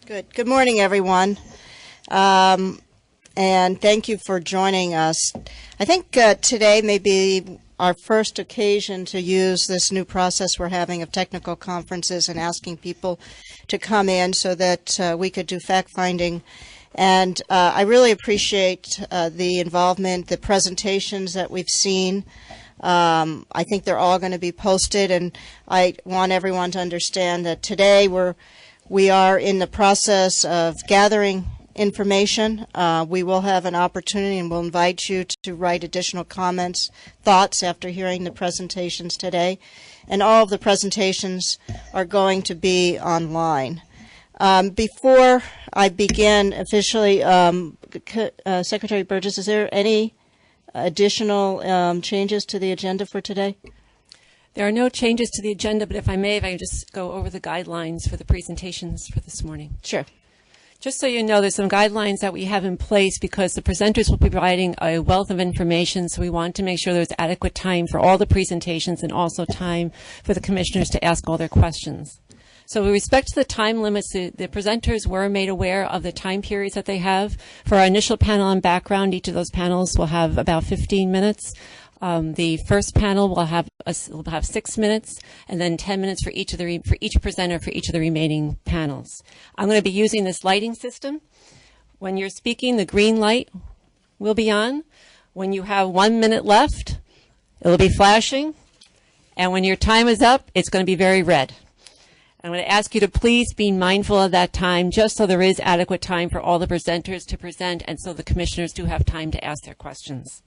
Good. Good morning, everyone. And thank you for joining us. I think today may be our first occasion to use this new process we're having of technical conferences and asking people to come in so that we could do fact-finding. And I really appreciate the involvement, the presentations that we've seen. I think they're all going to be posted, and I want everyone to understand that today we are in the process of gathering information. We will have an opportunity, and we'll invite you to write additional comments, thoughts after hearing the presentations today. And all of the presentations are going to be online. Before I begin officially, Secretary Burgess, is there any additional changes to the agenda for today? There are no changes to the agenda, but if I can just go over the guidelines for the presentations for this morning. Sure. Just so you know, there's some guidelines that we have in place because the presenters will be providing a wealth of information, so we want to make sure there's adequate time for all the presentations and also time for the commissioners to ask all their questions. So with respect to the time limits, the presenters were made aware of the time periods that they have. For our initial panel on background, each of those panels will have about 15 minutes. The first panel will have 6 minutes, and then 10 minutes for each presenter for each of the remaining panels. I'm going to be using this lighting system. When you're speaking, the green light will be on. When you have 1 minute left, it will be flashing, and when your time is up, it's going to be very red. I'm going to ask you to please be mindful of that time, just so there is adequate time for all the presenters to present, and so the commissioners do have time to ask their questions.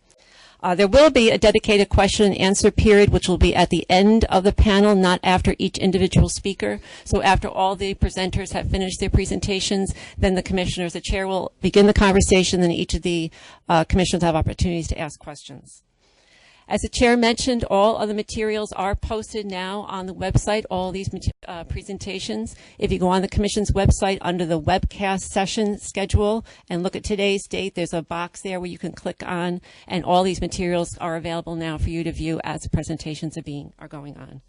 There will be a dedicated question and answer period, which will be at the end of the panel, not after each individual speaker. So after all the presenters have finished their presentations, then the commissioners, the chair will begin the conversation, and each of the commissioners have opportunities to ask questions. As the chair mentioned, all of the materials are posted now on the website, all these presentations. If you go on the Commission's website under the webcast session schedule and look at today's date, there's a box there where you can click on, and all these materials are available now for you to view as the presentations are going on.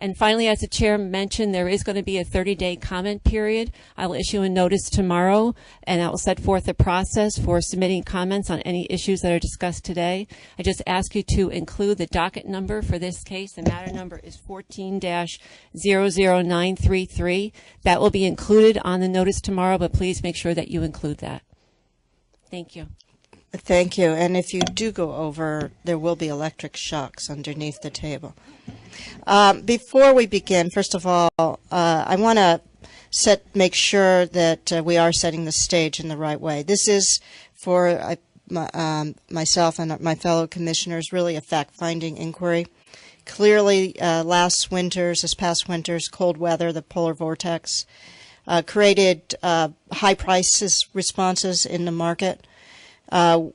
And finally, as the chair mentioned, there is going to be a 30-day comment period. I will issue a notice tomorrow, and that will set forth a process for submitting comments on any issues that are discussed today. I just ask you to include the docket number for this case. The matter number is 14-00933. That will be included on the notice tomorrow, but please make sure that you include that. Thank you. Thank you. And if you do go over, there will be electric shocks underneath the table. Before we begin, first of all, I want to make sure that we are setting the stage in the right way. This is for myself and my fellow commissioners really a fact-finding inquiry. Clearly, this past winter's cold weather, the polar vortex, created high prices responses in the market. And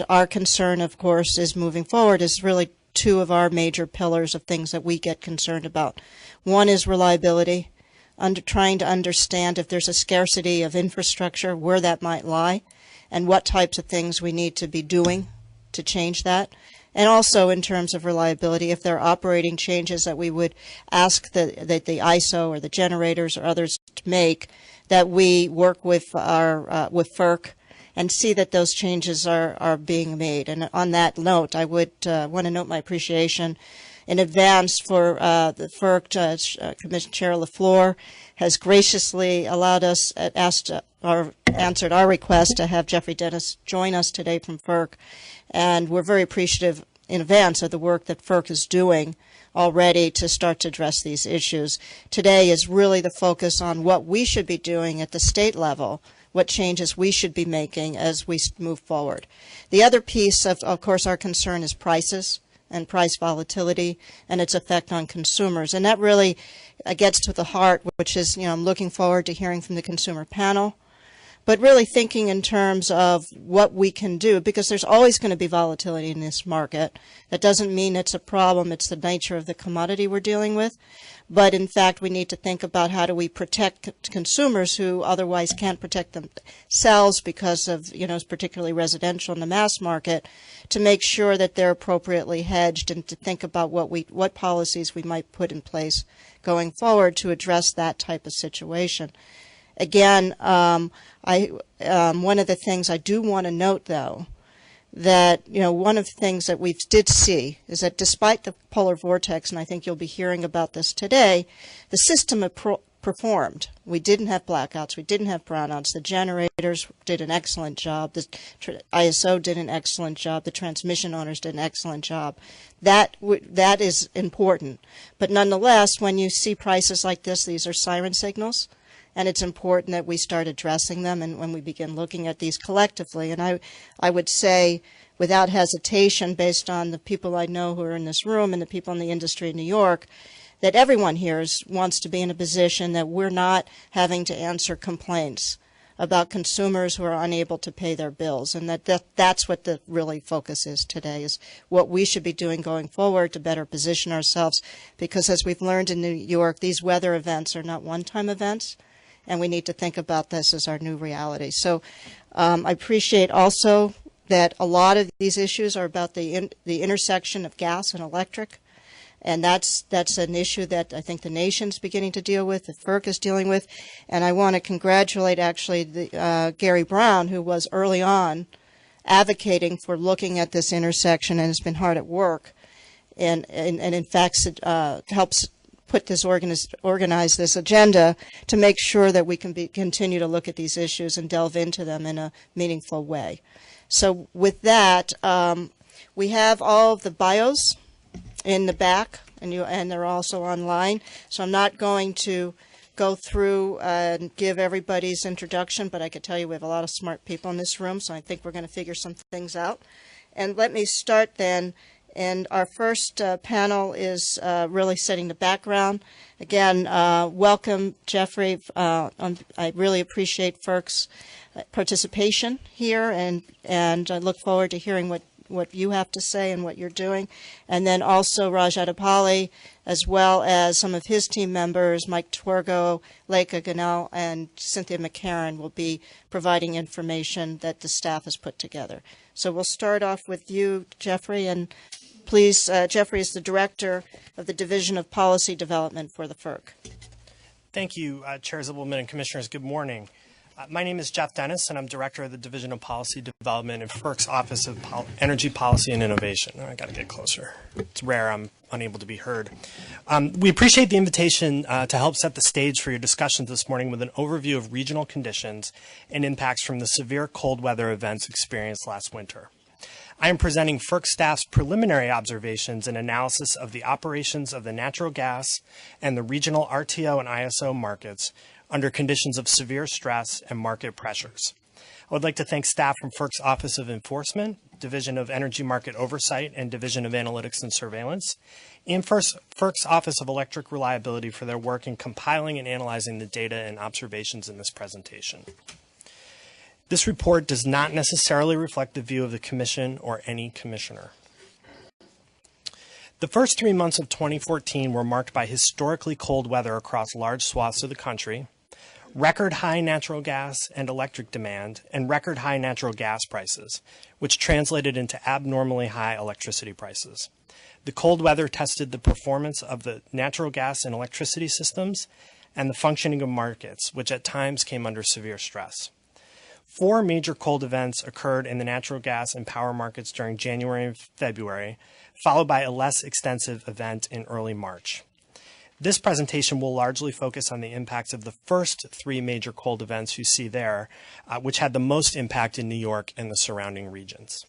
our concern, of course, is moving forward is really two of our major pillars of things that we get concerned about. One is reliability, trying to understand if there's a scarcity of infrastructure, where that might lie, and what types of things we need to be doing to change that. And also in terms of reliability, if there are operating changes that we would ask that the ISO or the generators or others to make, that we work with with FERC and see that those changes are being made. And on that note, I would want to note my appreciation in advance for the FERC. Commission Chair LaFleur has graciously allowed us, answered our request to have Jeffrey Dennis join us today from FERC. And we're very appreciative in advance of the work that FERC is doing already to start to address these issues. Today is really the focus on what we should be doing at the state level, what changes we should be making as we move forward. The other piece of course, our concern is prices and price volatility and its effect on consumers. And that really gets to the heart, which is, I'm looking forward to hearing from the consumer panel but really thinking in terms of what we can do, because there's always going to be volatility in this market. That doesn't mean it's a problem. It's the nature of the commodity we're dealing with. But in fact, we need to think about how do we protect consumers who otherwise can't protect themselves because of, particularly residential in the mass market, to make sure that they're appropriately hedged, and to think about what policies we might put in place going forward to address that type of situation. Again, one of the things I do want to note, though, that, one of the things that we did see is that despite the polar vortex, and I think you'll be hearing about this today, the system performed. We didn't have blackouts. We didn't have brownouts. The generators did an excellent job. The ISO did an excellent job. The transmission owners did an excellent job. That is important. But nonetheless, when you see prices like this, these are siren signals. And it's important that we start addressing them, and when we begin looking at these collectively. And I would say, without hesitation, based on the people I know who are in this room and the people in the industry in New York, that everyone here wants to be in a position that we're not having to answer complaints about consumers who are unable to pay their bills. And that's what the really focus is today, is what we should be doing going forward to better position ourselves. Because as we've learned in New York, these weather events are not one-time events. And we need to think about this as our new reality. So I appreciate also that a lot of these issues are about the intersection of gas and electric. And that's an issue that I think the nation's beginning to deal with, that FERC is dealing with. And I want to congratulate, actually, Gary Brown, who was early on advocating for looking at this intersection and has been hard at work. And in fact, helps put this organize this agenda to make sure that we can continue to look at these issues and delve into them in a meaningful way. So with that, we have all of the bios in the back, and they're also online. So I'm not going to go through and give everybody's introduction, but I could tell you we have a lot of smart people in this room, so I think we're going to figure some things out. And let me start then. And our first panel is really setting the background. Again, welcome, Jeffrey. I really appreciate FERC's participation here, and I look forward to hearing what you have to say and what you're doing. And then also Raj Adipalli, as well as some of his team members, Mike Twergo, Leica Ganel, and Cynthia McCarran will be providing information that the staff has put together. So we'll start off with you, Jeffrey, and please, Jeffrey is the Director of the Division of Policy Development for the FERC. Thank you, Chair Zibelman and Commissioners. Good morning. My name is Jeff Dennis, and I'm Director of the Division of Policy Development in FERC's Office of Energy Policy and Innovation. Oh, I got to get closer. It's rare I'm unable to be heard. We appreciate the invitation to help set the stage for your discussions this morning with an overview of regional conditions and impacts from the severe cold weather events experienced last winter. I am presenting FERC staff's preliminary observations and analysis of the operations of the natural gas and the regional RTO and ISO markets under conditions of severe stress and market pressures. I would like to thank staff from FERC's Office of Enforcement, Division of Energy Market Oversight, and Division of Analytics and Surveillance, and FERC's Office of Electric Reliability for their work in compiling and analyzing the data and observations in this presentation. This report does not necessarily reflect the view of the Commission or any commissioner. The first 3 months of 2014 were marked by historically cold weather across large swaths of the country, record high natural gas and electric demand, and record high natural gas prices, which translated into abnormally high electricity prices. The cold weather tested the performance of the natural gas and electricity systems and the functioning of markets, which at times came under severe stress. 4 major cold events occurred in the natural gas and power markets during January and February, followed by a less extensive event in early March. This presentation will largely focus on the impacts of the first 3 major cold events you see there, which had the most impact in New York and the surrounding regions.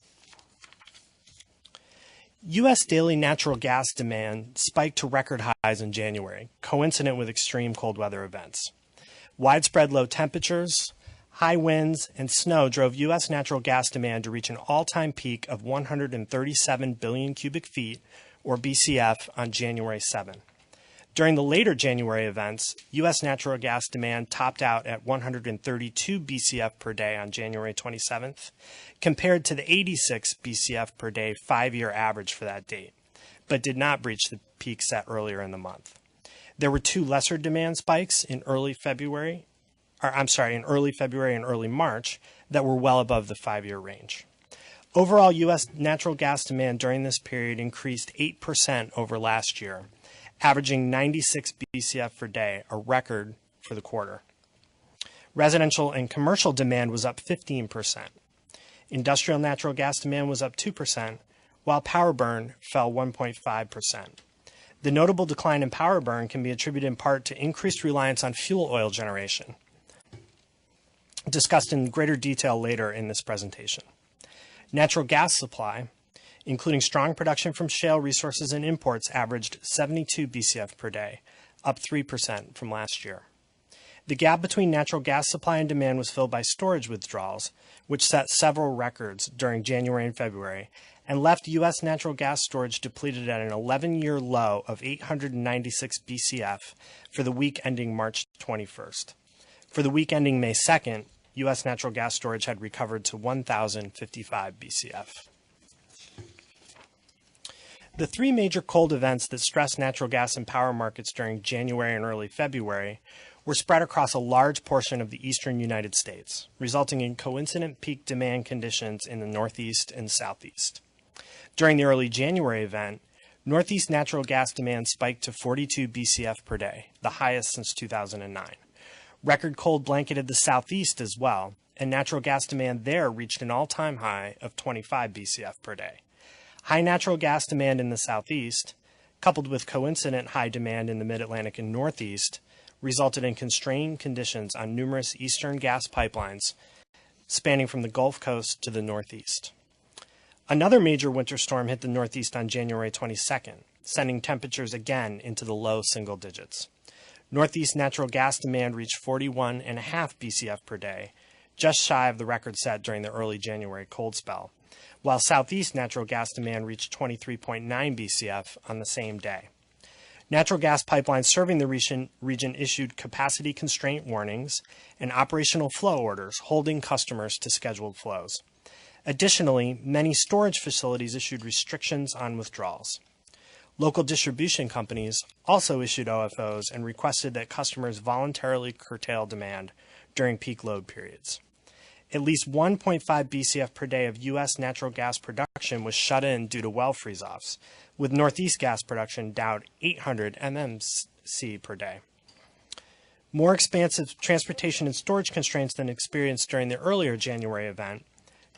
U.S. daily natural gas demand spiked to record highs in January, coincident with extreme cold weather events. Widespread low temperatures, high winds, and snow drove U.S. natural gas demand to reach an all-time peak of 137 billion cubic feet, or BCF, on January 7. During the later January events, U.S. natural gas demand topped out at 132 BCF per day on January 27th, compared to the 86 BCF per day 5-year average for that date, but did not breach the peak set earlier in the month. There were two lesser demand spikes in early February and early March that were well above the 5-year range. Overall, U.S. natural gas demand during this period increased 8% over last year, averaging 96 BCF per day, a record for the quarter. Residential and commercial demand was up 15%. Industrial natural gas demand was up 2%, while power burn fell 1.5%. The notable decline in power burn can be attributed in part to increased reliance on fuel oil generation, discussed in greater detail later in this presentation. Natural gas supply, including strong production from shale resources and imports, averaged 72 BCF per day, up 3% from last year. The gap between natural gas supply and demand was filled by storage withdrawals, which set several records during January and February, and left U.S. natural gas storage depleted at an 11-year low of 896 BCF for the week ending March 21st. For the week ending May 2nd, U.S. natural gas storage had recovered to 1,055 BCF. The three major cold events that stressed natural gas and power markets during January and early February were spread across a large portion of the eastern United States, resulting in coincident peak demand conditions in the Northeast and Southeast. During the early January event, Northeast natural gas demand spiked to 42 BCF per day, the highest since 2009. Record cold blanketed the Southeast as well, and natural gas demand there reached an all-time high of 25 BCF per day. High natural gas demand in the Southeast, coupled with coincident high demand in the Mid-Atlantic and Northeast, resulted in constrained conditions on numerous eastern gas pipelines spanning from the Gulf Coast to the Northeast. Another major winter storm hit the Northeast on January 22nd, sending temperatures again into the low single digits. Northeast natural gas demand reached 41.5 BCF per day, just shy of the record set during the early January cold spell, while Southeast natural gas demand reached 23.9 BCF on the same day. Natural gas pipelines serving the region issued capacity constraint warnings and operational flow orders, holding customers to scheduled flows. Additionally, many storage facilities issued restrictions on withdrawals. Local distribution companies also issued OFOs and requested that customers voluntarily curtail demand during peak load periods. At least 1.5 BCF per day of U.S. natural gas production was shut in due to well freeze-offs, with Northeast gas production down 800 MMC per day. More expansive transportation and storage constraints than experienced during the earlier January event,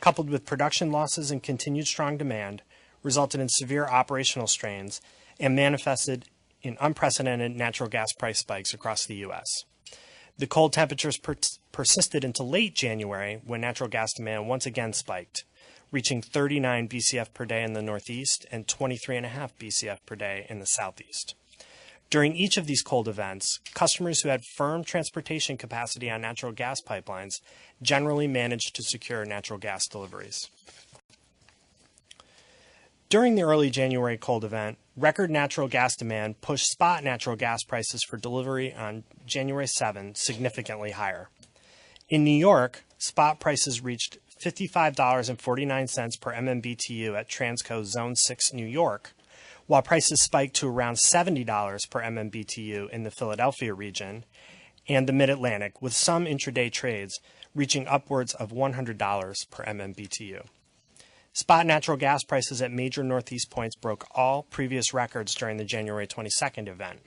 coupled with production losses and continued strong demand, resulted in severe operational strains and manifested in unprecedented natural gas price spikes across the U.S. The cold temperatures persisted into late January when natural gas demand once again spiked, reaching 39 BCF per day in the Northeast and 23.5 BCF per day in the Southeast. During each of these cold events, customers who had firm transportation capacity on natural gas pipelines generally managed to secure natural gas deliveries. During the early January cold event, record natural gas demand pushed spot natural gas prices for delivery on January 7 significantly higher. In New York, spot prices reached $55.49 per MMBTU at Transco Zone 6 New York, while prices spiked to around $70 per MMBTU in the Philadelphia region and the Mid-Atlantic, with some intraday trades reaching upwards of $100 per MMBTU. Spot natural gas prices at major Northeast points broke all previous records during the January 22nd event,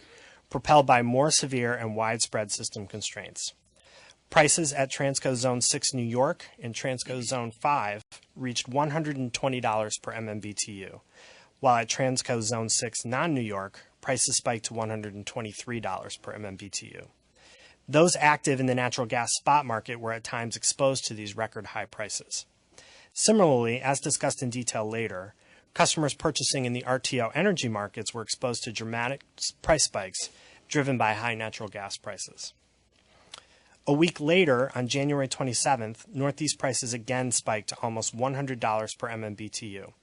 propelled by more severe and widespread system constraints. Prices at Transco Zone 6 New York and Transco Zone 5 reached $120 per MMBTU, while at Transco Zone 6 non-New York, prices spiked to $123 per MMBTU. Those active in the natural gas spot market were at times exposed to these record high prices. Similarly, as discussed in detail later, customers purchasing in the RTO energy markets were exposed to dramatic price spikes driven by high natural gas prices. A week later, on January 27th, Northeast prices again spiked to almost $100 per MMBTU.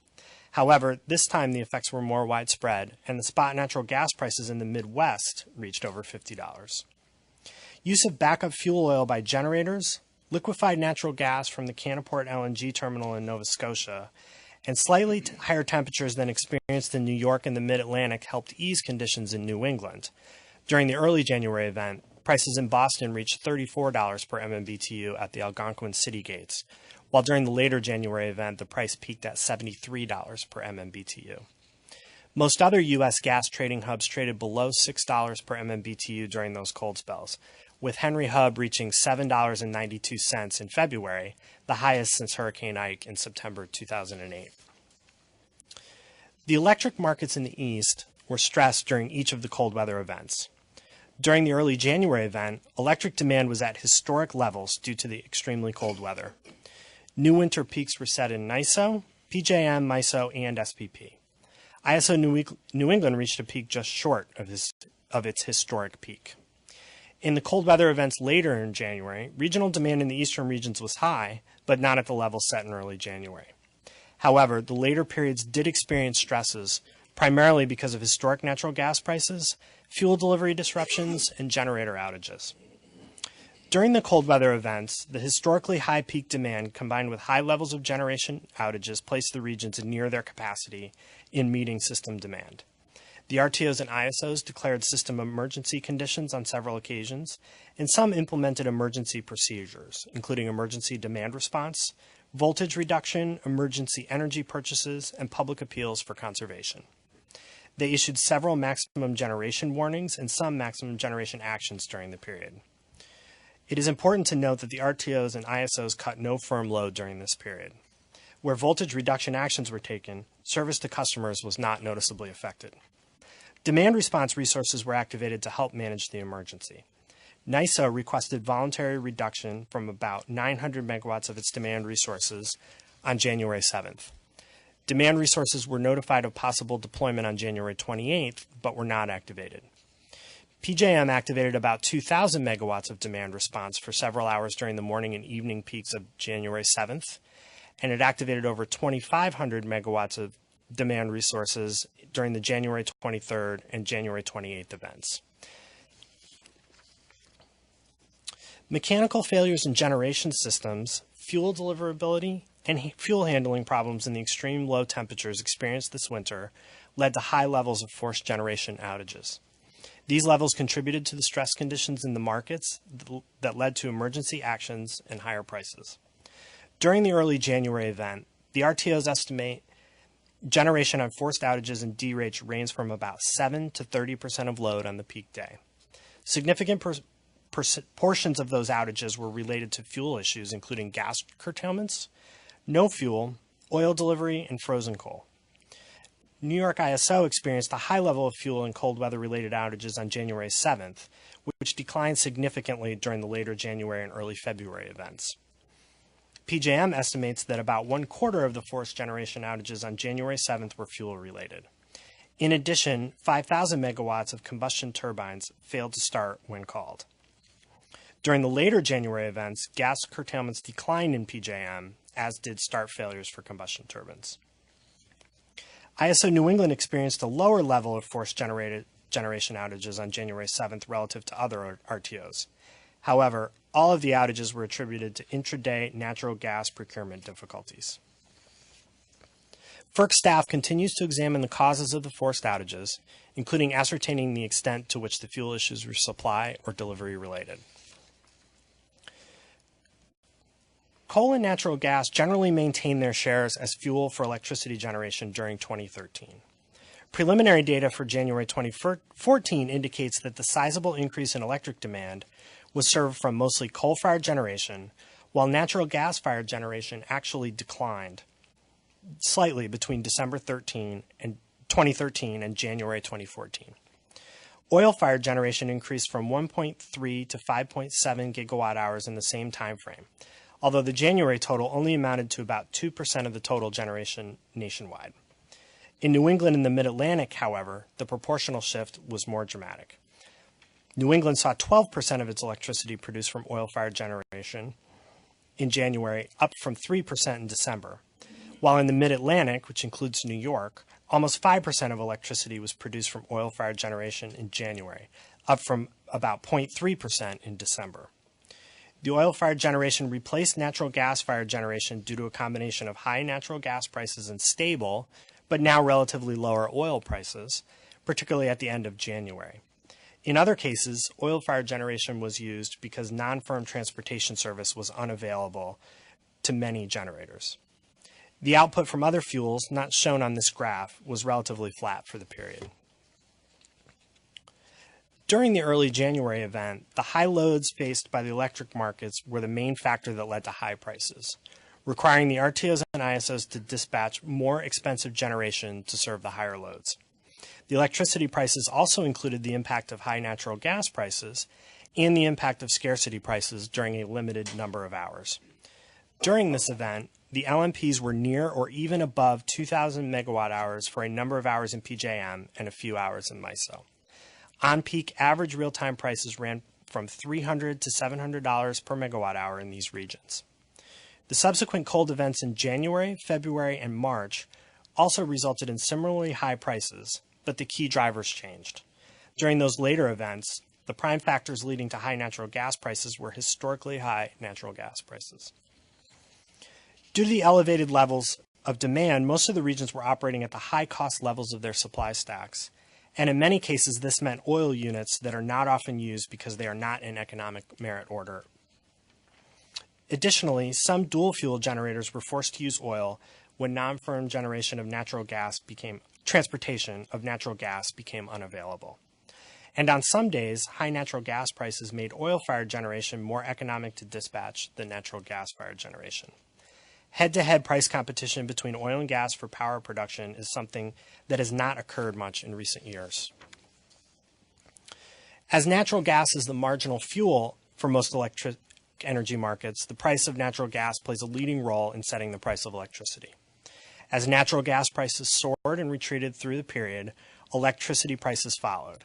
However, this time the effects were more widespread, and the spot natural gas prices in the Midwest reached over $50. Use of backup fuel oil by generators, liquefied natural gas from the Canaport LNG terminal in Nova Scotia, and slightly higher temperatures than experienced in New York and the Mid-Atlantic helped ease conditions in New England. During the early January event, prices in Boston reached $34 per MMBTU at the Algonquin city gates, while during the later January event, the price peaked at $73 per MMBTU. Most other U.S. gas trading hubs traded below $6 per MMBTU during those cold spells, with Henry Hub reaching $7.92 in February, the highest since Hurricane Ike in September 2008. The electric markets in the East were stressed during each of the cold weather events. During the early January event, electric demand was at historic levels due to the extremely cold weather. New winter peaks were set in NYISO, PJM, MISO, and SPP. ISO New England reached a peak just short of its historic peak. In the cold weather events later in January, regional demand in the eastern regions was high, but not at the level set in early January. However, the later periods did experience stresses, primarily because of historic natural gas prices, fuel delivery disruptions, and generator outages. During the cold weather events, the historically high peak demand combined with high levels of generation outages placed the regions near their capacity in meeting system demand. The RTOs and ISOs declared system emergency conditions on several occasions, and some implemented emergency procedures, including emergency demand response, voltage reduction, emergency energy purchases, and public appeals for conservation. They issued several maximum generation warnings and some maximum generation actions during the period. It is important to note that the RTOs and ISOs cut no firm load during this period. Where voltage reduction actions were taken, service to customers was not noticeably affected. Demand response resources were activated to help manage the emergency. NYISO requested voluntary reduction from about 900 megawatts of its demand resources on January 7th. Demand resources were notified of possible deployment on January 28th, but were not activated. PJM activated about 2,000 megawatts of demand response for several hours during the morning and evening peaks of January 7th, and it activated over 2,500 megawatts of demand resources during the January 23rd and January 28th events. Mechanical failures in generation systems, fuel deliverability, and fuel handling problems in the extreme low temperatures experienced this winter led to high levels of forced generation outages. These levels contributed to the stress conditions in the markets that led to emergency actions and higher prices. During the early January event, the RTOs estimate generation on forced outages and derates ranged from about 7 to 30% of load on the peak day. Significant portions of those outages were related to fuel issues, including gas curtailments, no fuel, oil delivery, and frozen coal. New York ISO experienced a high level of fuel and cold weather-related outages on January 7th, which declined significantly during the later January and early February events. PJM estimates that about 1/4 of the forced generation outages on January 7th were fuel-related. In addition, 5,000 megawatts of combustion turbines failed to start when called. During the later January events, gas curtailments declined in PJM, as did start failures for combustion turbines. ISO New England experienced a lower level of forced generation outages on January 7th relative to other RTOs. However, all of the outages were attributed to intraday natural gas procurement difficulties. FERC staff continues to examine the causes of the forced outages, including ascertaining the extent to which the fuel issues were supply or delivery related. Coal and natural gas generally maintain their shares as fuel for electricity generation during 2013. Preliminary data for January 2014 indicates that the sizable increase in electric demand was served from mostly coal-fired generation, while natural gas-fired generation actually declined slightly between December 2013 and January 2014. Oil-fired generation increased from 1.3 to 5.7 gigawatt hours in the same time frame, although the January total only amounted to about 2% of the total generation nationwide. In New England and the Mid-Atlantic, however, the proportional shift was more dramatic. New England saw 12% of its electricity produced from oil-fired generation in January, up from 3% in December, while in the Mid-Atlantic, which includes New York, almost 5% of electricity was produced from oil-fired generation in January, up from about 0.3% in December. The oil-fired generation replaced natural gas-fired generation due to a combination of high natural gas prices and stable, but now relatively lower oil prices, particularly at the end of January. In other cases, oil-fired generation was used because non-firm transportation service was unavailable to many generators. The output from other fuels, not shown on this graph, was relatively flat for the period. During the early January event, the high loads faced by the electric markets were the main factor that led to high prices, requiring the RTOs and ISOs to dispatch more expensive generation to serve the higher loads. The electricity prices also included the impact of high natural gas prices and the impact of scarcity prices during a limited number of hours. During this event, the LMPs were near or even above 2,000 megawatt hours for a number of hours in PJM and a few hours in MISO. On-peak average real-time prices ran from $300 to $700 per megawatt hour in these regions. The subsequent cold events in January, February, and March also resulted in similarly high prices, but the key drivers changed. During those later events, the prime factors leading to high natural gas prices were historically high natural gas prices. Due to the elevated levels of demand, most of the regions were operating at the high cost levels of their supply stacks. And in many cases, this meant oil units that are not often used because they are not in economic merit order. Additionally, some dual fuel generators were forced to use oil when non-firm transportation of natural gas became unavailable. And on some days, high natural gas prices made oil-fired generation more economic to dispatch than natural gas-fired generation. Head-to-head price competition between oil and gas for power production is something that has not occurred much in recent years. As natural gas is the marginal fuel for most electric energy markets, the price of natural gas plays a leading role in setting the price of electricity. As natural gas prices soared and retreated through the period, electricity prices followed,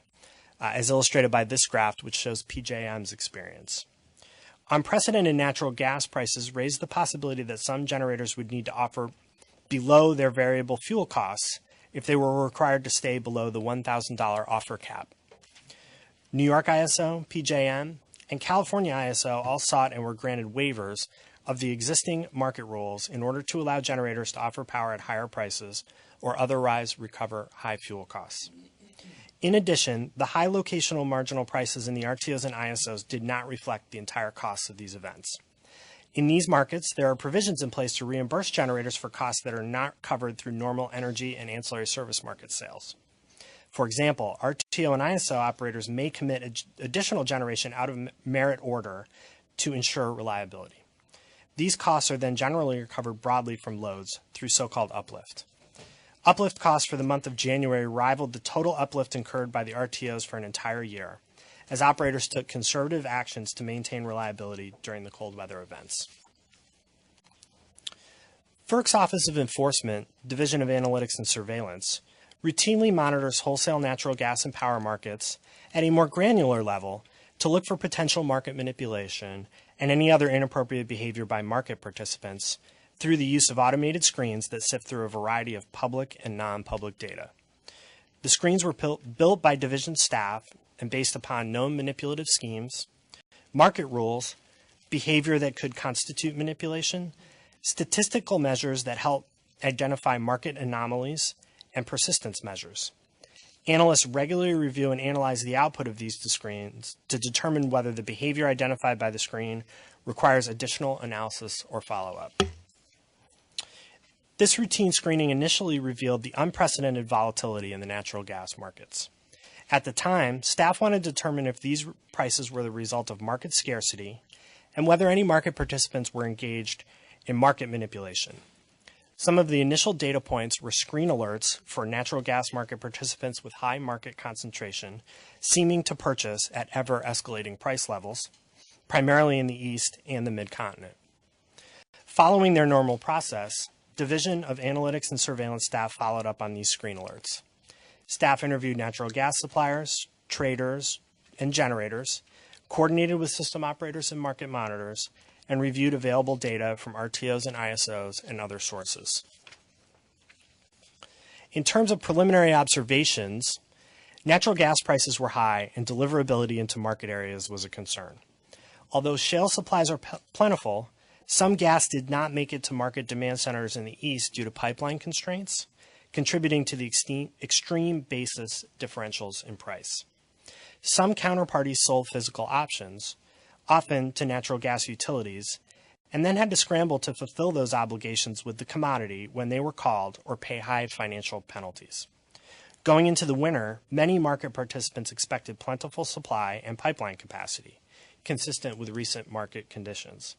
as illustrated by this graph, which shows PJM's experience. Unprecedented natural gas prices raised the possibility that some generators would need to offer below their variable fuel costs if they were required to stay below the $1,000 offer cap. New York ISO, PJM, and California ISO all sought and were granted waivers of the existing market rules in order to allow generators to offer power at higher prices or otherwise recover high fuel costs. In addition, the high locational marginal prices in the RTOs and ISOs did not reflect the entire costs of these events. In these markets, there are provisions in place to reimburse generators for costs that are not covered through normal energy and ancillary service market sales. For example, RTO and ISO operators may commit additional generation out of merit order to ensure reliability. These costs are then generally recovered broadly from loads through so-called uplift. Uplift costs for the month of January rivaled the total uplift incurred by the RTOs for an entire year, as operators took conservative actions to maintain reliability during the cold weather events. FERC's Office of Enforcement, Division of Analytics and Surveillance, routinely monitors wholesale natural gas and power markets at a more granular level to look for potential market manipulation and any other inappropriate behavior by market participants through the use of automated screens that sift through a variety of public and non-public data. The screens were built by division staff and based upon known manipulative schemes, market rules, behavior that could constitute manipulation, statistical measures that help identify market anomalies, and persistence measures. Analysts regularly review and analyze the output of these screens to determine whether the behavior identified by the screen requires additional analysis or follow-up. This routine screening initially revealed the unprecedented volatility in the natural gas markets. At the time, staff wanted to determine if these prices were the result of market scarcity and whether any market participants were engaged in market manipulation. Some of the initial data points were screen alerts for natural gas market participants with high market concentration, seeming to purchase at ever-escalating price levels, primarily in the East and the Mid-Continent. Following their normal process, Division of Analytics and Surveillance staff followed up on these screen alerts. Staff interviewed natural gas suppliers, traders, and generators, coordinated with system operators and market monitors, and reviewed available data from RTOs and ISOs and other sources. In terms of preliminary observations, natural gas prices were high and deliverability into market areas was a concern. Although shale supplies are plentiful, some gas did not make it to market demand centers in the east due to pipeline constraints, contributing to the extreme basis differentials in price. Some counterparties sold physical options, often to natural gas utilities, and then had to scramble to fulfill those obligations with the commodity when they were called or pay high financial penalties. Going into the winter, many market participants expected plentiful supply and pipeline capacity, consistent with recent market conditions.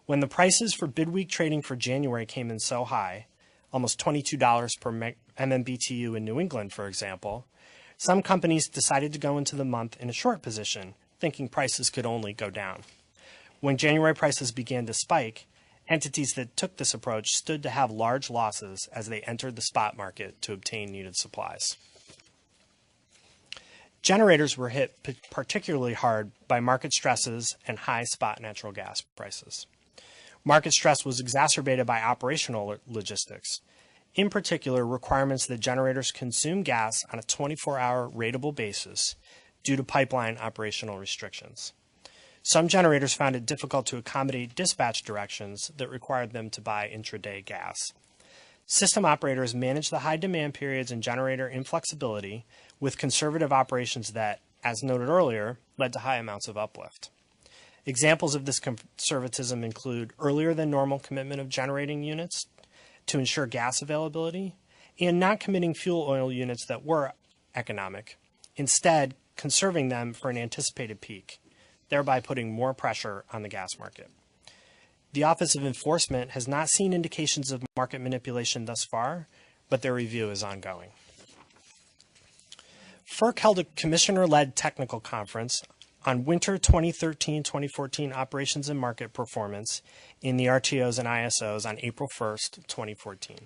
When the prices for bid week trading for January came in so high, almost $22 per MMBTU in New England, for example, some companies decided to go into the month in a short position, thinking prices could only go down. When January prices began to spike, entities that took this approach stood to have large losses as they entered the spot market to obtain needed supplies. Generators were hit particularly hard by market stresses and high spot natural gas prices. Market stress was exacerbated by operational logistics, in particular requirements that generators consume gas on a 24-hour ratable basis due to pipeline operational restrictions. Some generators found it difficult to accommodate dispatch directions that required them to buy intraday gas. System operators managed the high demand periods and generator inflexibility with conservative operations that, as noted earlier, led to high amounts of uplift. Examples of this conservatism include earlier than normal commitment of generating units to ensure gas availability and not committing fuel oil units that were economic, instead conserving them for an anticipated peak, thereby putting more pressure on the gas market. The Office of Enforcement has not seen indications of market manipulation thus far, but their review is ongoing. FERC held a commissioner-led technical conference on winter 2013-2014 operations and market performance in the RTOs and ISOs on April 1st, 2014.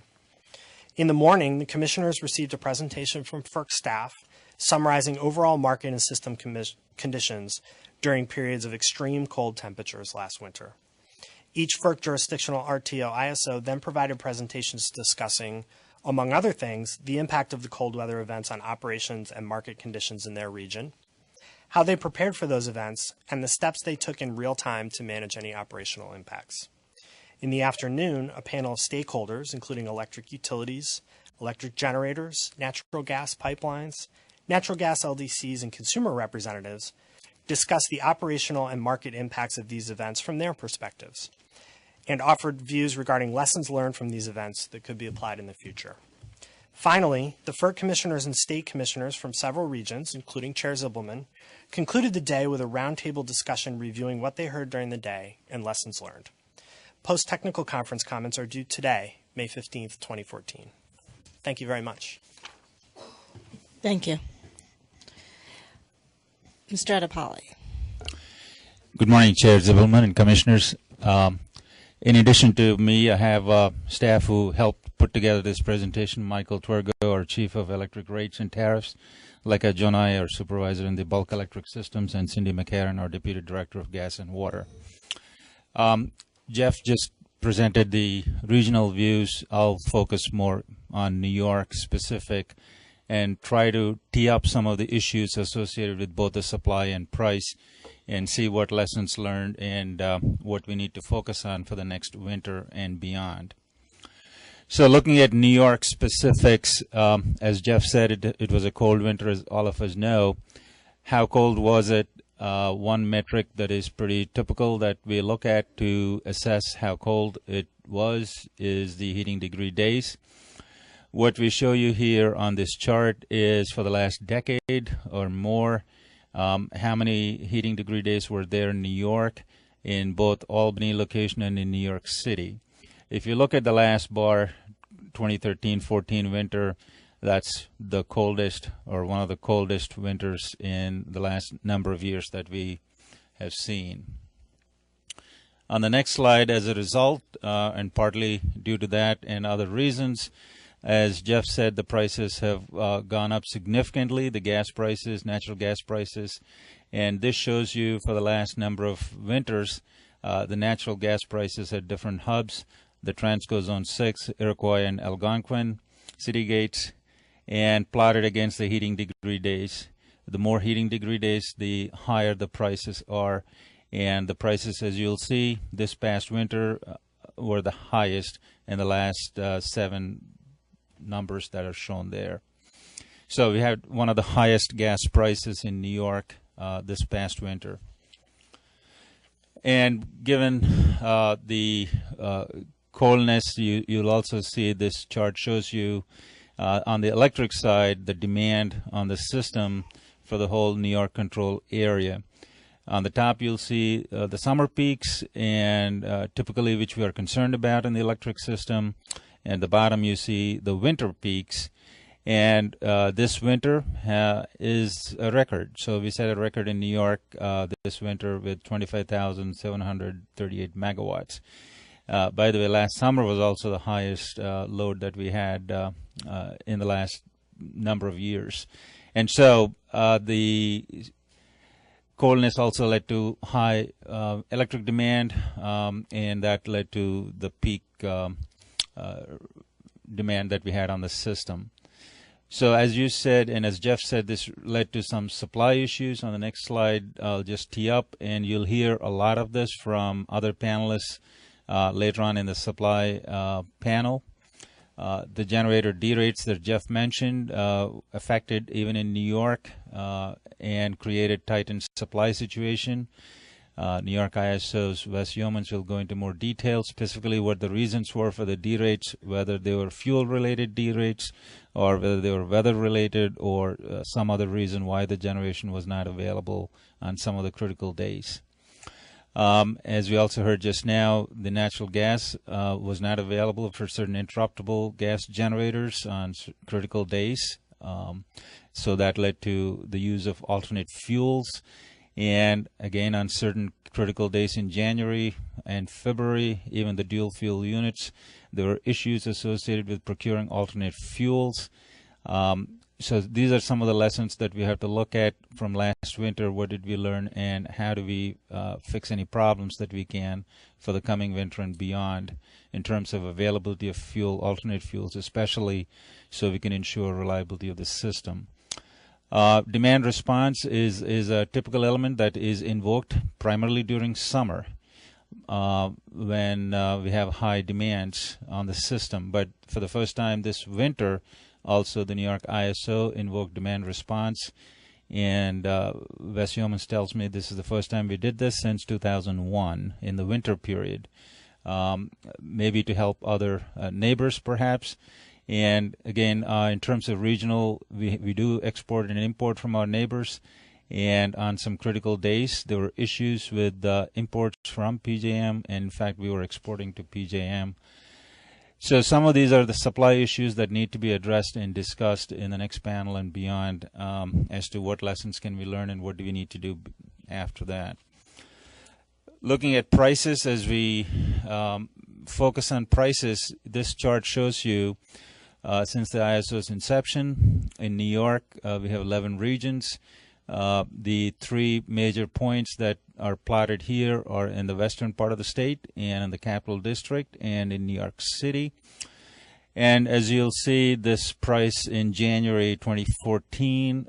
In the morning, the commissioners received a presentation from FERC staff summarizing overall market and system conditions during periods of extreme cold temperatures last winter. Each FERC jurisdictional RTO ISO then provided presentations discussing, among other things, the impact of the cold weather events on operations and market conditions in their region, how they prepared for those events, and the steps they took in real time to manage any operational impacts. In the afternoon, a panel of stakeholders, including electric utilities, electric generators, natural gas pipelines, natural gas LDCs, and consumer representatives, discussed the operational and market impacts of these events from their perspectives, and offered views regarding lessons learned from these events that could be applied in the future. Finally, the FERC commissioners and state commissioners from several regions, including Chair Zibelman, concluded the day with a roundtable discussion reviewing what they heard during the day and lessons learned. Post-technical conference comments are due today, May 15th, 2014. Thank you very much. Thank you. Mr. Adipali. Good morning, Chair Zibelman and Commissioners. In addition to me, I have staff who helped put together this presentation. Michael Twergo, our Chief of Electric Rates and Tariffs, Lekha Jonai, our Supervisor in the Bulk Electric Systems, and Cindy McCarron, our Deputy Director of Gas and Water. Jeff just presented the regional views. I'll focus more on New York specific and try to tee up some of the issues associated with both the supply and price and see what lessons learned and what we need to focus on for the next winter and beyond. So looking at New York specifics, as Jeff said, it was a cold winter, as all of us know. How cold was it? One metric that is pretty typical that we look at to assess how cold it was is the heating degree days. What we show you here on this chart is for the last decade or more, how many heating degree days were there in New York, in both Albany location and in New York City. If you look at the last bar, 2013-14 winter, that's the coldest or one of the coldest winters in the last number of years that we have seen. On the next slide, as a result, and partly due to that and other reasons, as Jeff said, the prices have gone up significantly, the gas prices, natural gas prices, and this shows you for the last number of winters, the natural gas prices at different hubs, the Transco Zone 6, Iroquois and Algonquin, City Gates, and plotted against the heating degree days. The more heating degree days, the higher the prices are. And the prices, as you'll see, this past winter were the highest in the last 7 numbers that are shown there. So we had one of the highest gas prices in New York this past winter. And given the coldness, you'll also see this chart shows you on the electric side the demand on the system for the whole New York control area. On the top, you'll see the summer peaks, and typically which we are concerned about in the electric system. And the bottom, you see the winter peaks. And this winter is a record. So we set a record in New York this winter with 25,738 megawatts. By the way, last summer was also the highest load that we had in the last number of years. And so the coldness also led to high electric demand, and that led to the peak demand that we had on the system. So as you said, and as Jeff said, this led to some supply issues. On the next slide, I'll just tee up, and you'll hear a lot of this from other panelists later on in the supply panel. The generator D-rates that Jeff mentioned affected even in New York and created tightened supply situation. New York ISO's Wes Yeomans will go into more detail, specifically what the reasons were for the D-rates, whether they were fuel-related D-rates or whether they were weather-related or some other reason why the generation was not available on some of the critical days. As we also heard just now, the natural gas was not available for certain interruptible gas generators on critical days. So that led to the use of alternate fuels. And again, on certain critical days in January and February, even the dual fuel units, there were issues associated with procuring alternate fuels. So these are some of the lessons that we have to look at from last winter. What did we learn, and how do we fix any problems that we can for the coming winter and beyond in terms of availability of fuel, alternate fuels, especially so we can ensure reliability of the system. Demand response is a typical element that is invoked primarily during summer when we have high demands on the system. But for the first time this winter, also the New York ISO invoked demand response. And Wes Yeomans tells me this is the first time we did this since 2001 in the winter period, maybe to help other neighbors perhaps. And again, in terms of regional, we do export and import from our neighbors. And on some critical days, there were issues with imports from PJM. And in fact, we were exporting to PJM. So some of these are the supply issues that need to be addressed and discussed in the next panel and beyond as to what lessons can we learn and what do we need to do after that. Looking at prices, as we focus on prices, this chart shows you since the ISO's inception in New York, we have 11 regions. The 3 major points that are plotted here are in the western part of the state and in the Capital District and in New York City. And as you'll see, this price in January 2014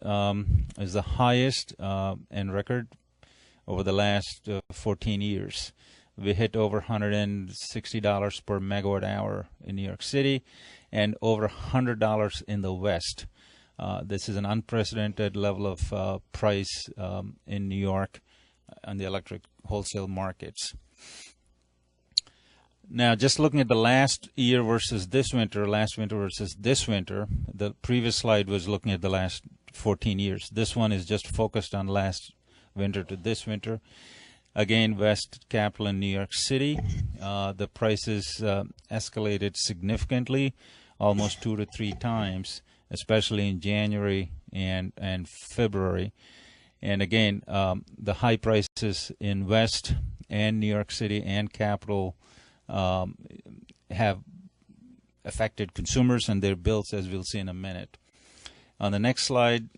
is the highest in record over the last 14 years. We hit over $160 per megawatt hour in New York City and over $100 in the West. This is an unprecedented level of price in New York on the electric wholesale markets. Now, just looking at the last year versus this winter, last winter versus this winter, the previous slide was looking at the last 14 years. This one is just focused on last winter to this winter. Again, West, Capital, and New York City, the prices escalated significantly, almost 2 to 3 times, especially in January and February. And again, the high prices in West and New York City and Capital have affected consumers and their bills, as we'll see in a minute. On the next slide,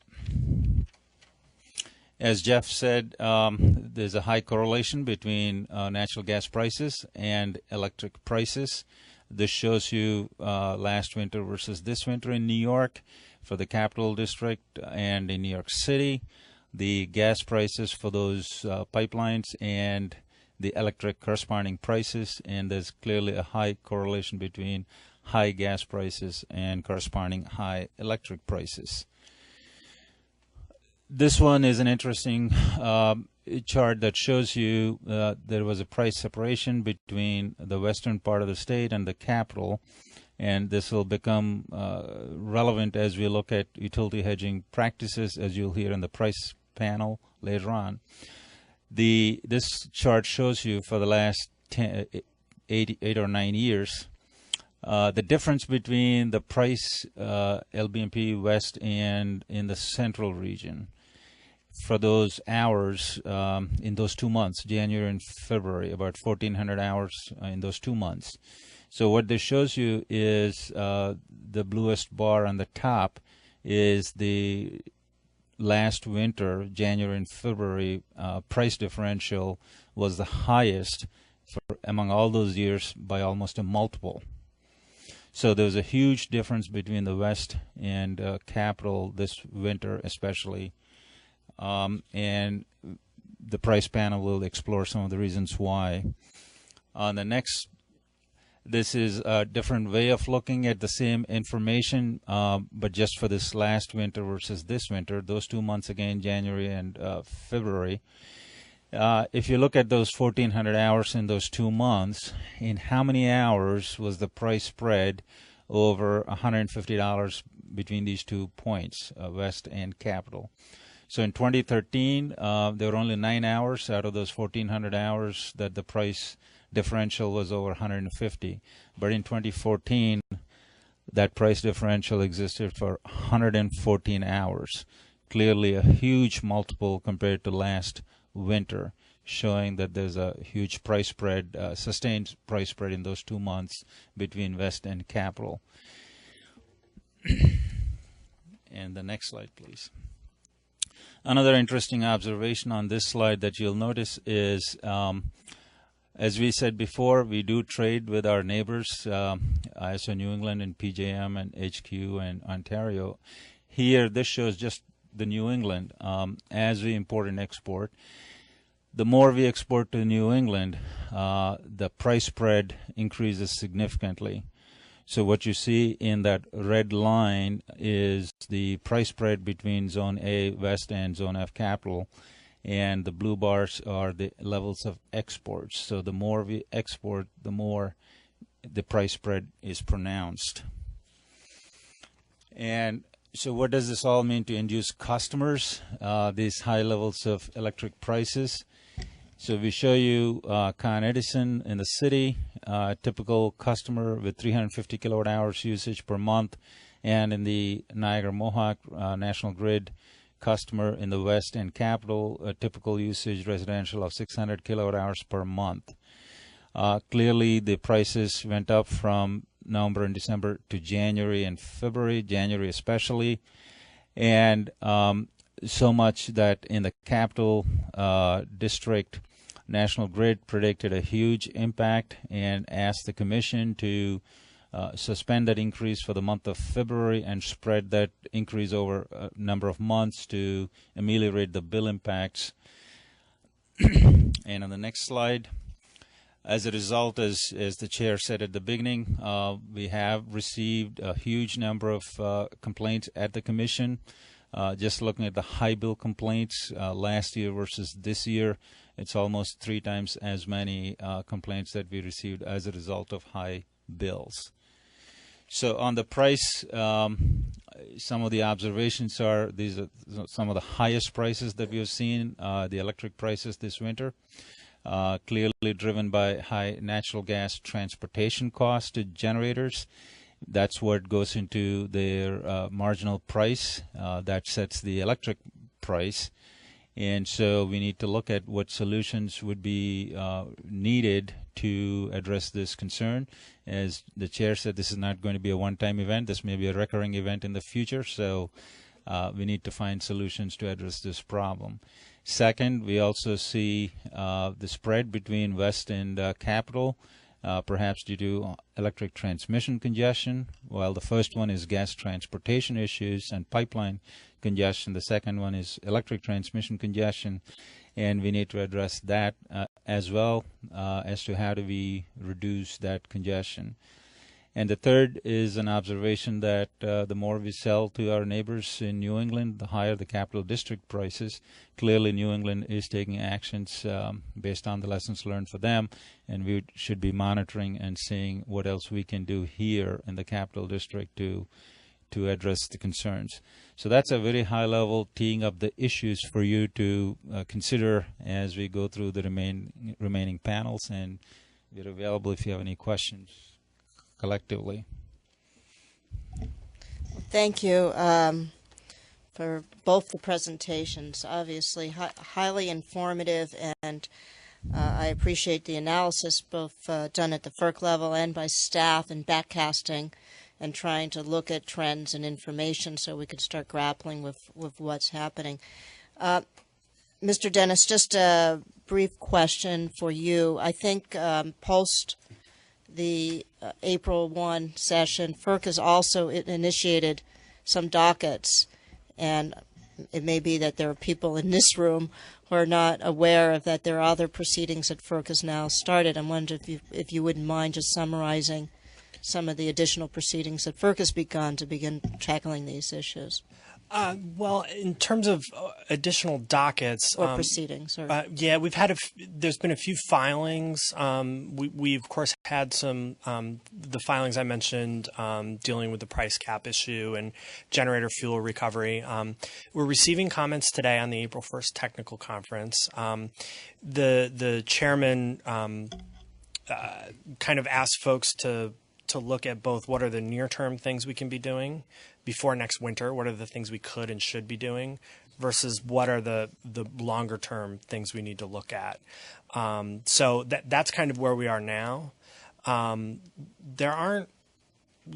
as Jeff said, there's a high correlation between natural gas prices and electric prices. This shows you last winter versus this winter in New York. for the Capital District and in New York City, the gas prices for those pipelines, and the electric corresponding prices, and there's clearly a high correlation between high gas prices and corresponding high electric prices. This one is an interesting chart that shows you there was a price separation between the western part of the state and the capital, and this will become relevant as we look at utility hedging practices, as you'll hear in the price panel later on. This chart shows you for the last 8 or 9 years the difference between the price LBMP West and in the central region for those hours in those 2 months, January and February, about 1,400 hours in those 2 months. So what this shows you is the bluest bar on the top is the last winter, January and February, price differential was the highest for among all those years by almost a multiple. So there was a huge difference between the West and Capital this winter, especially. And the price panel will explore some of the reasons why. On the next, this is a different way of looking at the same information, but just for this last winter versus this winter, those 2 months again, January and February. If you look at those 1,400 hours in those 2 months, in how many hours was the price spread over $150 between these 2 points, West and Capital? So in 2013, there were only 9 hours out of those 1,400 hours that the price differential was over 150. But in 2014, that price differential existed for 114 hours. Clearly a huge multiple compared to last winter, showing that there's a huge price spread, sustained price spread in those 2 months between West and Capital. And the next slide, please. Another interesting observation on this slide that you'll notice is, as we said before, we do trade with our neighbors, ISO New England and PJM and HQ and Ontario. Here, this shows just the New England. As we import and export, the more we export to New England, the price spread increases significantly. So what you see in that red line is the price spread between Zone A West and Zone F Capital, and the blue bars are the levels of exports. So the more we export, the more the price spread is pronounced. And so what does this all mean to end-use customers, these high levels of electric prices? So we show you Con Edison in the city, typical customer with 350 kilowatt hours usage per month, and in the Niagara Mohawk National Grid customer in the West and Capital, a typical usage residential of 600 kilowatt hours per month. Clearly the prices went up from November and December to January and February, January especially, and so much that in the Capital District, National Grid predicted a huge impact and asked the Commission to suspend that increase for the month of February and spread that increase over a number of months to ameliorate the bill impacts. And on the next slide, as a result, as the chair said at the beginning, we have received a huge number of complaints at the Commission. Just looking at the high bill complaints last year versus this year, it's almost 3 times as many complaints that we received as a result of high bills. So on the price, some of the observations are these are some of the highest prices that we have seen, the electric prices this winter, clearly driven by high natural gas transportation costs to generators. That's what goes into their marginal price that sets the electric price. And so we need to look at what solutions would be needed to address this concern. As the chair said, this is not going to be a one-time event. This may be a recurring event in the future. So we need to find solutions to address this problem. Second, we also see the spread between West and Capital perhaps due to electric transmission congestion, while the first one is gas transportation issues and pipeline congestion. The second one is electric transmission congestion, and we need to address that as well as to how do we reduce that congestion. And the third is an observation that the more we sell to our neighbors in New England, the higher the capital district prices. Clearly, New England is taking actions based on the lessons learned for them, and we should be monitoring and seeing what else we can do here in the capital district to address the concerns. So that's a very high level teeing up the issues for you to consider as we go through the remaining panels, and we're available if you have any questions collectively. Thank you for both the presentations. Obviously, highly informative, and I appreciate the analysis both done at the FERC level and by staff and backcasting and trying to look at trends and information so we can start grappling with what's happening. Mr. Dennis, just a brief question for you. I think post the April 1 session, FERC has also initiated some dockets, and it may be that there are people in this room who are not aware of that there are other proceedings that FERC has now started. I'm wondering if you wouldn't mind just summarizing some of the additional proceedings that FERC has begun to begin tackling these issues. Well, in terms of additional dockets or proceedings, yeah, we've had there's been a few filings. We of course had some the filings I mentioned dealing with the price cap issue and generator fuel recovery. We're receiving comments today on the April 1st technical conference. The chairman kind of asked folks to look at both what are the near-term things we can be doing before next winter, what are the things we could and should be doing, versus what are the longer-term things we need to look at. So that's kind of where we are now. There aren't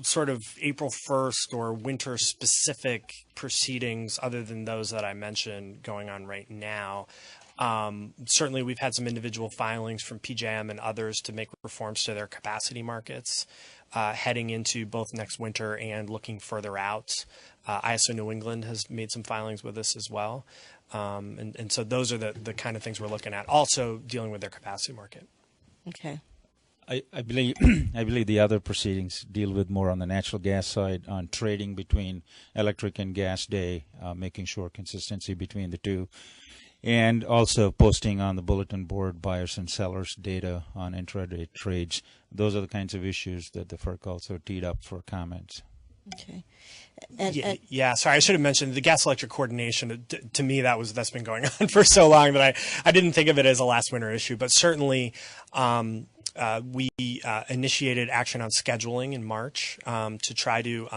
sort of April 1st or winter-specific proceedings other than those that I mentioned going on right now. Certainly, we've had some individual filings from PJM and others to make reforms to their capacity markets heading into both next winter and looking further out. ISO New England has made some filings with us as well. And so those are the kind of things we're looking at, also dealing with their capacity market. Okay. I believe the other proceedings deal with more on the natural gas side, on trading between electric and gas day, making sure consistency between the two, and also posting on the bulletin board buyers and sellers data on intraday trades. Those are the kinds of issues that the FERC also teed up for comments. Okay. Yeah, sorry, I should have mentioned the gas electric coordination. To me, that's been going on for so long that I didn't think of it as a last winter issue, but certainly we initiated action on scheduling in March to try to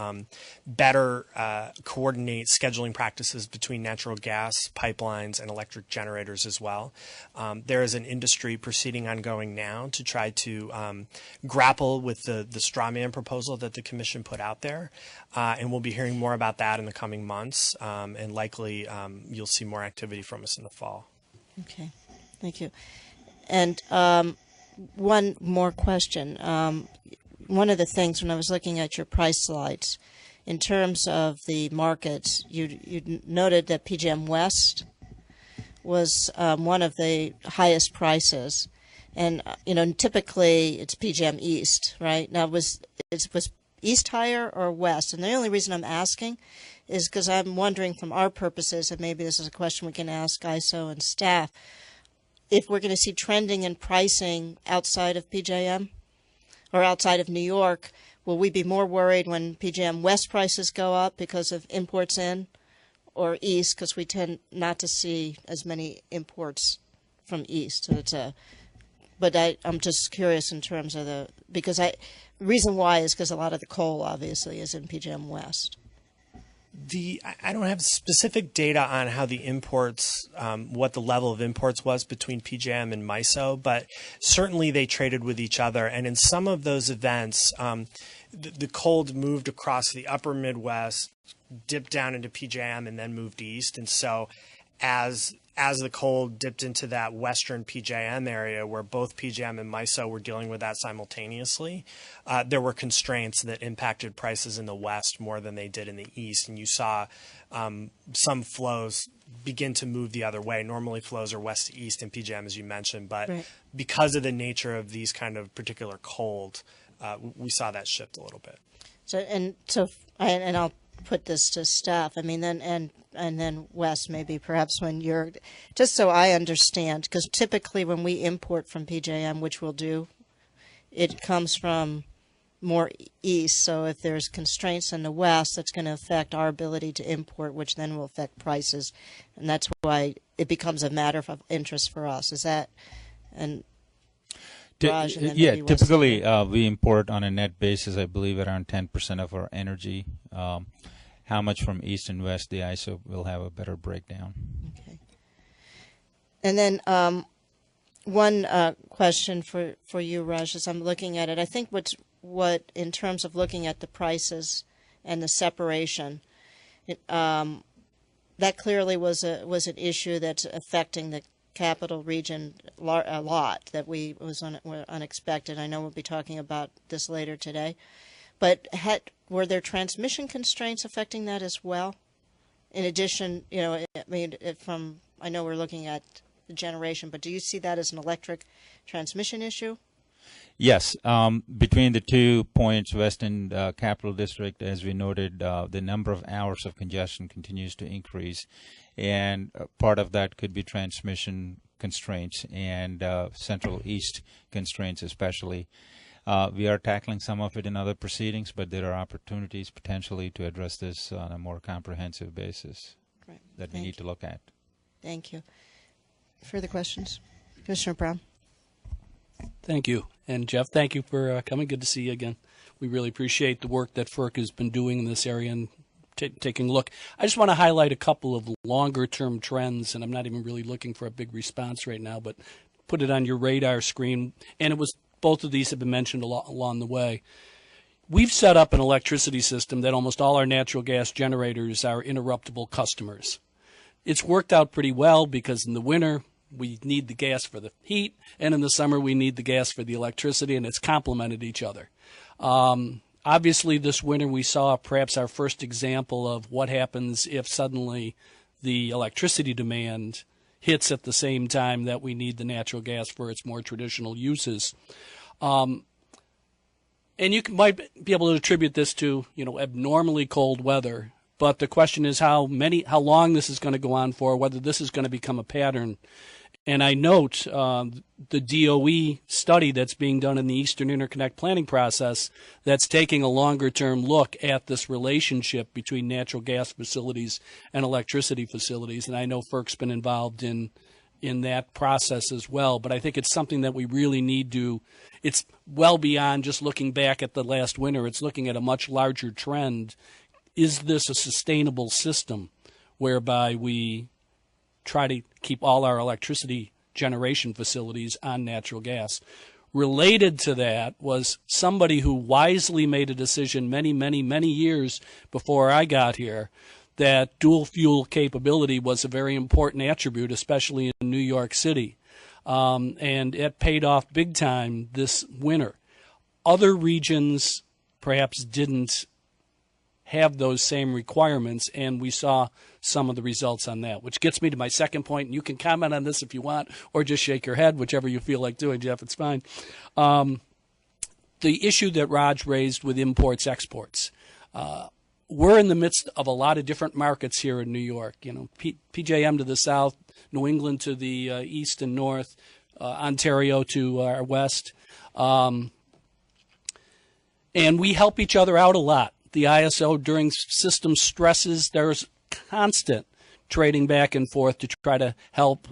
better coordinate scheduling practices between natural gas pipelines and electric generators as well. There is an industry proceeding ongoing now to try to grapple with the straw man proposal that the Commission put out there, and we'll be hearing more about that in the coming months, and likely you'll see more activity from us in the fall. Okay, thank you. And one more question. One of the things when I was looking at your price slides, in terms of the markets, you noted that PJM West was one of the highest prices, and typically it's PJM East, right? Now was East higher or West? And the only reason I'm asking is because I'm wondering, from our purposes, and maybe this is a question we can ask ISO and staff, if we're going to see trending in pricing outside of PJM or outside of New York, will we be more worried when PJM West prices go up because of imports in, or East, because we tend not to see as many imports from East? So I'm just curious in terms of the reason why is because a lot of the coal obviously is in PJM West. I don't have specific data on how the imports, what the level of imports was between PJM and MISO, but certainly they traded with each other. And in some of those events, the coal moved across the upper Midwest, dipped down into PJM, and then moved east. And so as the cold dipped into that western PJM area where both PJM and MISO were dealing with that simultaneously, there were constraints that impacted prices in the west more than they did in the east. And you saw some flows begin to move the other way. Normally flows are west to east in PJM, as you mentioned, but because of the nature of these kind of particular cold, we saw that shift a little bit. And I'll put this to staff. I mean, and then Wes, maybe perhaps when you're, just so I understand, because typically when we import from PJM, which we'll do, it comes from more east. So if there's constraints in the west, that's going to affect our ability to import, which then will affect prices, and that's why it becomes a matter of interest for us. Is that and? Raj, and yeah, typically we import on a net basis, I believe, around 10% of our energy. How much from east and west, the ISO will have a better breakdown. Okay. And then one question for you, Raj, as I'm looking at it, I think what in terms of looking at the prices and the separation, that clearly was an issue that's affecting the capital region a lot, that was unexpected. I know we'll be talking about this later today. But were there transmission constraints affecting that as well? In addition, I mean, I know we're looking at the generation, but do you see that as an electric transmission issue? Yes. Between the 2 points, West and Capital District, as we noted, the number of hours of congestion continues to increase, and part of that could be transmission constraints and Central East constraints especially. We are tackling some of it in other proceedings, but there are opportunities potentially to address this on a more comprehensive basis that we need to look at. Thank you. Further questions? Commissioner Brown. Thank you. And Jeff, thank you for coming. Good to see you again. We really appreciate the work that FERC has been doing in this area and taking a look. I just want to highlight a couple of longer-term trends, and I'm not even really looking for a big response right now, but put it on your radar screen. And both of these have been mentioned along the way. We've set up an electricity system that almost all our natural gas generators are interruptible customers. It's worked out pretty well because in the winter, we need the gas for the heat, and in the summer we need the gas for the electricity, and it's complemented each other. Obviously, this winter we saw perhaps our first example of what happens if suddenly the electricity demand hits at the same time that we need the natural gas for its more traditional uses. And you might be able to attribute this to, abnormally cold weather, but the question is how long this is going to go on for, whether this is going to become a pattern. And I note the DOE study that's being done in the Eastern Interconnect planning process that's taking a longer-term look at this relationship between natural gas facilities and electricity facilities. And I know FERC's been involved in that process as well. But I think it's something that we really need to – it's well beyond just looking back at the last winter. It's looking at a much larger trend. Is this a sustainable system whereby we – try to keep all our electricity generation facilities on natural gas? Related to that was somebody who wisely made a decision many, many, many years before I got here that dual fuel capability was a very important attribute, especially in New York City. And it paid off big time this winter. Other regions perhaps didn't have those same requirements, and we saw some of the results on that, which gets me to my second point, and you can comment on this if you want, or just shake your head, whichever you feel like doing, Jeff, it's fine. The issue that Raj raised with imports, exports. We're in the midst of a lot of different markets here in New York, PJM to the south, New England to the east and north, Ontario to our west. And we help each other out a lot. The ISO, during system stresses, there's constant trading back and forth to try to help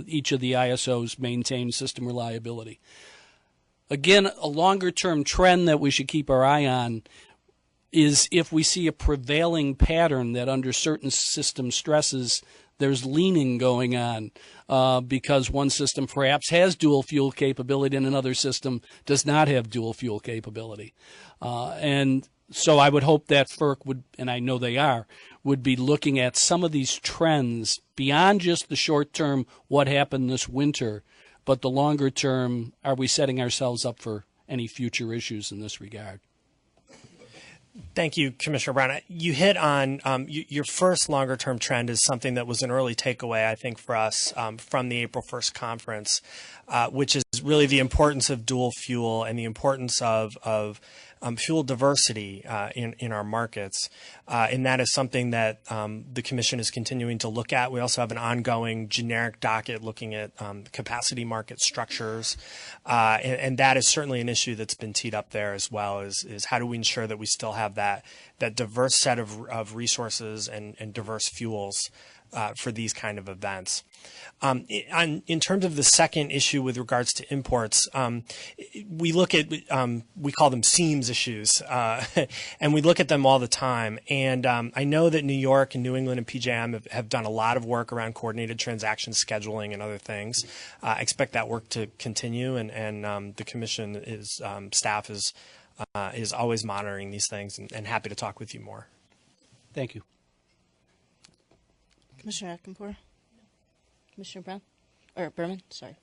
each of the ISOs maintain system reliability. Again, a longer-term trend that we should keep our eye on is if we see a prevailing pattern that under certain system stresses, there's leaning going on because one system perhaps has dual fuel capability and another system does not have dual fuel capability. And So I would hope that FERC would, and I know they are, would be looking at some of these trends beyond just the short term, what happened this winter, but the longer term, are we setting ourselves up for any future issues in this regard? Thank you, Commissioner Brown. You hit on your first longer-term trend is something that was an early takeaway, I think, for us from the April 1st conference, which is really the importance of dual fuel and the importance of fuel diversity in our markets. And that is something that the Commission is continuing to look at. We also have an ongoing generic docket looking at capacity market structures. And that is certainly an issue that's been teed up there as well, is how do we ensure that we still have that diverse set of resources and diverse fuels for these kind of events. In terms of the second issue with regards to imports, we look at, we call them seams issues, and we look at them all the time. And I know that New York and New England and PJM have done a lot of work around coordinated transaction scheduling and other things. I expect that work to continue, and the Commission staff is always monitoring these things and happy to talk with you more. Thank you. Commissioner Akinpur? Commissioner Brown? Or Berman? Sorry.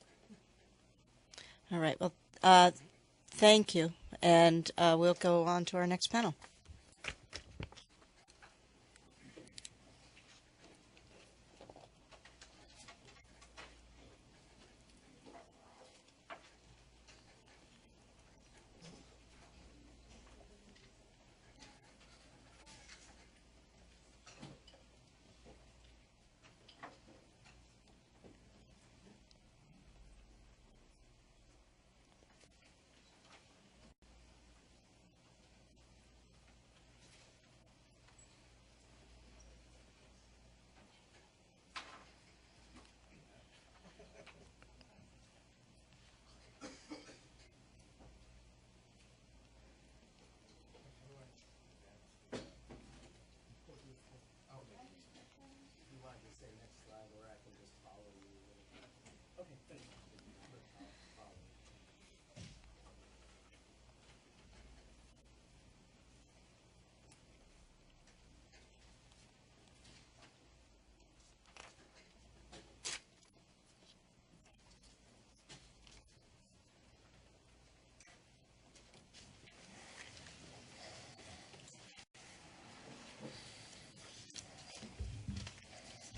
All right. Well, thank you. And we'll go on to our next panel.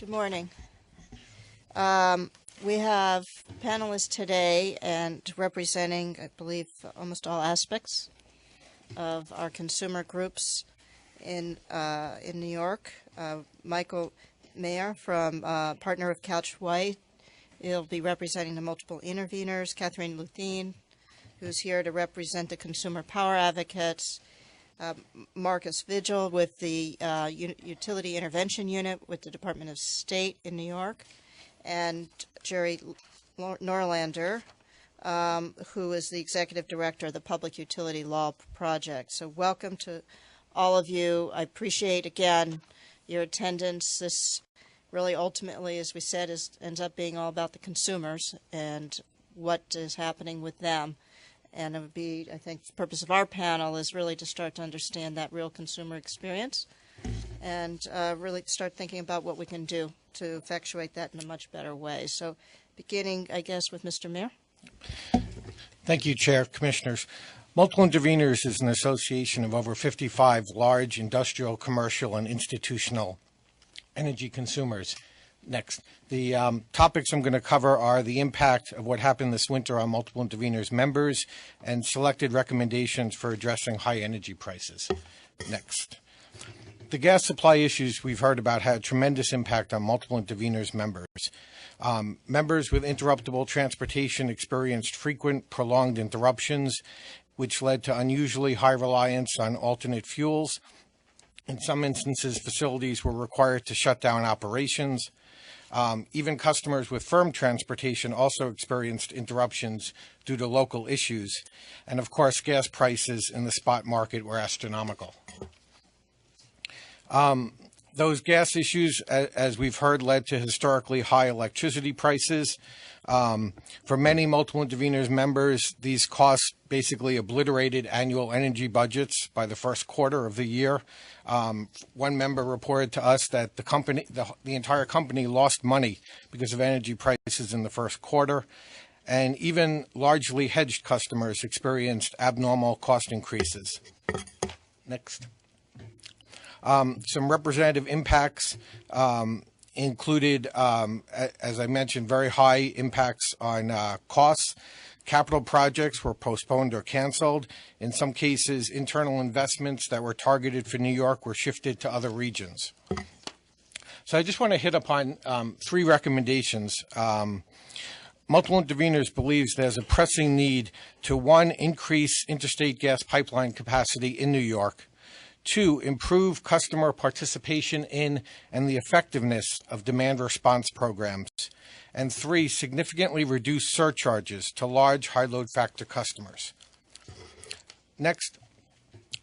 Good morning. We have panelists today and representing, I believe, almost all aspects of our consumer groups in New York. Michael Mayer, from partner of Couch White, he'll be representing the multiple interveners. Catherine Luthien, who's here to represent the consumer power advocates. Marcus Vigil with the Utility Intervention Unit with the Department of State in New York, and Jerry Norlander, who is the Executive Director of the Public Utility Law Project. So welcome to all of you. I appreciate, again, your attendance. This really ultimately, as we said, ends up being all about the consumers and what is happening with them. And it would be, I think, the purpose of our panel is really to start to understand that real consumer experience and really start thinking about what we can do to effectuate that in a much better way. So beginning, I guess, with Mr. Mayer. Thank you, Chair, Commissioners. Multiple Interveners is an association of over 55 large industrial, commercial, and institutional energy consumers. Next. The topics I'm going to cover are the impact of what happened this winter on Multiple Interveners members and selected recommendations for addressing high energy prices. Next. The gas supply issues we've heard about had a tremendous impact on Multiple Interveners members. Members with interruptible transportation experienced frequent, prolonged interruptions, which led to unusually high reliance on alternate fuels. In some instances, facilities were required to shut down operations. Even customers with firm transportation also experienced interruptions due to local issues. And of course, gas prices in the spot market were astronomical. Those gas issues, as we've heard, led to historically high electricity prices. For many multiple interveners members, these costs basically obliterated annual energy budgets by the first quarter of the year. One member reported to us that the entire company lost money because of energy prices in the first quarter, and even largely hedged customers experienced abnormal cost increases. Next. Some representative impacts included, as I mentioned, very high impacts on costs. Capital projects were postponed or canceled. In some cases, internal investments that were targeted for New York were shifted to other regions. So I just want to hit upon three recommendations. Multiple Interveners believes there's a pressing need to, one, increase interstate gas pipeline capacity in New York, two, improve customer participation in and the effectiveness of demand response programs, and three, significantly reduce surcharges to large high load factor customers. Next,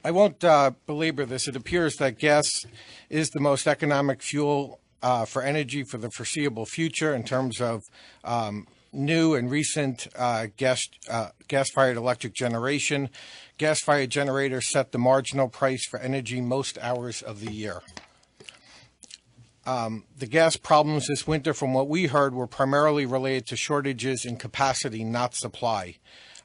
I won't belabor this. It appears that gas is the most economic fuel for energy for the foreseeable future in terms of new and recent gas-fired electric generation. Gas-fired generators set the marginal price for energy most hours of the year. The gas problems this winter, from what we heard, were primarily related to shortages in capacity, not supply.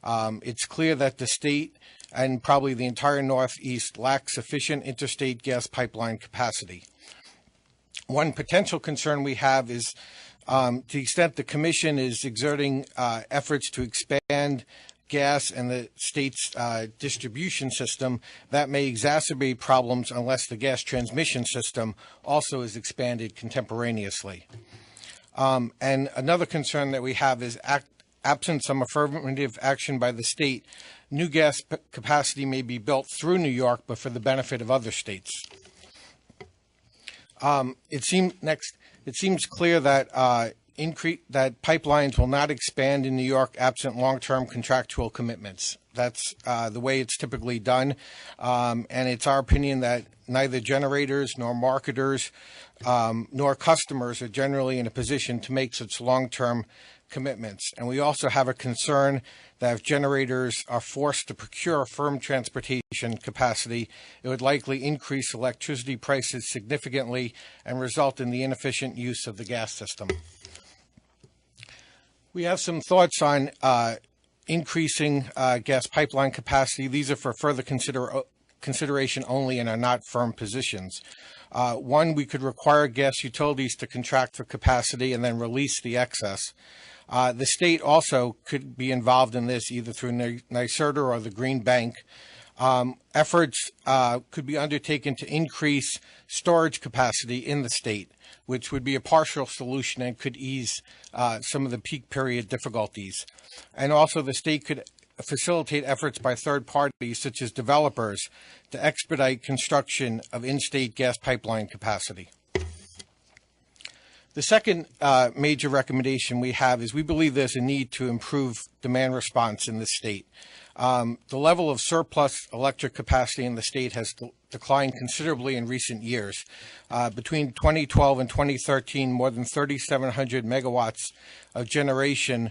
It's clear that the state and probably the entire Northeast lack sufficient interstate gas pipeline capacity. One potential concern we have is to the extent the Commission is exerting efforts to expand gas and the state's distribution system, that may exacerbate problems unless the gas transmission system also is expanded contemporaneously. And another concern that we have is absent some affirmative action by the state, new gas capacity may be built through New York, but for the benefit of other states. It seems clear that that pipelines will not expand in New York absent long-term contractual commitments. That's the way it's typically done, and it's our opinion that neither generators nor marketers nor customers are generally in a position to make such long-term commitments. And we also have a concern that if generators are forced to procure firm transportation capacity, it would likely increase electricity prices significantly and result in the inefficient use of the gas system. We have some thoughts on increasing gas pipeline capacity. These are for further consideration only and are not firm positions. One, we could require gas utilities to contract for capacity and then release the excess. The state also could be involved in this either through NYSERDA or the Green Bank. Efforts could be undertaken to increase storage capacity in the state, which would be a partial solution and could ease some of the peak period difficulties. And also the state could facilitate efforts by third parties, such as developers, to expedite construction of in-state gas pipeline capacity. The second major recommendation we have is we believe there's a need to improve demand response in the state. The level of surplus electric capacity in the state has declined considerably in recent years. Between 2012 and 2013, more than 3,700 megawatts of generation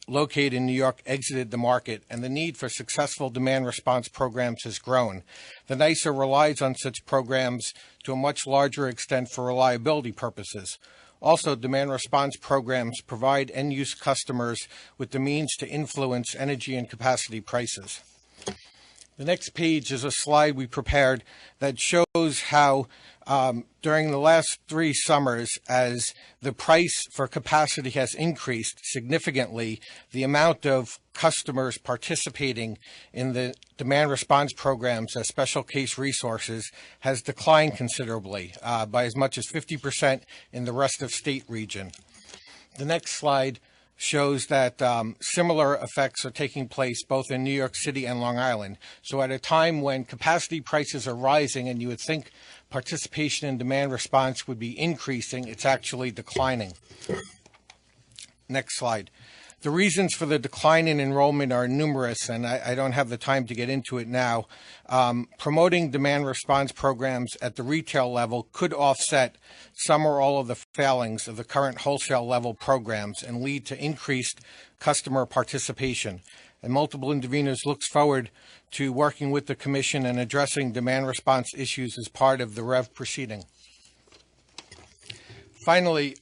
located in New York exited the market, and the need for successful demand response programs has grown. The NYSERDA relies on such programs to a much larger extent for reliability purposes. Also, demand response programs provide end-use customers with the means to influence energy and capacity prices. The next page is a slide we prepared that shows how during the last 3 summers, as the price for capacity has increased significantly, the amount of customers participating in the demand response programs as special case resources has declined considerably by as much as 50% in the rest of state region. The next slide shows that similar effects are taking place both in New York City and Long Island. So at a time when capacity prices are rising and you would think participation in demand response would be increasing, it's actually declining. Next slide. The reasons for the decline in enrollment are numerous, and I don't have the time to get into it now. Promoting demand response programs at the retail level could offset some or all of the failings of the current wholesale level programs and lead to increased customer participation. And Multiple Intervenors looks forward to working with the Commission and addressing demand response issues as part of the REV proceeding. Finally,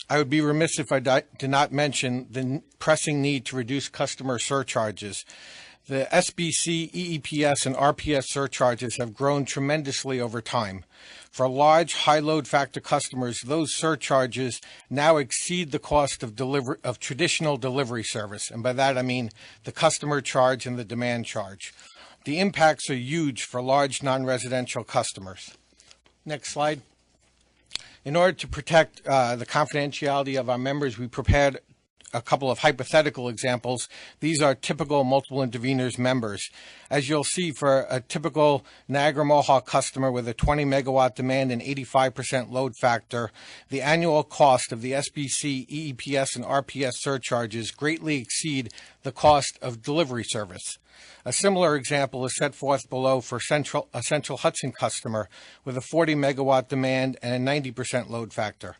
I would be remiss if I did not mention the pressing need to reduce customer surcharges. The SBC, EEPS, and RPS surcharges have grown tremendously over time. For large, high load factor customers, those surcharges now exceed the cost of traditional delivery service, and by that I mean the customer charge and the demand charge. The impacts are huge for large non-residential customers. Next slide. In order to protect the confidentiality of our members, we prepared a couple of hypothetical examples. These are typical Multiple Intervenors members. As you'll see, for a typical Niagara Mohawk customer with a 20 megawatt demand and 85% load factor, the annual cost of the SBC, EEPS, and RPS surcharges greatly exceed the cost of delivery service. A similar example is set forth below for a Central Hudson customer with a 40 megawatt demand and a 90% load factor.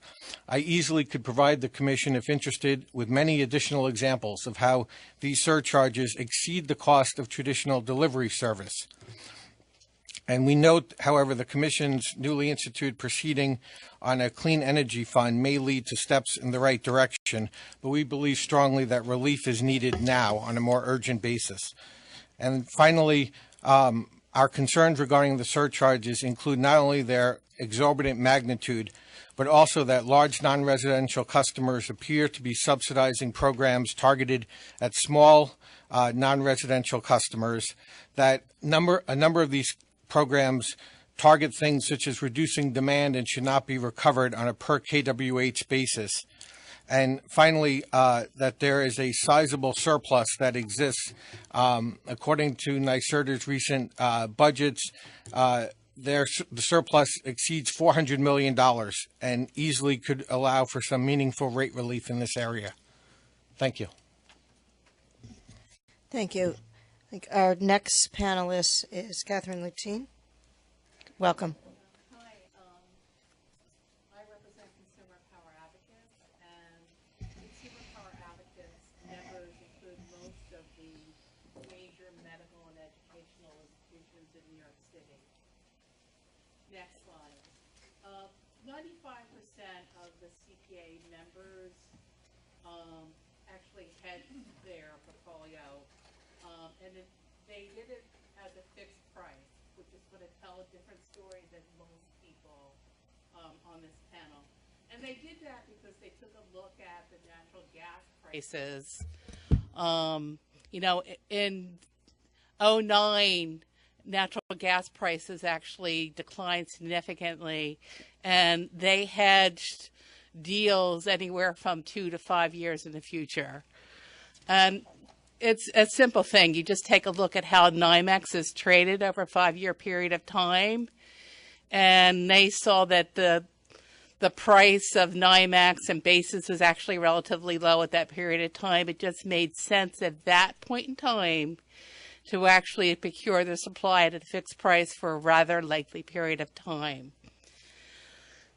I easily could provide the Commission, if interested, with many additional examples of how these surcharges exceed the cost of traditional delivery service. And we note, however, the Commission's newly instituted proceeding on a clean energy fund may lead to steps in the right direction, but we believe strongly that relief is needed now on a more urgent basis. And finally, our concerns regarding the surcharges include not only their exorbitant magnitude, but also that large non-residential customers appear to be subsidizing programs targeted at small non-residential customers, that a number of these programs target things such as reducing demand and should not be recovered on a per kWh basis. And finally, that there is a sizable surplus that exists. According to NYSERDA's recent budgets, the surplus exceeds $400 million and easily could allow for some meaningful rate relief in this area. Thank you. Thank you. I think our next panelist is Catherine Lutine. Welcome. Hi, I represent Consumer Power Advocates, and Consumer Power Advocates members include most of the major medical and educational institutions in New York City. Next slide. 95% of the CPA members actually hedge their portfolio, and they did it as a fixed price, which is going to tell a different story than most people on this panel. And they did that because they took a look at the natural gas prices. You know, in 2009, natural gas prices actually declined significantly, and they hedged deals anywhere from 2 to 5 years in the future. And it's a simple thing. You just take a look at how NYMEX is traded over a 5-year period of time, and they saw that the price of NYMEX and basis was actually relatively low at that period of time. It just made sense at that point in time to actually procure the supply at a fixed price for a rather likely period of time.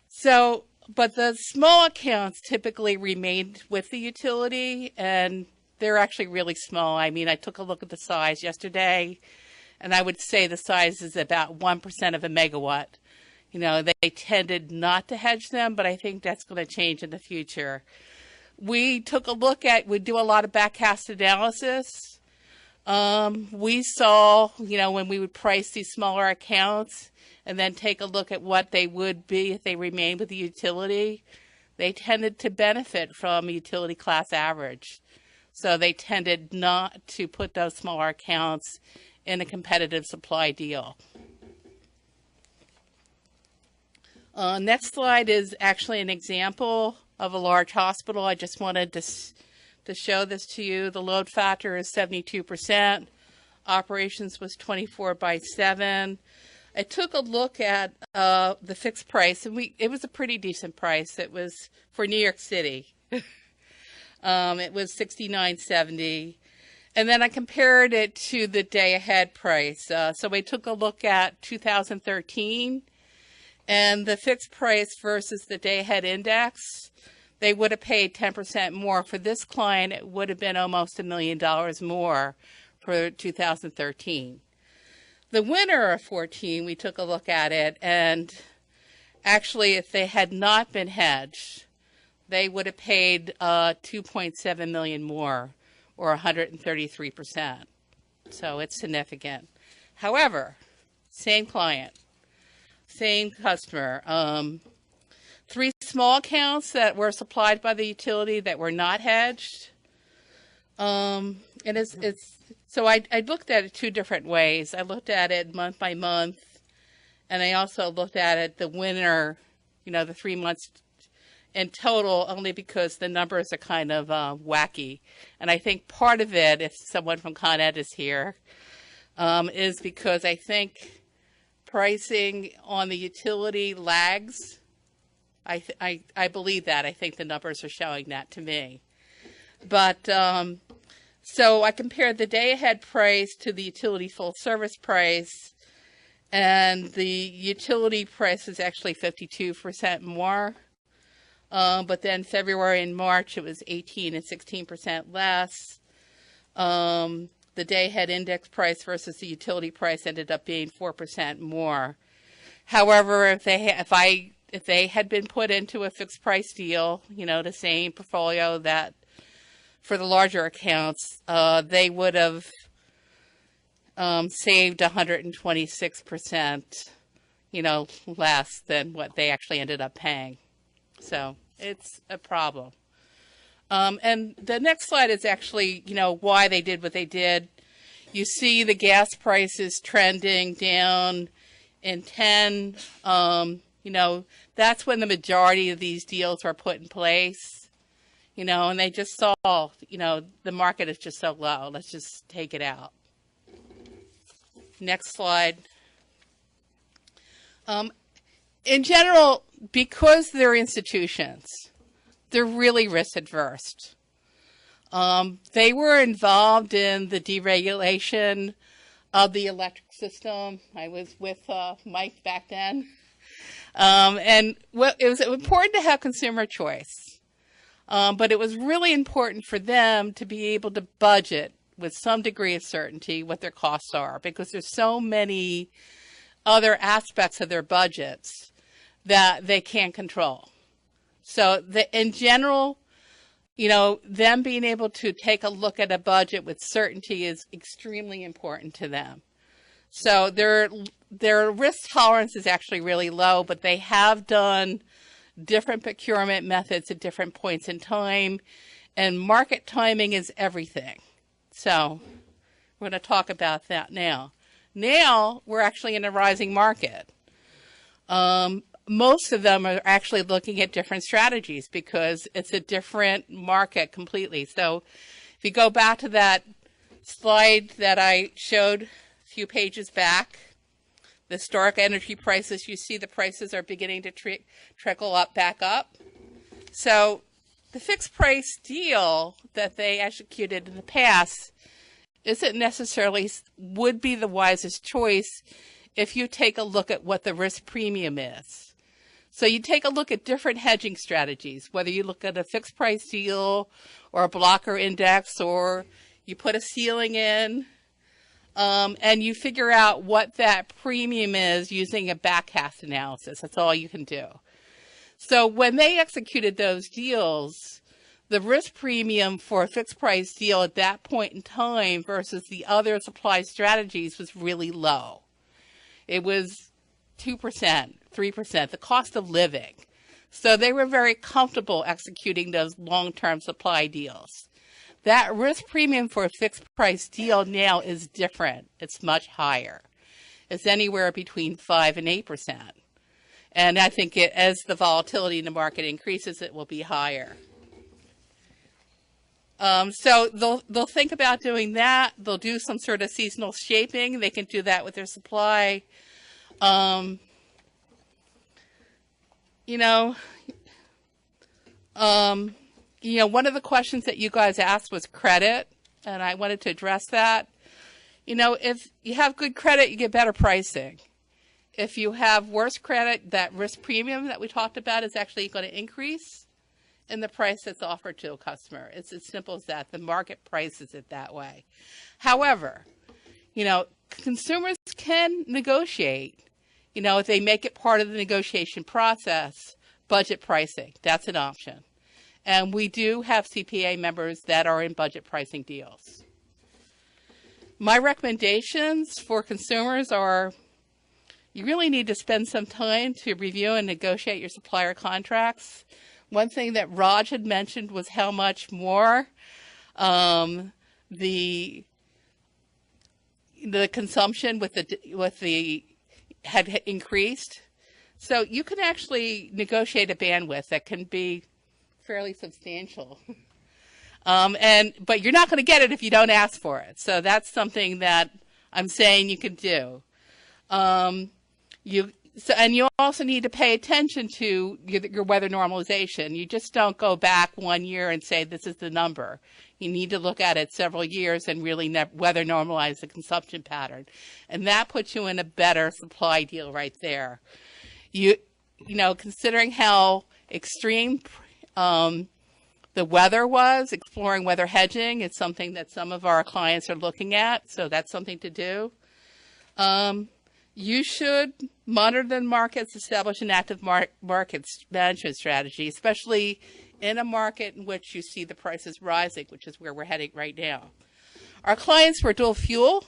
So, but the small accounts typically remained with the utility, and they're actually really small. I mean, I took a look at the size yesterday, and I would say the size is about 1% of a megawatt. You know, they tended not to hedge them, but I think that's going to change in the future. We took a look at, we do a lot of backcast analysis. We saw, you know, when we would price these smaller accounts and then take a look at what they would be if they remained with the utility, they tended to benefit from a utility class average. So they tended not to put those smaller accounts in a competitive supply deal. Next slide is actually an example of a large hospital. I just wanted to show this to you. The load factor is 72%. Operations was 24/7. I took a look at the fixed price, and it was a pretty decent price. It was for New York City. It was $69.70. And then I compared it to the day ahead price. So we took a look at 2013 and the fixed price versus the day ahead index. They would have paid 10% more. For this client, it would have been almost $1 million more for 2013. The winter of 14, we took a look at it, and actually, if they had not been hedged, they would have paid $2.7 million more, or 133%. So it's significant. However, same client, same customer. 3 small accounts that were supplied by the utility that were not hedged. And so I looked at it 2 different ways. I looked at it month by month, and I also looked at it the winter, the 3 months in total, only because the numbers are kind of wacky. And I think part of it, if someone from Con Ed is here, is because I think pricing on the utility lags. I believe that. I think the numbers are showing that to me. But so I compared the day-ahead price to the utility full-service price, and the utility price is actually 52% more. But then February and March, it was 18 and 16% less. The day-ahead index price versus the utility price ended up being 4% more. However, if they had been put into a fixed price deal, the same portfolio that for the larger accounts, they would have saved 126%, less than what they actually ended up paying. So it's a problem. And the next slide is actually, why they did what they did. You see the gas prices trending down in 10. That's when the majority of these deals were put in place. And they just saw, the market is just so low. Let's just take it out. Next slide. In general, because they're institutions, they're really risk adverse. They were involved in the deregulation of the electric system. I was with Mike back then. And it was important to have consumer choice. But it was really important for them to be able to budget with some degree of certainty what their costs are, because there's so many other aspects of their budgets that they can't control. So in general, them being able to take a look at a budget with certainty is extremely important to them. So their risk tolerance is actually really low, but they have done different procurement methods at different points in time, and market timing is everything. So we're going to talk about that now. Now we're actually in a rising market. Most of them are actually looking at different strategies because it's a different market completely. So if you go back to that slide that I showed a few pages back, the historic energy prices, you see the prices are beginning to trickle back up. So the fixed price deal that they executed in the past isn't necessarily would be the wisest choice if you take a look at what the risk premium is. So you take a look at different hedging strategies, whether you look at a fixed price deal or a blocker index, or you put a ceiling in, and you figure out what that premium is using a backcast analysis. That's all you can do. So when they executed those deals, the risk premium for a fixed price deal at that point in time versus the other supply strategies was really low. It was 2%, 3%, the cost of living. So they were very comfortable executing those long-term supply deals. That risk premium for a fixed price deal now is different. It's much higher. It's anywhere between 5 and 8%. And I think as the volatility in the market increases, it will be higher. So they'll think about doing that. They'll do some sort of seasonal shaping. They can do that with their supply. one of the questions that you guys asked was credit, and I wanted to address that. If you have good credit, you get better pricing. If you have worse credit, that risk premium that we talked about is actually going to increase in the price that's offered to a customer. It's as simple as that. The market prices it that way. However, consumers can negotiate. If they make it part of the negotiation process, budget pricing, that's an option. And we do have CPA members that are in budget pricing deals. My recommendations for consumers are, you really need to spend some time to review and negotiate your supplier contracts. One thing that Raj had mentioned was how much more the consumption with the had increased. So you can actually negotiate a bandwidth that can be fairly substantial. But you're not going to get it if you don't ask for it. So that's something that I'm saying you can do. You also need to pay attention to your weather normalization. You just don't go back 1 year and say this is the number. You need to look at it several years and really weather normalize the consumption pattern. And that puts you in a better supply deal right there. Considering how extreme the weather was, exploring weather hedging is something that some of our clients are looking at, so that's something to do. You should monitor the markets, establish an active market management strategy, especially in a market in which you see the prices rising, which is where we're heading right now. Our clients were dual fuel.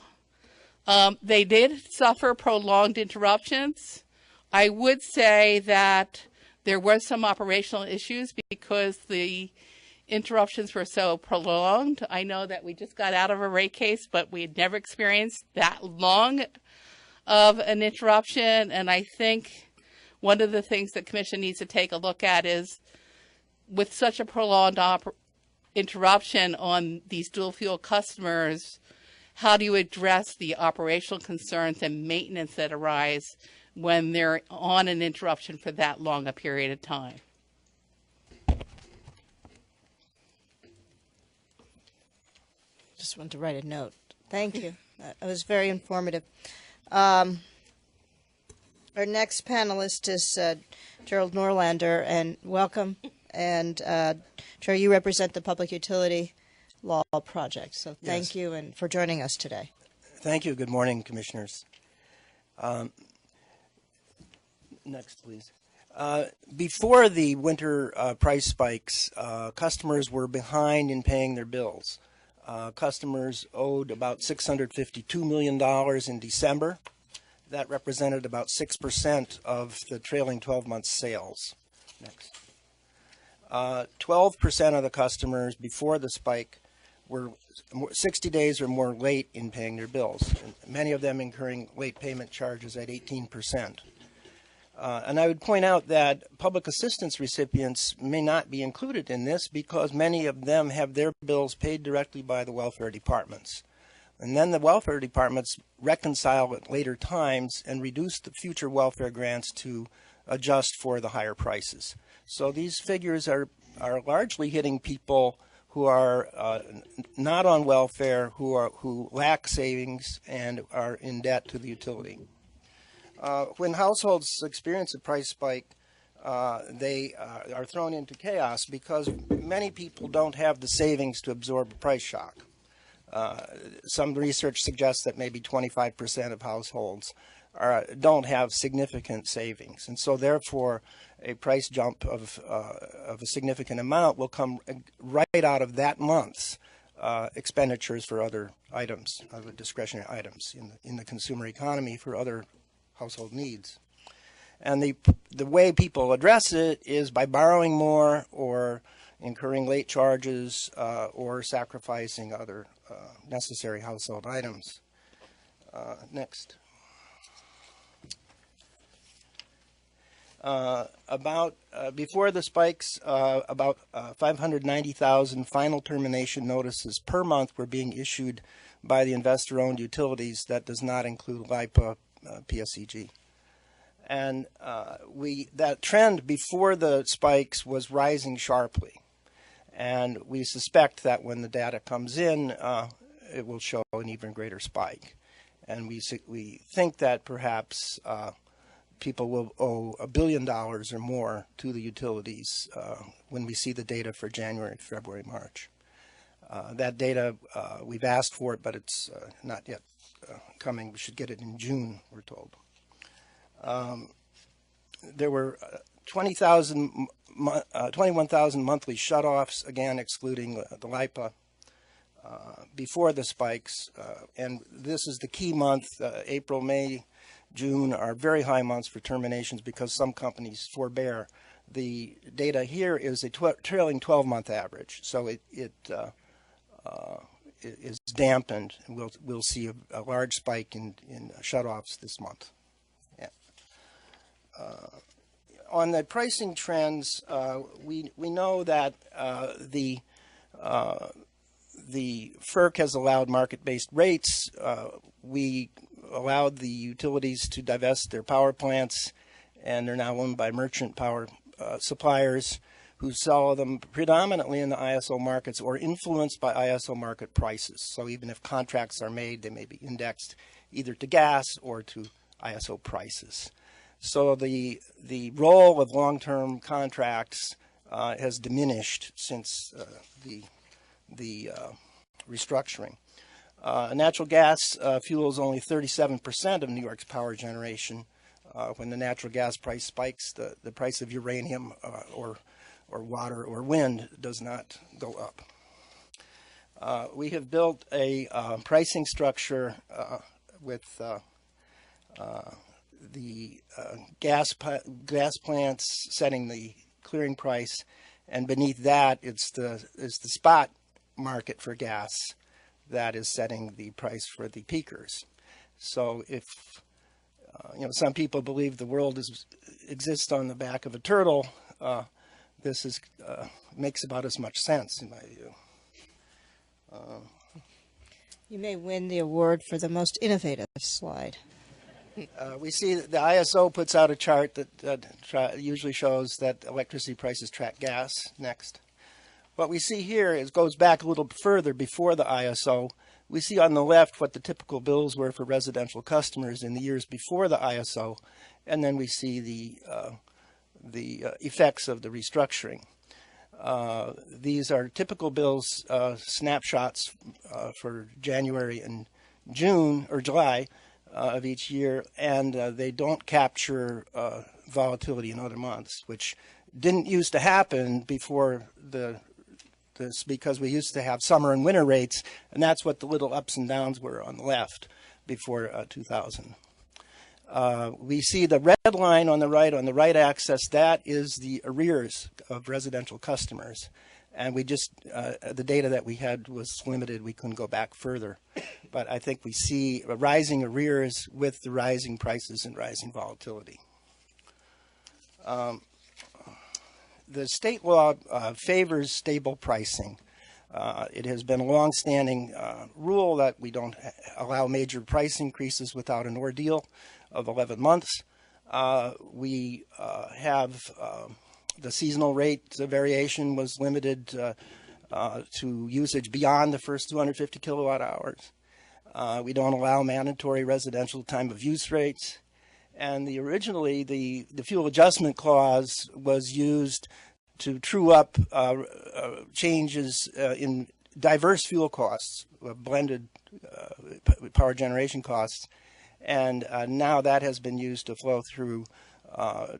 They did suffer prolonged interruptions. I would say that there were some operational issues because the interruptions were so prolonged. I know that we just got out of a rate case, but we had never experienced that long of an interruption. And I think one of the things the Commission needs to take a look at is, with such a prolonged interruption on these dual fuel customers, how do you address the operational concerns and maintenance that arise when they're on an interruption for that long a period of time? Just wanted to write a note. Thank you. That was very informative. Our next panelist is Gerald Norlander, and welcome. And Chair, you represent the Public Utility Law Project, so thank you and for joining us today. Thank you. Good morning, Commissioners. Next, please. Before the winter price spikes, customers were behind in paying their bills. Customers owed about $652 million in December. That represented about 6% of the trailing 12 months sales. Next. 12% of the customers before the spike were 60 days or more late in paying their bills, many of them incurring late payment charges at 18%. And I would point out that public assistance recipients may not be included in this because many of them have their bills paid directly by the welfare departments. And then the welfare departments reconcile at later times and reduce the future welfare grants to adjust for the higher prices. So these figures are largely hitting people who are not on welfare, who lack savings and are in debt to the utility. When households experience a price spike, they are thrown into chaos because many people don't have the savings to absorb a price shock. Some research suggests that maybe 25% of households don't have significant savings, and so therefore a price jump of a significant amount will come right out of that month's expenditures for other items, other discretionary items in the consumer economy for other household needs. And the way people address it is by borrowing more or incurring late charges or sacrificing other necessary household items. Next. Before the spikes, about 590,000 final termination notices per month were being issued by the investor-owned utilities. That does not include LIPA, PSCG. And that trend before the spikes was rising sharply. And we suspect that when the data comes in, it will show an even greater spike. And we think that perhaps people will owe $1 billion or more to the utilities when we see the data for January, February, March. That data, we've asked for it, but it's not yet coming. We should get it in June, we're told. There were 21,000 monthly shutoffs, again excluding the LIPA, before the spikes. And this is the key month. April, May, June are very high months for terminations because some companies forbear. The data here is a trailing 12-month average, so it is dampened. We'll see a large spike in shutoffs this month. Yeah. On the pricing trends, we know that the FERC has allowed market-based rates. We allowed the utilities to divest their power plants, and they're now owned by merchant power suppliers who sell them predominantly in the ISO markets or influenced by ISO market prices. So even if contracts are made, they may be indexed either to gas or to ISO prices. So the role of long-term contracts has diminished since the restructuring. Natural gas fuels only 37% of New York's power generation. When the natural gas price spikes, the price of uranium or water or wind does not go up. We have built a pricing structure with the gas plants setting the clearing price, and beneath that it's the spot market for gas that is setting the price for the peakers. So if some people believe the world exists on the back of a turtle, this makes about as much sense in my view. You may win the award for the most innovative slide. We see that the ISO puts out a chart that usually shows that electricity prices track gas. Next. What we see here goes back a little further before the ISO. We see on the left what the typical bills were for residential customers in the years before the ISO, and then we see the effects of the restructuring. These are typical bills, snapshots for January and June or July of each year, and they don't capture volatility in other months, which didn't used to happen before this, because we used to have summer and winter rates, and that's what the little ups and downs were on the left before 2000. We see the red line on the right axis. That is the arrears of residential customers. And we just, the data that we had was limited. We couldn't go back further. But I think we see rising arrears with the rising prices and rising volatility. The state law favors stable pricing. It has been a long-standing rule that we don't allow major price increases without an ordeal of 11 months. We have the seasonal rate variation was limited to usage beyond the first 250 kilowatt hours. We don't allow mandatory residential time of use rates. And originally, the fuel adjustment clause was used to true up changes in diverse fuel costs, blended power generation costs. And now that has been used to flow through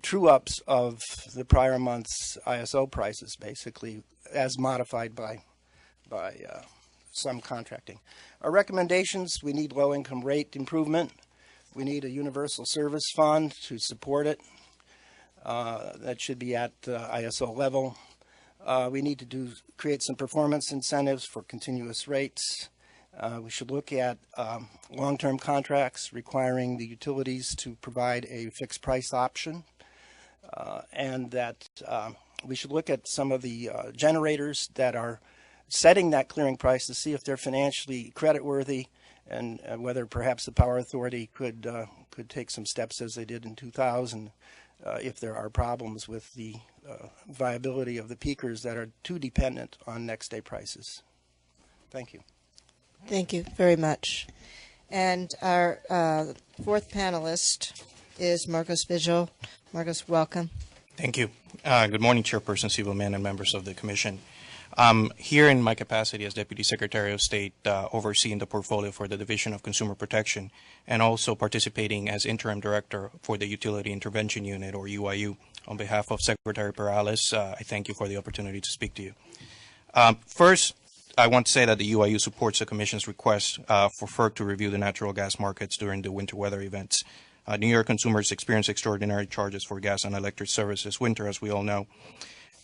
true-ups of the prior month's ISO prices, basically, as modified by some contracting. Our recommendations: we need low-income rate improvement. We need a universal service fund to support it. That should be at ISO level. We need to create some performance incentives for continuous rates. We should look at long-term contracts requiring the utilities to provide a fixed price option, and that we should look at some of the generators that are setting that clearing price to see if they're financially creditworthy, and whether perhaps the Power Authority could take some steps, as they did in 2000, if there are problems with the viability of the peakers that are too dependent on next day prices. Thank you. Thank you very much. And our fourth panelist is Marcos Vigil. Marcos, welcome. Thank you. Good morning, Chairperson Sievelman and members of the Commission. Here in my capacity as Deputy Secretary of State, overseeing the portfolio for the Division of Consumer Protection, and also participating as Interim Director for the Utility Intervention Unit, or UIU. On behalf of Secretary Perales, I thank you for the opportunity to speak to you. First, I want to say that the UIU supports the Commission's request for FERC to review the natural gas markets during the winter weather events. New York consumers experience extraordinary charges for gas and electric service this winter, as we all know.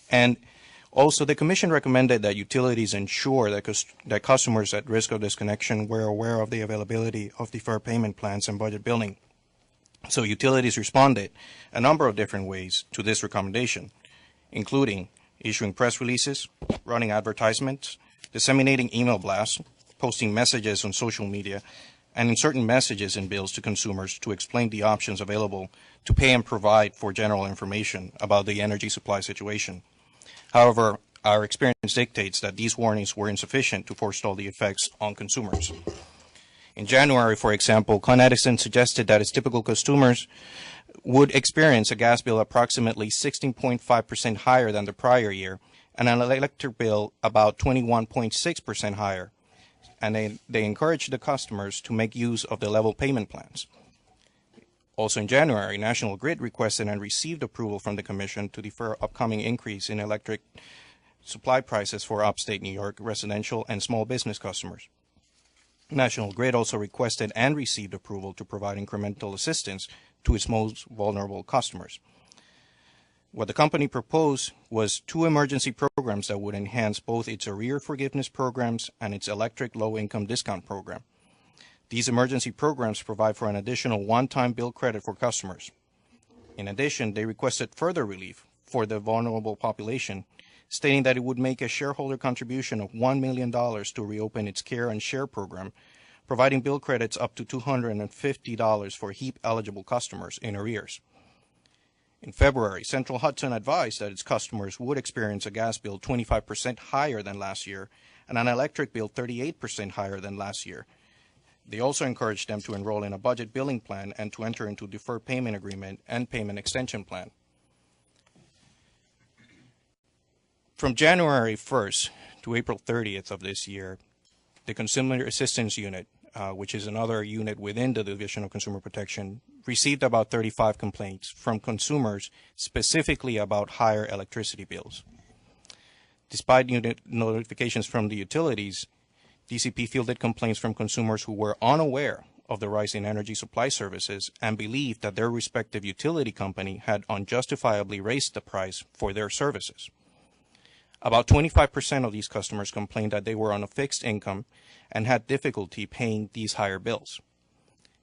And also, the Commission recommended that utilities ensure that customers at risk of disconnection were aware of the availability of deferred payment plans and budget billing. So utilities responded a number of different ways to this recommendation, including issuing press releases, running advertisements, disseminating email blasts, posting messages on social media, and inserting messages in bills to consumers to explain the options available to pay and provide for general information about the energy supply situation. However, our experience dictates that these warnings were insufficient to forestall the effects on consumers. In January, for example, Con Edison suggested that its typical consumers would experience a gas bill approximately 16.5% higher than the prior year, and an electric bill about 21.6% higher. And they encouraged the customers to make use of the level payment plans. Also in January, National Grid requested and received approval from the Commission to defer upcoming increase in electric supply prices for upstate New York residential and small business customers. National Grid also requested and received approval to provide incremental assistance to its most vulnerable customers. What the company proposed was 2 emergency programs that would enhance both its arrear forgiveness programs and its electric low-income discount program. These emergency programs provide for an additional one-time bill credit for customers. In addition, they requested further relief for the vulnerable population, stating that it would make a shareholder contribution of $1 million to reopen its Care and Share program, providing bill credits up to $250 for HEAP-eligible customers in arrears. In February, Central Hudson advised that its customers would experience a gas bill 25% higher than last year and an electric bill 38% higher than last year. They also encouraged them to enroll in a budget billing plan and to enter into deferred payment agreement and payment extension plan. From January 1st to April 30th of this year, the Consumer Assistance Unit, which is another unit within the Division of Consumer Protection, received about 35 complaints from consumers specifically about higher electricity bills. Despite unit notifications from the utilities, DCP fielded complaints from consumers who were unaware of the rise in energy supply services and believed that their respective utility company had unjustifiably raised the price for their services. About 25% of these customers complained that they were on a fixed income and had difficulty paying these higher bills.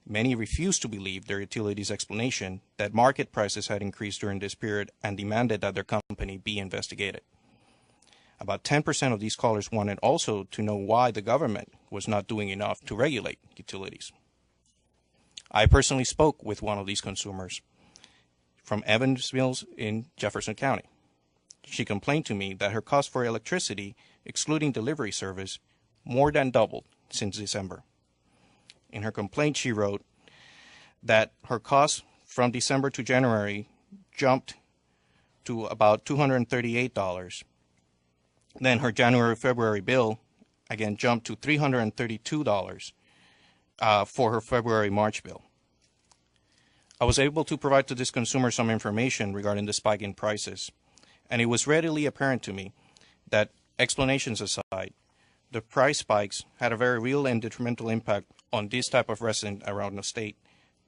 Many refused to believe their utilities' explanation that market prices had increased during this period and demanded that their company be investigated. About 10% of these callers wanted also to know why the government was not doing enough to regulate utilities. I personally spoke with one of these consumers from Evans Mills in Jefferson County. She complained to me that her cost for electricity, excluding delivery service, more than doubled since December. In her complaint, she wrote that her cost from December to January jumped to about $238. Then her January-February bill again jumped to $332 for her February-March bill. I was able to provide to this consumer some information regarding the spike in prices, and it was readily apparent to me that, explanations aside, the price spikes had a very real and detrimental impact on this type of resident around the state,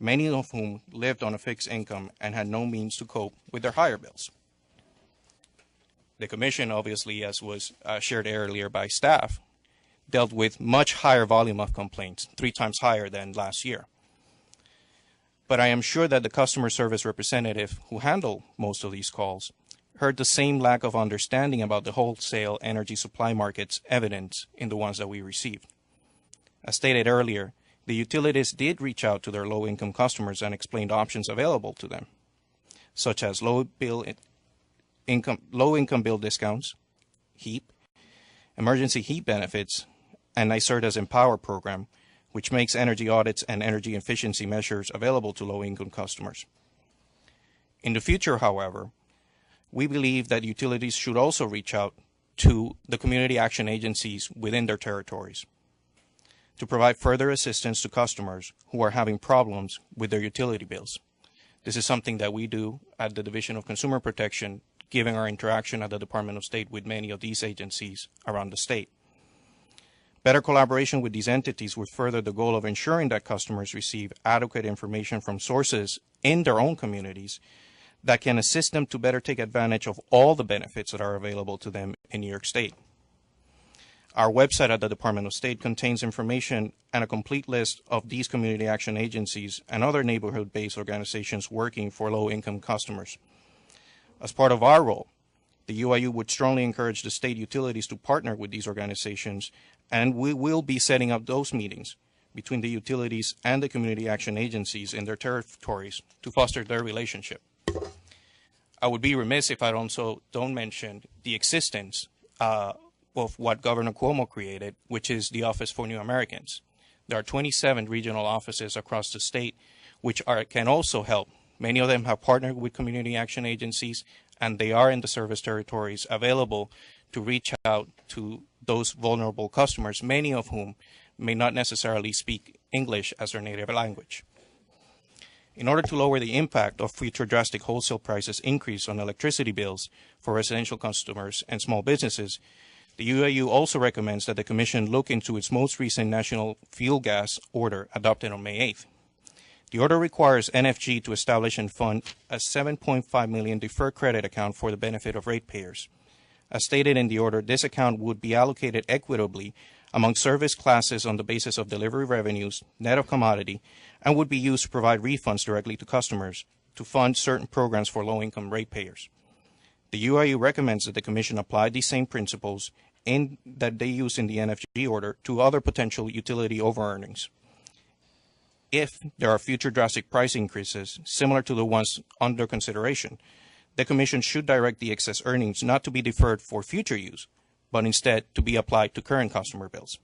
many of whom lived on a fixed income and had no means to cope with their higher bills. The Commission, obviously, as was shared earlier by staff, dealt with much higher volume of complaints, 3 times higher than last year. But I am sure that the customer service representative who handled most of these calls heard the same lack of understanding about the wholesale energy supply markets evident in the ones that we received. As stated earlier, the utilities did reach out to their low-income customers and explained options available to them. such as low-income bill discounts, HEAP, emergency heat benefits, and NYSERDA's Empower program, which makes energy audits and energy efficiency measures available to low-income customers. In the future, however, we believe that utilities should also reach out to the community action agencies within their territories to provide further assistance to customers who are having problems with their utility bills. This is something that we do at the Division of Consumer Protection, given our interaction at the Department of State with many of these agencies around the state. Better collaboration with these entities would further the goal of ensuring that customers receive adequate information from sources in their own communities that can assist them to better take advantage of all the benefits that are available to them in New York State. Our website at the Department of State contains information and a complete list of these community action agencies and other neighborhood-based organizations working for low-income customers. As part of our role, the UIU would strongly encourage the state utilities to partner with these organizations, and we will be setting up those meetings between the utilities and the community action agencies in their territories to foster their relationship. I would be remiss if I also don't mention the existence of what Governor Cuomo created, which is the Office for New Americans. There are 27 regional offices across the state which can also help. Many of them have partnered with community action agencies, and they are in the service territories available to reach out to those vulnerable customers, many of whom may not necessarily speak English as their native language. In order to lower the impact of future drastic wholesale prices increase on electricity bills for residential customers and small businesses, the UIU also recommends that the Commission look into its most recent national fuel gas order adopted on May 8th. The order requires NFG to establish and fund a $7.5 million deferred credit account for the benefit of ratepayers. As stated in the order, this account would be allocated equitably among service classes on the basis of delivery revenues, net of commodity, and would be used to provide refunds directly to customers to fund certain programs for low-income ratepayers. The UIU recommends that the Commission apply these same principles that they use in the NFG order to other potential utility over-earnings. If there are future drastic price increases similar to the ones under consideration, the Commission should direct the excess earnings not to be deferred for future use, but instead to be applied to current customer bills.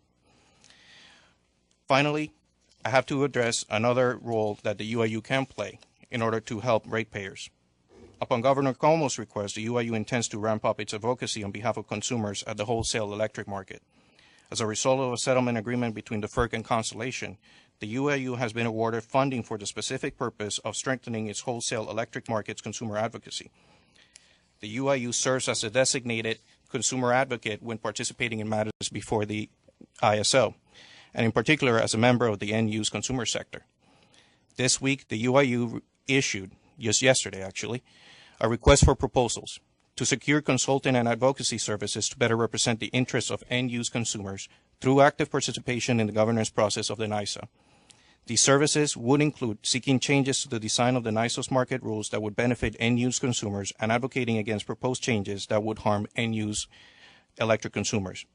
Finally, I have to address another role that the UIU can play in order to help ratepayers. Upon Governor Cuomo's request, the UIU intends to ramp up its advocacy on behalf of consumers at the wholesale electric market. As a result of a settlement agreement between the FERC and Constellation, the UIU has been awarded funding for the specific purpose of strengthening its wholesale electric market's consumer advocacy. The UIU serves as a designated consumer advocate when participating in matters before the ISO, and in particular as a member of the end-use consumer sector. This week, the UIU issued, just yesterday actually, a request for proposals to secure consulting and advocacy services to better represent the interests of end-use consumers through active participation in the governance process of the NYSO. These services would include seeking changes to the design of the NYSO's market rules that would benefit end-use consumers and advocating against proposed changes that would harm end-use electric consumers.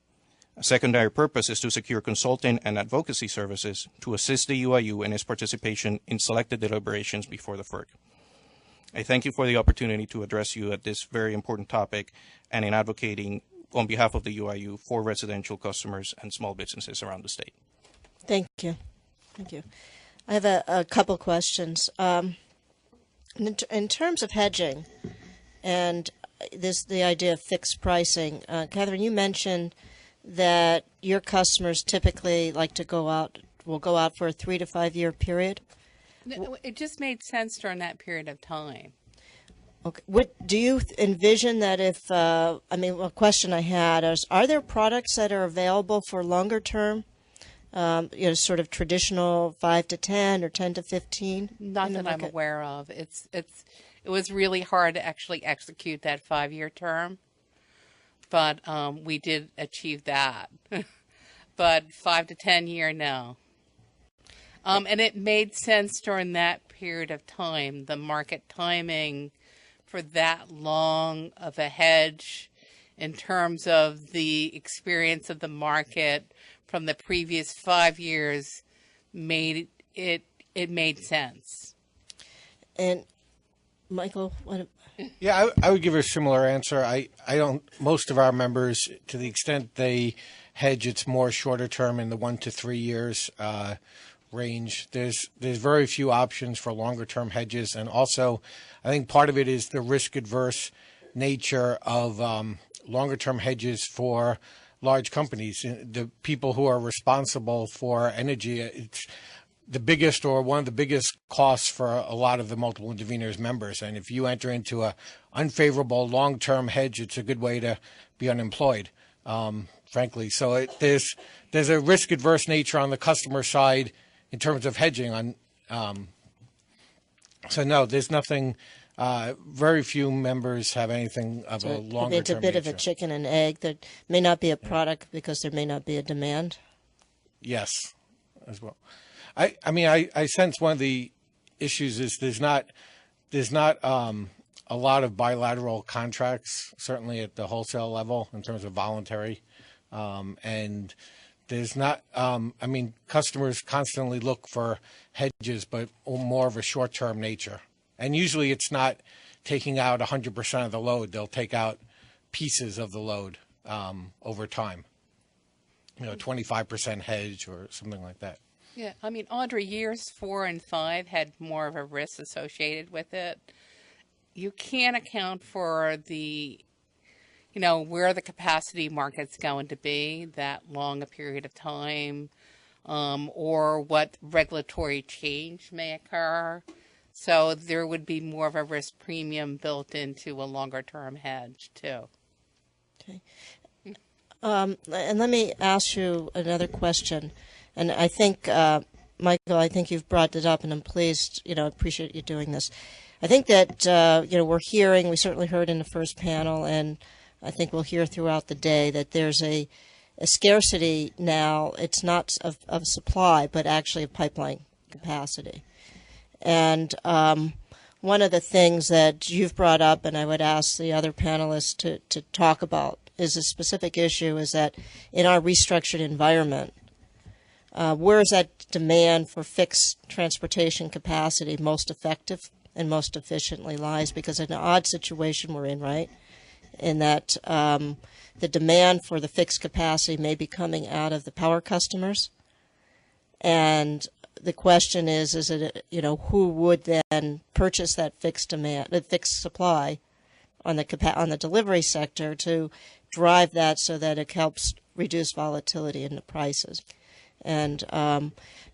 A secondary purpose is to secure consulting and advocacy services to assist the UIU in its participation in selected deliberations before the FERC. I thank you for the opportunity to address you at this very important topic and in advocating on behalf of the UIU for residential customers and small businesses around the state. Thank you. Thank you. I have a couple questions. In terms of hedging and the idea of fixed pricing, Catherine, you mentioned that your customers typically like to will go out for a 3 to 5 year period. No, it just made sense during that period of time. Okay. Do you envision that if, a question I had is, are there products that are available for longer term, sort of traditional 5 to 10 or 10 to 15? Not that I'm aware of. It was really hard to actually execute that 5-year term, but we did achieve that. But 5 to 10 year, no. And it made sense during that period of time, the market timing for that long of a hedge in terms of the experience of the market from the previous 5 years made it made sense. And Michael, what? Yeah, I would give a similar answer. I don't. Most of our members, to the extent they hedge, it's more shorter term in the 1 to 3 years range. There's very few options for longer term hedges, and also, I think part of it is the risk adverse nature of longer term hedges for large companies. The people who are responsible for energy, it's the biggest or one of the biggest costs for a lot of the multiple interveners members. And if you enter into a unfavorable long-term hedge, it's a good way to be unemployed, frankly. So there's a risk-adverse nature on the customer side in terms of hedging. So no, there's nothing. Very few members have anything of a longer-term It's a bit nature. of a chicken and egg. There may not be a product because there may not be a demand. Yes, as well. I mean, I sense one of the issues is there's not a lot of bilateral contracts, certainly at the wholesale level in terms of voluntary, and there's not. I mean, customers constantly look for hedges, but more of a short-term nature, and usually it's not taking out 100% of the load. They'll take out pieces of the load over time. 25% hedge or something like that. Yeah, I mean, Audrey, years 4 and 5 had more of a risk associated with it. You can't account for the, where the capacity market's going to be that long a period of time, or what regulatory change may occur. So there would be more of a risk premium built into a longer term hedge too. Okay. And let me ask you another question. And I think, Michael, I think you've brought it up, and I'm pleased, appreciate you doing this. I think that, we're hearing, we certainly heard in the first panel, and I think we'll hear throughout the day that there's a scarcity now. It's not of supply, but actually of pipeline capacity. And one of the things that you've brought up, and I would ask the other panelists to talk about, is a specific issue, is that in our restructured environment, where is that demand for fixed transportation capacity most effective and most efficiently lies? Because in an odd situation we're in, right? In that the demand for the fixed capacity may be coming out of the power customers. And the question is it, who would then purchase that fixed demand, the fixed supply on the delivery sector to drive that so that it helps reduce volatility in the prices? And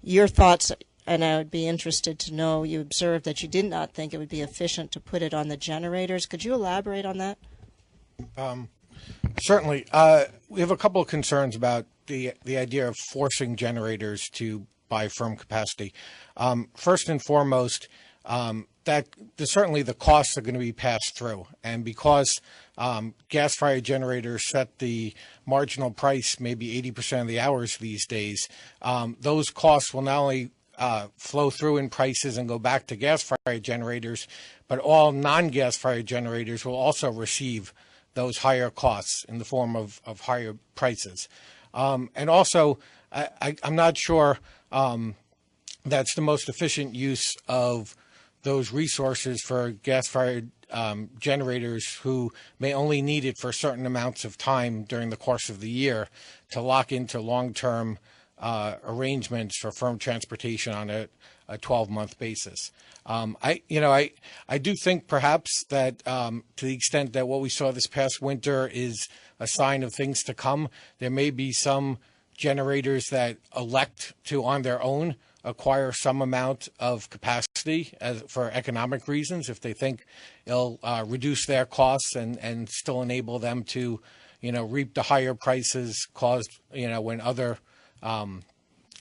your thoughts, and I would be interested to know, you observed that you did not think it would be efficient to put it on the generators. Could you elaborate on that? Certainly. We have a couple of concerns about the idea of forcing generators to buy firm capacity. First and foremost, that certainly the costs are going to be passed through. And because gas-fired generators set the marginal price maybe 80% of the hours these days, those costs will not only flow through in prices and go back to gas-fired generators, but all non-gas-fired generators will also receive those higher costs in the form of higher prices. And also, I'm not sure that's the most efficient use of those resources for gas-fired generators who may only need it for certain amounts of time during the course of the year to lock into long-term arrangements for firm transportation on a 12-month basis. I do think perhaps that to the extent that what we saw this past winter is a sign of things to come, there may be some generators that elect to, on their own, acquire some amount of capacity for economic reasons if they think it'll reduce their costs and still enable them to, reap the higher prices caused, when other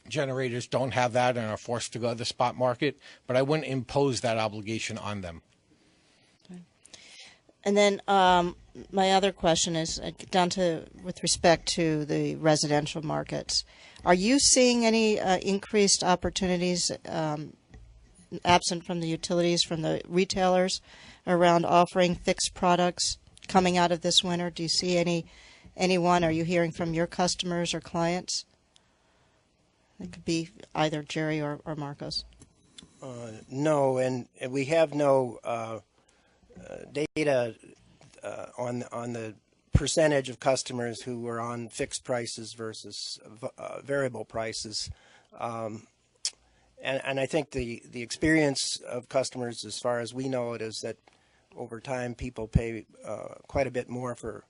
generators don't have that and are forced to go to the spot market. But I wouldn't impose that obligation on them. Okay. And then my other question is with respect to the residential markets. Are you seeing any increased opportunities absent from the utilities, from the retailers, around offering fixed products coming out of this winter? Do you see anyone? Are you hearing from your customers or clients? It could be either Jerry or Marcos. No, and we have no data on the percentage of customers who were on fixed prices versus variable prices. And I think the experience of customers, as far as we know it, is that over time people pay quite a bit more for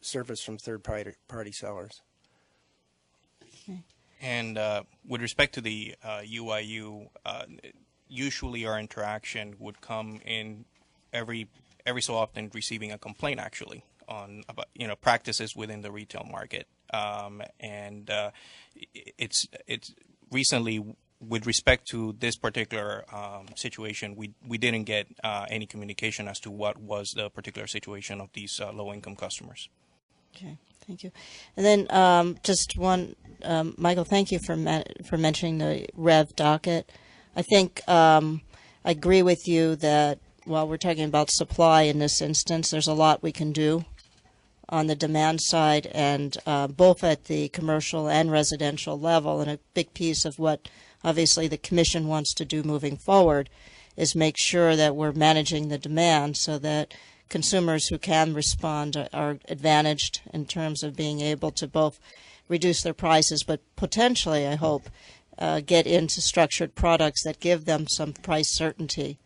service from third-party sellers. And with respect to the UIU, usually our interaction would come in every so often receiving a complaint actually on about practices within the retail market, and it's recently. With respect to this particular situation, we didn't get any communication as to what was the particular situation of these low-income customers. Okay, thank you. And then just one, Michael, thank you for mentioning the REV docket. I think I agree with you that while we're talking about supply in this instance, there's a lot we can do on the demand side, and both at the commercial and residential level. And a big piece of what obviously the Commission wants to do moving forward is make sure that we're managing the demand so that consumers who can respond are advantaged in terms of being able to both reduce their prices, but potentially, I hope, get into structured products that give them some price certainty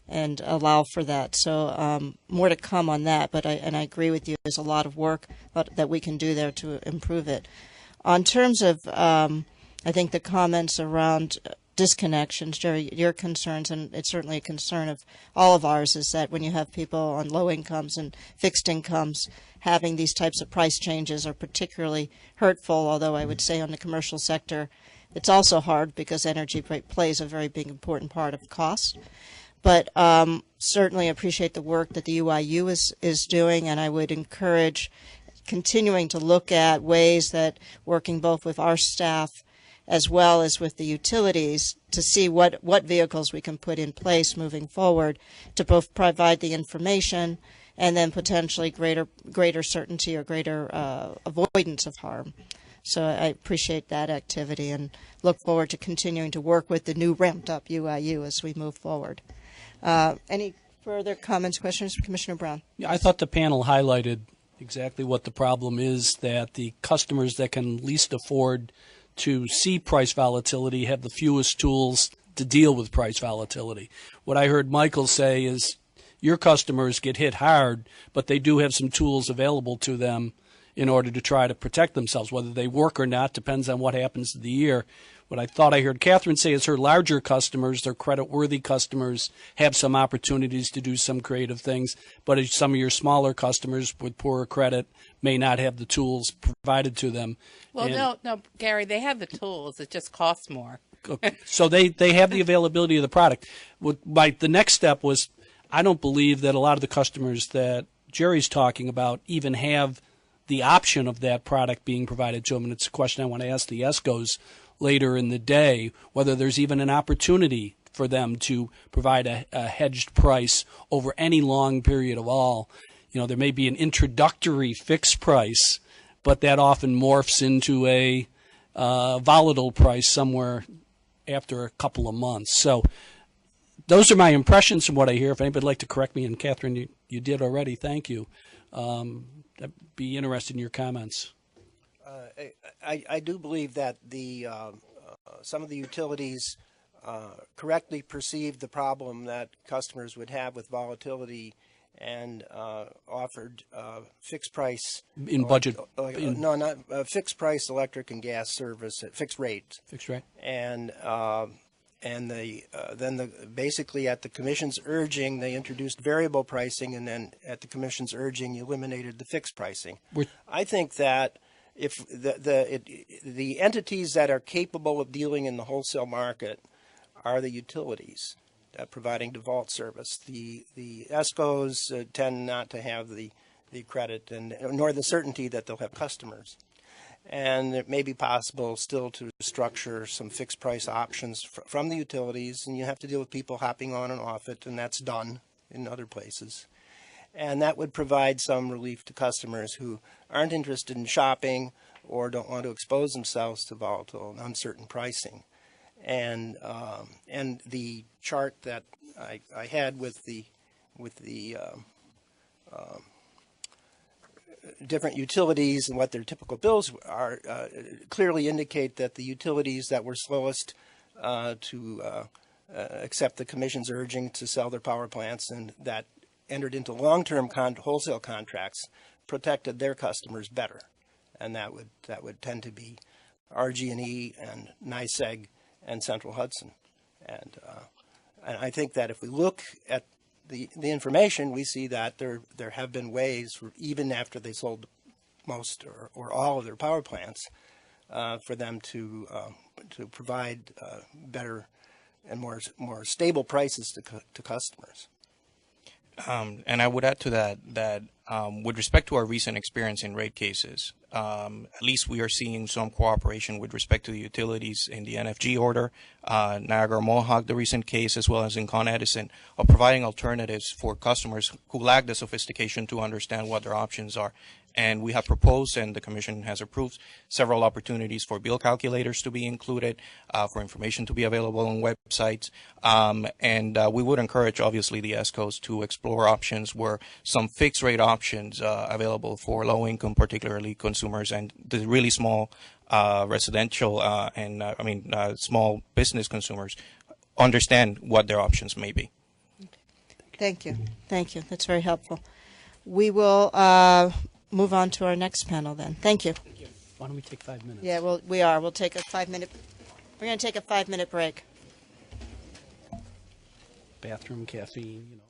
and allow for that. So more to come on that, but I agree with you. There's a lot of work that we can do there to improve it. On terms of, I think the comments around disconnections, Jerry, your concerns, and it's certainly a concern of all of ours, is that when you have people on low incomes and fixed incomes, having these types of price changes are particularly hurtful, although I would say on the commercial sector, it's also hard because energy plays a very big important part of cost. But certainly appreciate the work that the UIU is doing, and I would encourage continuing to look at ways that working both with our staff as well as with the utilities to see what vehicles we can put in place moving forward to both provide the information and then potentially greater certainty or greater avoidance of harm. So I appreciate that activity and look forward to continuing to work with the new ramped-up UIU as we move forward. Any further comments, questions for Commissioner Brown? Yeah, I thought the panel highlighted exactly what the problem is, that the customers that can least afford to see price volatility have the fewest tools to deal with price volatility. What I heard Michael say is your customers get hit hard, but they do have some tools available to them in order to try to protect themselves. Whether they work or not depends on what happens to the year. What I thought I heard Catherine say is her larger customers, their credit-worthy customers, have some opportunities to do some creative things, but some of your smaller customers with poorer credit may not have the tools provided to them. Well, no, Gary, they have the tools. It just costs more. Okay. So they have the availability of the product. The next step was, I don't believe that a lot of the customers that Jerry's talking about even have the option of that product being provided to them, and it's a question I want to ask the ESCOs later in the day, whether there's even an opportunity for them to provide a hedged price over any long period of all. There may be an introductory fixed price, but that often morphs into a volatile price somewhere after a couple of months. So those are my impressions from what I hear. If anybody would like to correct me, and Catherine, you did already, thank you. I'd be interested in your comments. I do believe that some of the utilities correctly perceived the problem that customers would have with volatility and offered fixed price in budget. Not fixed price electric and gas service at fixed rate. Fixed rate. And basically at the Commission's urging, they introduced variable pricing, and then at the Commission's urging, eliminated the fixed pricing. I think that if the entities that are capable of dealing in the wholesale market are the utilities providing default service. The ESCOs tend not to have the credit nor the certainty that they'll have customers. And it may be possible still to structure some fixed price options from the utilities, and you have to deal with people hopping on and off it, and that's done in other places. And that would provide some relief to customers who aren't interested in shopping or don't want to expose themselves to volatile and uncertain pricing. And the chart that I had with the different utilities and what their typical bills are, clearly indicate that the utilities that were slowest to accept the Commission's urging to sell their power plants and that entered into long-term wholesale contracts protected their customers better, and that would tend to be RG&E and NYSEG and Central Hudson, and I think that if we look at the information, we see that there have been ways, even after they sold most or all of their power plants, for them to provide better and more stable prices to customers. And I would add to that with respect to our recent experience in rate cases, at least we are seeing some cooperation with respect to the utilities in the NFG order, Niagara Mohawk, the recent case, as well as in Con Edison, of providing alternatives for customers who lack the sophistication to understand what their options are. And we have proposed, and the Commission has approved, several opportunities for bill calculators to be included, for information to be available on websites. And we would encourage, obviously, the ESCOs to explore options where some fixed rate options available for low income, particularly consumers, and the really small residential and small business consumers understand what their options may be. Thank you. Thank you. That's very helpful. We will move on to our next panel then. Thank you. Why don't we take 5 minutes? Yeah, we are. We'll take a 5-minute. We're going to take a 5-minute break. Bathroom, caffeine, you know.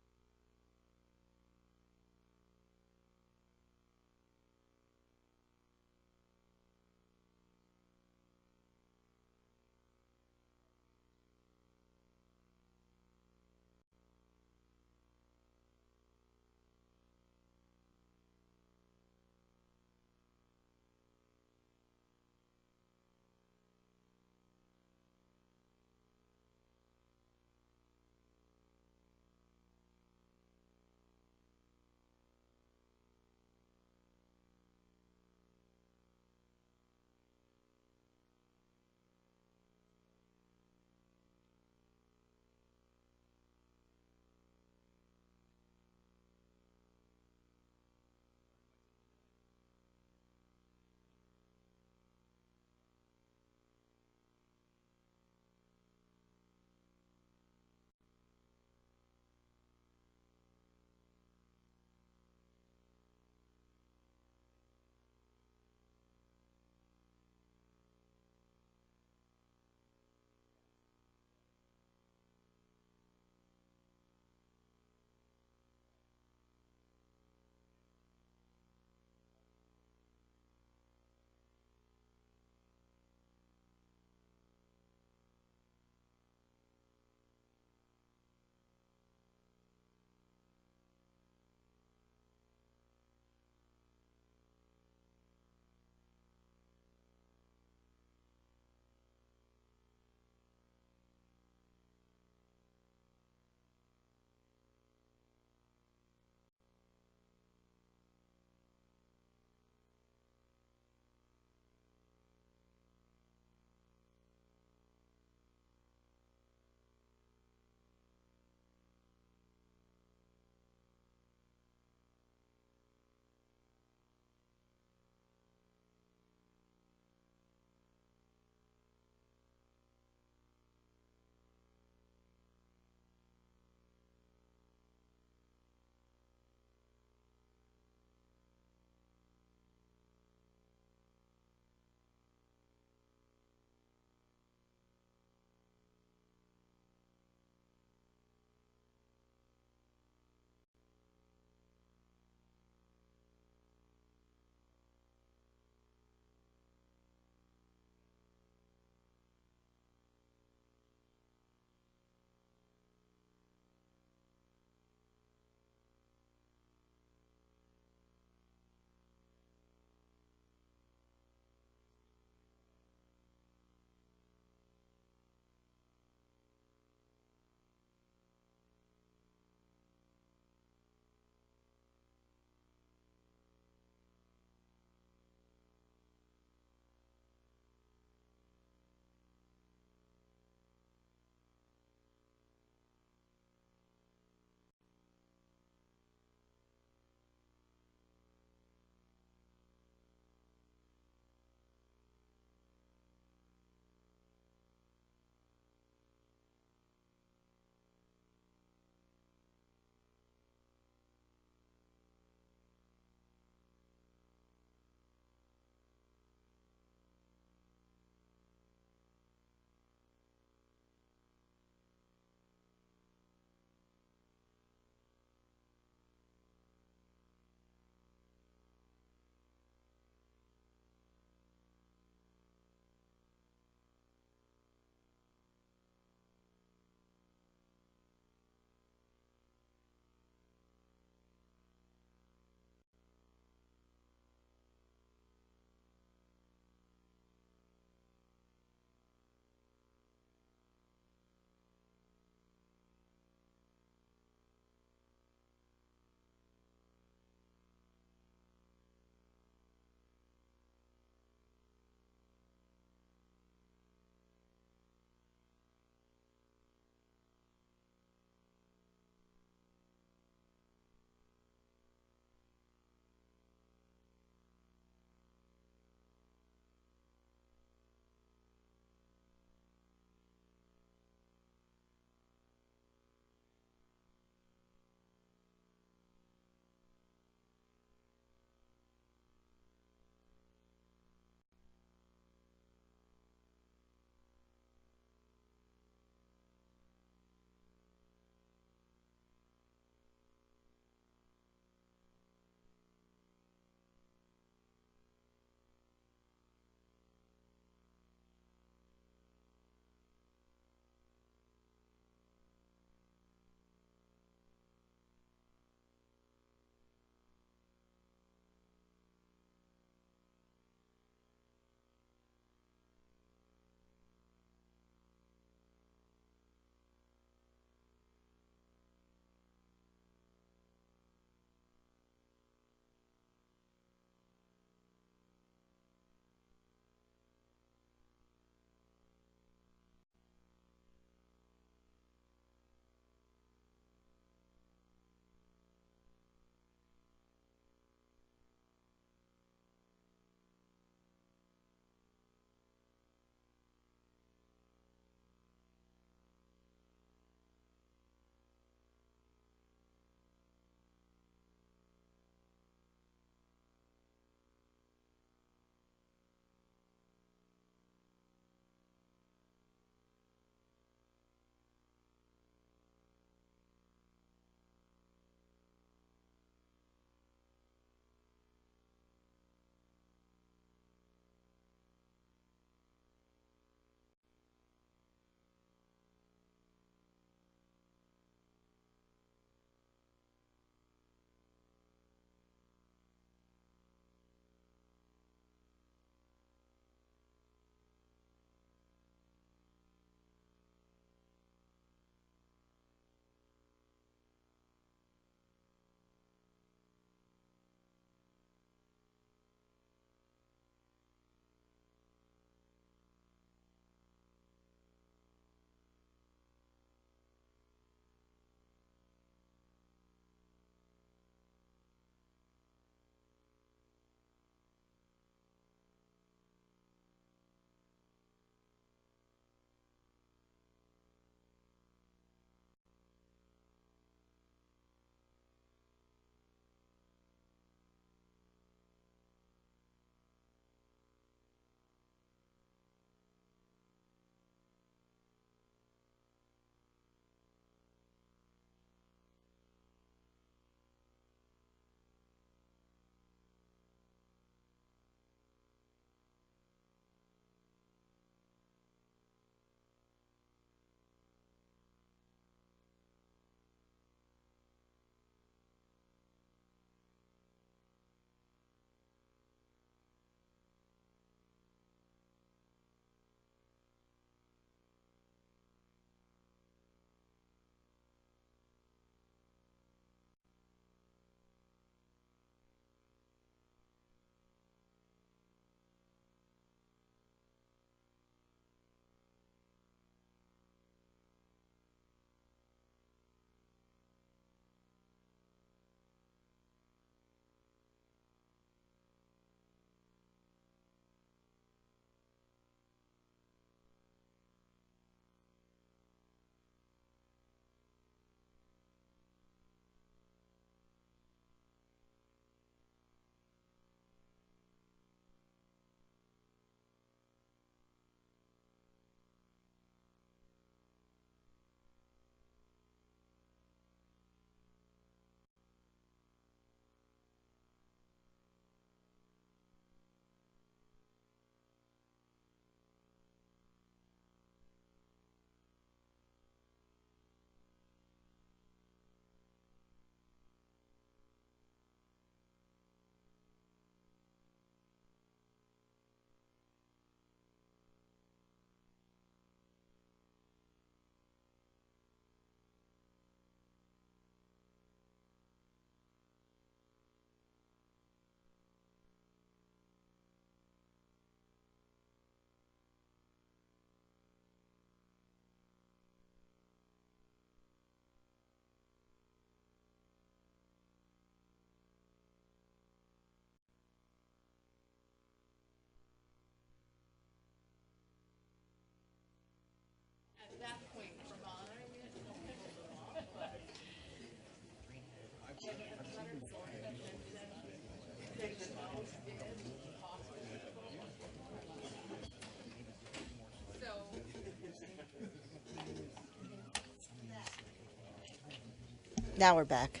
Now we're back.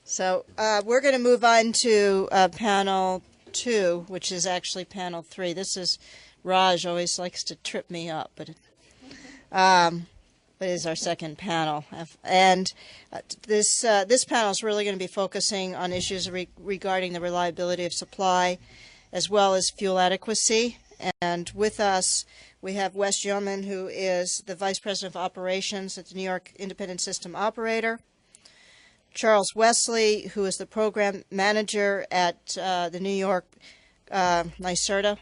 So we're going to move on to panel 2, which is actually panel 3. This is Raj always likes to trip me up, but it is our second panel. And this panel is really going to be focusing on issues regarding the reliability of supply as well as fuel adequacy. And with us, we have Wes Yeoman, who is the Vice President of Operations at the New York Independent System Operator. Charles Wesley, who is the Program Manager at the New York NYSERDA.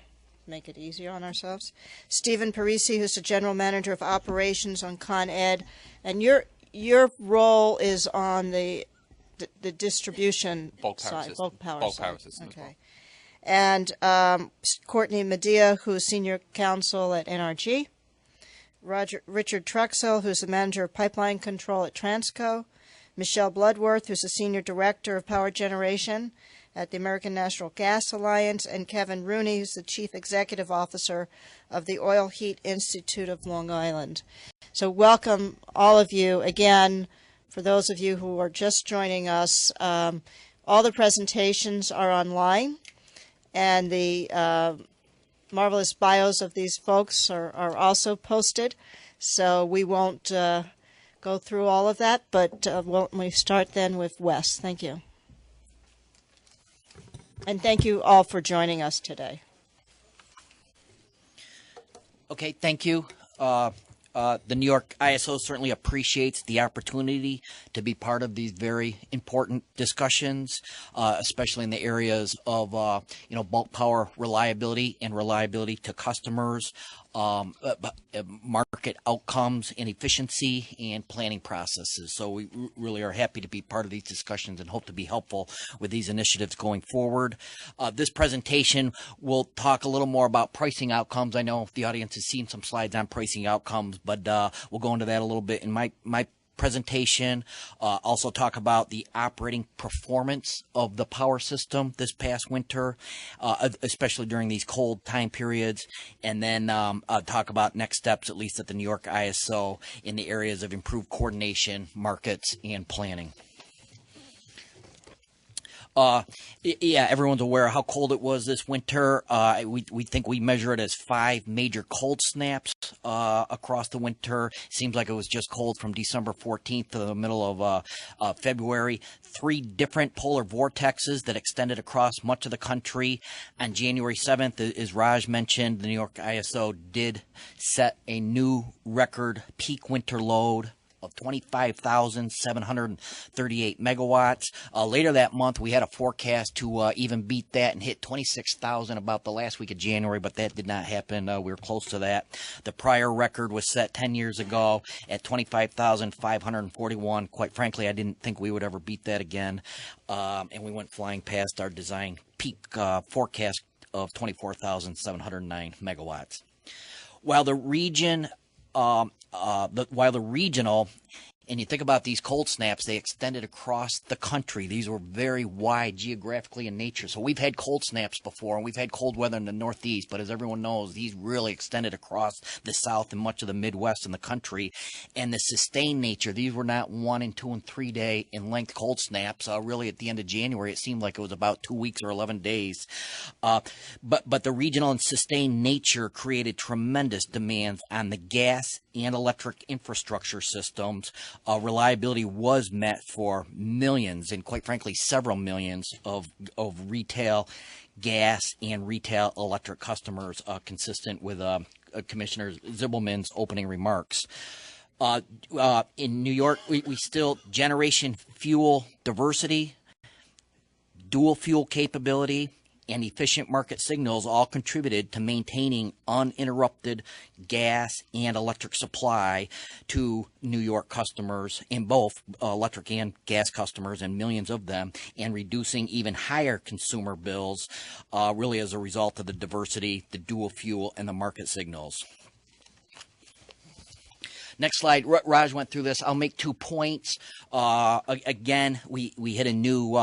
Make it easier on ourselves. Stephen Parisi, who's the General Manager of Operations on Con Ed. And your role is on the distribution bulk power side, system. bulk power Bulk side. power system. Okay. And Courtney Medea, who's Senior Counsel at NRG. Richard Truxell, who's the Manager of Pipeline Control at Transco. Michelle Bloodworth, who's the Senior Director of Power Generation at the American Natural Gas Alliance, and Kevin Rooney, who's the Chief Executive Officer of the Oil Heat Institute of Long Island. So welcome all of you. Again, for those of you who are just joining us, all the presentations are online, and the marvelous bios of these folks are also posted. So we won't go through all of that, but we start then with Wes. Thank you. And thank you all for joining us today. Okay, thank you. The New York ISO certainly appreciates the opportunity to be part of these very important discussions, especially in the areas of bulk power reliability and reliability to customers, market outcomes and efficiency, and planning processes. So we really are happy to be part of these discussions and hope to be helpful with these initiatives going forward. This presentation will talk a little more about pricing outcomes. I know the audience has seen some slides on pricing outcomes, but we'll go into that a little bit in my presentation. Also talk about the operating performance of the power system this past winter, especially during these cold time periods, and then talk about next steps, at least at the New York ISO, in the areas of improved coordination, markets, and planning. Yeah, everyone's aware of how cold it was this winter. We think we measure it as 5 major cold snaps across the winter. Seems like it was just cold from December 14th to the middle of February. 3 different polar vortexes that extended across much of the country. On January 7th, as Raj mentioned, the New York ISO did set a new record peak winter load of 25,738 megawatts. Later that month, we had a forecast to even beat that and hit 26,000 about the last week of January, but that did not happen. We were close to that. The prior record was set 10 years ago at 25,541. Quite frankly, I didn't think we would ever beat that again, and we went flying past our design peak forecast of 24,709 megawatts. While the regional, and you think about these cold snaps, they extended across the country. These were very wide geographically in nature. So we've had cold snaps before, and we've had cold weather in the Northeast, but as everyone knows, these really extended across the South and much of the Midwest in the country. And the sustained nature, these were not 1 and 2 and 3 day in length cold snaps. Really at the end of January, it seemed like it was about 2 weeks or 11 days. But the regional and sustained nature created tremendous demands on the gas and electric infrastructure systems. Reliability was met for millions, and quite frankly, several millions of retail gas and retail electric customers, consistent with Commissioner Zibelman's opening remarks. In New York, we still generation fuel diversity, dual fuel capability, and efficient market signals all contributed to maintaining uninterrupted gas and electric supply to New York customers, in both electric and gas customers, and millions of them, and reducing even higher consumer bills, really as a result of the diversity, the dual fuel, and the market signals. Next slide. Raj went through this. I'll make 2 points. Again, we hit a new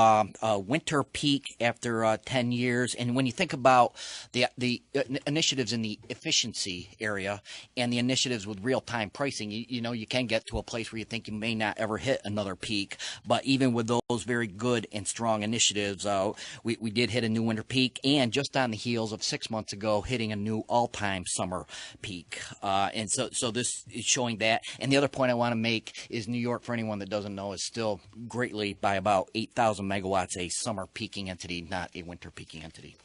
winter peak after 10 years. And when you think about the initiatives in the efficiency area and the initiatives with real-time pricing, you know, you can get to a place where you think you may not ever hit another peak. But even with those very good and strong initiatives, we did hit a new winter peak, and just on the heels of 6 months ago, hitting a new all-time summer peak. And so this is showing that. And the other point I want to make is New York, for anyone that doesn't know, is still greatly by about 8,000 megawatts a summer peaking entity, not a winter peaking entity.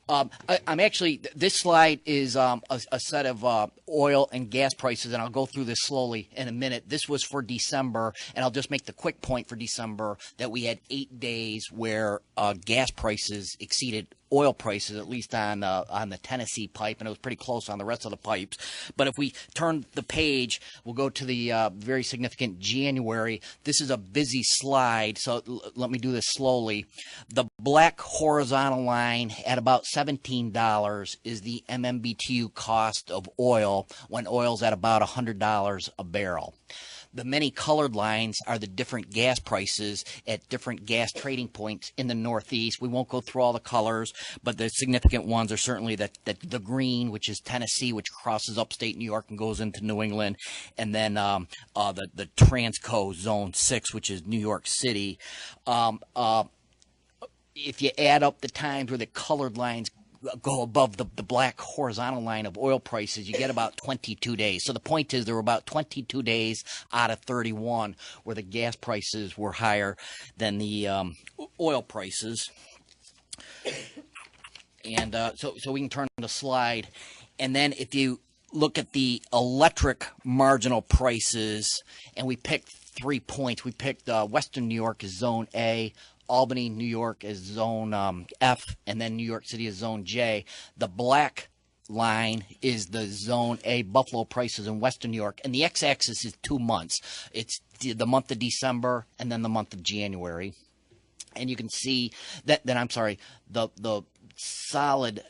I'm actually, this slide is a set of oil and gas prices, and I'll go through this slowly in a minute. This was for December, and I'll just make the quick point for December that we had 8 days where gas prices exceeded oil prices, at least on the Tennessee pipe, and it was pretty close on the rest of the pipes. But if we turn the page, we'll go to the very significant January. This is a busy slide, so let me do this slowly. The black horizontal line at about $17 is the MMBTU cost of oil when oil's at about $100 a barrel. The many colored lines are the different gas prices at different gas trading points in the Northeast. We won't go through all the colors, but the significant ones are certainly the green, which is Tennessee, which crosses upstate New York and goes into New England, and then the Transco Zone 6, which is New York City. If you add up the times where the colored lines go above the black horizontal line of oil prices, you get about 22 days. So the point is there were about 22 days out of 31 where the gas prices were higher than the oil prices. And so we can turn to the slide. And then if you look at the electric marginal prices, and we picked 3 points. We picked Western New York as Zone A, Albany, New York as Zone F, and then New York City as Zone J. The black line is the Zone A Buffalo prices in Western New York, and the x-axis is 2 months. It's the month of December and then the month of January. And you can see that, the solid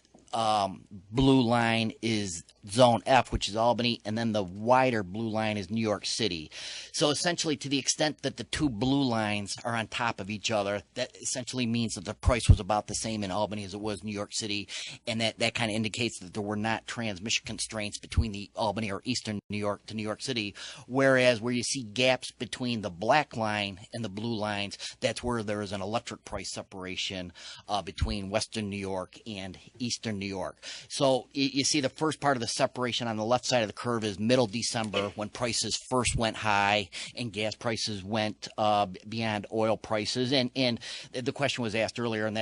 blue line is Zone F, which is Albany, and then the wider blue line is New York City. So essentially, to the extent that the two blue lines are on top of each other, that essentially means that the price was about the same in Albany as it was New York City, and that kind of indicates that there were not transmission constraints between the Albany or Eastern New York to New York City, whereas where you see gaps between the black line and the blue lines, that's where there is an electric price separation between Western New York and Eastern New York. So you see the first part of the separation on the left side of the curve is middle December, when prices first went high and gas prices went beyond oil prices. And the question was asked earlier, and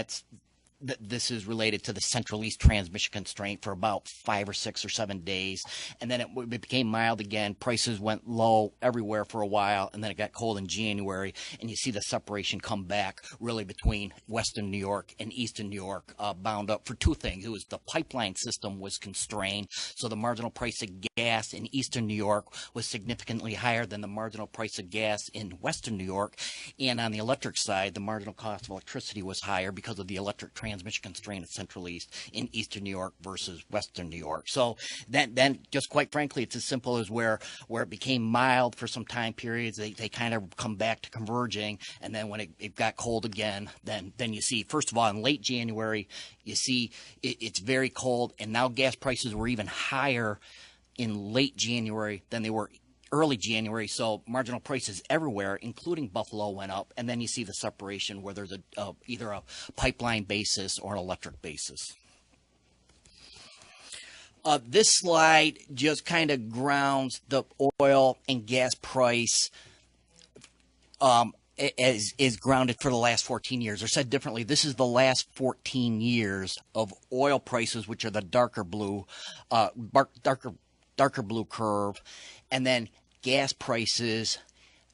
this is related to the Central East transmission constraint for about 5 or 6 or 7 days. And then it became mild again. Prices went low everywhere for a while, and then it got cold in January. And you see the separation come back really between Western New York and Eastern New York, bound up for two things. It was the pipeline system was constrained, so the marginal price of gas in Eastern New York was significantly higher than the marginal price of gas in Western New York. And on the electric side, the marginal cost of electricity was higher because of the electric transmission constraint at Central East in Eastern New York versus Western New York. So then just quite frankly, it's as simple as where it became mild for some time periods, they kind of come back to converging, and then when it got cold again, then you see, first of all, in late January, you see it's very cold, and now gas prices were even higher in late January than they were early January, so marginal prices everywhere, including Buffalo, went up, and then you see the separation where there's either a pipeline basis or an electric basis. This slide just kind of grounds the oil and gas price is grounded for the last 14 years. Or said differently, this is the last 14 years of oil prices, which are the darker blue curve, and then gas prices,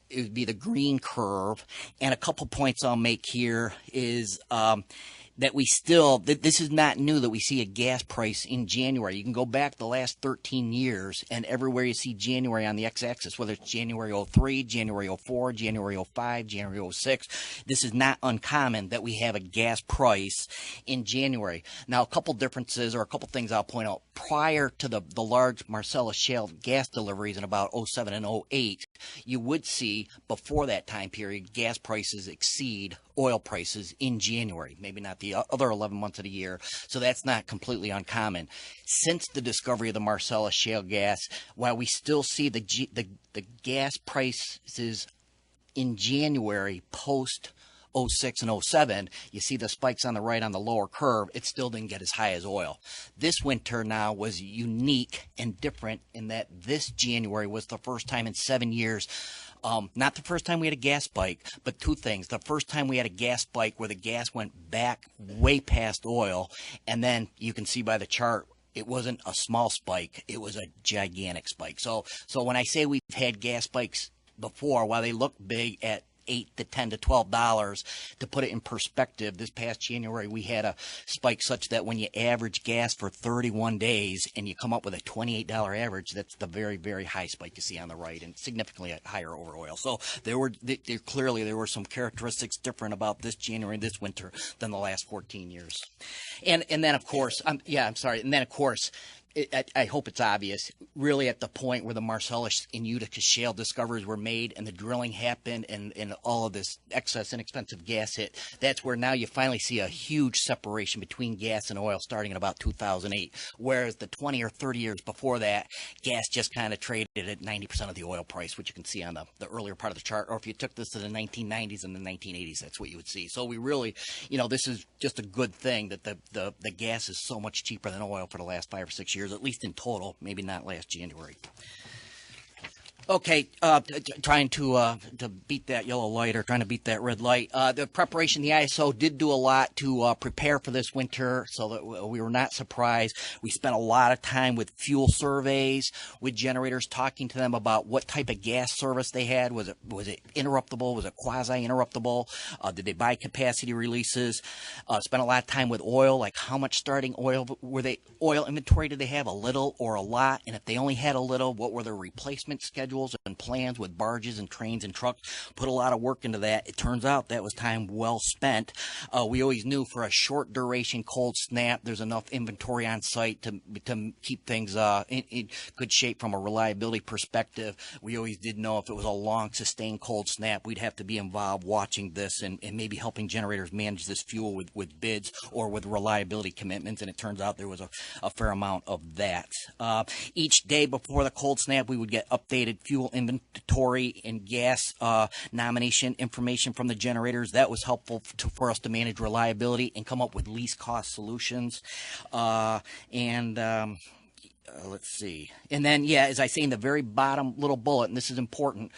it would be the green curve. And a couple points I'll make here is that we still, this is not new that we see a gas price in January. You can go back the last 13 years, and everywhere you see January on the x-axis, whether it's January 03, January 04, January 05, January 06, this is not uncommon that we have a gas price in January. Now, a couple differences or a couple things I'll point out. Prior to the large Marcellus Shale gas deliveries in about 07 and 08, you would see before that time period gas prices exceed oil prices in January, maybe not the other 11 months of the year, so that's not completely uncommon. Since the discovery of the Marcellus shale gas, while we still see the gas prices in January post 06 and 07, you see the spikes on the right on the lower curve, it still didn't get as high as oil. This winter now was unique and different in that this January was the first time in 7 years, not the first time we had a gas spike, but two things. The first time we had a gas spike where the gas went back way past oil, and then you can see by the chart, it wasn't a small spike, it was a gigantic spike. So when I say we've had gas spikes before, while they look big at $8 to $10 to $12, to put it in perspective, this past January we had a spike such that when you average gas for 31 days and you come up with a $28 average, that's the very, very high spike you see on the right, and significantly higher over oil. So clearly there were some characteristics different about this January and this winter than the last 14 years. And then of course, and then of course, I hope it's obvious, really at the point where the Marcellus and Utica shale discoveries were made and the drilling happened and all of this excess inexpensive gas hit, that's where now you finally see a huge separation between gas and oil starting in about 2008, whereas the 20 or 30 years before that, gas just kind of traded at 90% of the oil price, which you can see on the earlier part of the chart, or if you took this to the 1990s and the 1980s, that's what you would see. So we really, this is just a good thing that the gas is so much cheaper than oil for the last 5 or 6 years, at least in total, maybe not last January. Okay, trying to beat that yellow light, or trying to beat that red light. The preparation, the ISO did do a lot to prepare for this winter, so that we were not surprised. We spent a lot of time with fuel surveys, with generators, talking to them about what type of gas service they had. Was it interruptible? Was it quasi-interruptible? Did they buy capacity releases? Spent a lot of time with oil, like how much starting oil oil inventory did they have, a little or a lot? And if they only had a little, what were their replacement schedules and plans with barges and trains and trucks? Put a lot of work into that. It turns out that was time well spent. We always knew for a short duration cold snap, there's enough inventory on site to keep things in good shape from a reliability perspective. We always did know if it was a long sustained cold snap, we'd have to be involved watching this and maybe helping generators manage this fuel with bids or with reliability commitments, and it turns out there was a fair amount of that. Each day before the cold snap, we would get updated fuel inventory and gas nomination information from the generators. That was helpful for us to manage reliability and come up with least cost solutions. Let's see. And then, as I say in the very bottom little bullet, and this is important,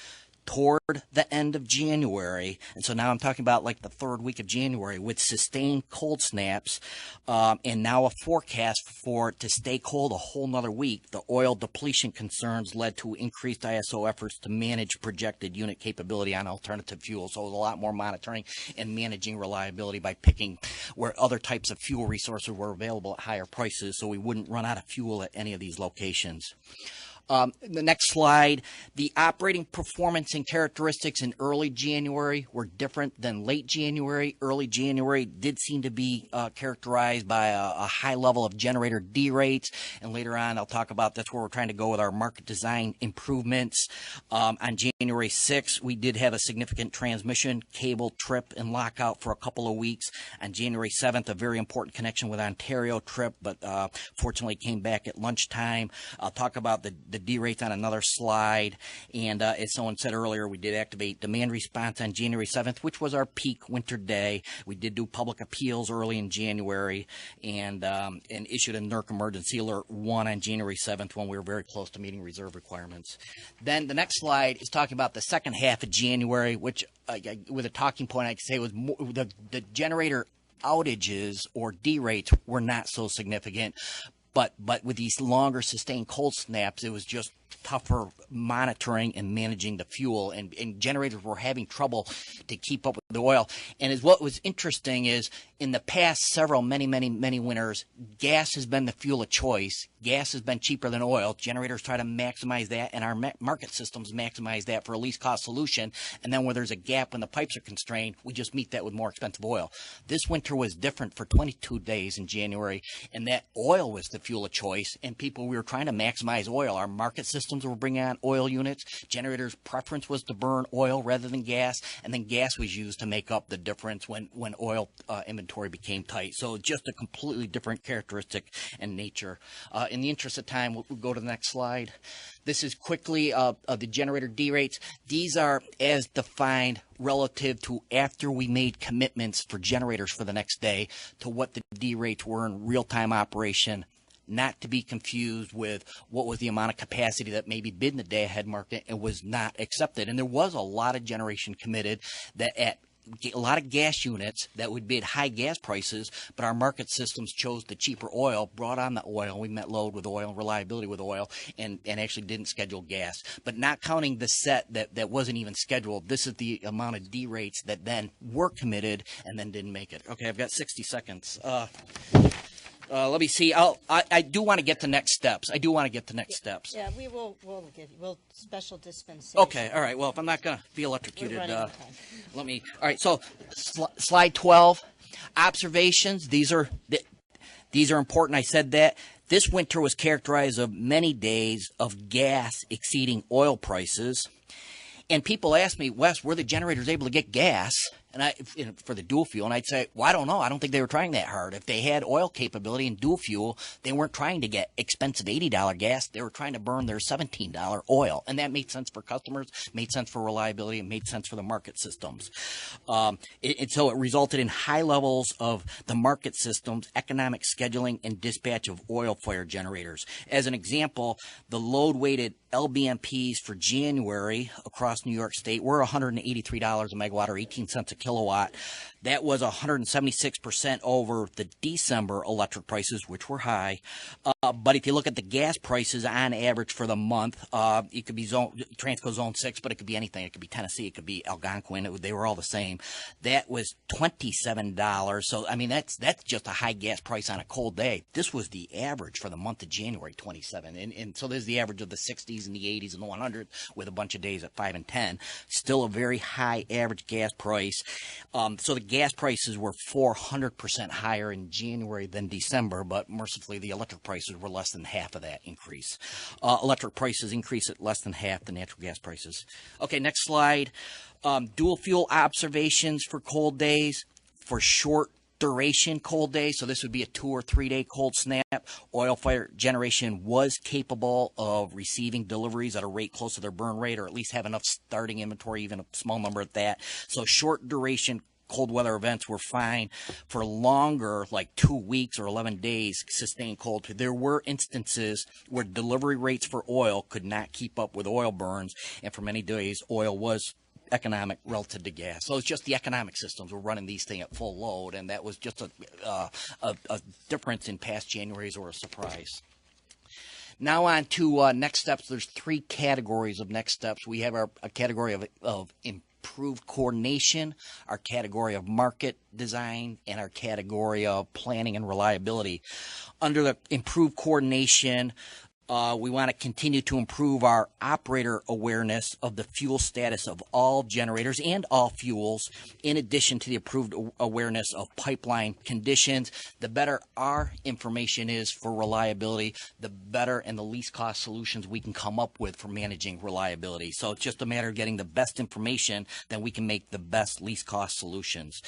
toward the end of January, and so now I'm talking about like the third week of January, with sustained cold snaps, and now a forecast for it to stay cold a whole nother week, the oil depletion concerns led to increased ISO efforts to manage projected unit capability on alternative fuels. So it was a lot more monitoring and managing reliability by picking where other types of fuel resources were available at higher prices, so we wouldn't run out of fuel at any of these locations. The next slide, the operating performance and characteristics in early January were different than late January. Early January did seem to be characterized by a high level of generator D rates, and later on I'll talk about that's where we're trying to go with our market design improvements. On January 6th, we did have a significant transmission cable trip and lockout for a couple of weeks. On January 7th, a very important connection with Ontario trip, but fortunately came back at lunchtime. I'll talk about the D rates on another slide, and as someone said earlier, we did activate demand response on January 7th, which was our peak winter day. We did do public appeals early in January, and issued a NERC emergency alert 1 on January 7th when we were very close to meeting reserve requirements. Then the next slide is talking about the second half of January, which with a talking point I could say was more, the generator outages or D rates were not so significant. But with these longer sustained cold snaps, it was just tougher monitoring and managing the fuel, and generators were having trouble to keep up with the oil. And is what was interesting is in the past many winters, gas has been the fuel of choice. Gas has been cheaper than oil. Generators try to maximize that, and our market systems maximize that for a least cost solution. And then where there's a gap when the pipes are constrained, we just meet that with more expensive oil. This winter was different for 22 days in January, and that oil was the fuel of choice, and we were trying to maximize oil. Our market systems were bringing on oil units. Generators' preference was to burn oil rather than gas, and then gas was used to make up the difference when oil inventory became tight. So just a completely different characteristic and nature. In the interest of time, we'll go to the next slide. This is quickly the generator D rates. These are as defined relative to after we made commitments for generators for the next day to what the D rates were in real-time operation, not to be confused with what was the amount of capacity that maybe bid in the day-ahead market and was not accepted. And there was a lot of generation committed that at a lot of gas units that would bid high gas prices, but our market systems chose the cheaper oil, brought on the oil. We met load with oil, reliability with oil, and actually didn't schedule gas. But not counting the set that wasn't even scheduled, this is the amount of D rates that then were committed and then didn't make it. Okay, I've got 60 seconds. Let me see. I do want to get to next steps. Yeah, we'll give you special dispensation. Okay, all right. Well, if I'm not going to be electrocuted, We're running out of time. let me. All right. So, slide 12, observations. These are important. I said that this winter was characterized of many days of gas exceeding oil prices, and people ask me, Wes, were the generators able to get gas? And for the dual fuel, and I'd say, well, I don't know. I don't think they were trying that hard. If they had oil capability and dual fuel, they weren't trying to get expensive $80 gas. They were trying to burn their $17 oil, and that made sense for customers, made sense for reliability, and made sense for the market systems. So it resulted in high levels of the market systems, economic scheduling, and dispatch of oil-fired generators. As an example, the load-weighted LBMPs for January across New York State were $183 a megawatt, or 18 cents a kilowatt. That was 176% over the December electric prices, which were high. But if you look at the gas prices on average for the month, it could be Transco Zone 6, but it could be anything. It could be Tennessee. It could be Algonquin. They were all the same. That was $27. So, I mean, that's just a high gas price on a cold day. This was the average for the month of January, 27. And so there's the average of the 60s and the 80s and the 100s with a bunch of days at 5 and 10. Still a very high average gas price. So the gas prices were 400% higher in January than December, but mercifully the electric prices were less than half of that increase. Electric prices increase at less than half the natural gas prices. Okay, next slide. Dual fuel observations for cold days. For short duration cold days, so this would be a 2 or 3 day cold snap, oil fire generation was capable of receiving deliveries at a rate close to their burn rate, or at least have enough starting inventory, even a small number at that. So short duration cold weather events were fine. For longer, like 2 weeks or 11 days, sustained cold, there were instances where delivery rates for oil could not keep up with oil burns, and for many days oil was economic relative to gas. So it's just the economic systems were running these things at full load, and that was just a difference in past Januaries, or a surprise. Now on to next steps. There's 3 categories of next steps. We have a category of improved coordination, our category of market design, and our category of planning and reliability. Under the improved coordination, we want to continue to improve our operator awareness of the fuel status of all generators and all fuels, in addition to the improved awareness of pipeline conditions. The better our information is for reliability, the better and the least cost solutions we can come up with for managing reliability. So it's just a matter of getting the best information, then we can make the best least cost solutions.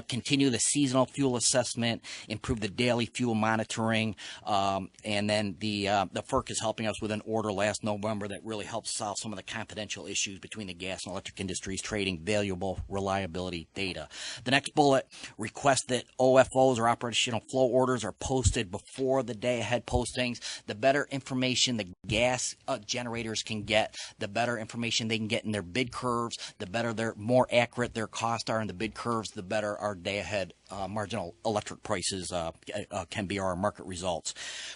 Continue the seasonal fuel assessment, improve the daily fuel monitoring, and then the FERC is helping us with an order last November that really helps solve some of the confidential issues between the gas and electric industries trading valuable reliability data. The next bullet, request that OFOs, or operational flow orders, are posted before the day ahead postings. The better information the gas generators can get, the better information they can get in their bid curves, the more accurate their costs are in the bid curves, the better our day ahead marginal electric prices can be, our market results.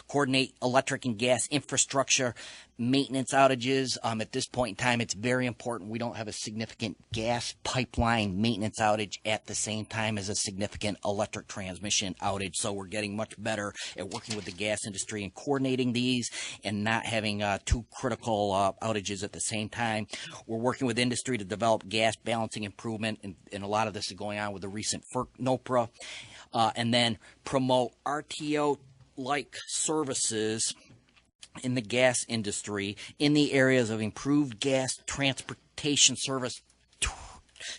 Coordinate electric and gas infrastructure maintenance outages. At this point in time, it's very important we don't have a significant gas pipeline maintenance outage at the same time as a significant electric transmission outage. So we're getting much better at working with the gas industry and coordinating these and not having two critical outages at the same time. We're working with industry to develop gas balancing improvement, and a lot of this is going on with the recent FERC NOPRA, and then promote RTO-like services in the gas industry in the areas of improved gas transportation service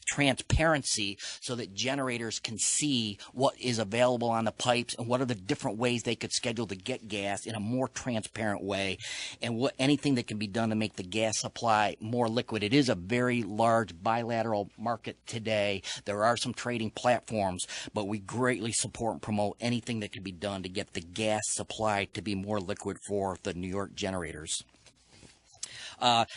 transparency, so that generators can see what is available on the pipes and what are the different ways they could schedule to get gas in a more transparent way, and what anything that can be done to make the gas supply more liquid. It is a very large bilateral market today. There are some trading platforms, but we greatly support and promote anything that can be done to get the gas supply to be more liquid for the New York generators.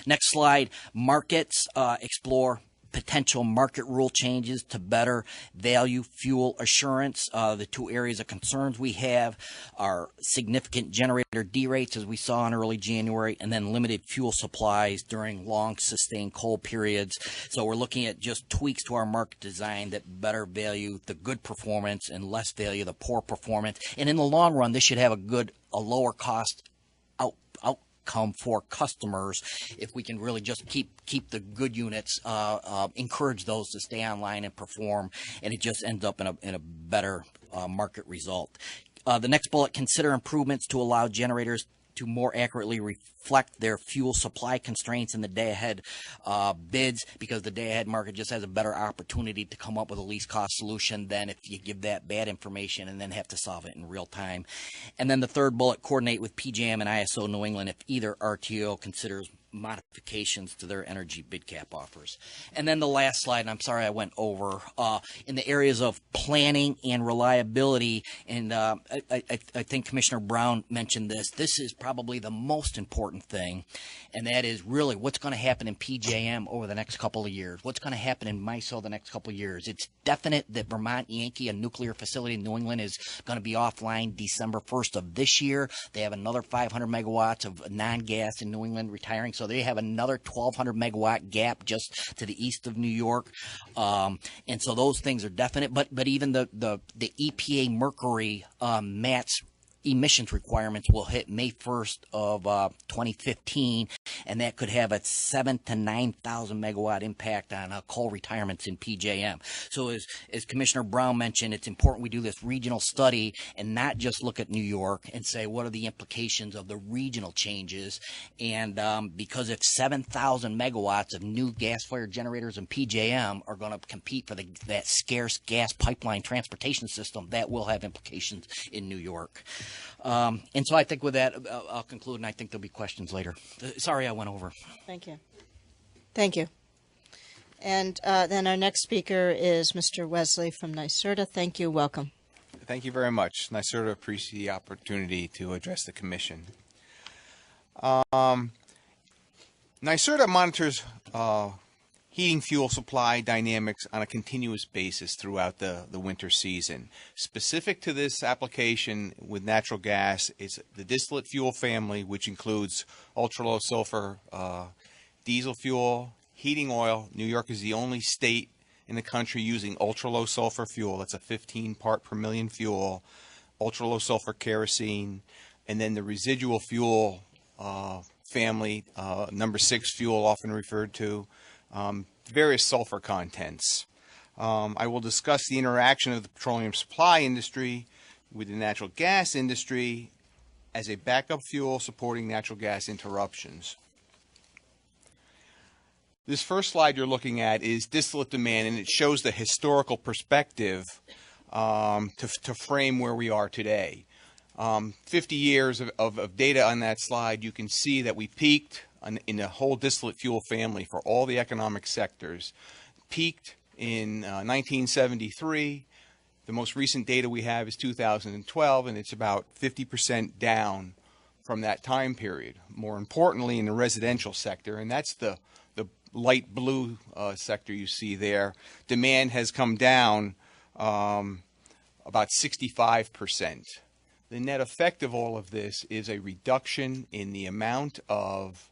Next slide. Markets. Explore potential market rule changes to better value fuel assurance. The two areas of concerns we have are significant generator derates, as we saw in early January, and then limited fuel supplies during long sustained cold periods. So we're looking at just tweaks to our market design that better value the good performance and less value the poor performance. And in the long run, this should have a lower cost outcome for customers if we can really just keep the good units, encourage those to stay online and perform, and it just ends up in a better market result. The next bullet: consider improvements to allow generators to more accurately reflect their fuel supply constraints in the day-ahead bids, because the day-ahead market just has a better opportunity to come up with a least cost solution than if you give that bad information and then have to solve it in real time. And then the third bullet: coordinate with PJM and ISO New England if either RTO considers modifications to their energy bid cap offers. And then the last slide, and I'm sorry I went over, in the areas of planning and reliability, and I think Commissioner Brown mentioned this. This is probably the most important thing, and that is really what's going to happen in PJM over the next couple of years. What's going to happen in MISO the next couple of years. It's definite that Vermont Yankee, a nuclear facility in New England, is going to be offline December 1st of this year. They have another 500 megawatts of non-gas in New England retiring, so they have another 1,200 megawatt gap just to the east of New York, and so those things are definite. But even the EPA mercury MATS emissions requirements will hit May 1st of 2015, and that could have a 7,000 to 9,000 megawatt impact on coal retirements in PJM. So as Commissioner Brown mentioned, it's important we do this regional study and not just look at New York and say what are the implications of the regional changes. And because if 7,000 megawatts of new gas-fired generators in PJM are going to compete for that scarce gas pipeline transportation system, that will have implications in New York. And so I think with that, I'll conclude, and I think there'll be questions later. Sorry I went over. Thank you. Thank you. And then our next speaker is Mr. Wesley from NYSERDA. Thank you. Welcome. Thank you very much. NYSERDA appreciates the opportunity to address the Commission. NYSERDA monitors heating fuel supply dynamics on a continuous basis throughout the winter season. Specific to this application with natural gas, it's the distillate fuel family, which includes ultra-low sulfur diesel fuel, heating oil. New York is the only state in the country using ultra-low sulfur fuel. That's a 15 part per million fuel, ultra-low sulfur kerosene, and then the residual fuel family, number 6 fuel, often referred to, various sulfur contents. I will discuss the interaction of the petroleum supply industry with the natural gas industry as a backup fuel supporting natural gas interruptions. This first slide you're looking at is distillate demand, and it shows the historical perspective to frame where we are today. 50 years of data on that slide. You can see that we peaked in the whole distillate fuel family for all the economic sectors. Peaked in 1973. The most recent data we have is 2012, and it's about 50% down from that time period. More importantly, in the residential sector, and that's the light blue sector you see there, demand has come down about 65%. the net effect of all of this is a reduction in the amount of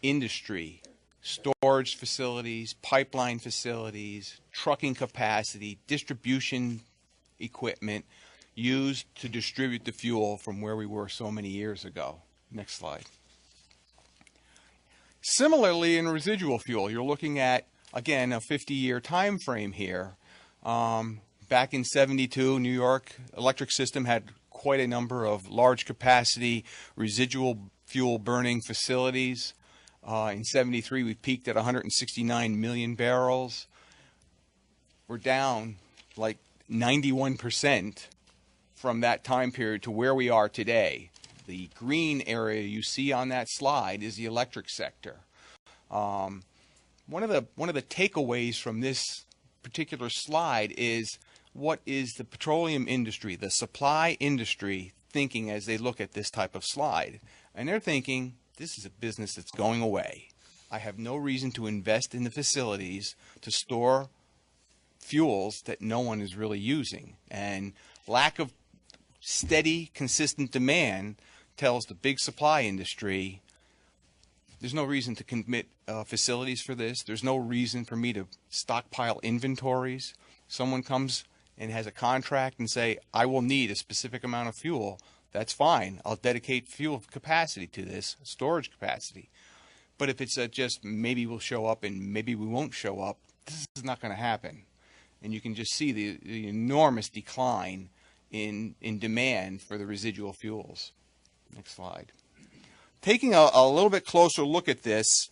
industry, storage facilities, pipeline facilities, trucking capacity, distribution equipment used to distribute the fuel from where we were so many years ago. Next slide. Similarly, in residual fuel, you're looking at, again, a 50-year time frame here. Back in '72, New York electric system had quite a number of large capacity residual fuel burning facilities. In '73, we peaked at 169 million barrels. We're down like 91% from that time period to where we are today. The green area you see on that slide is the electric sector. One of the takeaways from this particular slide is, what is the petroleum industry, the supply industry, thinking as they look at this type of slide? And they're thinking, this is a business that's going away. I have no reason to invest in the facilities to store fuels that no one is really using. And lack of steady, consistent demand tells the big supply industry, there's no reason to commit facilities for this. There's no reason for me to stockpile inventories. Someone comes and has a contract and say, I will need a specific amount of fuel. That's fine. I'll dedicate fuel capacity to this, storage capacity. But if it's just maybe we'll show up and maybe we won't show up, this is not going to happen. And you can just see the enormous decline in demand for the residual fuels. Next slide. Taking a little bit closer look at this,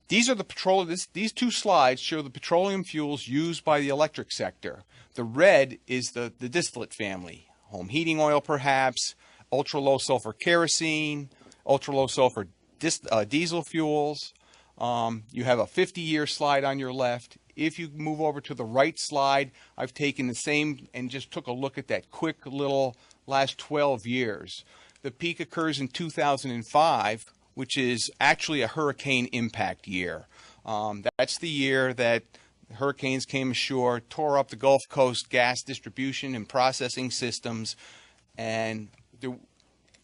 these are the these two slides show the petroleum fuels used by the electric sector. The red is the distillate family, home heating oil perhaps, ultra low sulfur kerosene, ultra low sulfur diesel fuels. You have a 50-year slide on your left. If you move over to the right slide, I've taken the same and just took a look at that quick little last 12 years. The peak occurs in 2005, which is actually a hurricane impact year. That's the year that hurricanes came ashore, tore up the Gulf Coast gas distribution and processing systems, and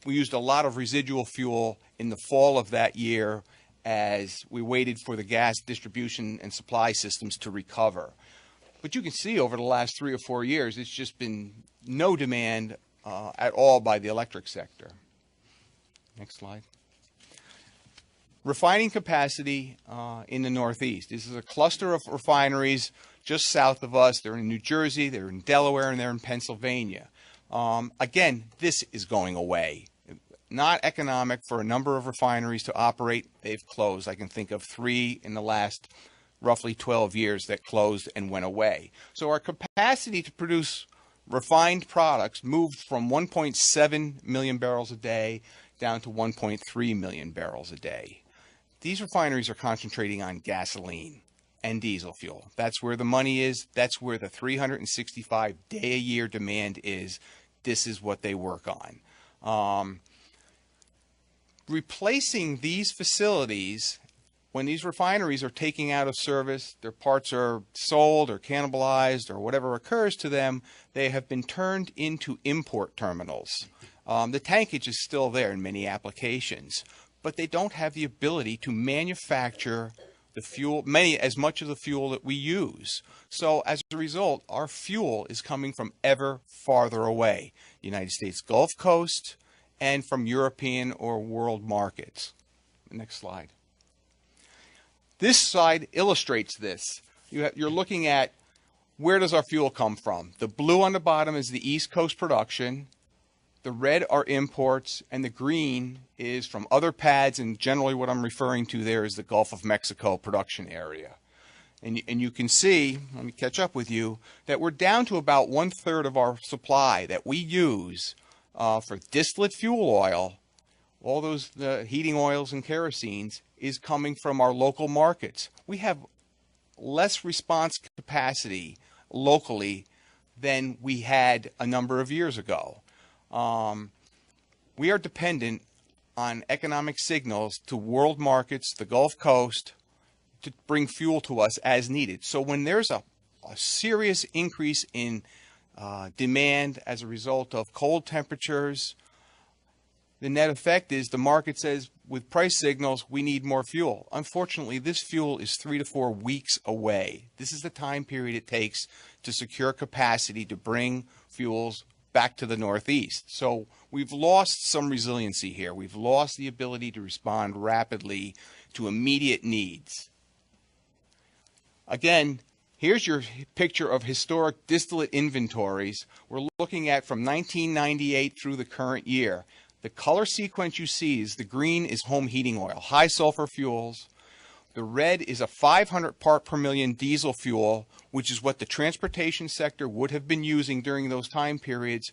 we used a lot of residual fuel in the fall of that year as we waited for the gas distribution and supply systems to recover. But you can see over the last 3 or 4 years, it's just been no demand at all by the electric sector. Next slide. Refining capacity in the Northeast. This is a cluster of refineries just south of us. They're in New Jersey, they're in Delaware, and they're in Pennsylvania. Again, this is going away. Not economic for a number of refineries to operate. They've closed. I can think of 3 in the last roughly 12 years that closed and went away. So our capacity to produce refined products moved from 1.7 million barrels a day down to 1.3 million barrels a day. These refineries are concentrating on gasoline and diesel fuel. That's where the money is. That's where the 365-day-a-year demand is. This is what they work on. Replacing these facilities, when these refineries are taken out of service, their parts are sold or cannibalized or whatever occurs to them, they have been turned into import terminals. The tankage is still there in many applications, but they don't have the ability to manufacture the fuel, as much of the fuel that we use. So as a result, our fuel is coming from ever farther away. United States Gulf Coast, and from European or world markets. Next slide. This slide illustrates this. You're looking at where does our fuel come from. The blue on the bottom is the East Coast production. The red are imports, and the green is from other pads, and generally what I'm referring to there is the Gulf of Mexico production area. And you can see, let me catch up with you, that we're down to about 1/3 of our supply that we use for distillate fuel oil. All those heating oils and kerosenes is coming from our local markets. We have less response capacity locally than we had a number of years ago. We are dependent on economic signals to world markets, the Gulf Coast, to bring fuel to us as needed. So when there's a serious increase in demand as a result of cold temperatures. The net effect is the market says with price signals, we need more fuel. Unfortunately, this fuel is 3 to 4 weeks away. This is the time period it takes to secure capacity to bring fuels back to the Northeast. So we've lost some resiliency here. We've lost the ability to respond rapidly to immediate needs. Again, here's your picture of historic distillate inventories. We're looking at from 1998 through the current year. The color sequence you see is the green is home heating oil, high sulfur fuels. The red is a 500 part per million diesel fuel, which is what the transportation sector would have been using during those time periods.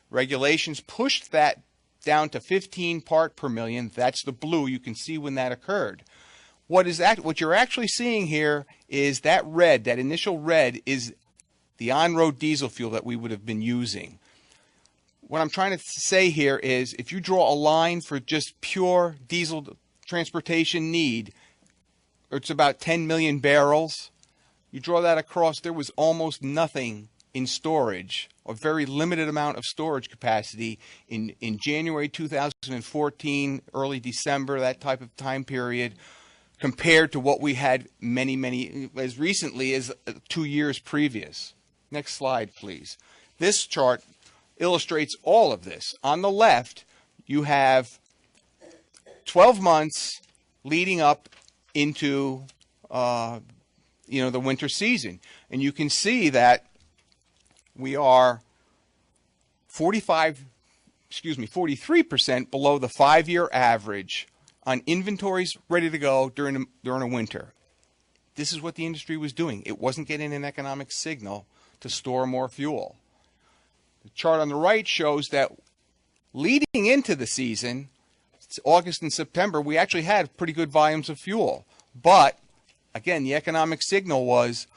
Regulations pushed that down to 15 part per million. That's the blue. You can see when that occurred. What you're actually seeing here is that red, that initial red, is the on-road diesel fuel that we would have been using. What I'm trying to say here is if you draw a line for just pure diesel transportation need, it's about 10 million barrels. You draw that across, there was almost nothing in storage, a very limited amount of storage capacity in January 2014, early December, that type of time period, compared to what we had as recently as 2 years previous. Next slide, please. This chart illustrates all of this. On the left, you have 12 months leading up into the winter season, and you can see that we are 43% below the 5-year average on inventories ready to go during a winter. This is what the industry was doing. It wasn't getting an economic signal to store more fuel. The chart on the right shows that leading into the season, August and September, we actually had pretty good volumes of fuel. But, again, the economic signal was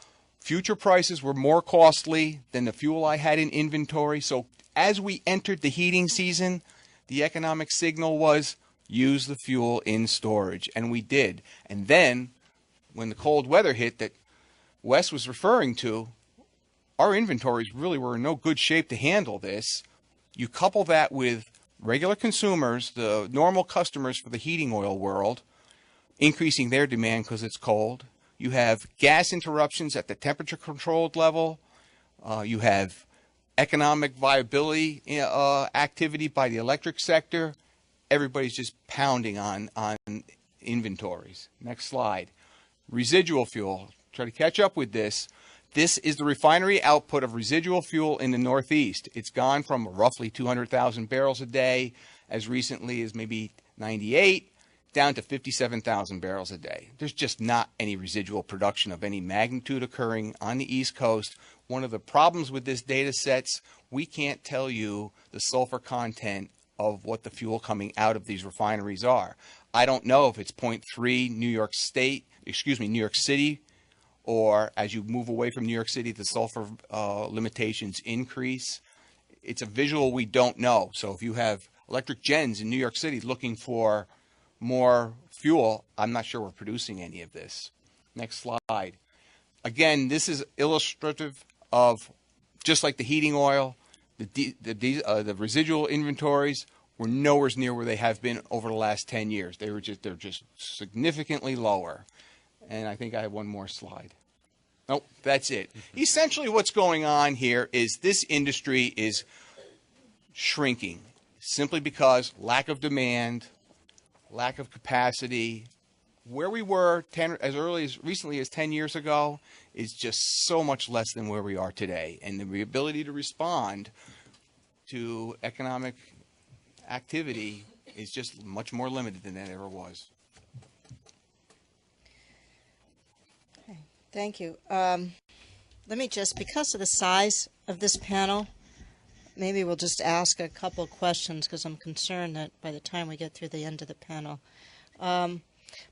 future prices were more costly than the fuel I had in inventory. So as we entered the heating season, the economic signal was use the fuel in storage. And we did. And then, when the cold weather hit that Wes was referring to, our inventories really were in no good shape to handle this. You couple that with regular consumers, the normal customers for the heating oil world, increasing their demand because it's cold. You have gas interruptions at the temperature controlled level. You have economic viability activity by the electric sector. Everybody's just pounding on inventories. Next slide. Residual fuel. Try to catch up with this. This is the refinery output of residual fuel in the Northeast. It's gone from roughly 200,000 barrels a day as recently as maybe 98 down to 57,000 barrels a day. There's just not any residual production of any magnitude occurring on the East Coast. One of the problems with this data sets, we can't tell you the sulfur content of what the fuel coming out of these refineries are. I don't know if it's 0.3 New York City, or as you move away from New York City, the sulfur limitations increase. It's a visual we don't know. So if you have electric gens in New York City looking for more fuel, I'm not sure we're producing any of this. Next slide. Again, this is illustrative of, just like the heating oil, the residual inventories were nowhere near where they have been over the last 10 years. They're just significantly lower. And I think I have one more slide. Nope, that's it. Essentially what's going on here is this industry is shrinking simply because lack of demand, lack of capacity. Where we were recently as 10 years ago is just so much less than where we are today. And the ability to respond to economic activity is just much more limited than it ever was. Thank you. Let me just, because of the size of this panel, maybe we'll just ask a couple questions because I'm concerned that by the time we get through the end of the panel.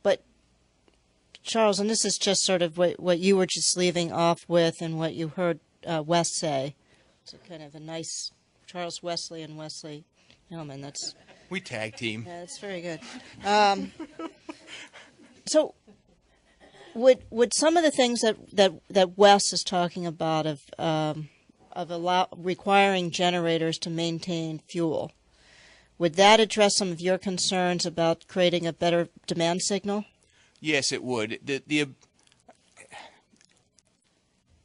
But, Charles, and this is just sort of what you were just leaving off with and what you heard Wes say. It's a kind of a nice Charles Wesley and Wesley Hillman. We tag team. Yeah, that's very good. So, would some of the things that Wes is talking about of requiring generators to maintain fuel. Would that address some of your concerns about creating a better demand signal? Yes, it would.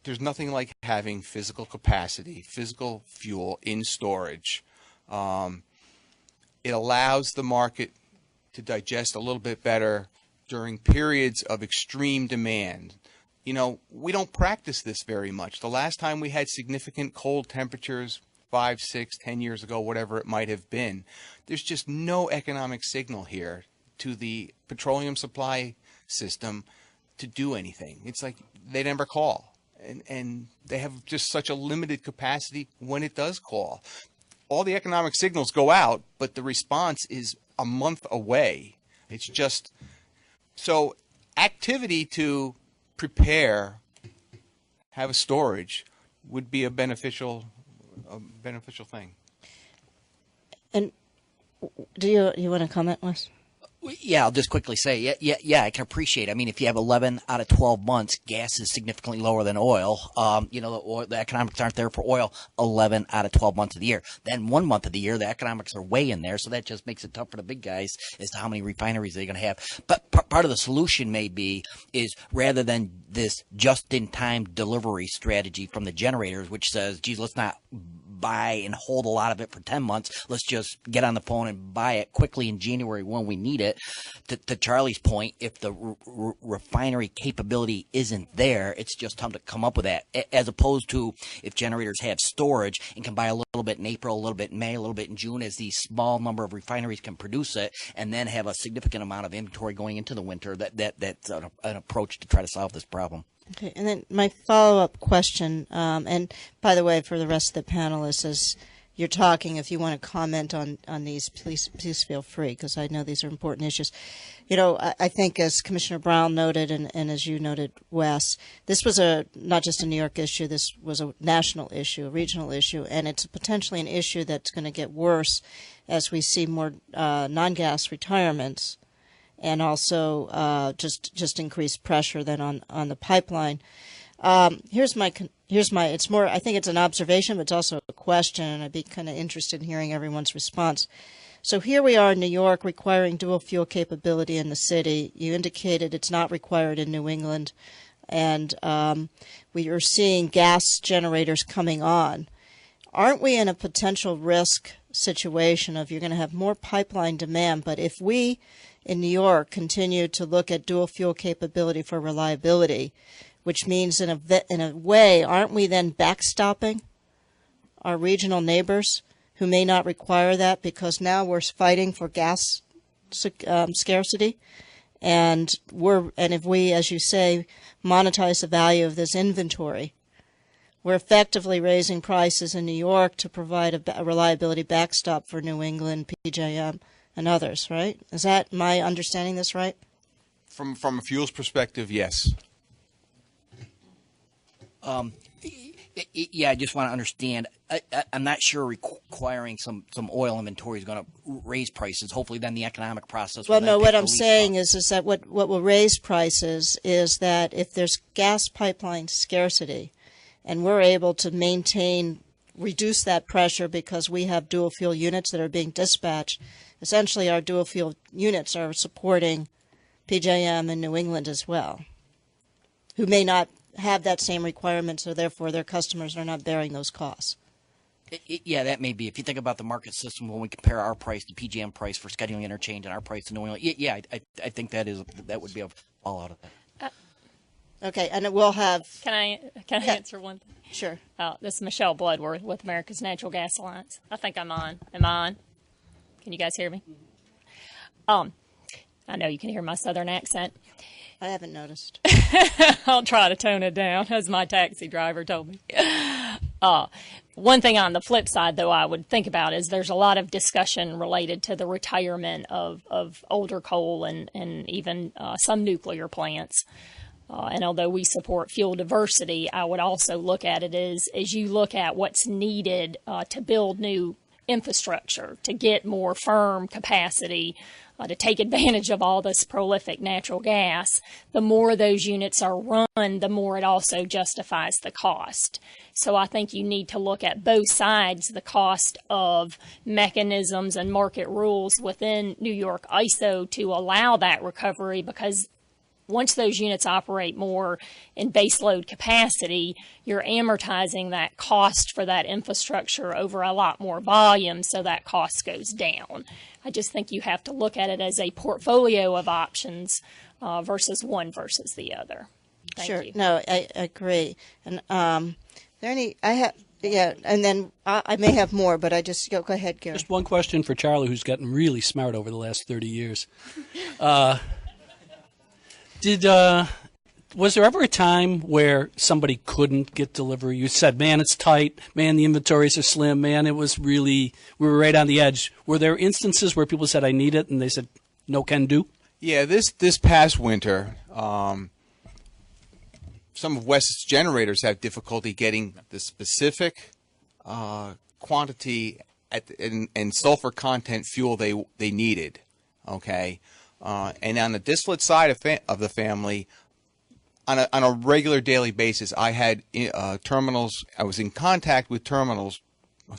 There's nothing like having physical capacity, physical fuel in storage. It allows the market to digest a little bit better during periods of extreme demand. You know, we don't practice this very much. The last time we had significant cold temperatures, 5, 6, 10 years ago, whatever it might have been, there's just no economic signal here to the petroleum supply system to do anything. It's like they never call. And they have just such a limited capacity when it does call. All the economic signals go out, but the response is a month away. It's just so activity to prepare, have a storage would be a beneficial thing. And do you want to comment, Wes? Yeah, I'll just quickly say, yeah, I can appreciate it. I mean, if you have 11 out of 12 months, gas is significantly lower than oil. The economics aren't there for oil 11 out of 12 months of the year. Then 1 month of the year, the economics are way in there, so that just makes it tough for the big guys as to how many refineries they're going to have. But part of the solution may be is rather than this just-in-time delivery strategy from the generators, which says, geez, let's not buy and hold a lot of it for 10 months. Let's just get on the phone and buy it quickly in January when we need it. To Charlie's point, if the refinery capability isn't there, it's just time to come up with that. As opposed to if generators have storage and can buy a little bit in April, a little bit in May, a little bit in June, as these small number of refineries can produce it, and then have a significant amount of inventory going into the winter. That's an approach to try to solve this problem. Okay, and then my follow-up question, and by the way, for the rest of the panelists, as you're talking, if you want to comment on these, please feel free, because I know these are important issues. You know, I think as Commissioner Brown noted, and as you noted, Wes, this was not just a New York issue, this was a national issue, a regional issue, and it's potentially an issue that's going to get worse as we see more non-gas retirements, and also just increased pressure then on the pipeline. Here's my it's more, I think it's an observation, but it's also a question, and I'd be kind of interested in hearing everyone's response. So here we are in New York requiring dual fuel capability in the city. You indicated it's not required in New England, and we are seeing gas generators coming on. Aren't we in a potential risk situation of you're going to have more pipeline demand, but if we in New York continue to look at dual fuel capability for reliability, which means in a way, aren't we then backstopping our regional neighbors who may not require that, because now we're fighting for gas scarcity, and if we, as you say, monetize the value of this inventory, we're effectively raising prices in New York to provide a reliability backstop for New England, PJM, and others, right? Is that my understanding this right? From a fuels perspective, yes. Yeah, I just want to understand. I'm not sure requiring some oil inventory is going to raise prices. Hopefully, then the economic process. Well, no. What I'm saying is that what will raise prices is that if there's gas pipeline scarcity, and we're able to reduce that pressure because we have dual fuel units that are being dispatched. Essentially, our dual fuel units are supporting PJM in New England as well, who may not have that same requirement, so therefore their customers are not bearing those costs. Yeah, that may be. If you think about the market system, when we compare our price to PJM price for scheduling interchange and our price to New England, yeah, I think that would be a fallout of that. Okay, and it will have. Can I answer one thing? Sure. This is Michelle Bloodworth with America's Natural Gas Alliance. I think I'm on. Am I on? Can you guys hear me? I know you can hear my southern accent. I haven't noticed. I'll try to tone it down, as my taxi driver told me. One thing on the flip side, though, I would think about is there's a lot of discussion related to the retirement of older coal and even some nuclear plants. And although we support fuel diversity, I would also look at it as you look at what's needed to build new infrastructure to get more firm capacity to take advantage of all this prolific natural gas, the more those units are run, the more it also justifies the cost. So I think you need to look at both sides, the cost of mechanisms and market rules within New York ISO to allow that recovery, because once those units operate more in baseload capacity, you're amortizing that cost for that infrastructure over a lot more volume, so that cost goes down. I just think you have to look at it as a portfolio of options versus one versus the other. Thank you. No, I agree. And there any? I have. Yeah, and then I may have more, but I just go ahead, Gary. Just one question for Charlie, who's gotten really smart over the last 30 years. Was there ever a time where somebody couldn't get delivery? You said, man, it's tight. Man, the inventories are slim. Man, we were right on the edge. Were there instances where people said, I need it, and they said, no can do? Yeah, this past winter, some of West's generators have difficulty getting the specific quantity and sulfur content fuel they needed. Okay, and on the distillate side of the family, on a regular daily basis, I had terminals. I was in contact with terminals,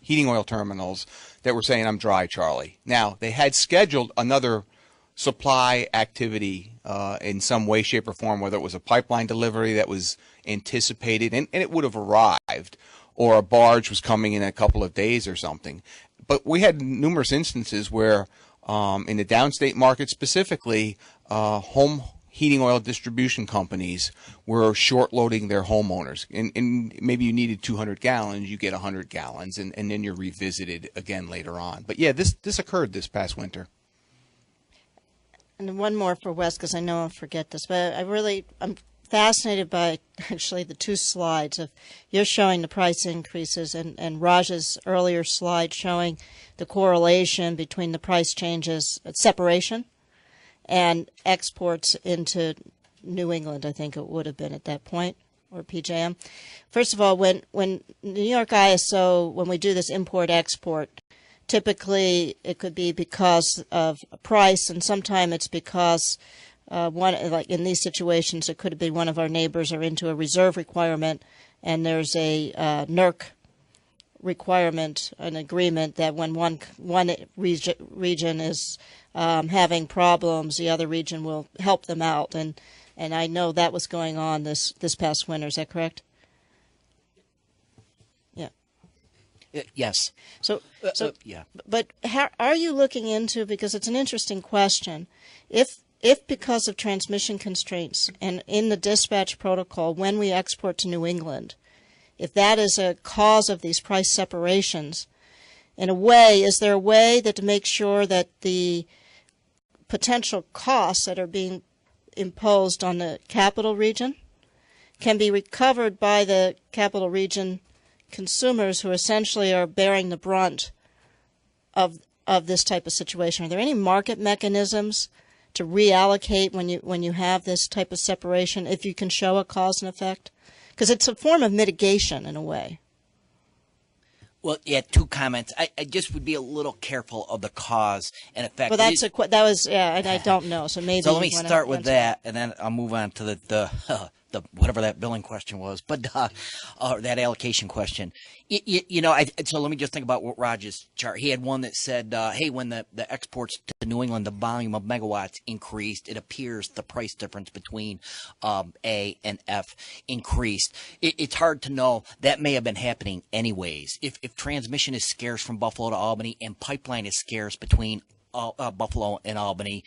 heating oil terminals, that were saying, "I'm dry, Charlie." Now they had scheduled another supply activity in some way, shape, or form, whether it was a pipeline delivery that was anticipated and it would have arrived, or a barge was coming in a couple of days or something. But we had numerous instances where, in the downstate market specifically, home heating oil distribution companies were short loading their homeowners. And maybe you needed 200 gallons, you get 100 gallons, and then you're revisited again later on. But yeah, this occurred this past winter. And one more for Wes, because I know I'll forget this, but I'm fascinated by actually the two slides of you're showing the price increases and Raj's earlier slide showing the correlation between the price changes, separation, and exports into New England, I think it would have been at that point, or PJM. First of all, when New York ISO, when we do this import-export, typically it could be because of price, and sometimes it's because like in these situations, it could be one of our neighbors are into a reserve requirement, and there's a NERC requirement, an agreement that when one region is having problems, the other region will help them out, and I know that was going on this past winter. Is that correct? Yeah. Yes. So yeah. But how are you looking into, because it's an interesting question, if because of transmission constraints and in the dispatch protocol when we export to New England, if that is a cause of these price separations, in a way, is there a way that to make sure that the potential costs that are being imposed on the capital region can be recovered by the capital region consumers who essentially are bearing the brunt of this type of situation? Are there any market mechanisms to reallocate when you have this type of separation, if you can show a cause and effect? Because it's a form of mitigation in a way. Well, yeah, two comments. I just would be a little careful of the cause and effect. Well, and I don't know, so maybe. So let me start with that, and then I'll move on to the whatever that billing question was, but or that allocation question. So let me just think about what Raj's chart. He had one that said, hey, when the exports to New England, the volume of megawatts increased, it appears the price difference between A and F increased. It's hard to know. That may have been happening anyways. If transmission is scarce from Buffalo to Albany and pipeline is scarce between Buffalo and Albany,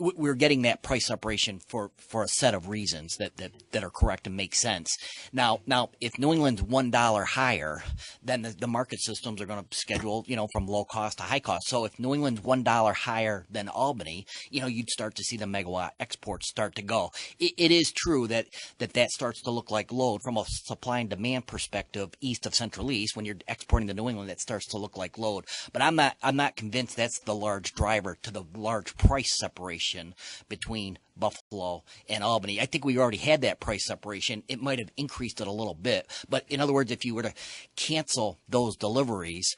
we're getting that price separation for a set of reasons that are correct and make sense. Now, if New England's $1 higher, then the market systems are going to schedule, from low cost to high cost. So if New England's $1 higher than Albany, you'd start to see the megawatt exports start to go. It is true that starts to look like load from a supply and demand perspective east of Central East. When you're exporting to New England, that starts to look like load. But I'm not convinced that's the large driver to the large price separation between Buffalo, and Albany. I think we already had that price separation. It might have increased it a little bit. But in other words, if you were to cancel those deliveries,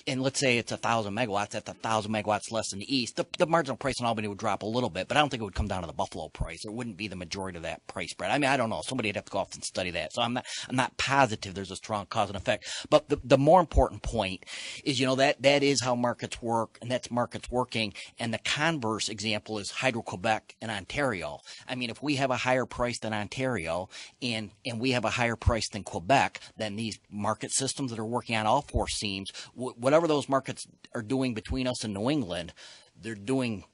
and let's say it's 1,000 megawatts, that's 1,000 megawatts less than the east, the marginal price in Albany would drop a little bit, but I don't think it would come down to the Buffalo price. It wouldn't be the majority of that price spread. I mean, I don't know. Somebody would have to go off and study that. So I'm not positive there's a strong cause and effect. But the more important point is, that is how markets work, and that's markets working. And the converse example is Hydro-Quebec and Ontario. I mean, if we have a higher price than Ontario and we have a higher price than Quebec, then these market systems that are working on all four seams, whatever those markets are doing between us and New England, they're doing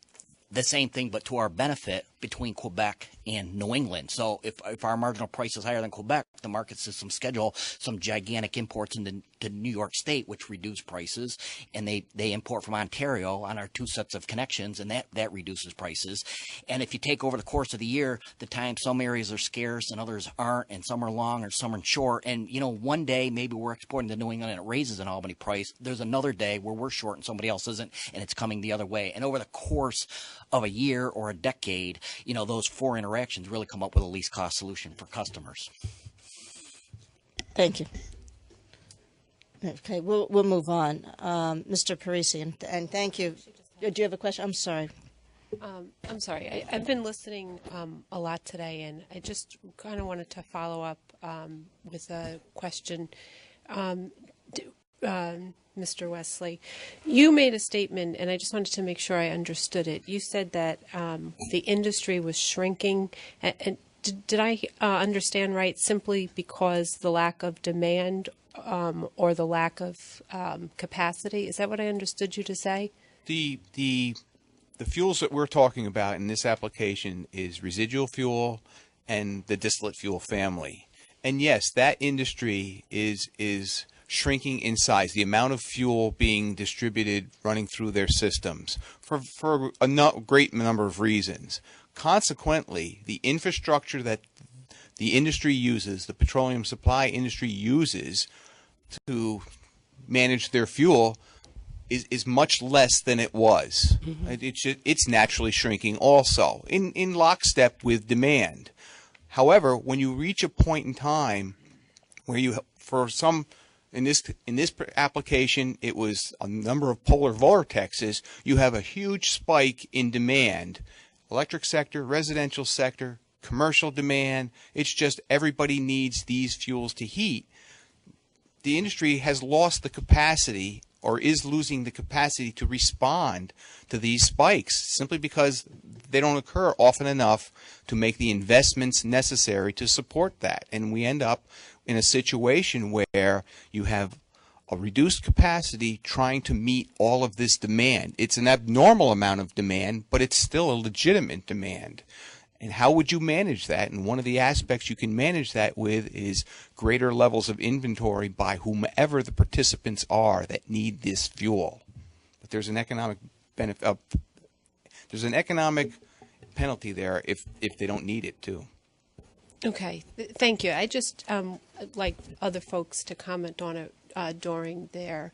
the same thing but to our benefit between Quebec and New England. So if our marginal price is higher than Quebec, the market system schedule some gigantic imports into New York State, which reduce prices, and they import from Ontario on our two sets of connections, and that reduces prices. And if you take over the course of the year, the time some areas are scarce and others aren't, and some are long or some are short, and one day maybe we're exporting to New England and it raises an Albany price. There's another day where we're short and somebody else isn't, and it's coming the other way. And over the course of a year or a decade, those four interactions really come up with a least cost solution for customers. Thank you. Okay, we'll move on. Mr. Parisi, and thank you. Do you have a question? I'm sorry. I'm sorry. I've been listening a lot today, and I just kind of wanted to follow up with a question. Mr. Wesley, you made a statement, and I just wanted to make sure I understood it. You said that the industry was shrinking, and did I understand right, simply because the lack of demand or the lack of capacity? Is that what I understood you to say? The fuels that we're talking about in this application is residual fuel and the distillate fuel family. And yes, that industry is shrinking in size, the amount of fuel being distributed running through their systems for a great number of reasons. Consequently, the infrastructure that the industry uses, the petroleum supply industry uses to manage their fuel is much less than it was. Mm-hmm. It's naturally shrinking also in lockstep with demand. However, when you reach a point in time where in this application, it was a number of polar vortexes, you have a huge spike in demand. Electric sector, residential sector, commercial demand. It's just everybody needs these fuels to heat. The industry has lost the capacity or is losing the capacity to respond to these spikes simply because they don't occur often enough to make the investments necessary to support that. And we end up in a situation where you have a reduced capacity trying to meet all of this demand. It's an abnormal amount of demand, but it's still a legitimate demand. And how would you manage that? And one of the aspects you can manage that with is greater levels of inventory by whomever the participants are that need this fuel. But there's an economic benefit. There's an economic penalty there if they don't need it too. Okay, thank you. I just like other folks to comment on it during their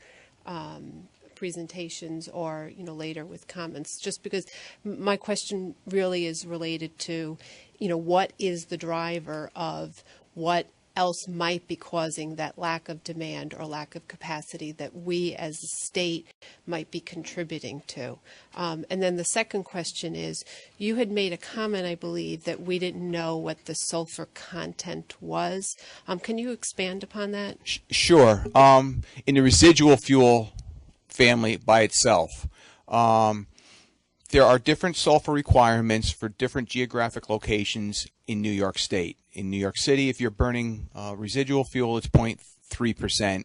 presentations or later with comments, just because my question really is related to what is the driver of what else might be causing that lack of demand or lack of capacity that we as a state might be contributing to. And then the second question is, you had made a comment, I believe, that we didn't know what the sulfur content was. Can you expand upon that? Sure. In the residual fuel family by itself, there are different sulfur requirements for different geographic locations in New York State. In New York City, if you're burning residual fuel, it's 0.3%.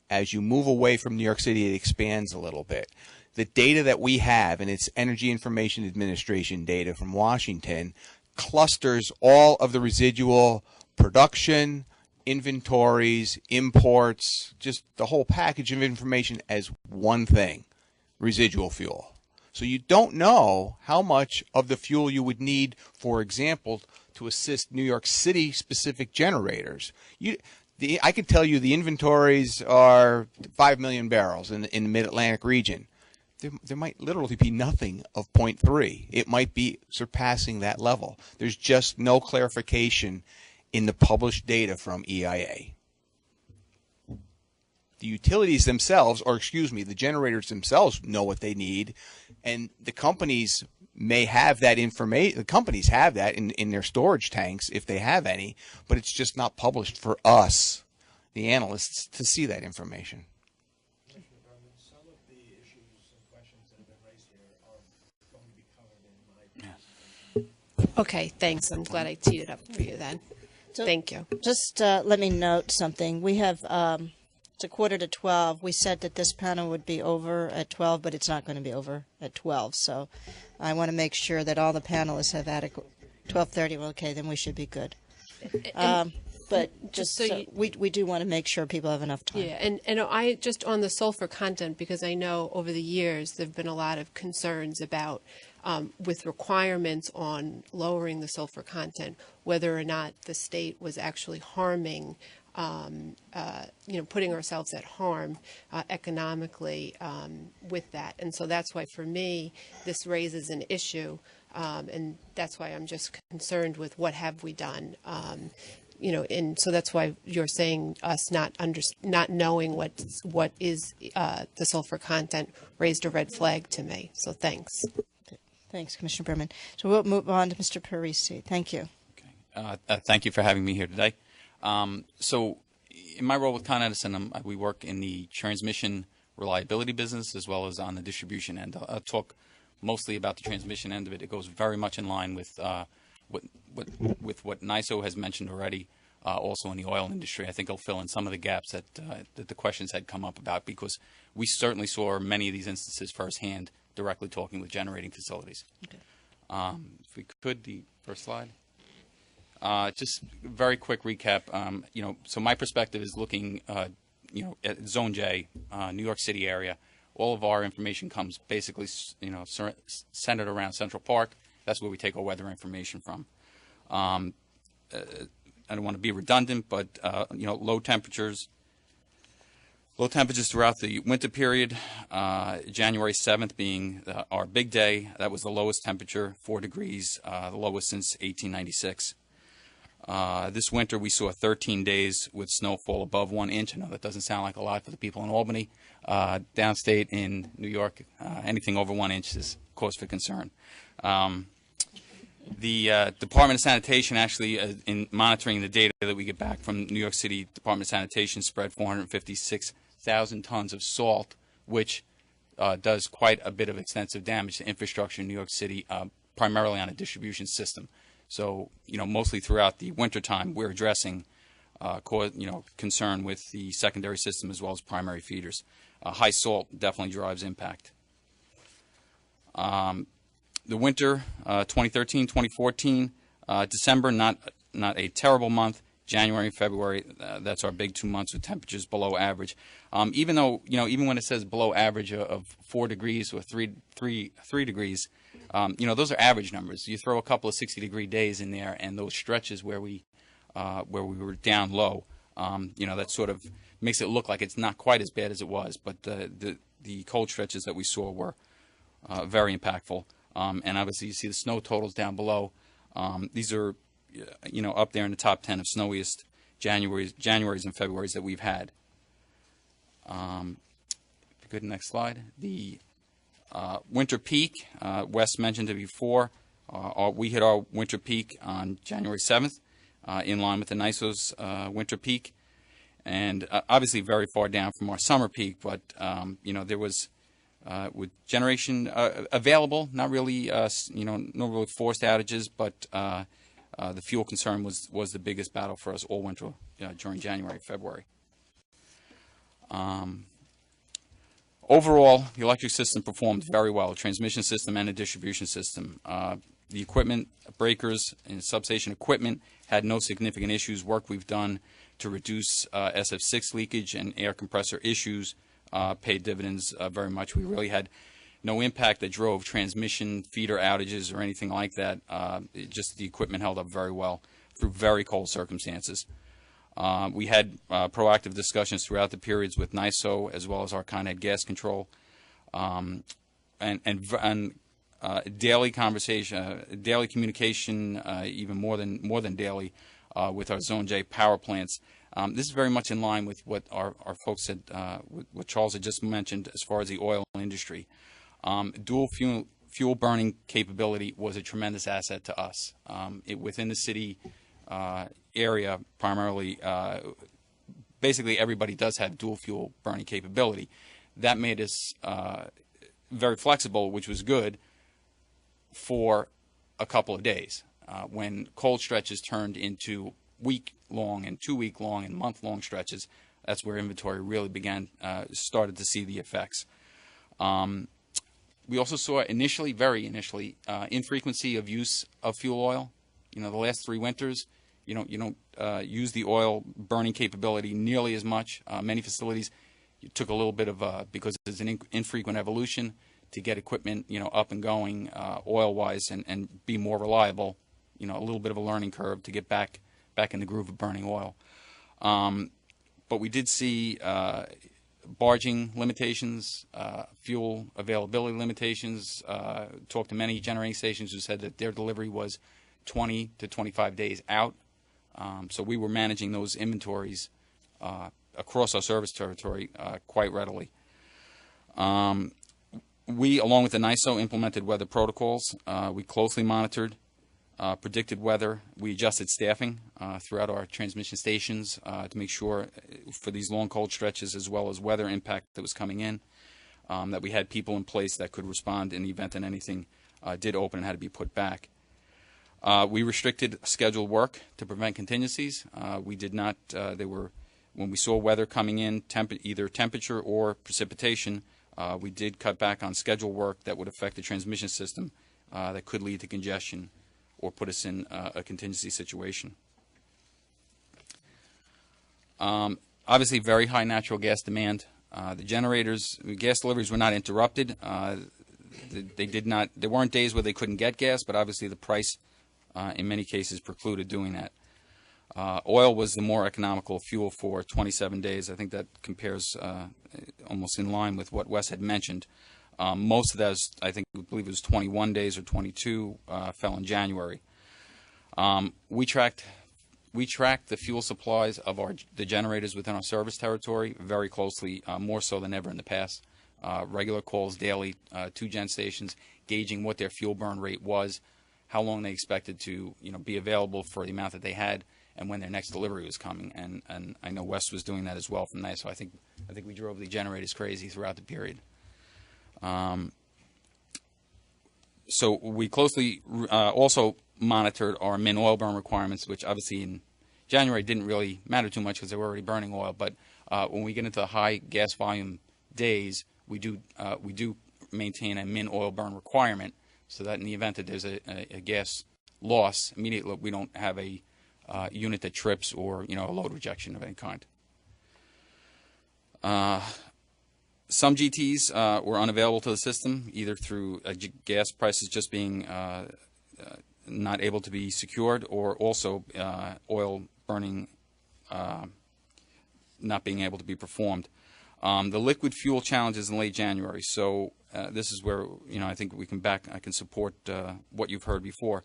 As you move away from New York City, it expands a little bit. The data that we have, and it's Energy Information Administration data from Washington, clusters all of the residual production, inventories, imports, just the whole package of information as one thing, residual fuel. So you don't know how much of the fuel you would need, for example, to assist New York City specific generators. I could tell you the inventories are 5 million barrels in the mid-Atlantic region. there might literally be nothing of 0.3. It might be surpassing that level. There's just no clarification in the published data from EIA. The utilities themselves, or excuse me, the generators themselves know what they need, and the companies may have that information. The companies have that in their storage tanks if they have any, but it's just not published for us, the analysts, to see that information. Some of the issues and questions that have been raised here are going to be covered in my presentation. Okay, thanks. I'm glad I teed it up for you then. So Thank you. Just let me note something. We have it's a quarter to 12. We said that this panel would be over at 12, but it's not going to be over at 12. So I want to make sure that all the panelists have adequate. 12:30. Well, okay, then we should be good. But just so we do want to make sure people have enough time. Yeah, and I just on the sulfur content, because I know over the years there have been a lot of concerns about with requirements on lowering the sulfur content, whether or not the state was actually harming, putting ourselves at harm economically with that. And so that's why for me this raises an issue, and that's why I'm just concerned with what have we done. And so that's why you're saying us not knowing what is the sulfur content raised a red flag to me. So thanks. Thanks, Commissioner Berman. So we'll move on to Mr. Parisi. Thank you. Okay. Thank you for having me here today. So in my role with Con Edison, we work in the transmission reliability business as well as on the distribution end. I'll talk mostly about the transmission end of it. It goes very much in line with what NISO has mentioned already, also in the oil industry. I think it'll fill in some of the gaps that the questions had come up about, because we certainly saw many of these instances firsthand, directly talking with generating facilities. Okay. If we could, the first slide. Just very quick recap. So my perspective is looking, at Zone J, New York City area. All of our information comes basically, centered around Central Park. That's where we take our weather information from. I don't want to be redundant, but low temperatures throughout the winter period. January 7th being our big day. That was the lowest temperature, 4 degrees, the lowest since 1896. This winter we saw 13 days with snowfall above 1 inch. I know that doesn't sound like a lot for the people in Albany. Downstate in New York, anything over 1 inch is cause for concern. The Department of Sanitation actually, in monitoring the data that we get back from New York City Department of Sanitation, spread 456,000 tons of salt, which does quite a bit of extensive damage to infrastructure in New York City, primarily on a distribution system. So, mostly throughout the wintertime, we're addressing concern with the secondary system as well as primary feeders. High salt definitely drives impact. The winter, 2013, 2014, December, not a terrible month. January and February, that's our big 2 months with temperatures below average. Even when it says below average of 4 degrees or 3 degrees, those are average numbers. You throw a couple of 60-degree days in there, and those stretches where we were down low, that sort of makes it look like it's not quite as bad as it was. But the cold stretches that we saw were very impactful. And obviously, you see the snow totals down below. These are, up there in the top 10 of snowiest Januaries and Februarys that we've had. If you go to the next slide. The winter peak, Wes mentioned it before. We hit our winter peak on January 7th, in line with the NISO's winter peak. And obviously very far down from our summer peak, but, there was... with generation available, not really, no really forced outages, but the fuel concern was the biggest battle for us all winter during January, February. Overall, the electric system performed very well, the transmission system and the distribution system. The equipment, breakers, and substation equipment had no significant issues. Work we've done to reduce SF6 leakage and air compressor issues paid dividends very much. We really had no impact that drove transmission feeder outages or anything like that. Just the equipment held up very well through very cold circumstances. We had proactive discussions throughout the periods with NISO as well as our Con Ed gas control. daily conversation, daily communication, even more than daily, with our Zone J power plants. This is very much in line with what our folks said, what Charles had just mentioned as far as the oil industry. Dual fuel burning capability was a tremendous asset to us. Within the city area, primarily, basically everybody does have dual fuel burning capability. That made us very flexible, which was good for a couple of days. When cold stretches turned into week-long and 2-week-long and month-long stretches, that's where inventory really started to see the effects. We also saw very initially, infrequency of use of fuel oil. The last 3 winters, you don't use the oil burning capability nearly as much. Many facilities, you took a little bit of, because it's an infrequent evolution, to get equipment, up and going oil-wise and be more reliable. A little bit of a learning curve to get back in the groove of burning oil. But we did see barging limitations, fuel availability limitations. Talked to many generating stations who said that their delivery was 20 to 25 days out. So we were managing those inventories across our service territory quite readily. We, along with the NISO, implemented weather protocols. We closely monitored predicted weather. We adjusted staffing throughout our transmission stations to make sure for these long cold stretches, as well as weather impact that was coming in, that we had people in place that could respond in the event that anything did open and had to be put back. We restricted scheduled work to prevent contingencies. We did not, when we saw weather coming in, either temperature or precipitation, we did cut back on scheduled work that would affect the transmission system that could lead to congestion or put us in a contingency situation. Obviously, very high natural gas demand. The gas deliveries were not interrupted. There weren't days where they couldn't get gas, but obviously the price, in many cases, precluded doing that. Oil was the more economical fuel for 27 days. I think that compares almost in line with what Wes had mentioned. Most of those, I believe it was 21 days or 22, fell in January. We tracked the fuel supplies of the generators within our service territory very closely, more so than ever in the past. Regular calls daily to gen stations, gauging what their fuel burn rate was, how long they expected to be available for the amount that they had, and when their next delivery was coming. And I know Wes was doing that as well from there. So I think we drove the generators crazy throughout the period. So we closely also monitored our min oil burn requirements, which obviously in January didn't really matter too much because they were already burning oil. But when we get into high gas volume days, we do maintain a min oil burn requirement, so that in the event that there's a gas loss, immediately we don't have a unit that trips or a load rejection of any kind. Some GTs were unavailable to the system, either through gas prices just being not able to be secured, or also oil burning not being able to be performed. The liquid fuel challenges in late January. So this is where I think I can support what you've heard before.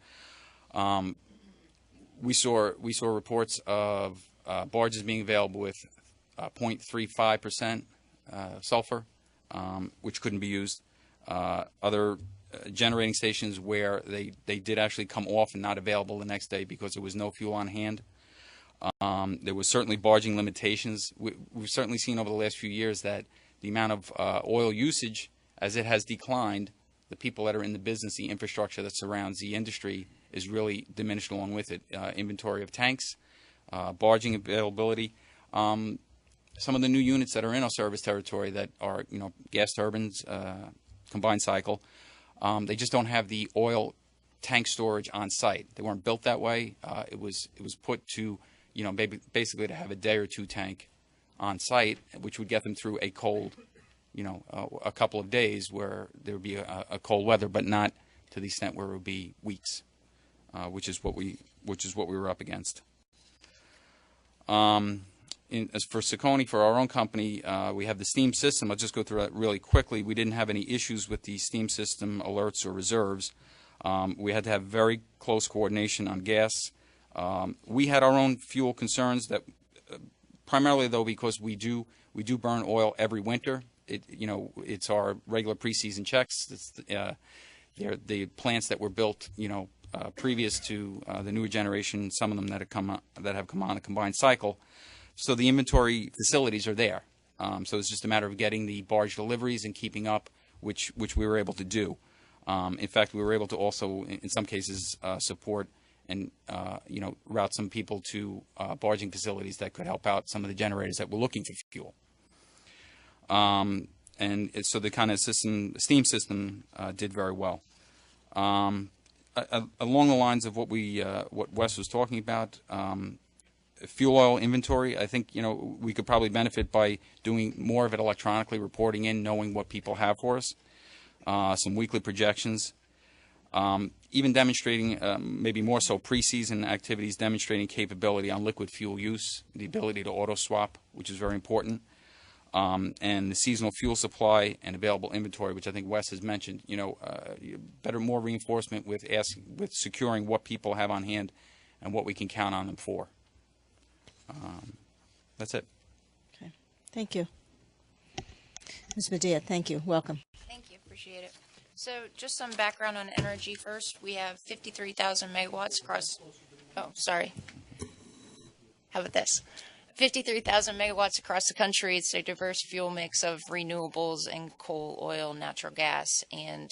We saw reports of barges being available with 0.35% sulfur, which couldn't be used. Other generating stations where they did actually come off and not available the next day because there was no fuel on hand. There was certainly barging limitations. We've certainly seen over the last few years that the amount of oil usage, as it has declined, the people that are in the business, the infrastructure that surrounds the industry, is really diminished along with it. Inventory of tanks, barging availability. Some of the new units that are in our service territory that are, gas turbines, combined cycle, they just don't have the oil tank storage on site. They weren't built that way. It was put to, basically to have a day or two tank on site, which would get them through a cold, a couple of days where there would be a cold weather, but not to the extent where it would be weeks, which is what we were up against. as for Saucony, for our own company, we have the steam system. I'll just go through that really quickly. We didn't have any issues with the steam system alerts or reserves. We had to have very close coordination on gas. We had our own fuel concerns that, primarily though, because we do burn oil every winter. It's our regular preseason checks. They're the plants that were built, previous to the newer generation. Some of them that have come on a combined cycle. So the inventory facilities are there. So it's just a matter of getting the barge deliveries and keeping up, which we were able to do. In fact, we were able to also, in some cases, support and route some people to barging facilities that could help out some of the generators that were looking for fuel. And so the kind of steam system did very well. Along the lines of what Wes was talking about, fuel oil inventory, I think we could probably benefit by doing more of it electronically, reporting in, knowing what people have for us, some weekly projections, even demonstrating, maybe more so preseason activities, demonstrating capability on liquid fuel use, the ability to auto swap, which is very important, and the seasonal fuel supply and available inventory, which I think Wes has mentioned. More reinforcement with securing what people have on hand and what we can count on them for. That's it. Okay. Thank you. Ms. Medea, thank you. Welcome. Thank you. Appreciate it. So just some background on energy first. We have 53,000 megawatts across... Oh, sorry. How about this? 53,000 megawatts across the country. It's a diverse fuel mix of renewables and coal, oil, natural gas, and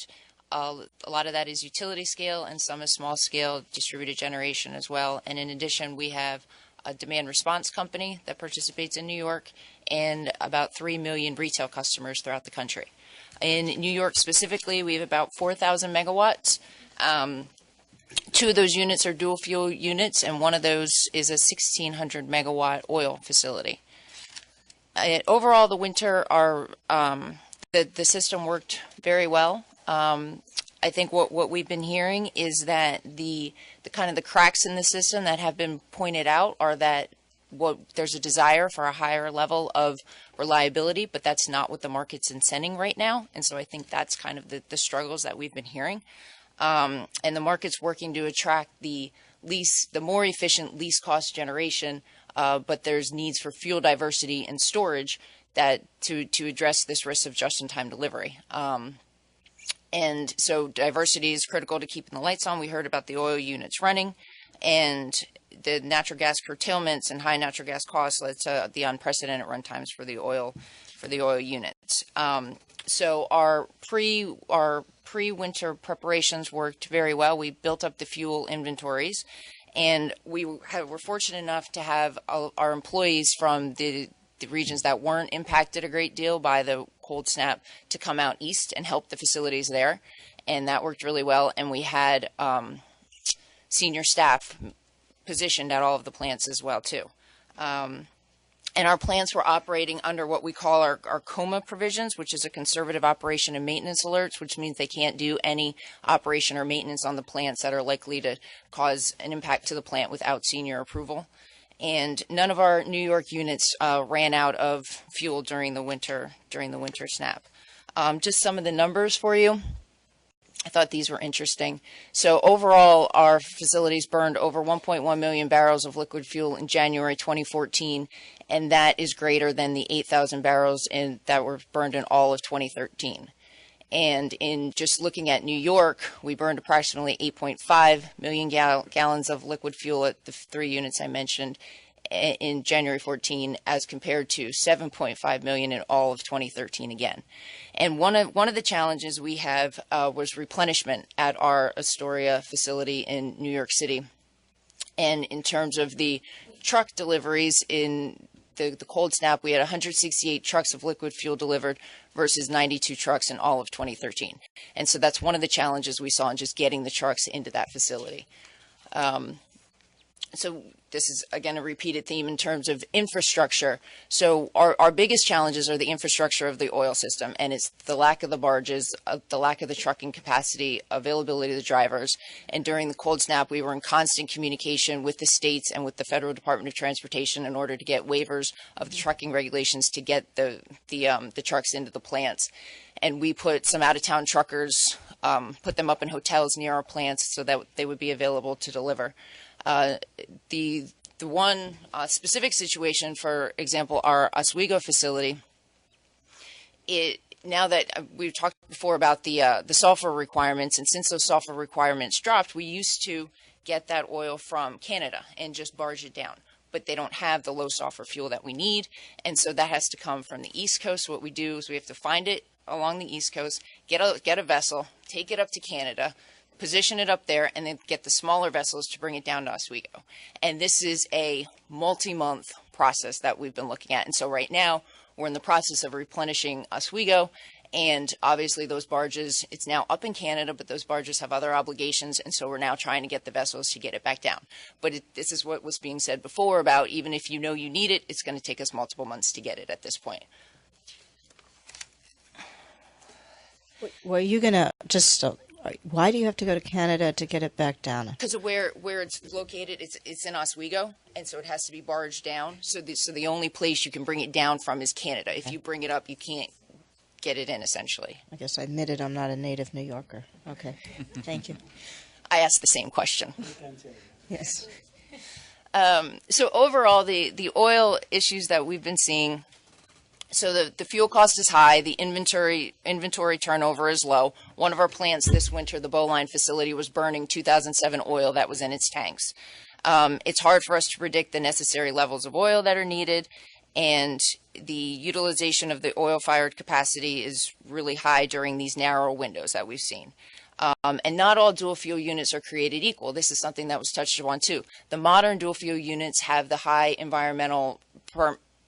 a lot of that is utility scale, and some is small scale distributed generation as well. And in addition, we have a demand response company that participates in New York, and about 3 million retail customers throughout the country. In New York specifically, we have about 4,000 megawatts. 2 of those units are dual fuel units, and one of those is a 1,600 megawatt oil facility. Overall, the winter, the system worked very well. I think what we've been hearing is that the kind of the cracks in the system that have been pointed out are that there's a desire for a higher level of reliability, but that's not what the market's incenting right now. And so I think that's kind of the struggles that we've been hearing. And the market's working to attract the more efficient least cost generation, but there's needs for fuel diversity and storage to address this risk of just-in-time delivery. And so diversity is critical to keeping the lights on. We heard about the oil units running, and the natural gas curtailments and high natural gas costs led to the unprecedented run times for the oil units. So our pre-winter preparations worked very well. We built up the fuel inventories, and we were fortunate enough to have our employees from the regions that weren't impacted a great deal by the cold snap to come out east and help the facilities there, and that worked really well. And we had senior staff positioned at all of the plants as well too. And our plants were operating under what we call our COMA provisions, which is a conservative operation and maintenance alerts, which means they can't do any operation or maintenance on the plants that are likely to cause an impact to the plant without senior approval. And none of our New York units ran out of fuel during the winter snap. Just some of the numbers for you. I thought these were interesting. So overall, our facilities burned over 1.1 million barrels of liquid fuel in January 2014, and that is greater than the 8,000 barrels that were burned in all of 2013. And in just looking at New York, we burned approximately 8.5 million gallons of liquid fuel at the 3 units I mentioned in January 14, as compared to 7.5 million in all of 2013 again. And one of the challenges we have was replenishment at our Astoria facility in New York City. And in terms of the truck deliveries in the cold snap, we had 168 trucks of liquid fuel delivered versus 92 trucks in all of 2013. And so that's one of the challenges we saw in just getting the trucks into that facility. So this is, again, a repeated theme in terms of infrastructure. So our biggest challenges are the infrastructure of the oil system, and it's the lack of the barges, the lack of the trucking capacity, availability of the drivers. And during the cold snap, we were in constant communication with the states and with the Federal Department of Transportation in order to get waivers of the trucking regulations to get the trucks into the plants. And we put some out-of-town truckers, put them up in hotels near our plants so that they would be available to deliver. The one specific situation, for example, our Oswego facility, now that we've talked before about the sulfur requirements, and since those sulfur requirements dropped, we used to get that oil from Canada and just barge it down. But they don't have the low sulfur fuel that we need, and so that has to come from the East Coast. What we do is we have to find it along the East Coast, get a vessel, take it up to Canada, position it up there, and then get the smaller vessels to bring it down to Oswego. And this is a multi-month process that we've been looking at. And so right now, we're in the process of replenishing Oswego, and obviously those barges, it's now up in Canada, but those barges have other obligations, and so we're now trying to get the vessels to get it back down. But this is what was being said before about even if you know you need it, it's going to take us multiple months to get it at this point. Were you going to just... why do you have to go to Canada to get it back down? Because of where it's located, it's in Oswego, and so it has to be barged down. So the only place you can bring it down from is Canada. If you bring it up, you can't get it in, essentially. I guess I admitted I'm not a native New Yorker. Okay, thank you. I asked the same question. Yes. So overall, the oil issues that we've been seeing, so the fuel cost is high, the inventory turnover is low. One of our plants this winter, the Bowline facility, was burning 2007 oil that was in its tanks. It's hard for us to predict the necessary levels of oil that are needed, and the utilization of the oil-fired capacity is really high during these narrow windows that we've seen. And not all dual fuel units are created equal. This is something that was touched upon too. The modern dual fuel units have the high environmental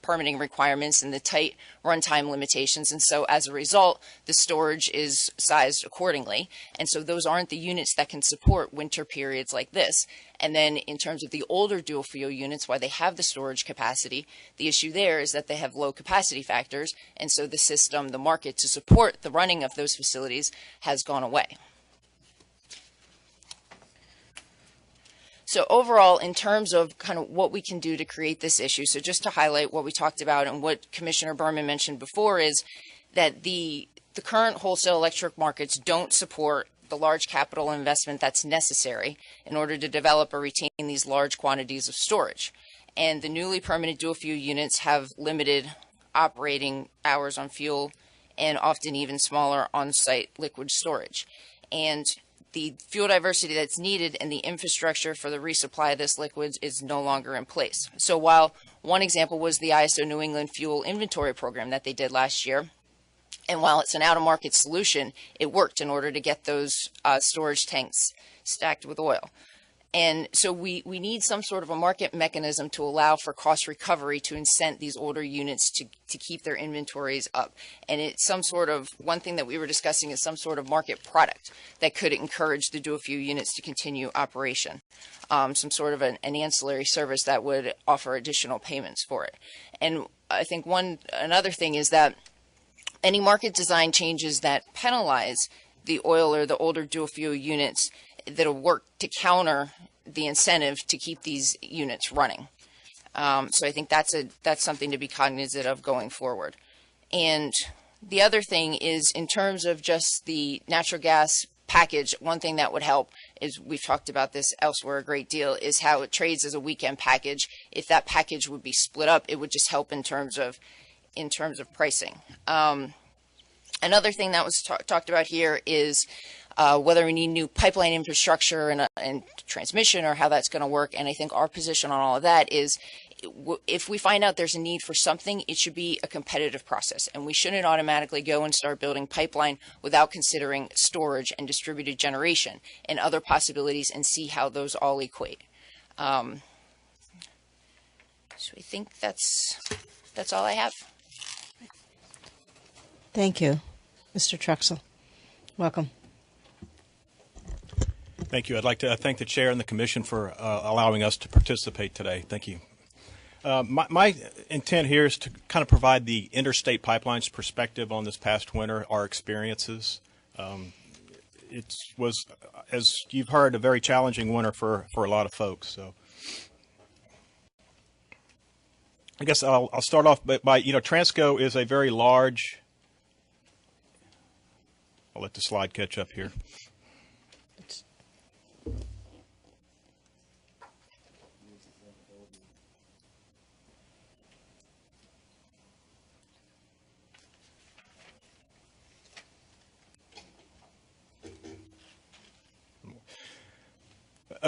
permitting requirements and the tight runtime limitations, and so as a result, the storage is sized accordingly. And so those aren't the units that can support winter periods like this. And then in terms of the older dual fuel units, why they have the storage capacity, the issue there is that they have low capacity factors, and so the system, the market to support the running of those facilities has gone away. So overall, in terms of kind of what we can do to create this issue, so just to highlight what we talked about and what Commissioner Berman mentioned before is that the current wholesale electric markets don't support the large capital investment that's necessary in order to develop or retain these large quantities of storage. And the newly permitted dual fuel units have limited operating hours on fuel and often even smaller on-site liquid storage. And the fuel diversity that's needed and the infrastructure for the resupply of this liquids is no longer in place. So while one example was the ISO New England Fuel Inventory Program that they did last year, and while it's an out-of-market solution, it worked in order to get those storage tanks stacked with oil. And so we need some sort of a market mechanism to allow for cost recovery to incent these older units to keep their inventories up. And it's some sort of, one thing that we were discussing is some sort of market product that could encourage the dual fuel units to continue operation. Some sort of an ancillary service that would offer additional payments for it. And I think another thing is that any market design changes that penalize the oil or the older dual fuel units that'll work to counter the incentive to keep these units running. So I think that's something to be cognizant of going forward. And the other thing is in terms of just the natural gas package, one thing that would help is, we've talked about this elsewhere a great deal, is how it trades as a weekend package. If that package would be split up, it would just help in terms of pricing. Another thing that was talked about here is whether we need new pipeline infrastructure and transmission, or how that's going to work. And I think our position on all of that is, if we find out there's a need for something, it should be a competitive process. And we shouldn't automatically go and start building pipeline without considering storage and distributed generation and other possibilities and see how those all equate. So I think that's all I have. Thank you, Mr. Truxell. Welcome. Thank you. I'd like to thank the Chair and the Commission for allowing us to participate today. Thank you. My intent here is to kind of provide the interstate pipelines perspective on this past winter, our experiences. It was, as you've heard, a very challenging winter for a lot of folks. So I guess I'll start off by Transco is a very large, I'll let the slide catch up here.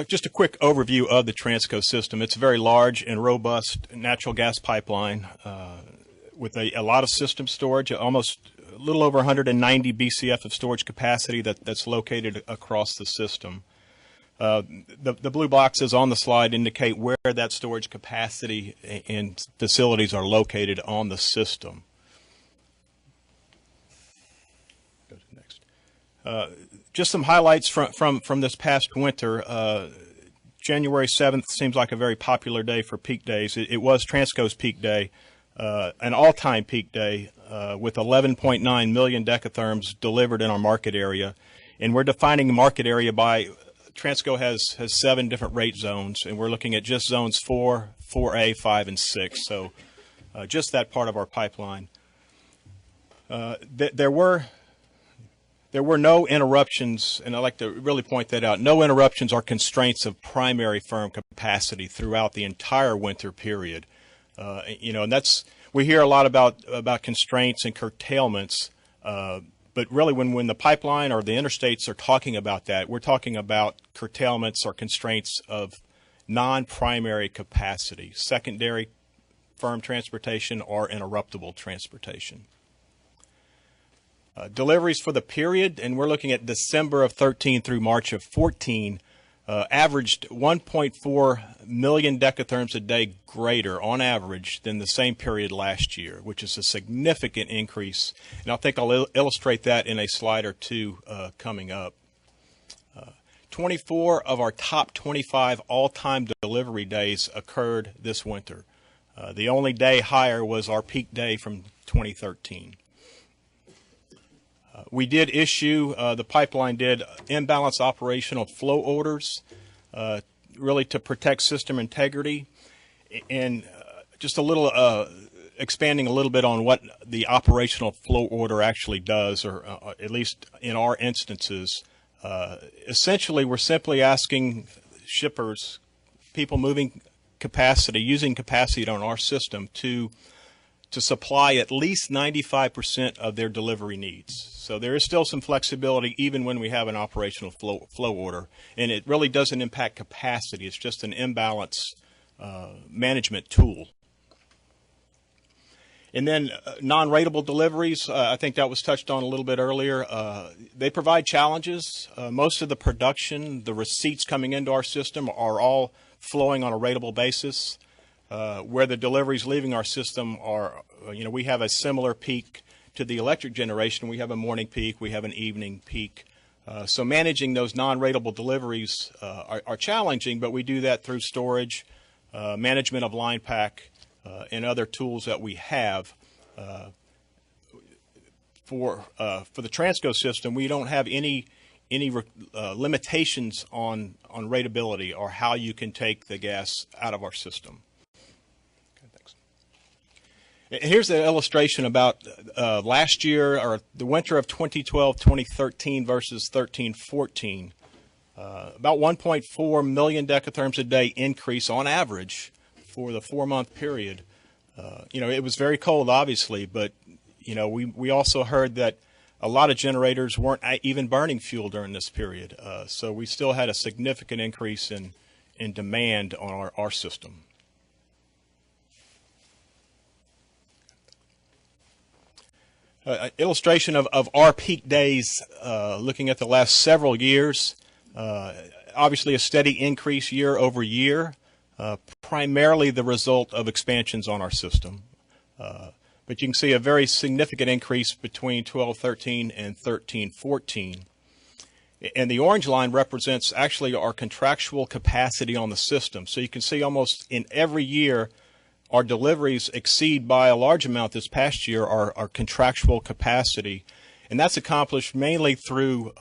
Just a quick overview of the Transco system. It's a very large and robust natural gas pipeline with a lot of system storage, almost a little over 190 BCF of storage capacity that's located across the system. The blue boxes on the slide indicate where that storage capacity and facilities are located on the system. Go to next. Just some highlights from this past winter. January 7th seems like a very popular day for peak days. It was Transco's peak day, an all-time peak day with 11.9 million decatherms delivered in our market area. And we're defining market area by, Transco has 7 different rate zones, and we're looking at just zones 4, 4A, 5, and 6. So just that part of our pipeline. There were no interruptions, and I'd like to really point that out, no interruptions or constraints of primary firm capacity throughout the entire winter period. And we hear a lot about constraints and curtailments, but really when the pipeline or the interstates are talking about that, we're talking about curtailments or constraints of non-primary capacity, secondary firm transportation or interruptible transportation. Deliveries for the period, and we're looking at December of 13 through March of 14, averaged 1.4 million decatherms a day greater on average than the same period last year, which is a significant increase. And I think I'll illustrate that in a slide or two coming up. 24 of our top 25 all-time delivery days occurred this winter. The only day higher was our peak day from 2013. We did issue, the pipeline did, imbalance operational flow orders, really to protect system integrity, and just a little, expanding a little bit on what the operational flow order actually does, or at least in our instances. Essentially, we're simply asking shippers, people moving capacity, using capacity on our system to supply at least 95% of their delivery needs. So there is still some flexibility even when we have an operational flow order, and it really doesn't impact capacity. It's just an imbalance management tool. And then non-ratable deliveries, I think that was touched on a little bit earlier. They provide challenges. Most of the production, the receipts coming into our system are all flowing on a ratable basis. Where the deliveries leaving our system are, we have a similar peak to the electric generation. We have a morning peak, we have an evening peak. So managing those non-ratable deliveries are challenging, but we do that through storage, management of line pack, and other tools that we have. For the Transco system, we don't have any limitations on ratability or how you can take the gas out of our system. Here's an illustration about last year, or the winter of 2012-2013 versus 13-14. About 1.4 million decatherms a day increase on average for the 4-month period. It was very cold, obviously, but we also heard that a lot of generators weren't even burning fuel during this period. So we still had a significant increase in demand on our system. Illustration of our peak days, looking at the last several years. Obviously a steady increase year over year, primarily the result of expansions on our system. But you can see a very significant increase between 12-13 and 13-14. And the orange line represents actually our contractual capacity on the system. So you can see almost in every year, our deliveries exceed by a large amount. This past year our contractual capacity. And that's accomplished mainly through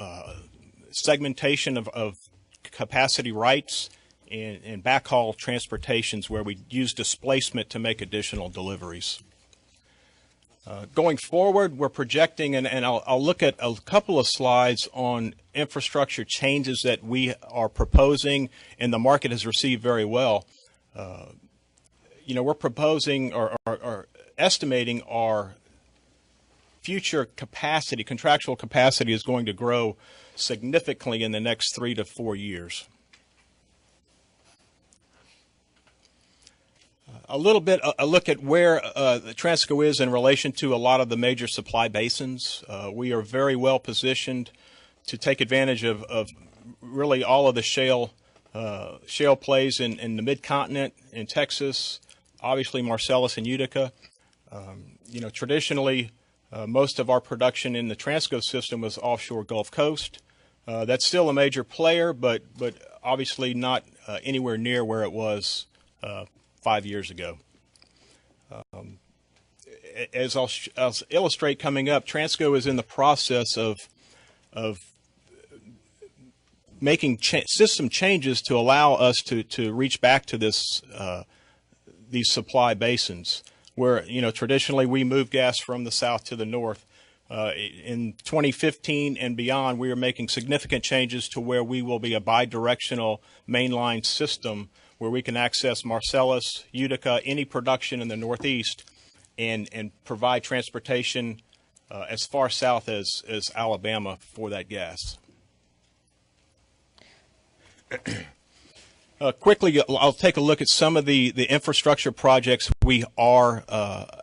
segmentation of capacity rights and backhaul transportations where we use displacement to make additional deliveries. Going forward, we're projecting, and I'll look at a couple of slides on infrastructure changes that we are proposing and the market has received very well. We're proposing or estimating our future capacity, contractual capacity, is going to grow significantly in the next 3 to 4 years. A little bit a look at where Transco is in relation to a lot of the major supply basins. We are very well positioned to take advantage of really all of the shale plays in the mid-continent, in Texas, obviously Marcellus and Utica. Traditionally, most of our production in the Transco system was offshore Gulf Coast. That's still a major player, but obviously not anywhere near where it was 5 years ago. As I'll illustrate coming up, Transco is in the process of making system changes to allow us to reach back to these supply basins where traditionally we move gas from the south to the north. In 2015 and beyond, we are making significant changes to where we will be a bidirectional mainline system where we can access Marcellus, Utica, any production in the Northeast, and provide transportation as far south as Alabama for that gas. Quickly, I'll take a look at some of the infrastructure projects we are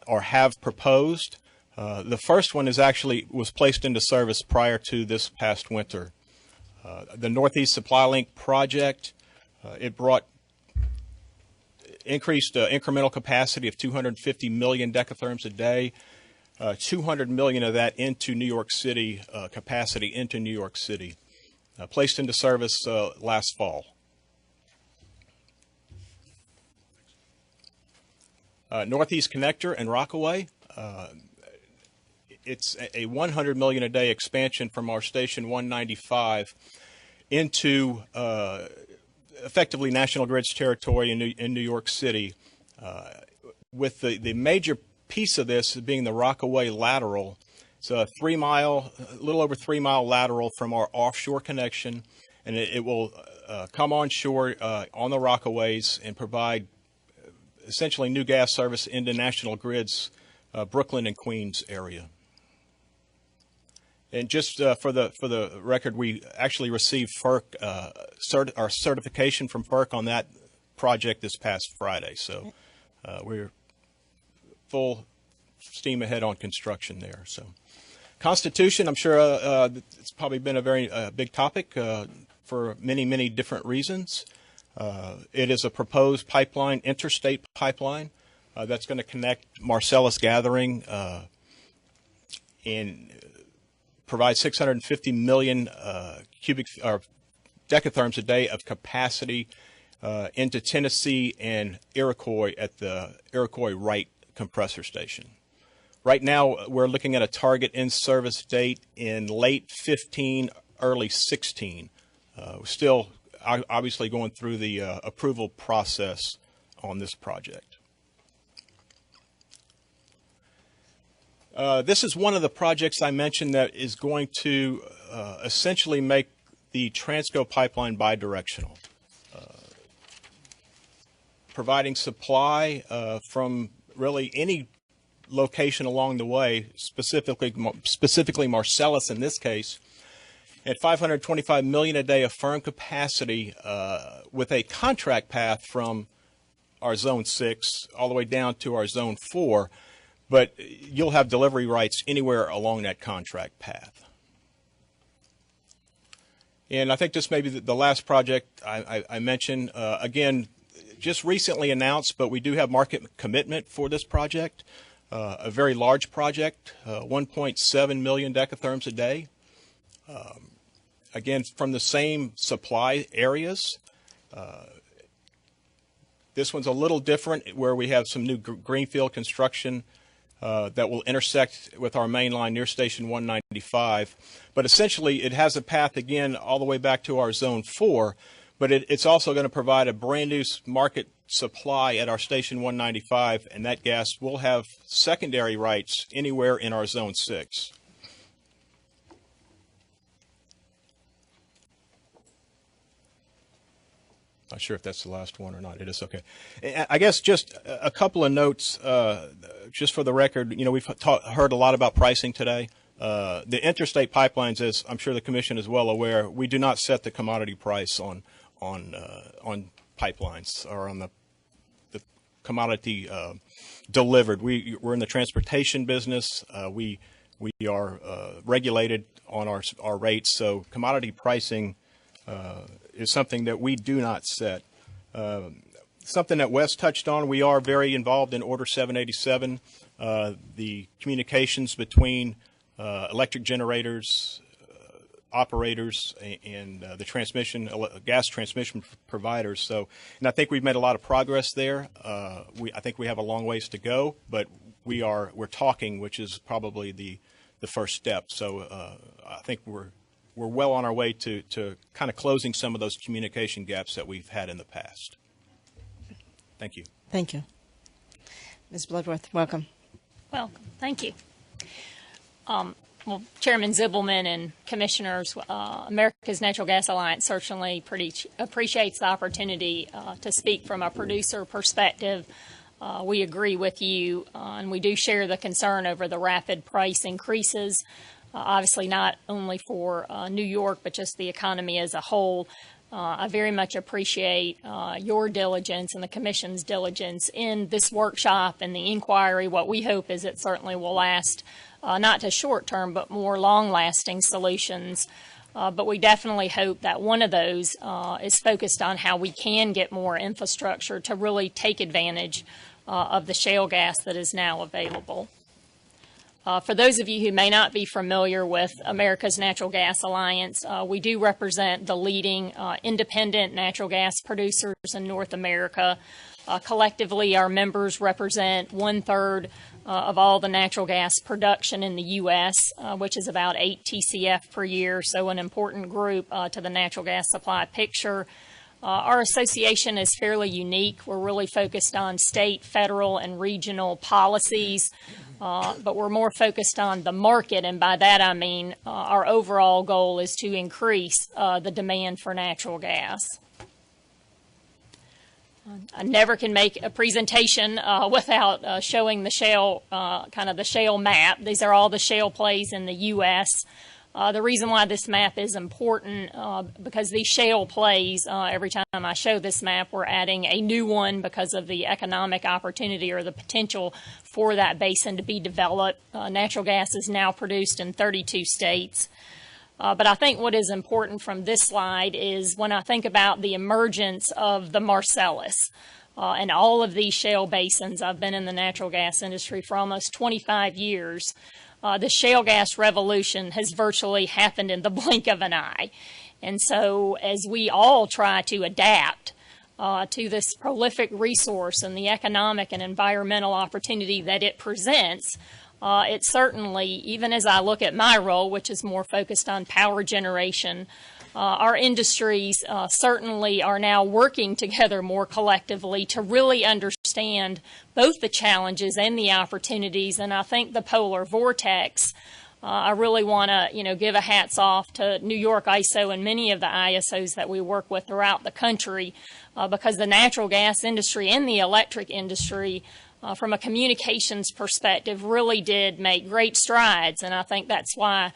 or have proposed. The first one was placed into service prior to this past winter. The Northeast Supply Link project, it brought increased incremental capacity of 250 million decatherms a day, 200 million of that into New York City, capacity into New York City, placed into service last fall. Northeast Connector and Rockaway, it's a 100 million a day expansion from our station 195 into effectively National Grid's territory in New York City, with the major piece of this being the Rockaway lateral. It's a little over 3 mile lateral from our offshore connection, and it will come onshore on the Rockaways and provide essentially new gas service into National Grid's Brooklyn and Queens area. And just for the record, we actually received FERC our certification from FERC on that project this past Friday. So we're full steam ahead on construction there. So Constitution, I'm sure it's probably been a very big topic for many different reasons. It is a proposed pipeline, interstate pipeline, that's going to connect Marcellus Gathering and provide 650 million decatherms a day of capacity into Tennessee and Iroquois at the Iroquois Wright compressor station. Right now, we're looking at a target in-service date in late 15, early 16. We're still obviously going through the approval process on this project. This is one of the projects I mentioned that is going to essentially make the Transco pipeline bidirectional, providing supply from really any location along the way, specifically Marcellus in this case, at 525 million a day of firm capacity with a contract path from our Zone 6 all the way down to our Zone 4. But you'll have delivery rights anywhere along that contract path. And I think this may be the last project I mentioned. Again, just recently announced, but we do have market commitment for this project. A very large project, 1.7 million decatherms a day. again, from the same supply areas. This one's a little different, where we have some new greenfield construction that will intersect with our main line near Station 195. But essentially, it has a path, again, all the way back to our Zone 4, but it's also going to provide a brand new market supply at our Station 195, and that gas will have secondary rights anywhere in our Zone 6. Not sure if that's the last one or not. It is, okay. I guess just a couple of notes, just for the record. You know, we've heard a lot about pricing today. The interstate pipelines, as I'm sure the Commission is well aware, we do not set the commodity price on pipelines or on the commodity delivered. We're in the transportation business. We are regulated on our rates, so commodity pricing is something that we do not set. Something that Wes touched on, we are very involved in Order 787, the communications between electric generators, operators, and the gas transmission providers. So, and I think we've made a lot of progress there. I think we have a long ways to go, but we're talking, which is probably the first step. So I think we're well on our way to kind of closing some of those communication gaps that we've had in the past. Thank you. Thank you. Ms. Bloodworth, welcome. Welcome. Thank you. Well, Chairman Zibelman and Commissioners, America's Natural Gas Alliance certainly appreciates the opportunity to speak from a producer perspective. We agree with you, and we do share the concern over the rapid price increases. Obviously not only for New York, but just the economy as a whole. I very much appreciate your diligence and the Commission's diligence in this workshop and the inquiry. What we hope is it certainly will last not to short-term, but more long-lasting solutions. But we definitely hope that one of those is focused on how we can get more infrastructure to really take advantage of the shale gas that is now available. For those of you who may not be familiar with America's Natural Gas Alliance, we do represent the leading independent natural gas producers in North America. Collectively, our members represent 1/3 of all the natural gas production in the U.S., which is about 8 TCF per year, so an important group to the natural gas supply picture. Our association is fairly unique. We're really focused on state, federal, and regional policies, but we're more focused on the market, and by that I mean our overall goal is to increase the demand for natural gas. I never can make a presentation without showing the shale, kind of the shale map. These are all the shale plays in the U.S. The reason why this map is important, because these shale plays, every time I show this map, we're adding a new one because of the economic opportunity or the potential for that basin to be developed. Natural gas is now produced in 32 states. But I think what is important from this slide is when I think about the emergence of the Marcellus and all of these shale basins. I've been in the natural gas industry for almost 25 years. The shale gas revolution has virtually happened in the blink of an eye. And so as we all try to adapt to this prolific resource and the economic and environmental opportunity that it presents, it certainly, even as I look at my role, which is more focused on power generation, our industries certainly are now working together more collectively to really understand both the challenges and the opportunities. And I think the polar vortex, I really want to, give a hats off to New York ISO and many of the ISOs that we work with throughout the country, because the natural gas industry and the electric industry, from a communications perspective, really did make great strides. And I think that's why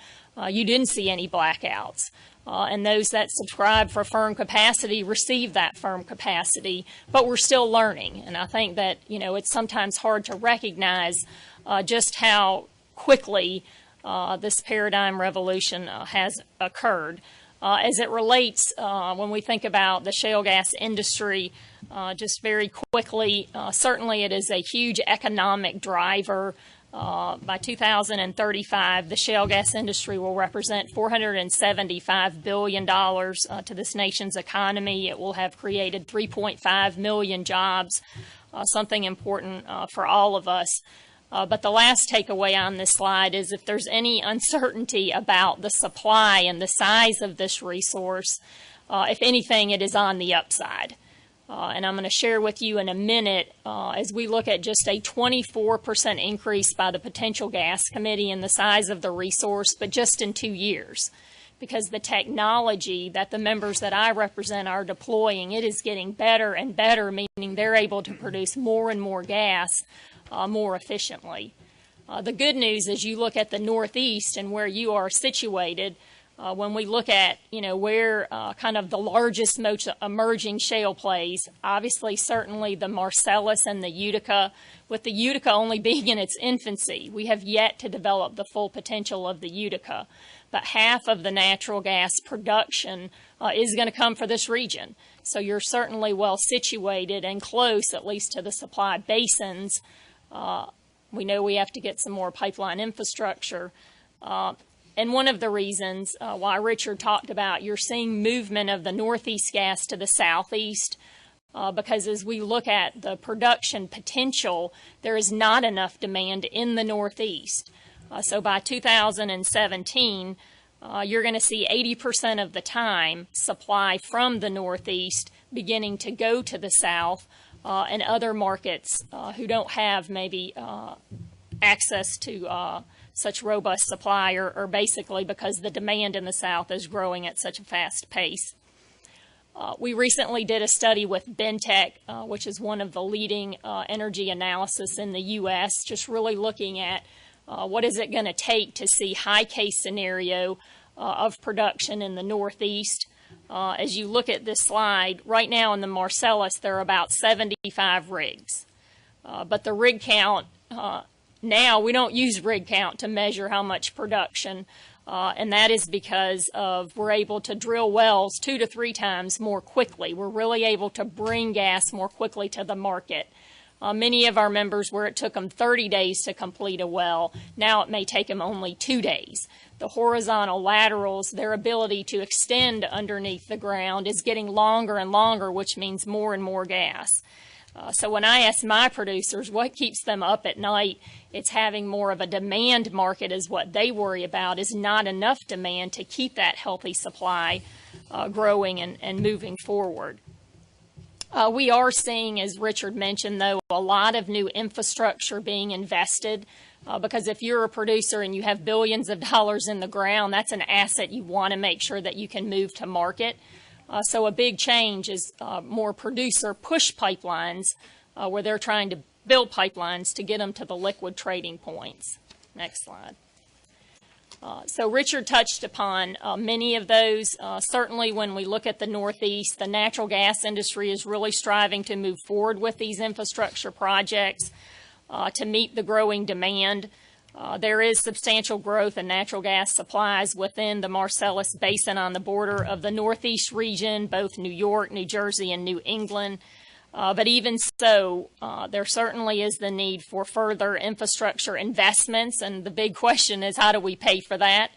you didn't see any blackouts. And those that subscribe for firm capacity receive that firm capacity, but we're still learning. And I think that, it's sometimes hard to recognize just how quickly this paradigm revolution has occurred. As it relates, when we think about the shale gas industry, just very quickly, certainly it is a huge economic driver By 2035, the shale gas industry will represent $475 billion to this nation's economy. It will have created 3.5 million jobs, something important for all of us. But the last takeaway on this slide is if there's any uncertainty about the supply and the size of this resource, if anything, it is on the upside. And I'm going to share with you in a minute as we look at just a 24% increase by the Potential Gas Committee in the size of the resource, but just in 2 years. Because the technology that the members that I represent are deploying, it is getting better and better, meaning they're able to produce more and more gas more efficiently. The good news is you look at the Northeast and where you are situated, when we look at, where kind of the largest most emerging shale plays, obviously, certainly the Marcellus and the Utica, with the Utica only being in its infancy. We have yet to develop the full potential of the Utica. But half of the natural gas production is going to come for this region. So you're certainly well situated and close, at least to the supply basins. We know we have to get some more pipeline infrastructure. And one of the reasons why Richard talked about you're seeing movement of the Northeast gas to the Southeast, because as we look at the production potential, there is not enough demand in the Northeast. So by 2017, you're going to see 80% of the time supply from the Northeast beginning to go to the South and other markets who don't have maybe access to such robust supply, or basically because the demand in the South is growing at such a fast pace. We recently did a study with Bentech, which is one of the leading energy analysis in the U.S., just really looking at what is it going to take to see high case scenario of production in the Northeast. As you look at this slide, right now in the Marcellus, there are about 75 rigs. But the rig count, now we don't use rig count to measure how much production, and that is because of we're able to drill wells 2 to 3 times more quickly. We're really able to bring gas more quickly to the market. Many of our members, where it took them 30 days to complete a well, now it may take them only 2 days. The horizontal laterals, their ability to extend underneath the ground is getting longer and longer, which means more and more gas. So when I ask my producers what keeps them up at night, it's having more of a demand market is what they worry about, is not enough demand to keep that healthy supply growing and moving forward. We are seeing, as Richard mentioned, though, a lot of new infrastructure being invested because if you're a producer and you have billions of dollars in the ground, that's an asset you want to make sure that you can move to market. So a big change is more producer push pipelines where they're trying to build pipelines to get them to the liquid trading points. Next slide. So Richard touched upon many of those. Certainly when we look at the Northeast, the natural gas industry is really striving to move forward with these infrastructure projects to meet the growing demand. There is substantial growth in natural gas supplies within the Marcellus Basin on the border of the Northeast region, both New York, New Jersey, and New England. But even so, there certainly is the need for further infrastructure investments, and the big question is how do we pay for that?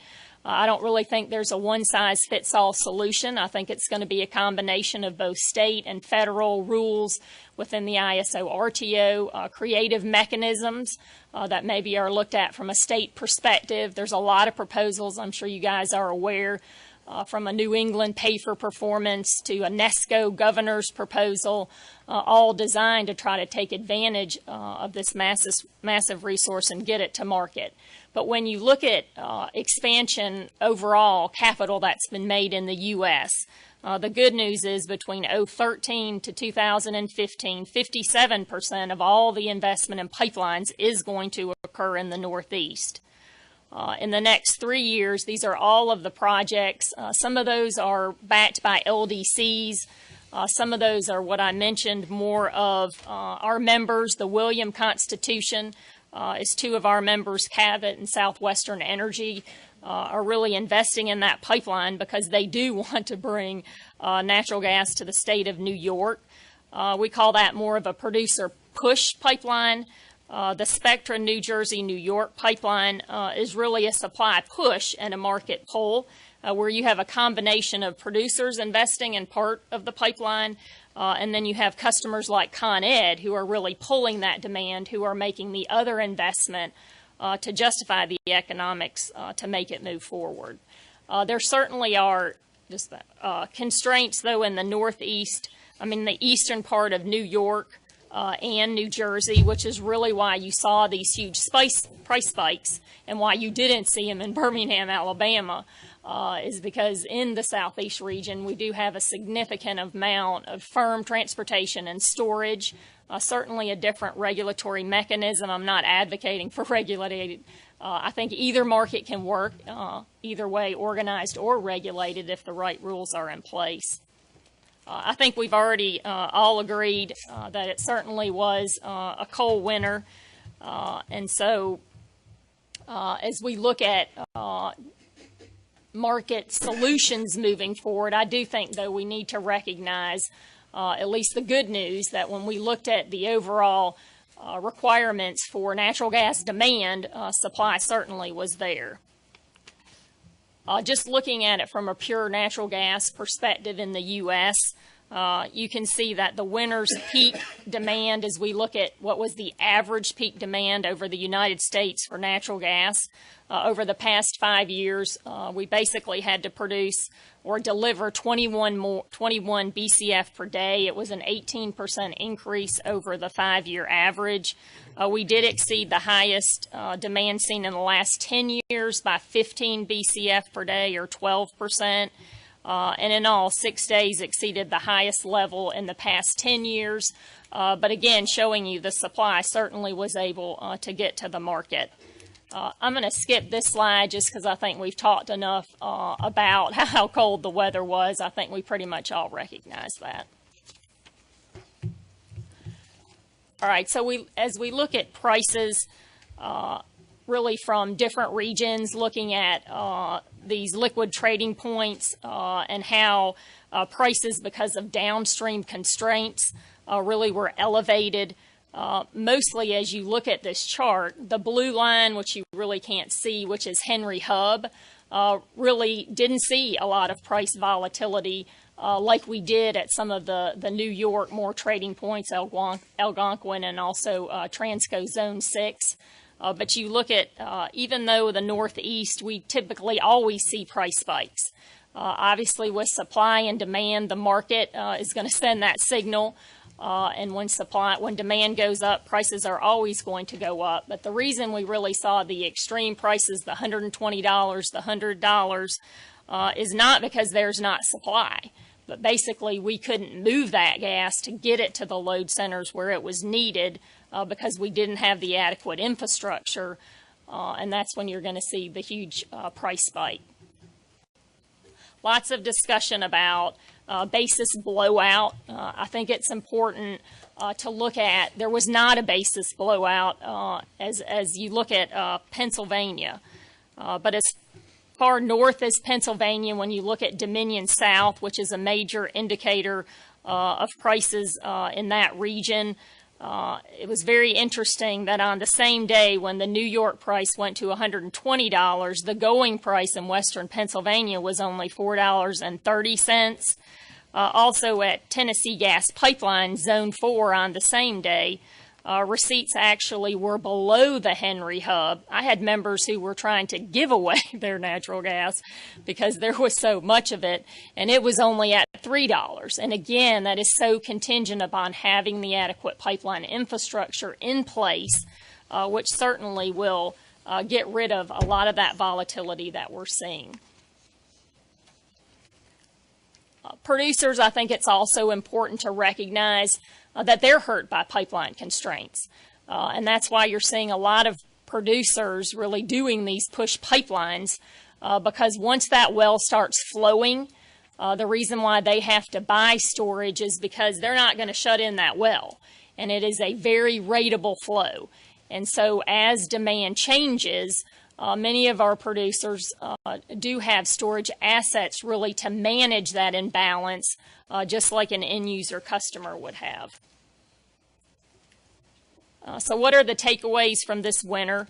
I don't really think there's a one-size-fits-all solution. I think it's going to be a combination of both state and federal rules within the ISO RTO, creative mechanisms that maybe are looked at from a state perspective. There's a lot of proposals, I'm sure you guys are aware, from a New England pay for performance to a NESCO governor's proposal, all designed to try to take advantage of this massive resource and get it to market. But when you look at expansion overall capital that's been made in the U.S., the good news is between 2013 to 2015, 57% of all the investment in pipelines is going to occur in the Northeast. In the next 3 years, these are all of the projects. Some of those are backed by LDCs. Some of those are what I mentioned, more of our members. The William Constitution is 2 of our members, Cabot and Southwestern Energy, are really investing in that pipeline because they do want to bring natural gas to the state of New York. We call that more of a producer push pipeline. The Spectra New Jersey, New York pipeline is really a supply push and a market pull, where you have a combination of producers investing in part of the pipeline, and then you have customers like Con Ed who are really pulling that demand, who are making the other investment to justify the economics to make it move forward. There certainly are just constraints, though, in the Northeast, the eastern part of New York and New Jersey, which is really why you saw these huge price spikes and why you didn't see them in Birmingham, Alabama, is because in the Southeast region we do have a significant amount of firm transportation and storage, certainly a different regulatory mechanism. I'm not advocating for regulated. I think either market can work, either way, organized or regulated, if the right rules are in place. I think we've already all agreed that it certainly was a cold winter, and so as we look at market solutions moving forward, I do think, though, we need to recognize at least the good news that when we looked at the overall requirements for natural gas demand, supply certainly was there. Just looking at it from a pure natural gas perspective in the U.S., you can see that the winter's peak demand, as we look at what was the average peak demand over the United States for natural gas, over the past 5 years, we basically had to produce or deliver 21 BCF per day. It was an 18% increase over the 5-year average. We did exceed the highest demand seen in the last 10 years by 15 BCF per day, or 12%. And in all, 6 days exceeded the highest level in the past 10 years. But again, showing you the supply certainly was able to get to the market. I'm going to skip this slide just because I think we've talked enough about how cold the weather was. I think we pretty much all recognize that. All right, so as we look at prices, really from different regions, looking at these liquid trading points and how prices, because of downstream constraints, really were elevated. Mostly as you look at this chart, the blue line, which you really can't see, which is Henry Hub, really didn't see a lot of price volatility like we did at some of the New York more trading points, Algonquin and also Transco Zone 6. But you look at, even though the Northeast, we typically always see price spikes. Obviously, with supply and demand, the market is going to send that signal. And when demand goes up, prices are always going to go up. But the reason we really saw the extreme prices, the $120, the $100, is not because there's not supply. But basically, we couldn't move that gas to get it to the load centers where it was needed because we didn't have the adequate infrastructure. And that's when you're going to see the huge price spike. Lots of discussion about basis blowout. I think it's important to look at. There was not a basis blowout as you look at Pennsylvania. But as far north as Pennsylvania, when you look at Dominion South, which is a major indicator of prices in that region, it was very interesting that on the same day when the New York price went to $120, the going price in western Pennsylvania was only $4.30. Also at Tennessee Gas Pipeline Zone 4 on the same day, receipts actually were below the Henry Hub. I had members who were trying to give away their natural gas because there was so much of it, and it was only at $3. And again, that is so contingent upon having the adequate pipeline infrastructure in place, which certainly will get rid of a lot of that volatility that we're seeing. Producers, I think it's also important to recognize that they're hurt by pipeline constraints. And that's why you're seeing a lot of producers really doing these push pipelines because once that well starts flowing, the reason why they have to buy storage is because they're not going to shut in that well. And it is a very ratable flow. And so as demand changes, many of our producers do have storage assets really to manage that imbalance, just like an end user customer would have. So what are the takeaways from this winter?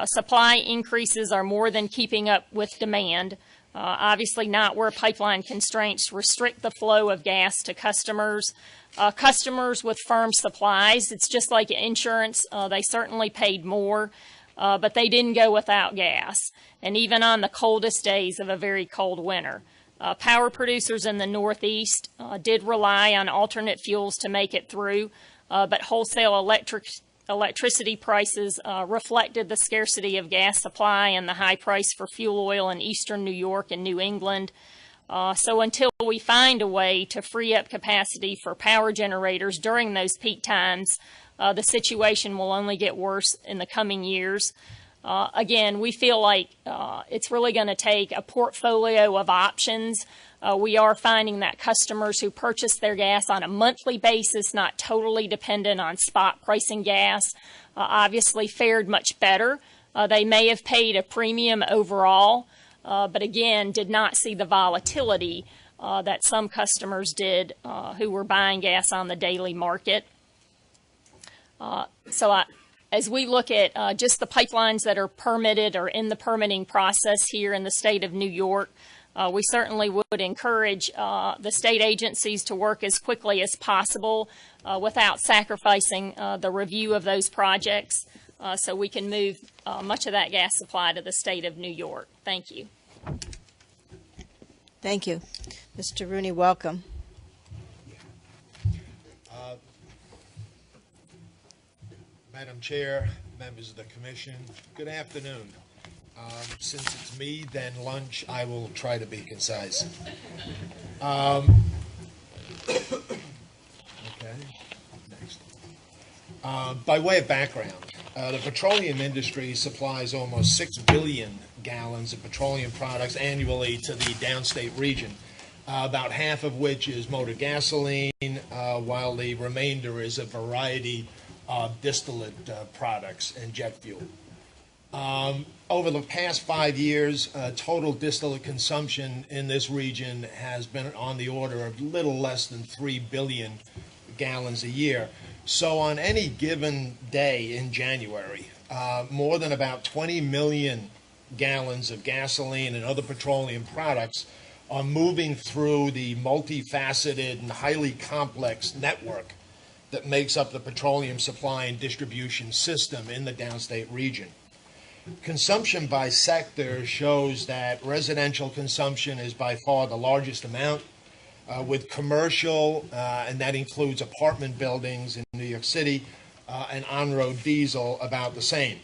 Supply increases are more than keeping up with demand. Obviously not where pipeline constraints restrict the flow of gas to customers. Customers with firm supplies, it's just like insurance. They certainly paid more, but they didn't go without gas. And even on the coldest days of a very cold winter. Power producers in the Northeast did rely on alternate fuels to make it through, but wholesale electricity prices reflected the scarcity of gas supply and the high price for fuel oil in eastern New York and New England. So until we find a way to free up capacity for power generators during those peak times, the situation will only get worse in the coming years. Again, we feel like it's really going to take a portfolio of options. We are finding that customers who purchase their gas on a monthly basis, not totally dependent on spot pricing gas, obviously fared much better. They may have paid a premium overall, but again, did not see the volatility that some customers did who were buying gas on the daily market. As we look at just the pipelines that are permitted or in the permitting process here in the state of New York, we certainly would encourage the state agencies to work as quickly as possible without sacrificing the review of those projects so we can move much of that gas supply to the state of New York. Thank you. Thank you. Mr. Rooney, welcome. Madam Chair, members of the Commission, good afternoon. Since it's me, then lunch, I will try to be concise. Okay, next. By way of background, the petroleum industry supplies almost 6 billion gallons of petroleum products annually to the downstate region, about half of which is motor gasoline, while the remainder is a variety of distillate products and jet fuel. Over the past 5 years, total distillate consumption in this region has been on the order of little less than 3 billion gallons a year. So on any given day in January, more than about 20 million gallons of gasoline and other petroleum products are moving through the multifaceted and highly complex network that makes up the petroleum supply and distribution system in the downstate region. Consumption by sector shows that residential consumption is by far the largest amount, with commercial, and that includes apartment buildings in New York City, and on-road diesel about the same.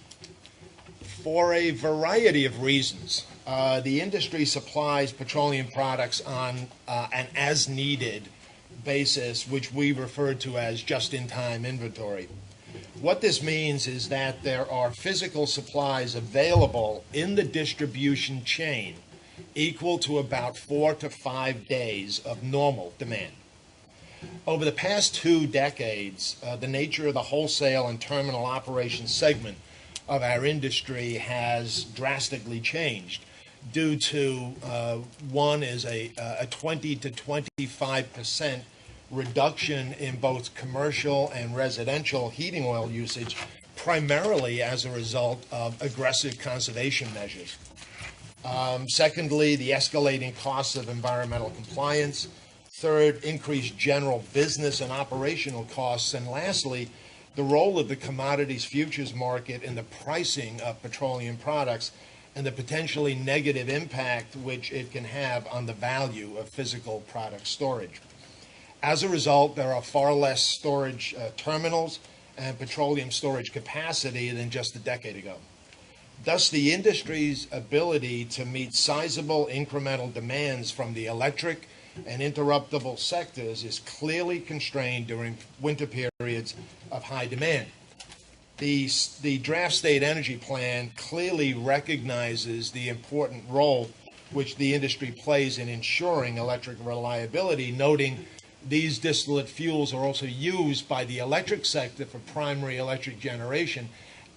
For a variety of reasons, the industry supplies petroleum products on an as-needed basis, which we refer to as just-in-time inventory. What this means is that there are physical supplies available in the distribution chain equal to about 4 to 5 days of normal demand. Over the past 2 decades, the nature of the wholesale and terminal operations segment of our industry has drastically changed due to, one is a 20 to 25% reduction in both commercial and residential heating oil usage, primarily as a result of aggressive conservation measures. Secondly, the escalating costs of environmental compliance. Third, increased general business and operational costs. And lastly, the role of the commodities futures market in the pricing of petroleum products and the potentially negative impact which it can have on the value of physical product storage. As a result, there are far less storage terminals and petroleum storage capacity than just a decade ago. Thus, the industry's ability to meet sizable incremental demands from the electric and interruptible sectors is clearly constrained during winter periods of high demand. The Draft State Energy Plan clearly recognizes the important role which the industry plays in ensuring electric reliability, noting these distillate fuels are also used by the electric sector for primary electric generation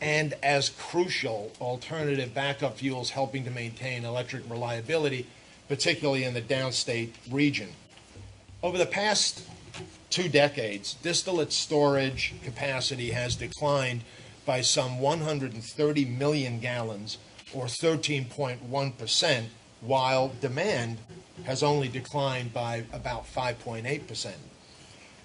and as crucial alternative backup fuels helping to maintain electric reliability, particularly in the downstate region. Over the past 2 decades, distillate storage capacity has declined by some 130 million gallons, or 13.1%, while demand has only declined by about 5.8%.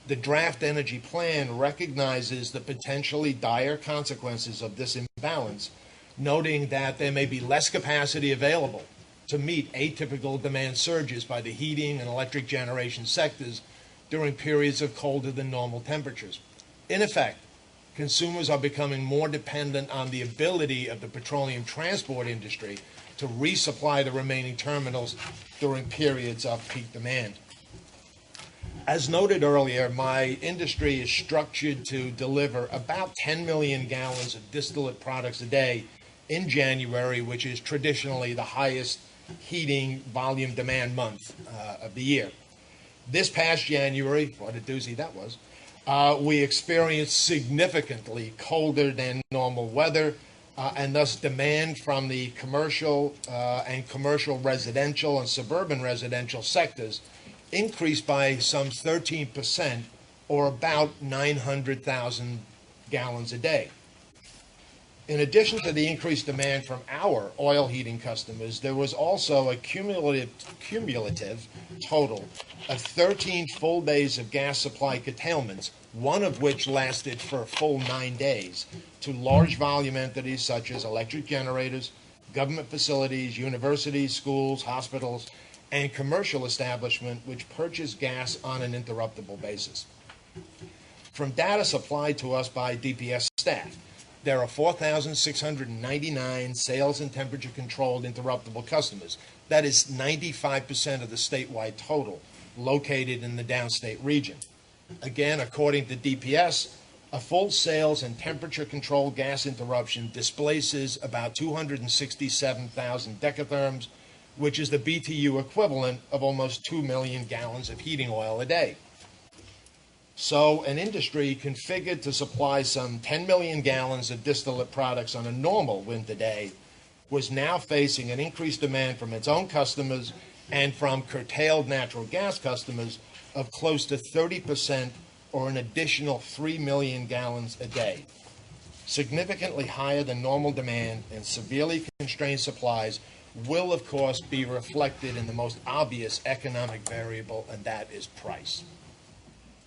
The draft energy plan recognizes the potentially dire consequences of this imbalance, noting that there may be less capacity available to meet atypical demand surges by the heating and electric generation sectors during periods of colder than normal temperatures. In effect, consumers are becoming more dependent on the ability of the petroleum transport industry to resupply the remaining terminals during periods of peak demand. As noted earlier, my industry is structured to deliver about 10 million gallons of distillate products a day in January, which is traditionally the highest heating volume demand month of the year. This past January, what a doozy that was, we experienced significantly colder than normal weather, and thus demand from the commercial and commercial residential and suburban residential sectors increased by some 13%, or about 900,000 gallons a day. In addition to the increased demand from our oil heating customers, there was also a cumulative total of 13 full days of gas supply curtailments, one of which lasted for a full 9 days, to large volume entities such as electric generators, government facilities, universities, schools, hospitals, and commercial establishments which purchase gas on an interruptible basis. From data supplied to us by DPS staff, there are 4,699 sales and temperature-controlled interruptible customers. That is 95% of the statewide total located in the downstate region. Again, according to DPS, a full sales and temperature-controlled gas interruption displaces about 267,000 decatherms, which is the BTU equivalent of almost 2 million gallons of heating oil a day. So an industry configured to supply some 10 million gallons of distillate products on a normal winter day was now facing an increased demand from its own customers and from curtailed natural gas customers of close to 30%, or an additional 3 million gallons a day. Significantly higher than normal demand and severely constrained supplies will, of course, be reflected in the most obvious economic variable, and that is price.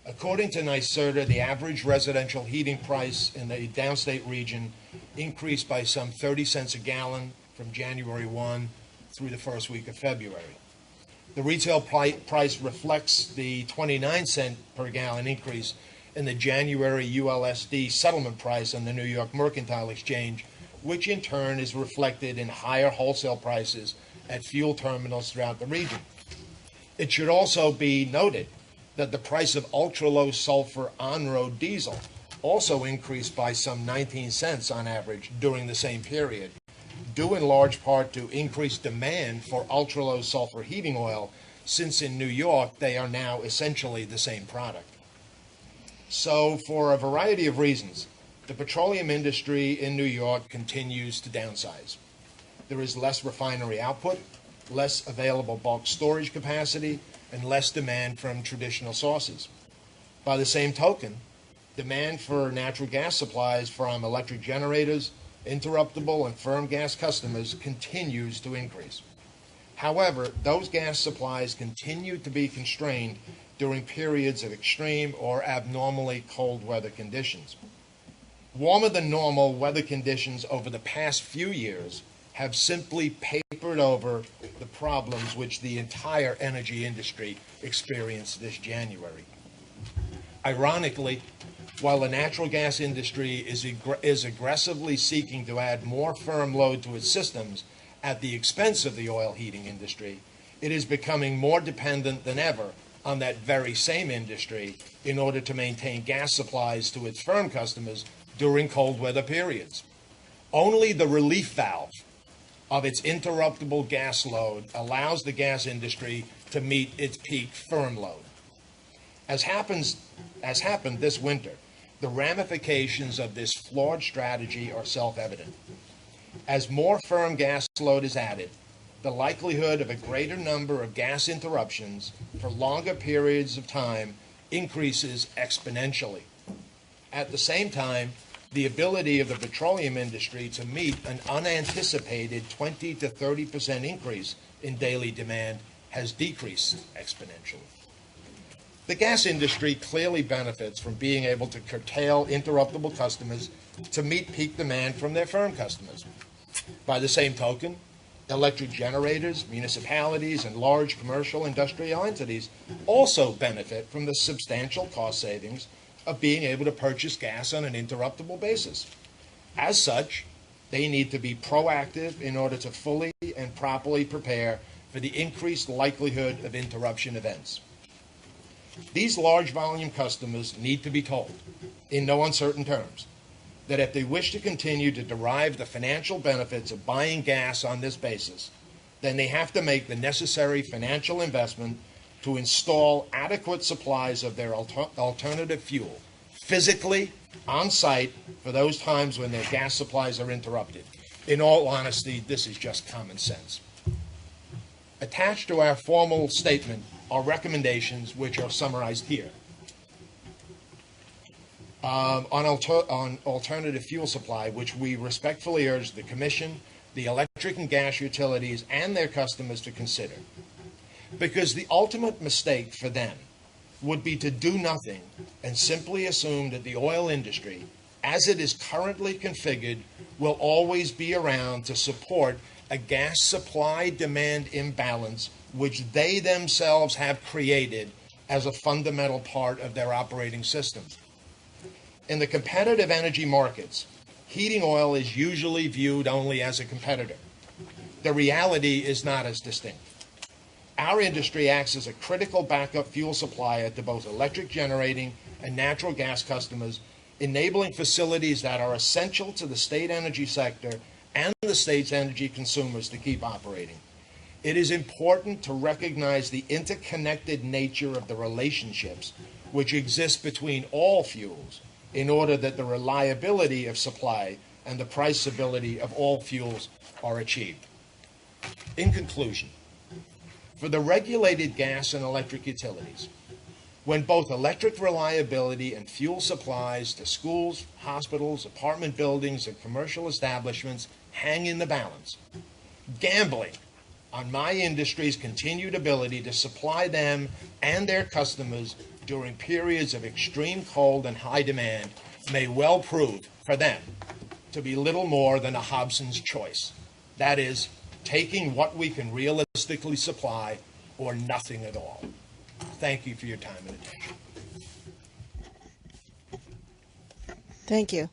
According to NYSERDA, the average residential heating price in the downstate region increased by some 30 cents a gallon from January 1 through the first week of February. The retail price reflects the 29-cent per gallon increase in the January ULSD settlement price on the New York Mercantile Exchange, which in turn is reflected in higher wholesale prices at fuel terminals throughout the region. It should also be noted that the price of ultra-low sulfur on-road diesel also increased by some 19 cents on average during the same period, due in large part to increased demand for ultra-low sulfur heating oil, since in New York they are now essentially the same product. So, for a variety of reasons, the petroleum industry in New York continues to downsize. There is less refinery output, less available bulk storage capacity, and less demand from traditional sources. By the same token, demand for natural gas supplies from electric generators, interruptible, and firm gas customers continues to increase. However, those gas supplies continue to be constrained during periods of extreme or abnormally cold weather conditions. Warmer than normal weather conditions over the past few years have simply papered over the problems which the entire energy industry experienced this January. Ironically, while the natural gas industry is aggressively seeking to add more firm load to its systems at the expense of the oil heating industry, it is becoming more dependent than ever on that very same industry in order to maintain gas supplies to its firm customers during cold weather periods. Only the relief valve of its interruptible gas load allows the gas industry to meet its peak firm load. As happened this winter, the ramifications of this flawed strategy are self-evident. As more firm gas load is added, the likelihood of a greater number of gas interruptions for longer periods of time increases exponentially. At the same time, the ability of the petroleum industry to meet an unanticipated 20 to 30% increase in daily demand has decreased exponentially. The gas industry clearly benefits from being able to curtail interruptible customers to meet peak demand from their firm customers. By the same token, electric generators, municipalities, and large commercial industrial entities also benefit from the substantial cost savings of being able to purchase gas on an interruptible basis. As such, they need to be proactive in order to fully and properly prepare for the increased likelihood of interruption events. These large volume customers need to be told, in no uncertain terms, that if they wish to continue to derive the financial benefits of buying gas on this basis, then they have to make the necessary financial investment to install adequate supplies of their alternative fuel, physically on site for those times when their gas supplies are interrupted. In all honesty, this is just common sense. Attached to our formal statement are recommendations which are summarized here. On alternative fuel supply, which we respectfully urge the Commission, the electric and gas utilities, and their customers to consider. Because the ultimate mistake for them would be to do nothing and simply assume that the oil industry, as it is currently configured, will always be around to support a gas supply-demand imbalance which they themselves have created as a fundamental part of their operating system. In the competitive energy markets, heating oil is usually viewed only as a competitor. The reality is not as distinct. Our industry acts as a critical backup fuel supplier to both electric generating and natural gas customers, enabling facilities that are essential to the state energy sector and the state's energy consumers to keep operating. It is important to recognize the interconnected nature of the relationships which exist between all fuels in order that the reliability of supply and the price stability of all fuels are achieved. In conclusion, for the regulated gas and electric utilities, when both electric reliability and fuel supplies to schools, hospitals, apartment buildings, and commercial establishments hang in the balance, gambling on my industry's continued ability to supply them and their customers during periods of extreme cold and high demand may well prove for them to be little more than a Hobson's choice. That is, taking what we can realistically supply or nothing at all. Thank you for your time and attention. Thank you.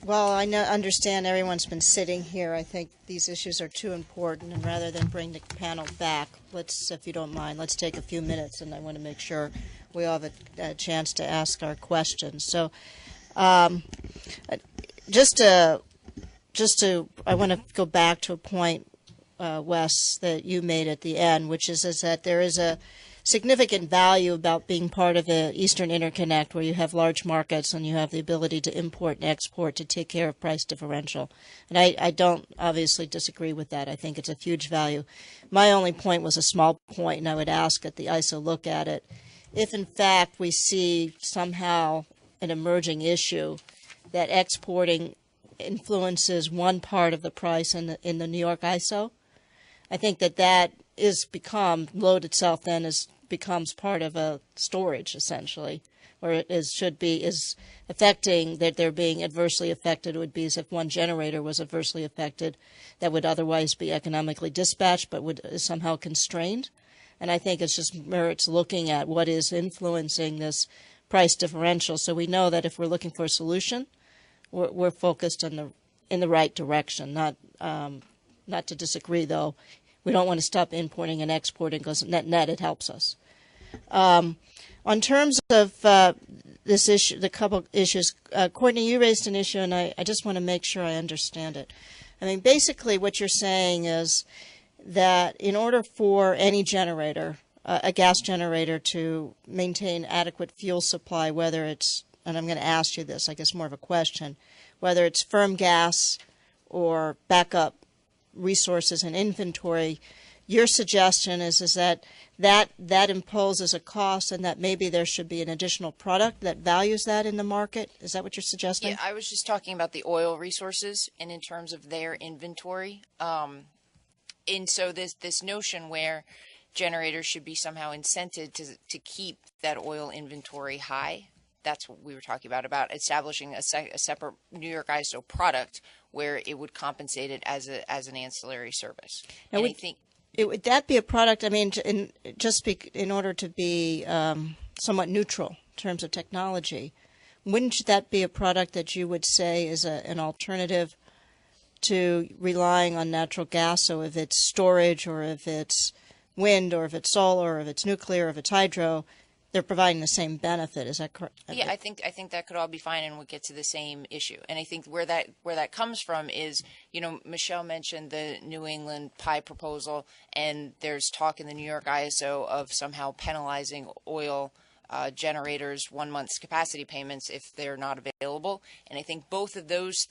Well, I understand everyone's been sitting here. I think these issues are too important, and rather than bring the panel back, let's, if you don't mind, let's take a few minutes, and I want to make sure we all have a chance to ask our questions. So, I want to go back to a point, Wes, that you made at the end, which is that there is a significant value about being part of the Eastern Interconnect, where you have large markets and you have the ability to import and export to take care of price differential. And I don't obviously disagree with that. I think it's a huge value. My only point was a small point, and I would ask that the ISO look at it. If, in fact, we see somehow an emerging issue that exporting influences one part of the price in the New York ISO, I think that is load itself then becomes part of a storage, essentially, or it is affecting, that they're being adversely affected. It would be as if one generator was adversely affected that would otherwise be economically dispatched but is somehow constrained. And I think it's just merits looking at what is influencing this price differential, so we know that if we're looking for a solution, we're focused in the right direction. Not to disagree, though. We don't want to stop importing and exporting because net it helps us. On terms of this issue, the couple issues, Courtney, you raised an issue, and I just want to make sure I understand it. I mean, basically what you're saying is that in order for any generator, a gas generator, to maintain adequate fuel supply, whether it's, and I'm going to ask you this, I guess more of a question, whether it's firm gas or backup resources and inventory, your suggestion is that imposes a cost, and that maybe there should be an additional product that values that in the market. Is that what you're suggesting? Yeah, I was just talking about the oil resources and in terms of their inventory. And so this notion where generators should be somehow incented to keep that oil inventory high. That's what we were talking about establishing a separate New York ISO product where it would compensate it as an ancillary service. And I think would that be a product? I mean, in order to be somewhat neutral in terms of technology, wouldn't that be a product that you would say is an alternative to relying on natural gas? So if it's storage, or if it's wind, or if it's solar, or if it's nuclear, or if it's hydro, they're providing the same benefit. Is that correct? Yeah, I think that could all be fine and would get to the same issue. And I think where that comes from is, Michelle mentioned the New England PI proposal, and there's talk in the New York ISO of somehow penalizing oil generators 1 month's capacity payments if they're not available. And I think both of those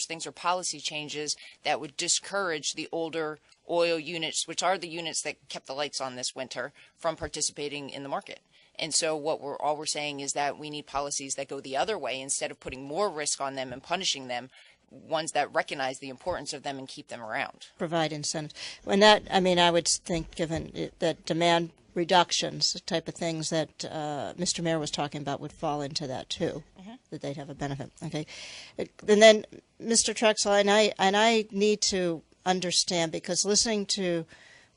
things are policy changes that would discourage the older oil units, which are the units that kept the lights on this winter, from participating in the market. And so all we're saying is that we need policies that go the other way. Instead of putting more risk on them and punishing them, ones that recognize the importance of them and keep them around. Provide incentives. I would think, given that demand reductions, the type of things that Mr. Mayor was talking about, would fall into that too, that they'd have a benefit. Okay, and then Mr. Trexel, and I need to understand, because listening to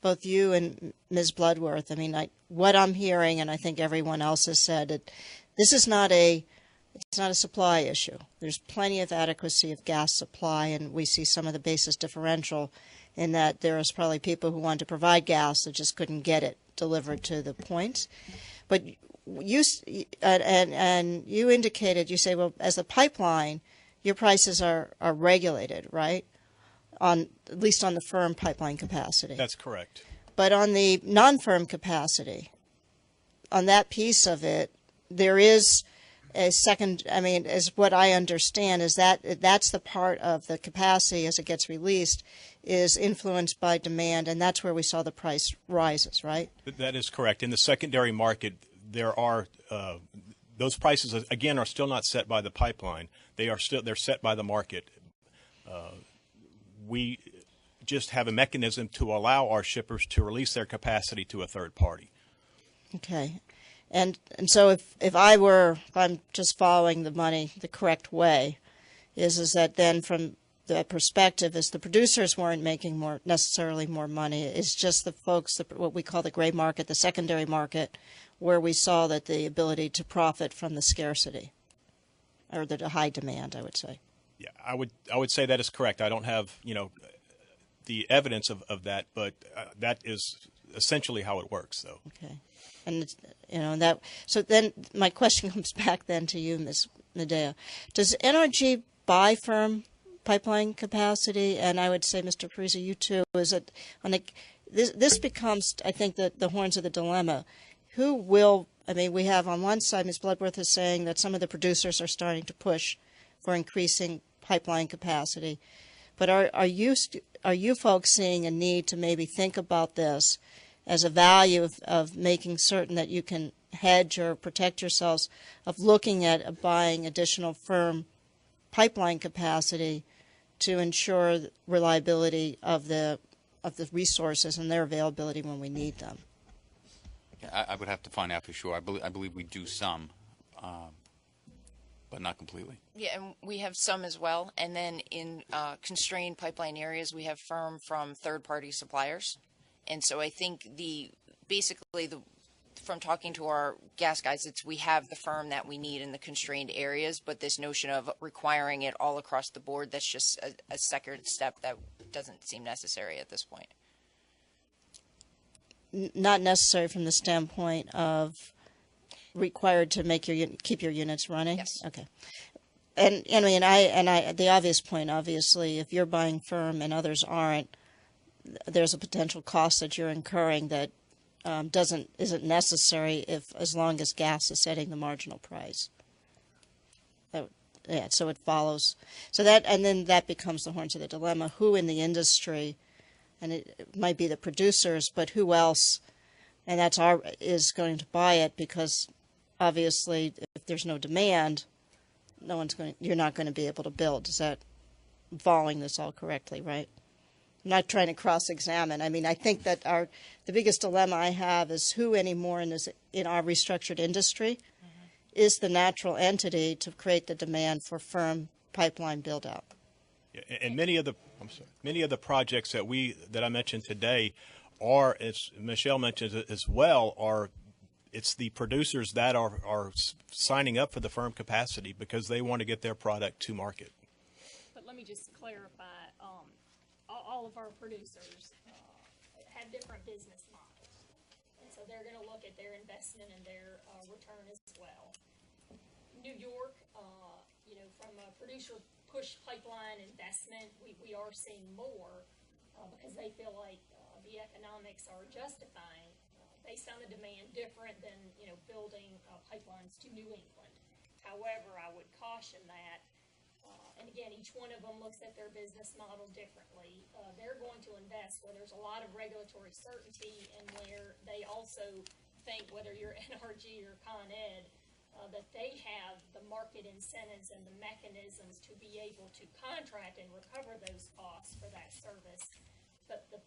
both you and Ms. Bloodworth, what I'm hearing, and I think everyone else has said, that this is not a supply issue. There's plenty of adequacy of gas supply, and we see some of the basis differential in that there is probably people who want to provide gas that just couldn't get it delivered to the points. But you and you indicated, you say, well, as a pipeline, your prices are regulated, right? At least on the firm pipeline capacity. That's correct. But on the non-firm capacity, on that piece of it, there is a second, as what I understand, is that's the part of the capacity as it gets released is influenced by demand, and that's where we saw the price rises, right? That is correct. In the secondary market, there are those prices, again, are still not set by the pipeline. They're set by the market. We just have a mechanism to allow our shippers to release their capacity to a third party. Okay. And so if I'm just following the money the correct way, is that then from the perspective is the producers weren't making necessarily more money. It's just the folks, what we call the gray market, the secondary market, where we saw that the ability to profit from the scarcity or the high demand, I would say. Yeah, I would say that is correct. I don't have the evidence of that, but that is essentially how it works, though. Okay. And so then my question comes back then to you, Ms. Medea. Does NRG buy firm pipeline capacity? And I would say, Mr. Parisi, you too. Is it this becomes, I think, the horns of the dilemma. Who will? We have on one side, Ms. Bloodworth is saying that some of the producers are starting to push for increasing pipeline capacity, but are you folks seeing a need to maybe think about this as a value of making certain that you can hedge or protect yourselves, of looking at buying additional firm pipeline capacity to ensure reliability of the resources and their availability when we need them? I would have to find out for sure. I believe we do some, but not completely. Yeah, and we have some as well. And then in constrained pipeline areas, we have firm from third-party suppliers. And so I think from talking to our gas guys, we have the firm that we need in the constrained areas, but this notion of requiring it all across the board, that's just a second step that doesn't seem necessary at this point. Not necessary from the standpoint of required to make keep your units running? Yes. Okay. And the obvious point, obviously, if you're buying firm and others aren't, there's a potential cost that you're incurring that isn't necessary as long as gas is setting the marginal price. So it follows. So then that becomes the horns of the dilemma. Who in the industry and it might be the producers, but who else? And is going to buy it, because obviously if there's no demand, you're not going to be able to build. Is that following this all correctly, right? I'm not trying to cross-examine. I mean, I think that the biggest dilemma I have is who anymore in our restructured industry is the natural entity to create the demand for firm pipeline build-out. Yeah, and many of the projects that I mentioned today are, as Michelle mentioned as well, it's the producers that are signing up for the firm capacity because they want to get their product to market. But let me just clarify, all of our producers have different business models. And so they're going to look at their investment and their return as well. New York, from a producer push pipeline investment, we are seeing more because they feel like the economics are justifying based on the demand different than building pipelines to New England. However, I would caution that, and again, each one of them looks at their business model differently. They're going to invest where there's a lot of regulatory certainty and where they also think, whether you're NRG or Con Ed, that they have the market incentives and the mechanisms to be able to contract and recover those costs for that service. But the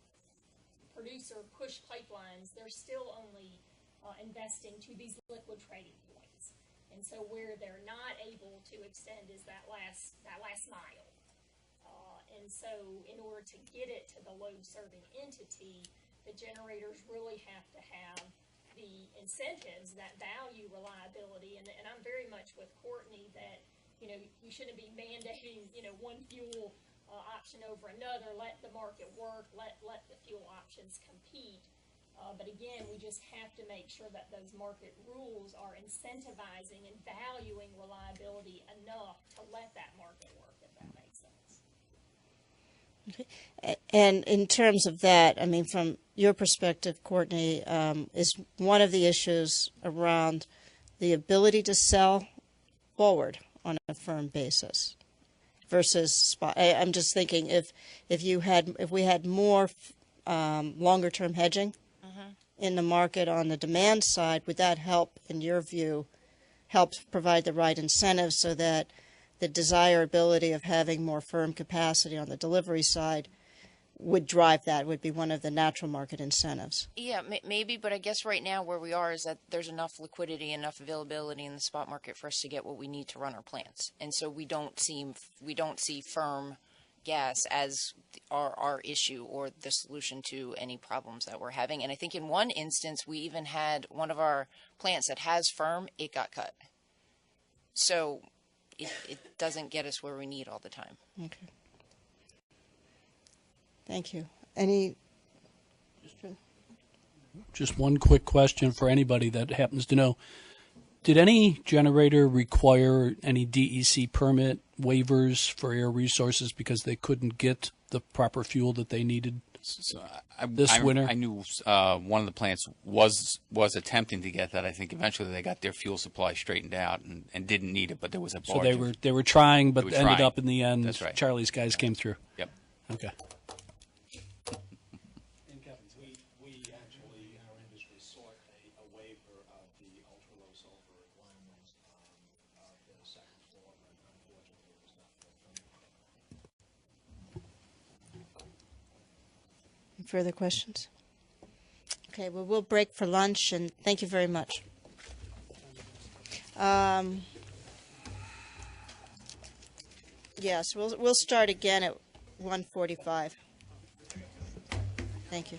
producer push pipelines, they're still only investing to these liquid trading points. And so where they're not able to extend is that last mile. And so in order to get it to the load serving entity, the generators really have to have the incentives that value reliability. And I'm very much with Courtney that, you shouldn't be mandating, one fuel option over another. Let the market work, let the fuel options compete. But again, we just have to make sure that those market rules are incentivizing and valuing reliability enough to let that market work, if that makes sense. Okay. And in terms of that, I mean, from your perspective, Courtney, is one of the issues around the ability to sell forward on a firm basis versus spot. I'm just thinking if we had more longer term hedging in the market on the demand side, would that help, in your view, help provide the right incentives so that the desirability of having more firm capacity on the delivery side would drive that, would be one of the natural market incentives? Yeah, maybe, but I guess right now where we are is that there's enough liquidity, enough availability in the spot market for us to get what we need to run our plants. And so we don't see firm gas as our issue or the solution to any problems that we're having. And I think in one instance, we even had one of our plants that has firm, it got cut. So it doesn't get us where we need all the time. Okay. Thank you. Any? Just one quick question for anybody that happens to know. Did any generator require any DEC permit waivers for Air Resources because they couldn't get the proper fuel that they needed this winter? I knew one of the plants was attempting to get that. I think eventually they got their fuel supply straightened out and didn't need it, but there was a barge. So they were trying, but ended up in the end. That's right. Charlie's guys came through. Yep. Okay. Further questions? Okay, well, we'll break for lunch, and thank you very much. Yes, we'll start again at 1:45. Thank you.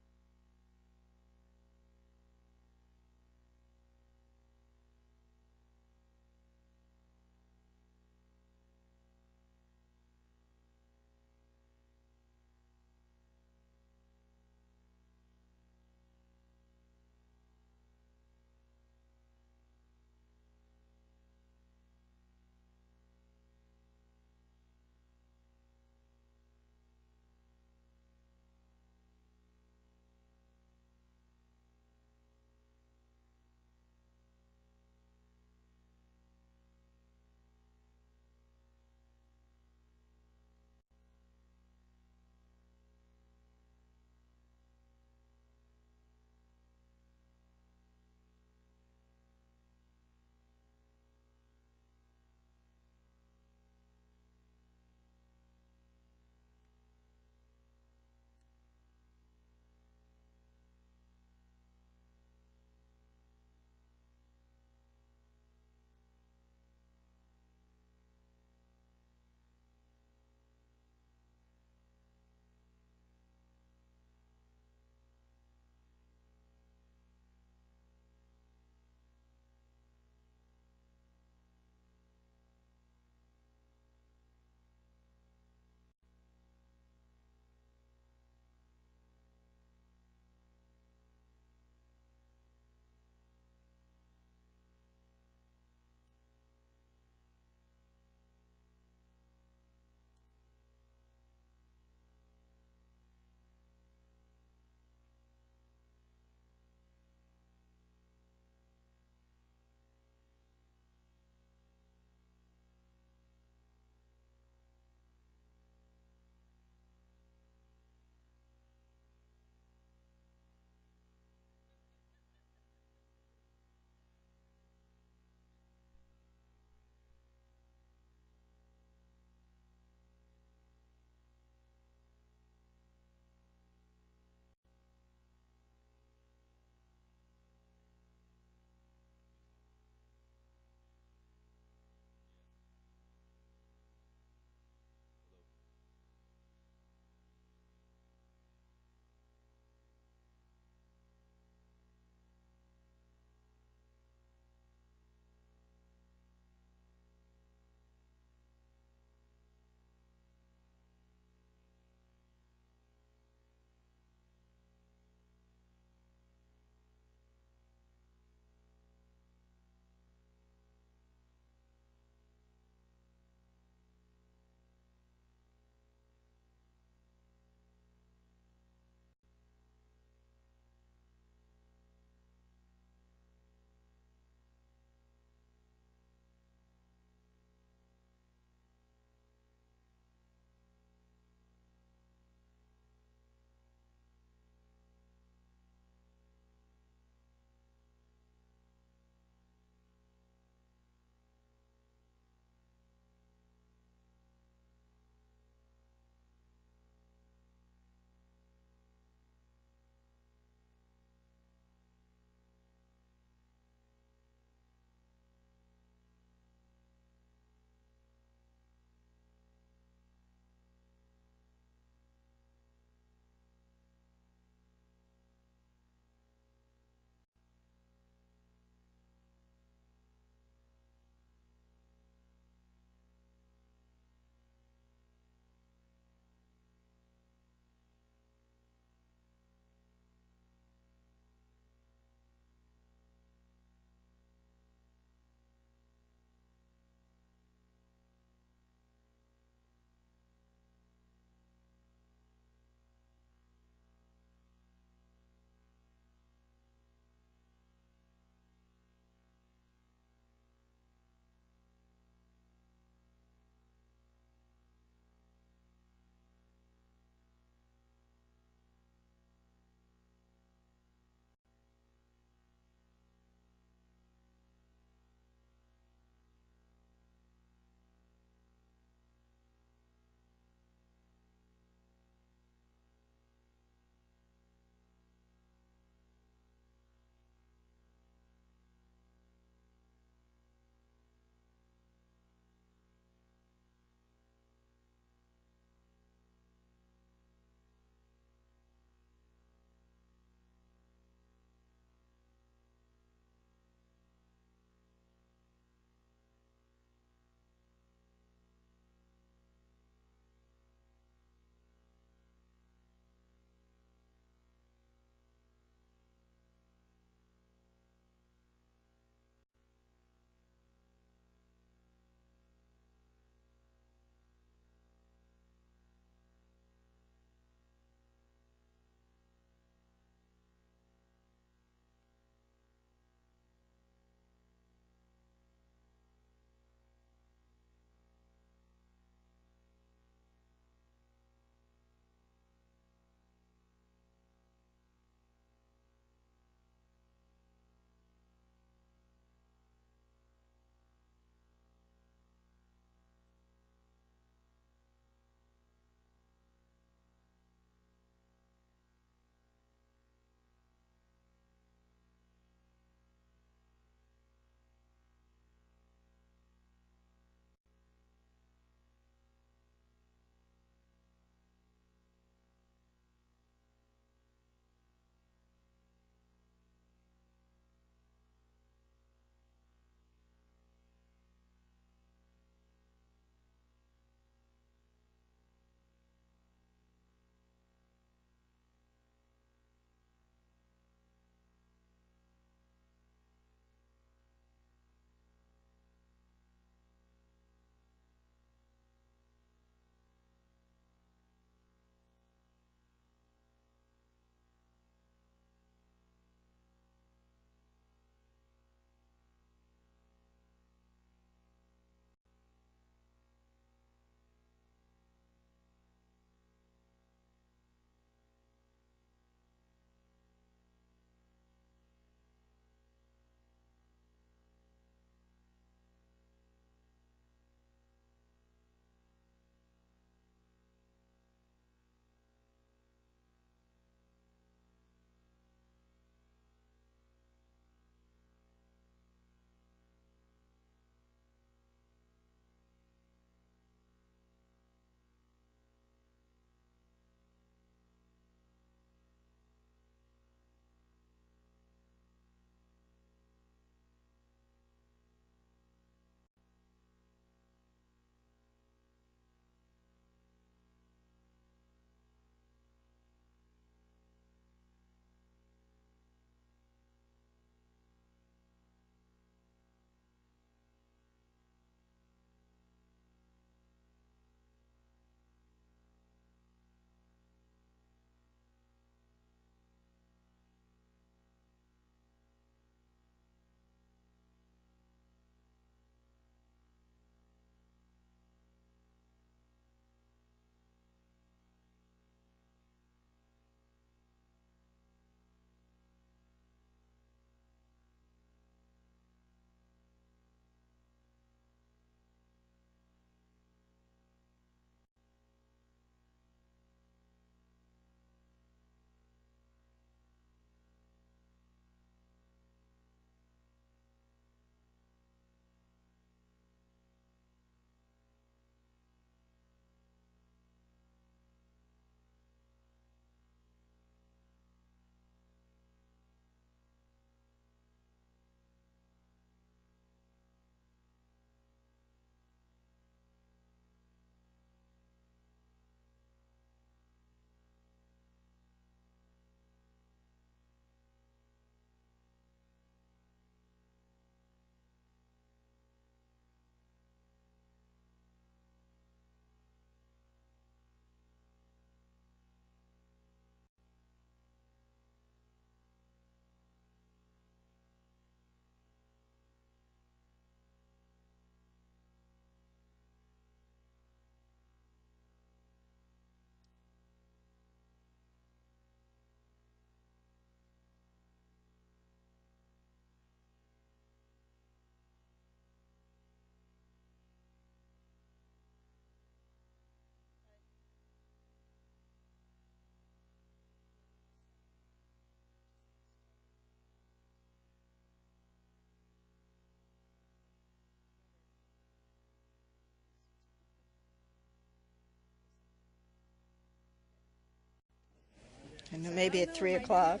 and maybe at 3 o'clock.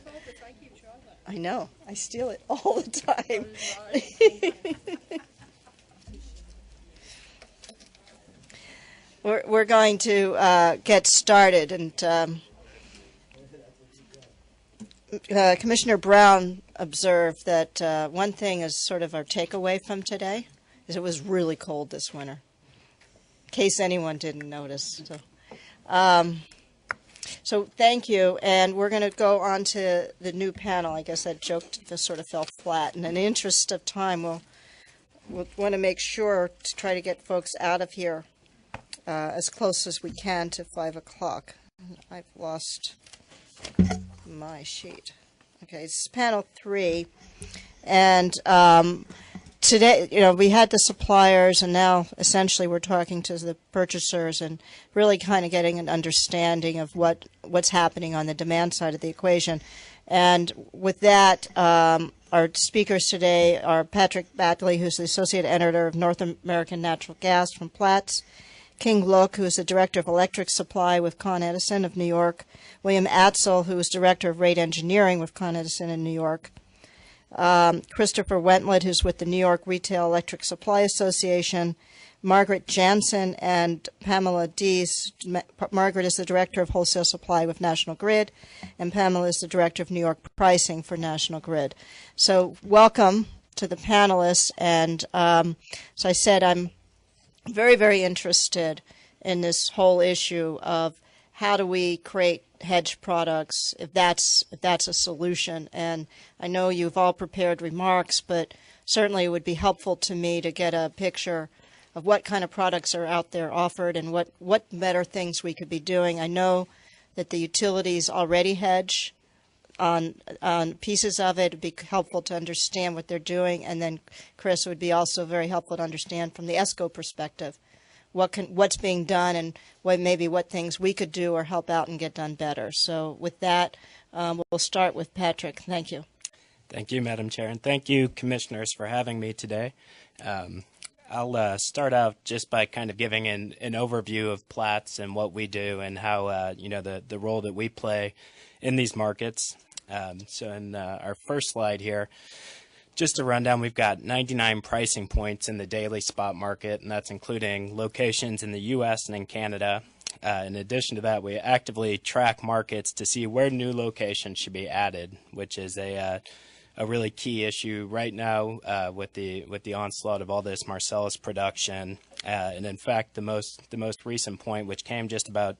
I know. I steal it all the time. We're going to get started, and Commissioner Brown observed that one thing is sort of our takeaway from today is it was really cold this winter, in case anyone didn't notice. So thank you, and we're going to go on to the new panel. I guess that joke just sort of fell flat, and in the interest of time, we'll want to make sure to try to get folks out of here as close as we can to 5 o'clock. I've lost my sheet. Okay, this is panel 3, and today, we had the suppliers, and now essentially we're talking to the purchasers and really kind of getting an understanding of what's happening on the demand side of the equation. And with that, our speakers today are Patrick Batley, who's the Associate Editor of North American Natural Gas from Platts, King Look, who is the Director of Electric Supply with Con Edison of New York, William Atzel, who is Director of Rate Engineering with Con Edison in New York, Christopher Wentlet, who's with the New York Retail Electric Supply Association, Margaret Jansen, and Pamela Dees. Margaret is the Director of Wholesale Supply with National Grid, and Pamela is the Director of New York Pricing for National Grid. So welcome to the panelists, and as I said, I'm very, very interested in this whole issue of how do we create hedge products, if that's a solution. And I know you've all prepared remarks, but certainly it would be helpful to me to get a picture of what kind of products are out there offered and what better things we could be doing. I know that the utilities already hedge on pieces of it. It would be helpful to understand what they're doing. And then, Chris, it would be also very helpful to understand from the ESCO perspective what's being done and what things we could do or help out and get done better. So with that, we'll start with Patrick. Thank you. Thank you, Madam Chair, and thank you, Commissioners, for having me today. I'll start out just by kind of giving an overview of Platts and what we do and how, the role that we play in these markets. So in our first slide here, just a rundown, we've got 99 pricing points in the daily spot market, and that's including locations in the U.S. and in Canada. In addition to that, we actively track markets to see where new locations should be added, which is a really key issue right now with the onslaught of all this Marcellus production. And in fact, the most recent point, which came just about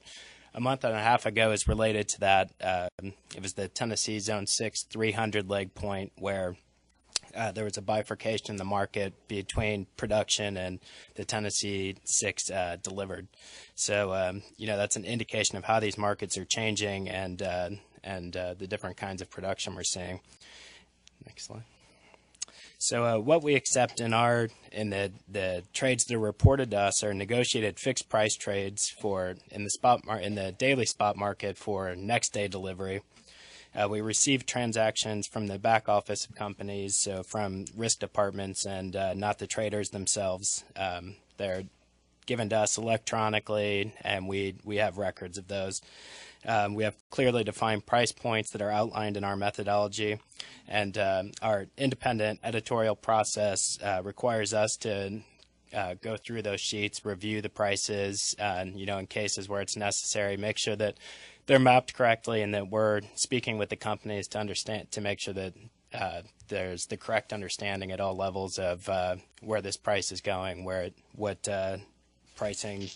a month and a half ago, is related to that. It was the Tennessee Zone 6 300 leg point where there was a bifurcation in the market between production and the Tennessee 6 delivered. So, that's an indication of how these markets are changing and the different kinds of production we're seeing. Next slide. So what we accept in the trades that are reported to us are negotiated fixed price trades in the daily spot market for next day delivery. We receive transactions from the back office of companies, so from risk departments and not the traders themselves. They're given to us electronically, and we have records of those. We have clearly defined price points that are outlined in our methodology, and our independent editorial process requires us to go through those sheets, review the prices, in cases where it's necessary, make sure that they're mapped correctly and that we're speaking with the companies to make sure that there's the correct understanding at all levels of where this price is going, what pricing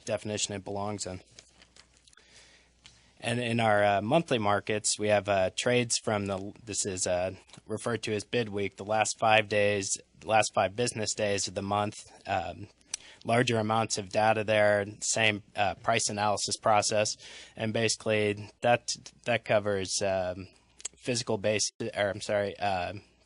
definition it belongs in. And in our monthly markets, we have trades from this is referred to as bid week, the last 5 business days of the month. Larger amounts of data there, same price analysis process, and basically that covers the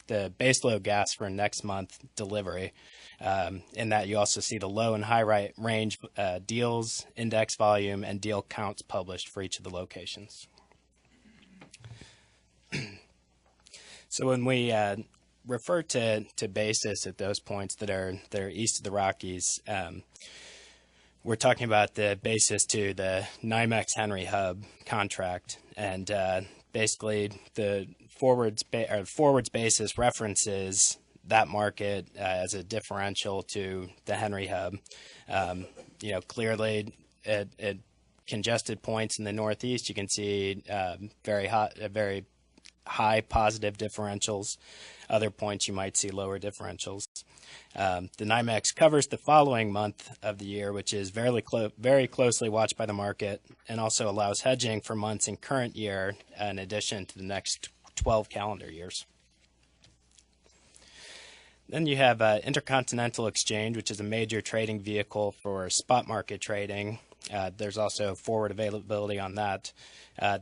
baseload gas for next month delivery. In that you also see the low and high range deals, index volume, and deal counts published for each of the locations. So when we refer to basis at those points that are east of the Rockies, we're talking about the basis to the NYMEX Henry Hub contract, and basically the forwards basis references that market as a differential to the Henry Hub. Clearly at congested points in the Northeast, you can see very high positive differentials. Other points you might see lower differentials. The NYMEX covers the following month of the year, which is very closely watched by the market, and also allows hedging for months in current year in addition to the next 12 calendar years. Then you have Intercontinental Exchange, which is a major trading vehicle for spot market trading. There's also forward availability on that.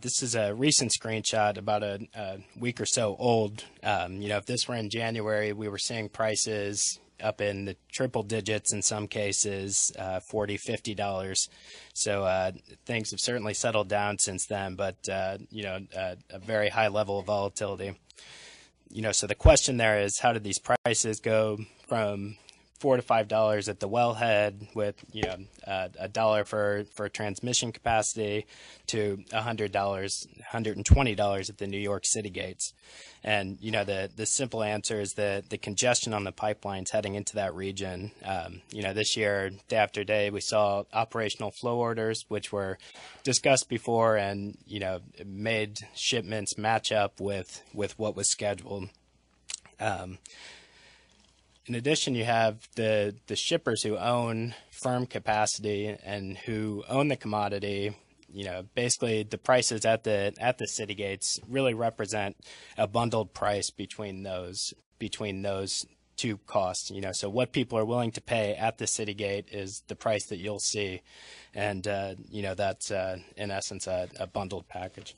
This is a recent screenshot, about a week or so old. If this were in January, we were seeing prices up in the triple digits in some cases, $40, $50. So things have certainly settled down since then, but a very high level of volatility. So the question there is, how did these prices go from $4 to $5 at the wellhead with a dollar for transmission capacity to $100, $120 at the New York City gates? And the simple answer is that the congestion on the pipelines heading into that region. This year, day after day, we saw operational flow orders, which were discussed before, and made shipments match up with what was scheduled. In addition, you have the shippers who own firm capacity and who own the commodity. Basically the prices at the city gates really represent a bundled price between those two costs. So what people are willing to pay at the city gate is the price that you'll see, and that's in essence a bundled package.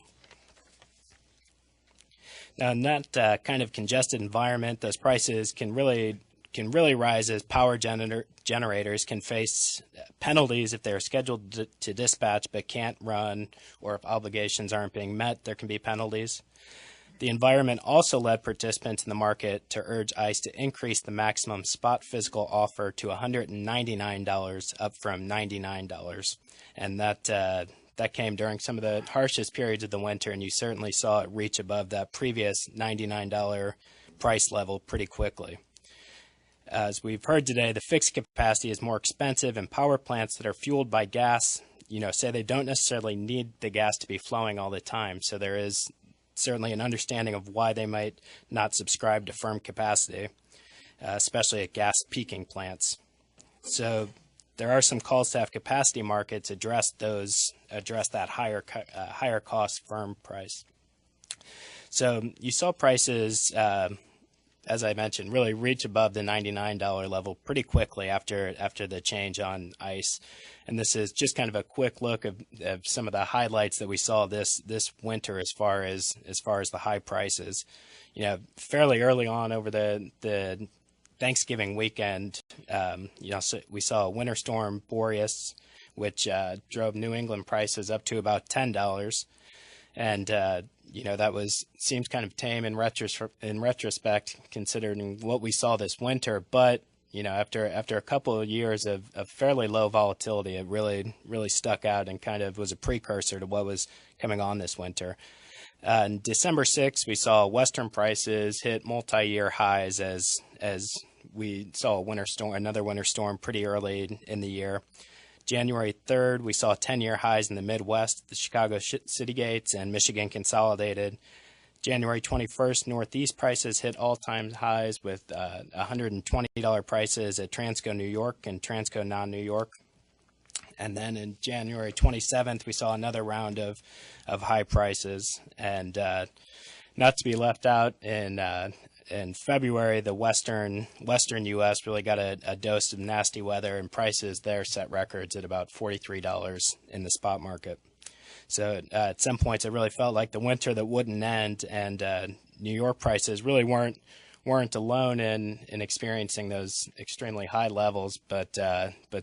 Now, in that kind of congested environment, those prices can really rise as power generators can face penalties if they're scheduled to dispatch but can't run, or if obligations aren't being met, there can be penalties. The environment also led participants in the market to urge ICE to increase the maximum spot physical offer to $199, up from $99. And that came during some of the harshest periods of the winter, and you certainly saw it reach above that previous $99 price level pretty quickly. As we've heard today, the fixed capacity is more expensive, and power plants that are fueled by gas, say they don't necessarily need the gas to be flowing all the time. So there is certainly an understanding of why they might not subscribe to firm capacity, especially at gas peaking plants. So there are some calls to have capacity markets address that higher cost firm price. So you saw prices, as I mentioned, really reach above the $99 level pretty quickly after the change on ICE. And this is just kind of a quick look of some of the highlights that we saw this winter as far as the high prices. Fairly early on over the Thanksgiving weekend, so we saw Winter Storm Boreas, which drove New England prices up to about $10. And that seems kind of tame in retrospect, considering what we saw this winter. But after a couple of years of fairly low volatility, it really stuck out and kind of was a precursor to what was coming on this winter. On December 6th, we saw Western prices hit multi-year highs as we saw another winter storm pretty early in the year. January 3rd, we saw 10-year highs in the Midwest, the Chicago City Gates, and Michigan Consolidated. January 21st, Northeast prices hit all-time highs with $120 prices at Transco New York and Transco Non-New York. And then in January 27th, we saw another round of high prices. And not to be left out, in February, the western U.S. really got a dose of nasty weather, and prices there set records at about $43 in the spot market. So at some points, it really felt like the winter that wouldn't end, and New York prices really weren't alone in experiencing those extremely high levels, but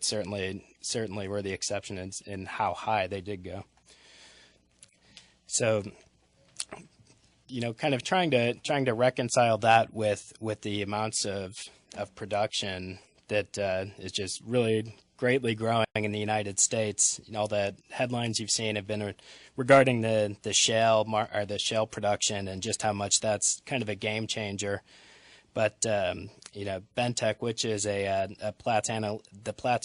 certainly were the exception in how high they did go. So, kind of trying to reconcile that with the amounts of production that is just really greatly growing in the United States. All the headlines you've seen have been regarding the shale or the shale production and just how much that's kind of a game changer. But Bentech, which is the Platts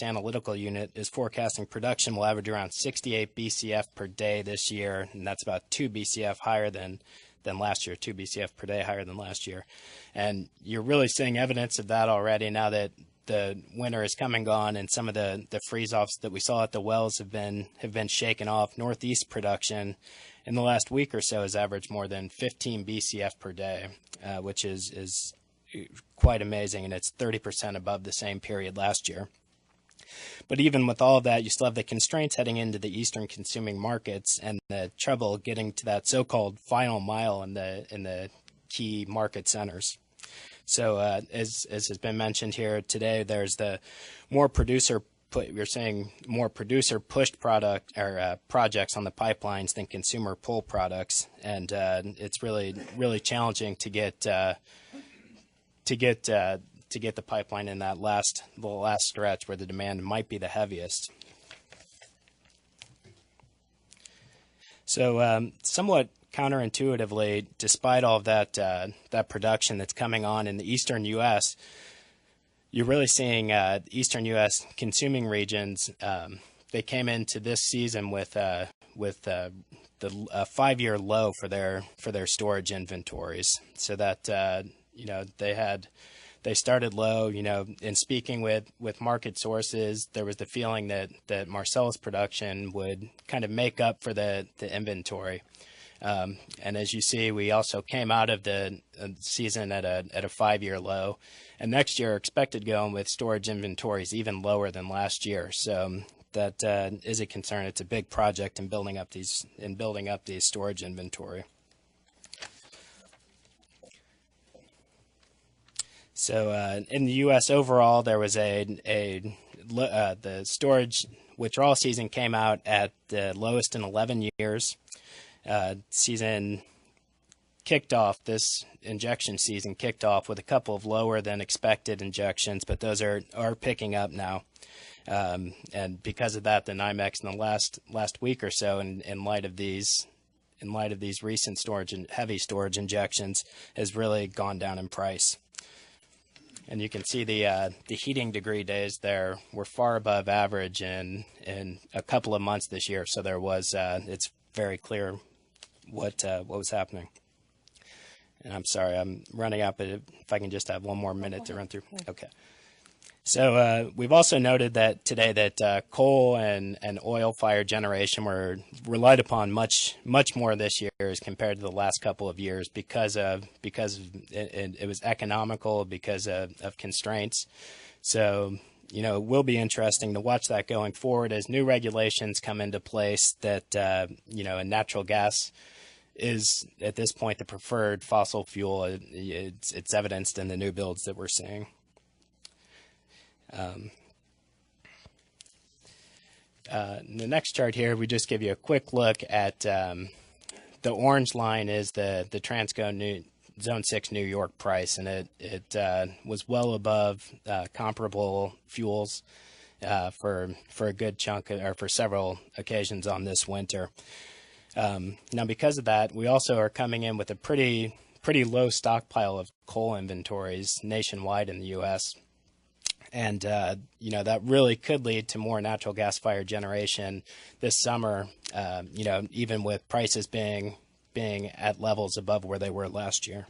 Analytical Unit, is forecasting production will average around 68 BCF per day this year, and that's about 2 BCF higher than last year, 2 BCF per day higher than last year. And you're really seeing evidence of that already now that the winter is come and gone, and some of the freeze-offs that we saw at the wells have been shaken off. Northeast production in the last week or so has averaged more than 15 BCF per day, which is quite amazing, and it's 30% above the same period last year. But even with all of that, you still have the constraints heading into the eastern consuming markets and the trouble getting to that so-called final mile in the key market centers. So as has been mentioned here today, there's the more producer pushed product or projects on the pipelines than consumer pull products, and it's really challenging to get the pipeline in that last stretch where the demand might be the heaviest. So somewhat counterintuitively, despite all of that production that's coming on in the eastern U.S., you're really seeing eastern U.S. consuming regions. They came into this season with the 5-year low for their storage inventories. So that they started low. In speaking with market sources, there was the feeling that Marcellus production would kind of make up for the inventory. And as you see, we also came out of the season at a 5-year low, and next year expected going with storage inventories even lower than last year. So that is a concern. It's a big project in building up these storage inventory. So in the U.S. overall, there was the storage withdrawal season came out at the lowest in 11 years. Season kicked off, this injection season kicked off with a couple of lower than expected injections, but those are picking up now. And because of that, the NYMEX in the last week or so, in light of these recent storage and heavy storage injections, has really gone down in price. And you can see the heating degree days there were far above average in a couple of months this year. So there was it's very clear what was happening. And I'm sorry, I'm running out, but if I can just have one more minute to run through. Okay. So we've also noted that today that coal and oil-fired generation were relied upon much more this year as compared to the last couple of years because it was economical, because of constraints. So it will be interesting to watch that going forward as new regulations come into place that and natural gas is at this point the preferred fossil fuel. It's evidenced in the new builds that we're seeing. In the next chart here, we just give you a quick look at the orange line is the Transco Zone 6 New York price, and it was well above comparable fuels for a good chunk or for several occasions on this winter. Now, because of that, we also are coming in with a pretty low stockpile of coal inventories nationwide in the U.S. And, that really could lead to more natural gas-fired generation this summer, even with prices being at levels above where they were last year.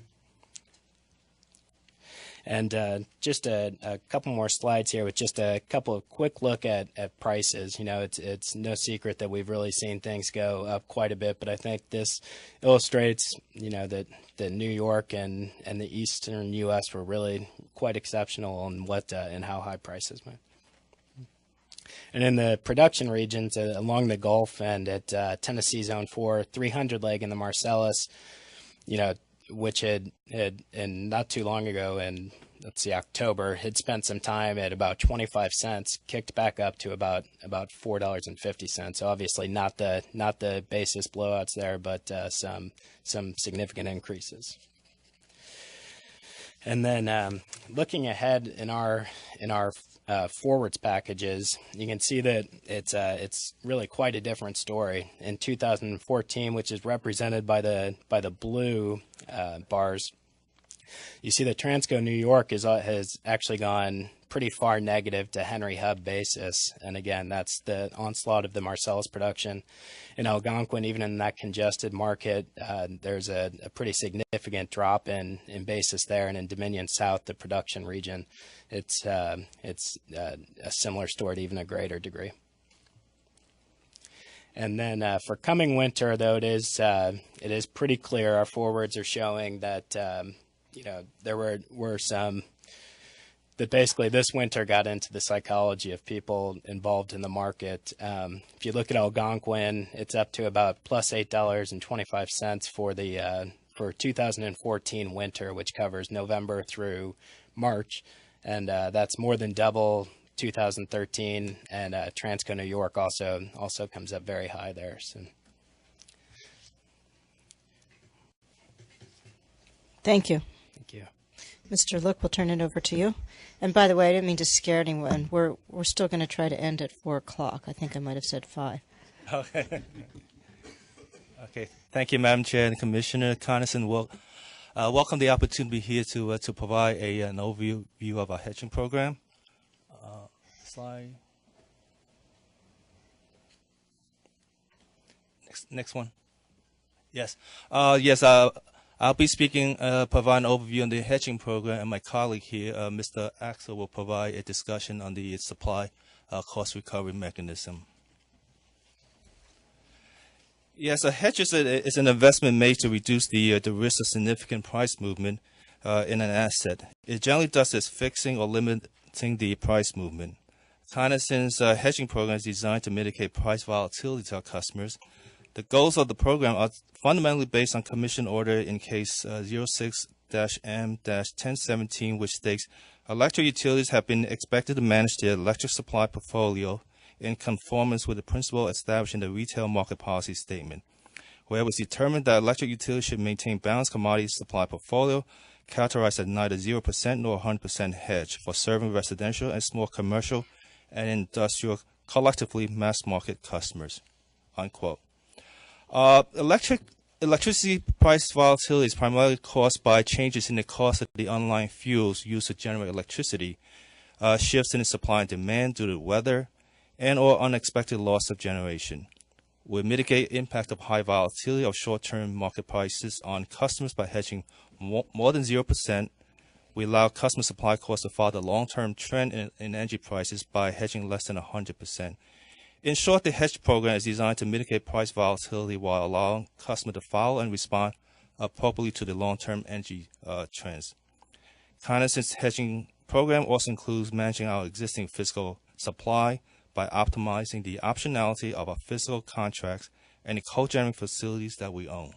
And just a couple more slides here with just a couple of quick look at prices. It's no secret that we've really seen things go up quite a bit, but I think this illustrates, that New York and the eastern U.S. were really quite exceptional on and how high prices went. And in the production regions along the Gulf and at Tennessee Zone 4, 300 leg in the Marcellus, which had not too long ago in, October, had spent some time at about 25 cents, kicked back up to about $4.50. So obviously not the basis blowouts there, but some significant increases. And then looking ahead in our forwards packages, you can see that it's really quite a different story. In 2014, which is represented by the blue bars, you see that Transco New York has actually gone pretty far negative to Henry Hub basis, and again, that's the onslaught of the Marcellus production. In Algonquin, even in that congested market, there's a pretty significant drop in basis there, and in Dominion South, the production region, it's a similar story to even a greater degree. And then for coming winter, though, it is pretty clear. Our forwards are showing that there were some that basically this winter got into the psychology of people involved in the market. If you look at Algonquin, it's up to about plus $8.25 for 2014 winter, which covers November through March, and that's more than double 2013. And Transco New York also comes up very high there. So. Thank you. Thank you. Mr. Look, we'll turn it over to you. And by the way, I didn't mean to scare anyone. We're still going to try to end at 4 o'clock. I think I might have said 5. Okay. Okay. Thank you, Madam Chair and Commissioner Coniston. Welcome the opportunity here to provide an overview of our hedging program. Slide. Next one. Yes. I'll be speaking, provide an overview on the hedging program, and my colleague here, Mr. Axel, will provide a discussion on the supply cost recovery mechanism. Yes, a hedge is an investment made to reduce the risk of significant price movement in an asset. It generally does this fixing or limiting the price movement. Coniston's hedging program is designed to mitigate price volatility to our customers. The goals of the program are fundamentally based on Commission Order in case 06-M-1017, which states electric utilities have been expected to manage their electric supply portfolio in conformance with the principle established in the Retail Market Policy Statement, where it was determined that electric utilities should maintain balanced commodity supply portfolio characterized as neither 0% nor 100% hedge for serving residential and small commercial and industrial, collectively mass market customers, unquote. Electricity price volatility is primarily caused by changes in the cost of the underlying fuels used to generate electricity, shifts in the supply and demand due to weather, and or unexpected loss of generation. We mitigate impact of high volatility of short-term market prices on customers by hedging more than 0%. We allow customer supply costs to follow the long-term trend in energy prices by hedging less than 100%. In short, the hedge program is designed to mitigate price volatility while allowing customers to follow and respond appropriately to the long-term energy trends. Coniston's hedging program also includes managing our existing physical supply by optimizing the optionality of our physical contracts and the co-generating facilities that we own.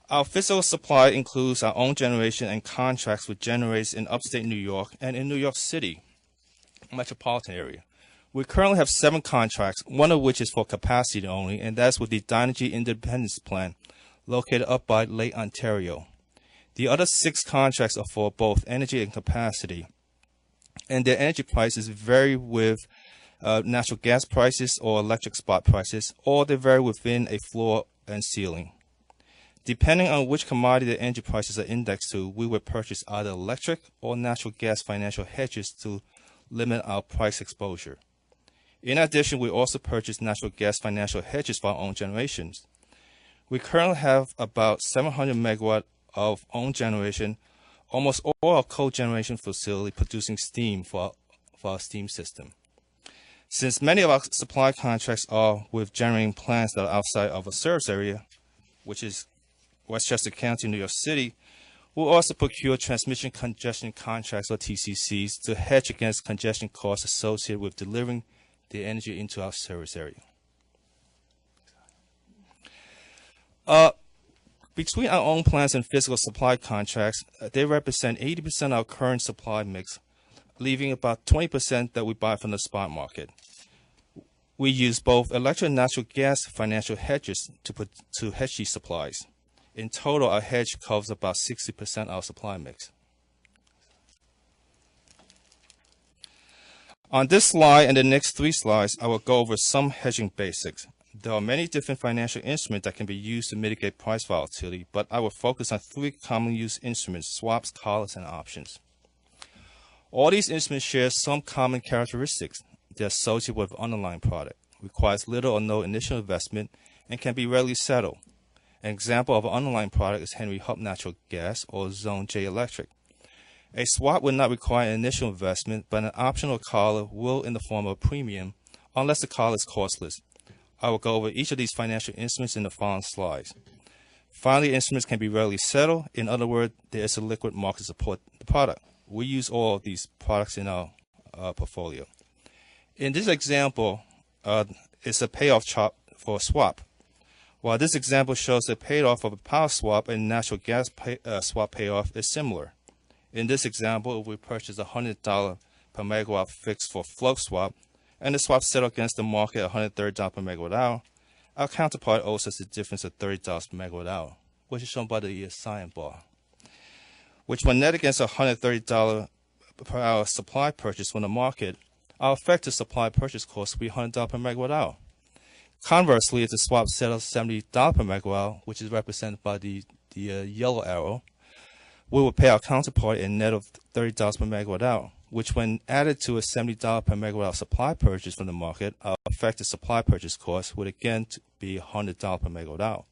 Our physical supply includes our own generation and contracts with generators in upstate New York and in New York City metropolitan area. We currently have 7 contracts, one of which is for capacity only, and that's with the Dynegy Independence Plan, located up by Lake Ontario. The other 6 contracts are for both energy and capacity, and their energy prices vary with natural gas prices or electric spot prices, or they vary within a floor and ceiling. Depending on which commodity the energy prices are indexed to, we would purchase either electric or natural gas financial hedges to limit our price exposure. In addition, we also purchase natural gas financial hedges for our own generations. We currently have about 700 megawatt of own generation, almost all our cogeneration facility producing steam for our steam system. Since many of our supply contracts are with generating plants that are outside of a service area, which is Westchester County, New York City, we'll also procure transmission congestion contracts, or TCCs, to hedge against congestion costs associated with delivering the energy into our service area. Between our own plants and physical supply contracts, they represent 80% of our current supply mix, leaving about 20% that we buy from the spot market. We use both electric and natural gas financial hedges to hedge these supplies. In total, our hedge covers about 60% of our supply mix. On this slide and the next 3 slides, I will go over some hedging basics. There are many different financial instruments that can be used to mitigate price volatility, but I will focus on 3 commonly used instruments: swaps, collars, and options. All these instruments share some common characteristics. They are associated with underlying product, requires little or no initial investment, and can be readily settled. An example of an underlying product is Henry Hub Natural Gas or Zone J Electric. A swap would not require an initial investment, but an option or collar will in the form of a premium, unless the collar is costless. I will go over each of these financial instruments in the following slides. Finally, instruments can be readily settled. In other words, there is a liquid market to support the product. We use all of these products in our portfolio. In this example, it's a payoff chart for a swap. While this example shows the payoff of a power swap and natural gas swap payoff is similar. In this example, if we purchase $100 per megawatt fixed for float swap, and the swap settled against the market at $130 per megawatt hour, our counterpart owes us a difference of $30 per megawatt hour, which is shown by the cyan bar, which when net against $130 per hour supply purchase from the market, our effective supply purchase cost will be $100 per megawatt hour. Conversely, if the swap settles $70 per megawatt hour, which is represented by the yellow arrow, we will pay our counterpart a net of $30 per megawatt hour, which when added to a $70 per megawatt hour supply purchase from the market, our effective supply purchase cost would again be $100 per megawatt hour.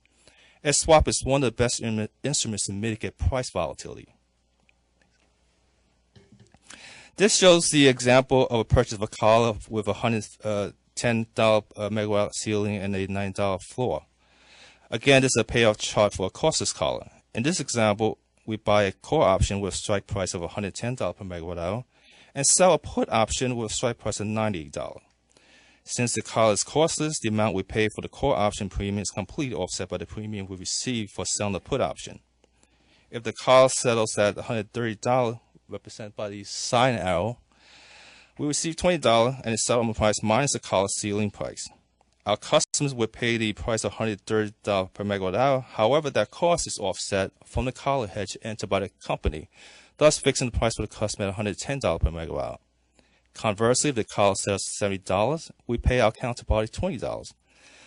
A swap is one of the best instruments to mitigate price volatility. This shows the example of a purchase of a collar with a $110 megawatt ceiling and a $9 floor. Again, this is a payoff chart for a costless collar. In this example, we buy a core option with a strike price of $110 per megawatt hour and sell a put option with a strike price of $98. Since the collar is costless, the amount we pay for the core option premium is completely offset by the premium we receive for selling the put option. If the collar settles at $130, represented by the cyan arrow, we receive $20 and the settlement price minus the collar ceiling price. Our customers would pay the price of $130 per megawatt hour. However, that cost is offset from the collar hedge entered by the company, thus fixing the price for the customer at $110 per megawatt hour. Conversely, if the collar sells $70, we pay our counterparty $20.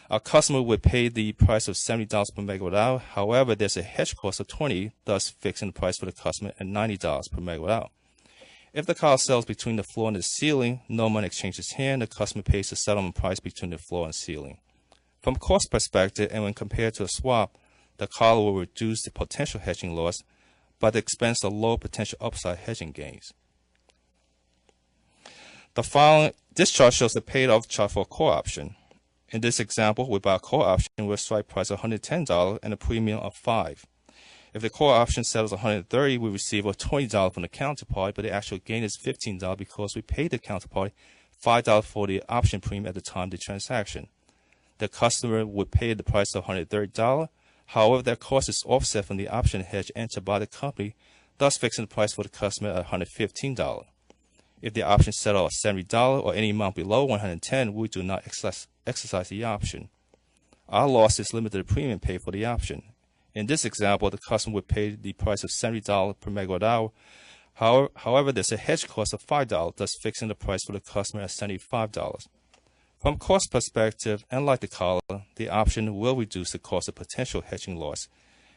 Our customer would pay the price of $70 per megawatt hour. However, there's a hedge cost of $20, thus fixing the price for the customer at $90 per megawatt hour. If the collar sells between the floor and the ceiling, no money exchanges hands. The customer pays the settlement price between the floor and ceiling. From a cost perspective, and when compared to a swap, the collar will reduce the potential hedging loss by the expense of low potential upside hedging gains. This chart shows the paid-off chart for a core option. In this example, we buy a core option with a strike price of $110 and a premium of $5. If the core option settles $130, we receive a $20 from the counterparty, but the actual gain is $15 because we paid the counterparty $5 for the option premium at the time of the transaction. The customer would pay the price of $130. However, that cost is offset from the option hedge entered by the company, thus fixing the price for the customer at $115. If the option settles at $70 or any amount below $110, we do not exercise the option. Our loss is limited to the premium paid for the option. In this example, the customer would pay the price of $70 per megawatt hour. However, there's a hedge cost of $5, thus fixing the price for the customer at $75. From a cost perspective, and like the collar, the option will reduce the cost of potential hedging loss,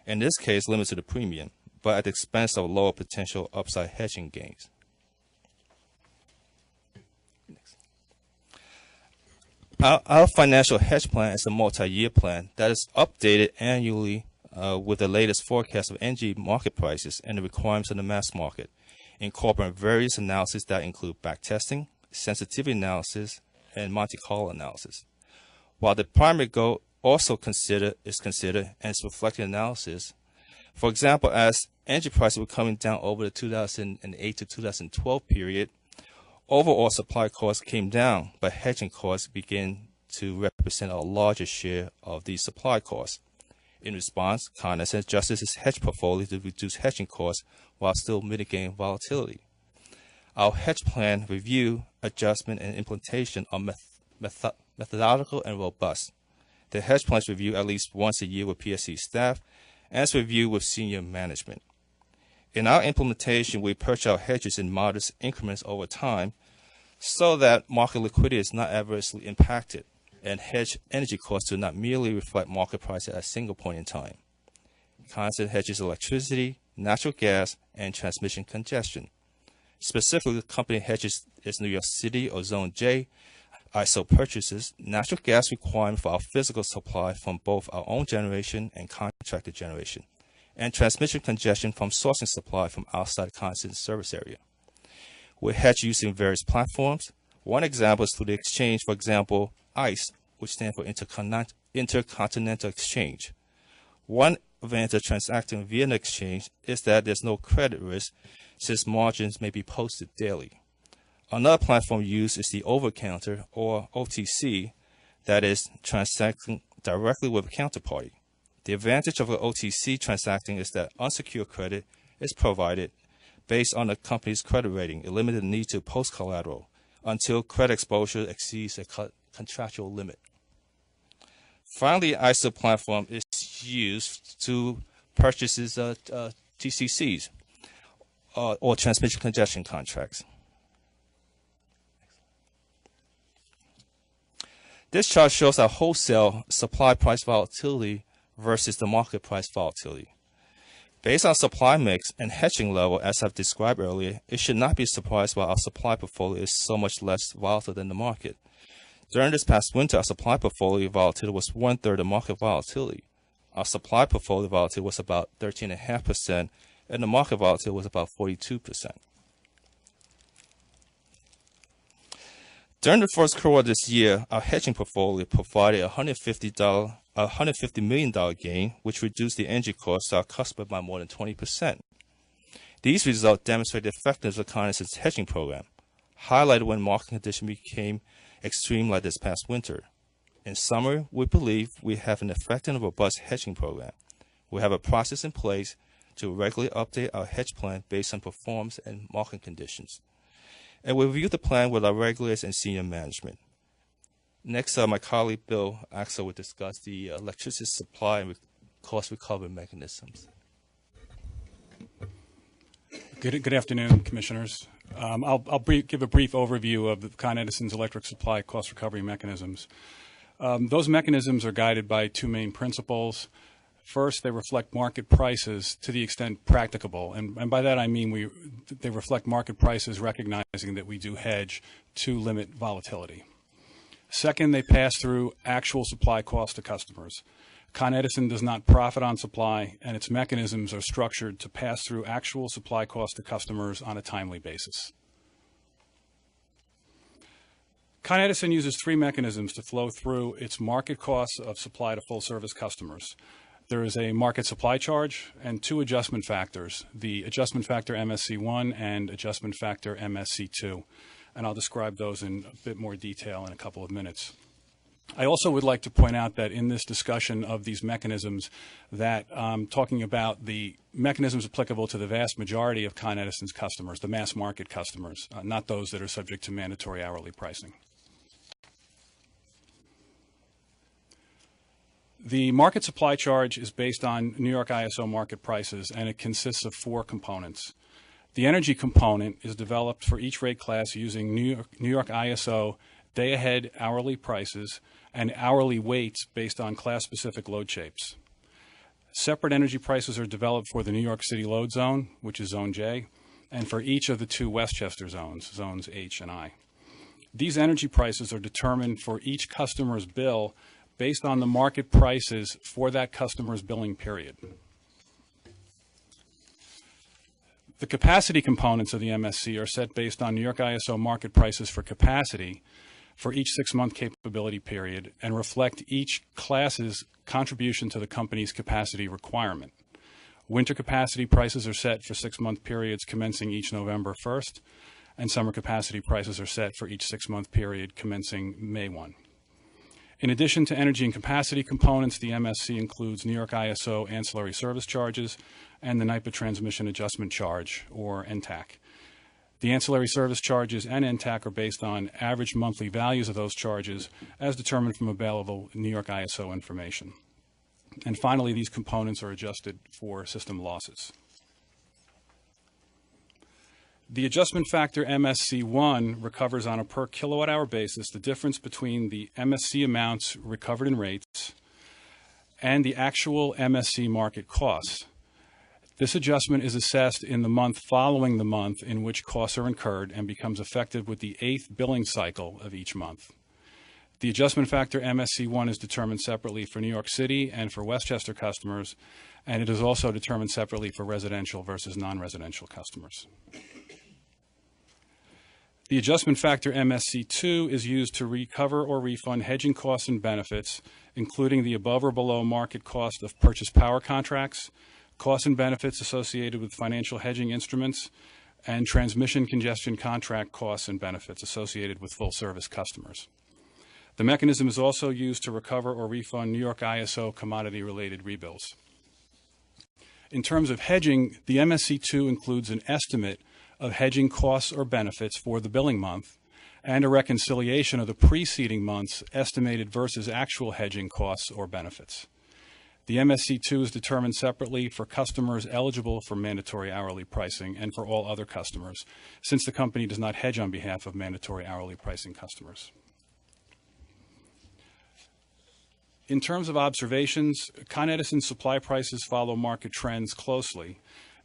in this case limited to the premium, but at the expense of lower potential upside hedging gains. Our financial hedge plan is a multi-year plan that is updated annually with the latest forecast of energy market prices and the requirements of the mass market, incorporating various analyses that include backtesting, sensitivity analysis, and Monte Carlo analysis. While the primary goal also is considered and is reflected in analysis, for example, as energy prices were coming down over the 2008 to 2012 period, overall supply costs came down, but hedging costs began to represent a larger share of the supply costs. In response, Con Edison adjusted its hedge portfolio to reduce hedging costs while still mitigating volatility. Our hedge plan review, adjustment, and implementation are methodological and robust. The hedge plan is reviewed at least once a year with PSC staff and is reviewed with senior management. In our implementation, we purchase our hedges in modest increments over time. so that market liquidity is not adversely impacted and hedge energy costs do not merely reflect market price at a single point in time. Con Edison hedges electricity, natural gas, and transmission congestion. Specifically, the company hedges its New York City or Zone J ISO purchases natural gas requirement for our physical supply from both our own generation and contracted generation, and transmission congestion from sourcing supply from outside Con Edison's service area. We hedge using various platforms. One example is through the exchange, for example, ICE, which stands for Intercontinental Exchange. One advantage of transacting via an exchange is that there's no credit risk since margins may be posted daily. Another platform used is the over-the-counter, or OTC, that is, transacting directly with a counterparty. The advantage of an OTC transacting is that unsecured credit is provided based on the company's credit rating, eliminating the need to post collateral until credit exposure exceeds a contractual limit. Finally, ISO platform is used to purchase TCCs, or transmission congestion contracts. This chart shows our wholesale supply price volatility versus the market price volatility. Based on supply mix and hedging level, as I've described earlier, it should not be surprised why our supply portfolio is so much less volatile than the market. During this past winter, our supply portfolio volatility was 1/3 of market volatility. Our supply portfolio volatility was about 13.5%, and the market volatility was about 42%. During the first quarter of this year, our hedging portfolio provided a $150 million gain, which reduced the energy cost to our customer by more than 20%. These results demonstrate the effectiveness of Con Edison's hedging program, highlighted when market conditions became extreme like this past winter. In summary, we believe we have an effective and robust hedging program. We have a process in place to regularly update our hedge plan based on performance and market conditions. And we review the plan with our regulators and senior management. Next, my colleague Bill Axel will discuss the electricity supply and cost recovery mechanisms. Good afternoon, Commissioners. I'll give a brief overview of Con Edison's electric supply cost recovery mechanisms. Those mechanisms are guided by two main principles. First, they reflect market prices to the extent practicable, and by that I mean they reflect market prices recognizing that we do hedge to limit volatility. Second, they pass through actual supply costs to customers. Con Edison does not profit on supply, and its mechanisms are structured to pass through actual supply costs to customers on a timely basis. Con Edison uses three mechanisms to flow through its market costs of supply to full-service customers. There is a market supply charge and two adjustment factors, the adjustment factor MSC1 and adjustment factor MSC2. And I'll describe those in a bit more detail in a couple of minutes. I also would like to point out that in this discussion of these mechanisms that I'm talking about the mechanisms applicable to the vast majority of Con Edison's customers, the mass market customers, not those that are subject to mandatory hourly pricing. The market supply charge is based on New York ISO market prices, and it consists of four components. The energy component is developed for each rate class using New York ISO day-ahead hourly prices and hourly weights based on class-specific load shapes. Separate energy prices are developed for the New York City load zone, which is Zone J, and for each of the two Westchester zones, Zones H and I. These energy prices are determined for each customer's bill based on the market prices for that customer's billing period. The capacity components of the MSC are set based on New York ISO market prices for capacity for each 6-month capability period and reflect each class's contribution to the company's capacity requirement. Winter capacity prices are set for 6-month periods commencing each November 1st, and summer capacity prices are set for each 6-month period commencing May 1. In addition to energy and capacity components, the MSC includes New York ISO ancillary service charges and the NYPA transmission adjustment charge, or NTAC. The ancillary service charges and NTAC are based on average monthly values of those charges as determined from available New York ISO information. And finally, these components are adjusted for system losses. The adjustment factor MSC1 recovers on a per kilowatt hour basis the difference between the MSC amounts recovered in rates and the actual MSC market costs. This adjustment is assessed in the month following the month in which costs are incurred and becomes effective with the 8th billing cycle of each month. The adjustment factor MSC1 is determined separately for New York City and for Westchester customers, and it is also determined separately for residential versus non-residential customers. The adjustment factor MSC2 is used to recover or refund hedging costs and benefits, including the above or below market cost of purchased power contracts, costs and benefits associated with financial hedging instruments, and transmission congestion contract costs and benefits associated with full service customers. The mechanism is also used to recover or refund New York ISO commodity-related rebills. In terms of hedging, the MSC2 includes an estimate of hedging costs or benefits for the billing month and a reconciliation of the preceding month's estimated versus actual hedging costs or benefits. The MSC2 is determined separately for customers eligible for mandatory hourly pricing and for all other customers, since the company does not hedge on behalf of mandatory hourly pricing customers. In terms of observations, Con Edison supply prices follow market trends closely.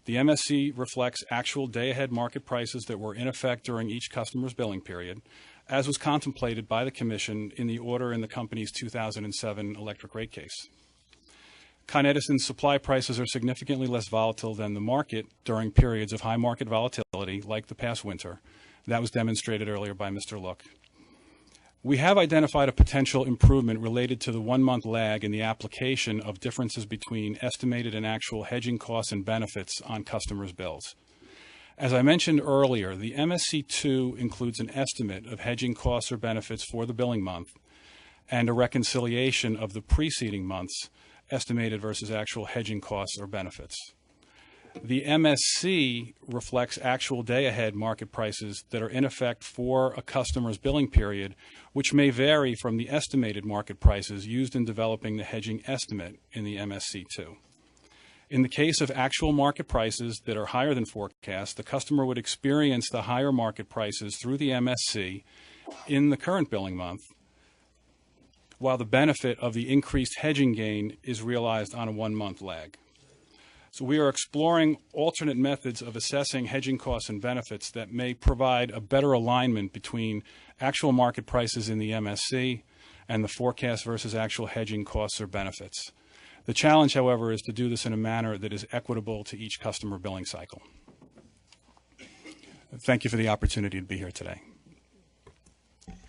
The MSC reflects actual day-ahead market prices that were in effect during each customer's billing period, as was contemplated by the Commission in the order in the company's 2007 electric rate case. Con Edison's supply prices are significantly less volatile than the market during periods of high market volatility, like the past winter. That was demonstrated earlier by Mr. Look. We have identified a potential improvement related to the 1-month lag in the application of differences between estimated and actual hedging costs and benefits on customers' bills. As I mentioned earlier, the MSC2 includes an estimate of hedging costs or benefits for the billing month and a reconciliation of the preceding month's estimated versus actual hedging costs or benefits. The MSC reflects actual day-ahead market prices that are in effect for a customer's billing period, which may vary from the estimated market prices used in developing the hedging estimate in the MSC2. In the case of actual market prices that are higher than forecast, the customer would experience the higher market prices through the MSC in the current billing month, while the benefit of the increased hedging gain is realized on a 1-month lag. So we are exploring alternate methods of assessing hedging costs and benefits that may provide a better alignment between actual market prices in the MSC and the forecast versus actual hedging costs or benefits. The challenge, however, is to do this in a manner that is equitable to each customer billing cycle. Thank you for the opportunity to be here today.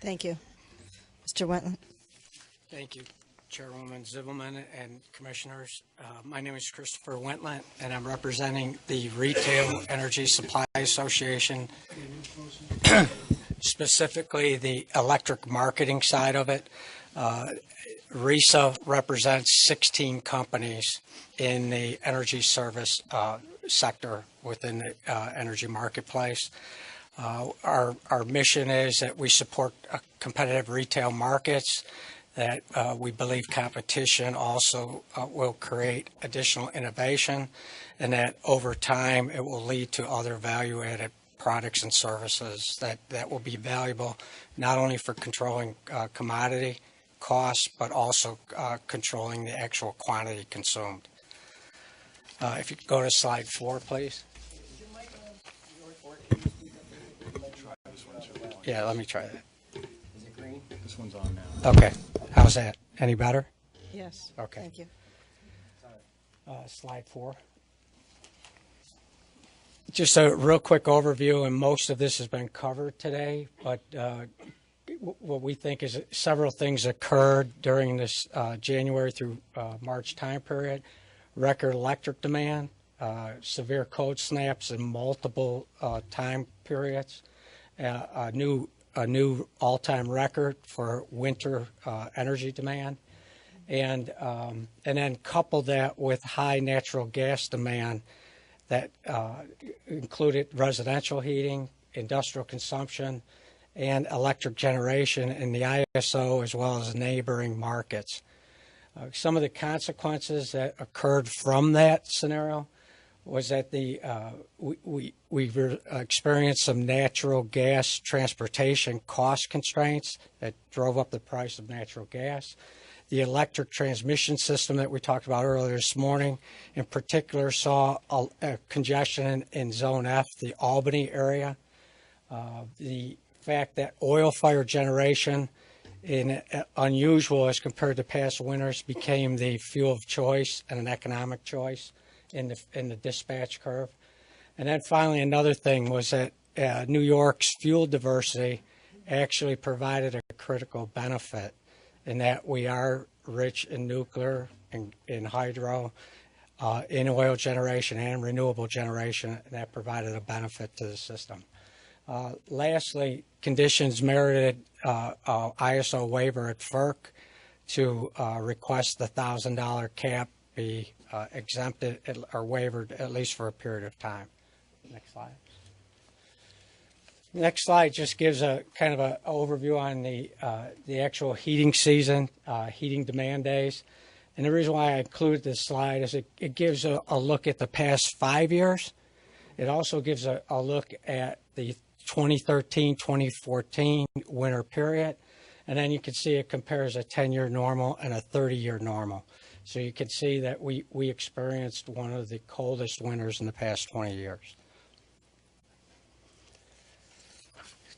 Thank you. Mr. Wentland. Thank you, Chairwoman Zibelman and Commissioners. My name is Christopher Wentland, and I'm representing the Retail Energy Supply Association, specifically the electric marketing side of it. RESA represents 16 companies in the energy service sector within the energy marketplace. Our mission is that we support competitive retail markets, that we believe competition also will create additional innovation, and that over time it will lead to other value-added products and services that will be valuable not only for controlling commodity costs, but also controlling the actual quantity consumed. If you could go to slide 4, please. Yeah, let me try that. Is it green? This one's on now. Okay. How's that? Any better? Yes. Okay. Thank you. Slide 4. Just a real quick overview, and most of this has been covered today, but what we think is several things occurred during this January through March time period. Record electric demand, severe cold snaps in multiple time periods, a new all-time record for winter energy demand, and then couple that with high natural gas demand that included residential heating, industrial consumption, and electric generation in the ISO as well as neighboring markets. Some of the consequences that occurred from that scenario was that we experienced some natural gas transportation cost constraints that drove up the price of natural gas. The electric transmission system that we talked about earlier this morning, in particular, saw a congestion in Zone F, the Albany area. The fact that oil-fired generation, unusual as compared to past winters, became the fuel of choice and an economic choice in the dispatch curve. And then finally, another thing was that New York's fuel diversity actually provided a critical benefit in that we are rich in nuclear, in hydro, in oil generation and renewable generation, and that provided a benefit to the system. Lastly, conditions merited ISO waiver at FERC to request the $1,000 cap be exempted or waived at least for a period of time. Next slide. Next slide just gives a kind of an overview on the actual heating season, heating demand days. And the reason why I include this slide is it gives a look at the past 5 years. It also gives a look at the 2013-2014 winter period. And then you can see it compares a 10-year normal and a 30-year normal. So you can see that we experienced one of the coldest winters in the past 20 years.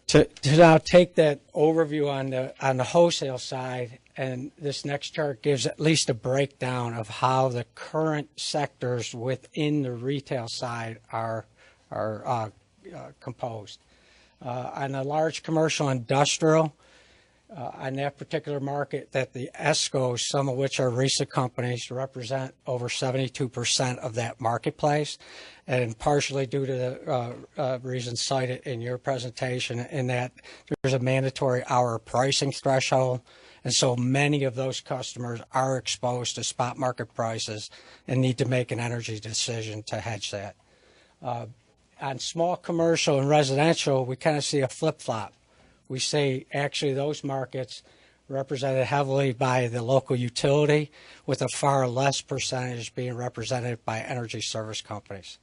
To now take that overview on the wholesale side, and this next chart gives at least a breakdown of how the current sectors within the retail side are composed. On the large commercial industrial, on that particular market, that the ESCOs, some of which are RISA companies, represent over 72% of that marketplace, and partially due to the reasons cited in your presentation, in that there's a mandatory hour pricing threshold, and so many of those customers are exposed to spot market prices and need to make an energy decision to hedge that. On small commercial and residential, we kind of see a flip-flop. We see actually those markets represented heavily by the local utility, with a far less percentage being represented by energy service companies.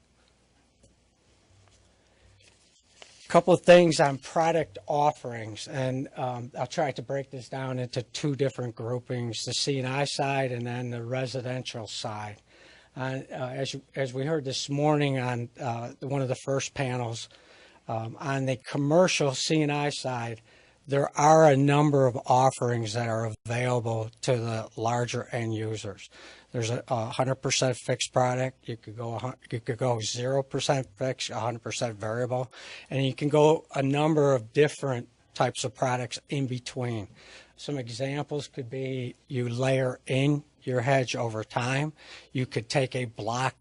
A couple of things on product offerings, and I'll try to break this down into two different groupings, the C&I side and then the residential side. As we heard this morning on one of the first panels, on the commercial C&I side, there are a number of offerings that are available to the larger end users. There's a 100% fixed product. You could go 0% fixed, 100% variable, and you can go a number of different types of products in between. Some examples could be you layer in your hedge over time. You could take a block